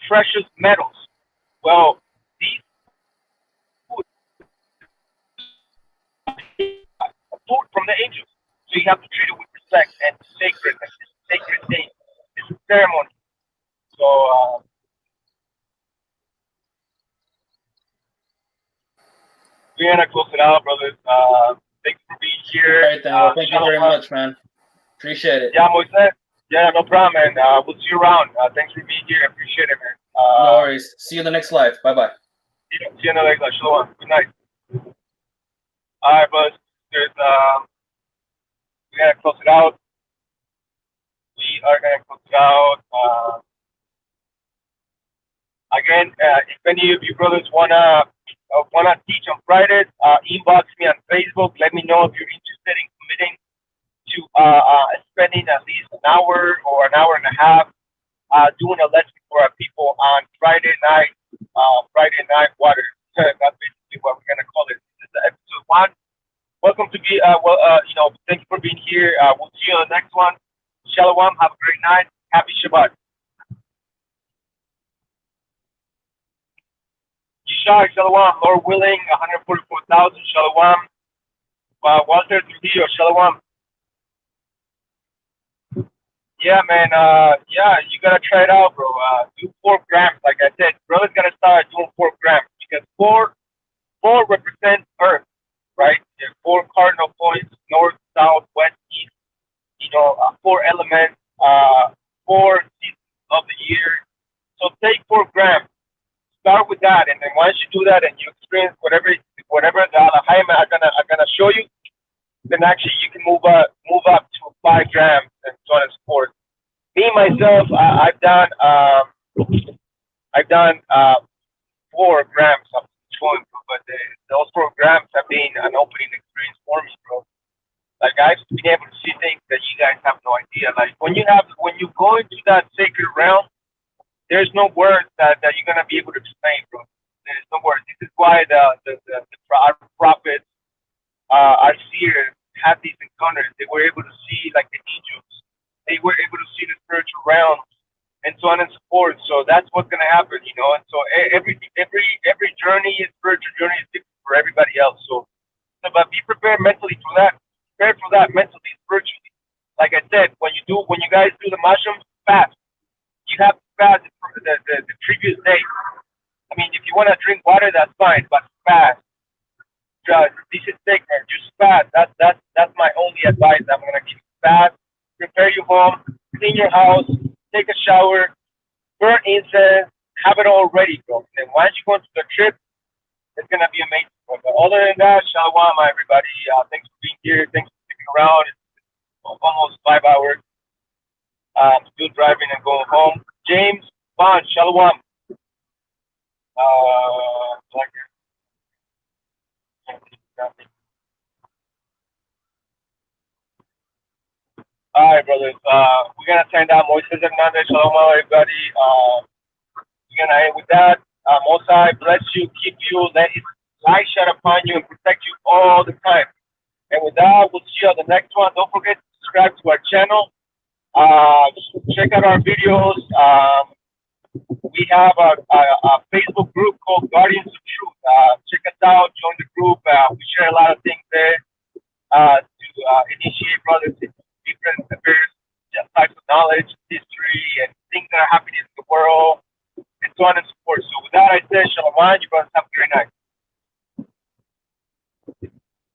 precious metals. Well, these food from the angels. So you have to treat it with respect and sacred. It's a sacred thing. It's a ceremony. So we're gonna close it out, brothers. Thanks for being here. All right, then. Well, thank you very much, man. Appreciate it. Yeah, Moises. Yeah, no problem, man. We'll see you around. Thanks for being here. Appreciate it, man. No worries. See you in the next live. Bye-bye. See you in the next live. Shalom. Good night. All right, brothers. We're gonna close it out. We are gonna close it out. Again, if any of you brothers wanna teach on Fridays, inbox me on Facebook. Let me know if you're interested in committing to spending at least an hour or an hour and a half doing a lesson for our people on Friday night water. That's basically what we're gonna call it. This is episode 1. Welcome to be thank you for being here. We'll see you on the next one. Shalom. Have a great night. Happy Shabbat. Yishai, Shalom. Lord willing, 144,000. Shalom. Walter Trujillo, Shalom. Yeah, man. You gotta try it out, bro. Do 4 grams, like I said. Brother's gonna start doing 4 grams because 4 represents Earth, right? There's 4 cardinal points: north, south, west, east. 4 elements, 4 seasons of the year. So take 4 grams. Start with that, and then once you do that and you experience whatever the Alahayim are gonna show you, then actually you can move up to 5 grams and so on and so forth. Me myself, I've done 4 grams of chewing, but those 4 grams have been an opening experience for me, bro. Like I've been able to see things that you guys have no idea. Like when you go into that sacred realm, there's no words that you're gonna be able to explain, bro. There's no words. This is why our prophets, our seers, had these encounters. They were able to see like the angels. They were able to see the spiritual realms, and so on and so forth. So that's what's gonna happen, you know. And so every journey, spiritual journey, is different for everybody else. So but be prepared mentally for that. Prepare for that mentally, spiritually. Like I said, when you guys do the mushrooms, fast. You have to fast the previous day. I mean, if you want to drink water, that's fine, but fast. This is sacred. Just fast. That's my only advice I'm gonna give you. Fast. Prepare your home. Clean your house. Take a shower. Burn incense. Have it all ready, bro. And then once you go into the trip, it's gonna be amazing. But other than that, shalom, everybody. Thanks for being here. Thanks for sticking around. It's almost 5 hours. I'm still driving and going home. James Bond, shalom. All right, brothers. We're gonna turn down Moises Hernandez. Shalom, everybody. We're gonna end with that. Mosai, bless you, keep you, let His light shine upon you, and protect you all the time. And with that, we'll see you on the next one. Don't forget to subscribe to our channel. Check out our videos. We have a Facebook group called Guardians of Truth. Check us out. Join the group. We share a lot of things there to initiate brothers into different various types of knowledge, history, and things that are happening in the world, and so on and so forth. So with that, I said, shalom, you brothers have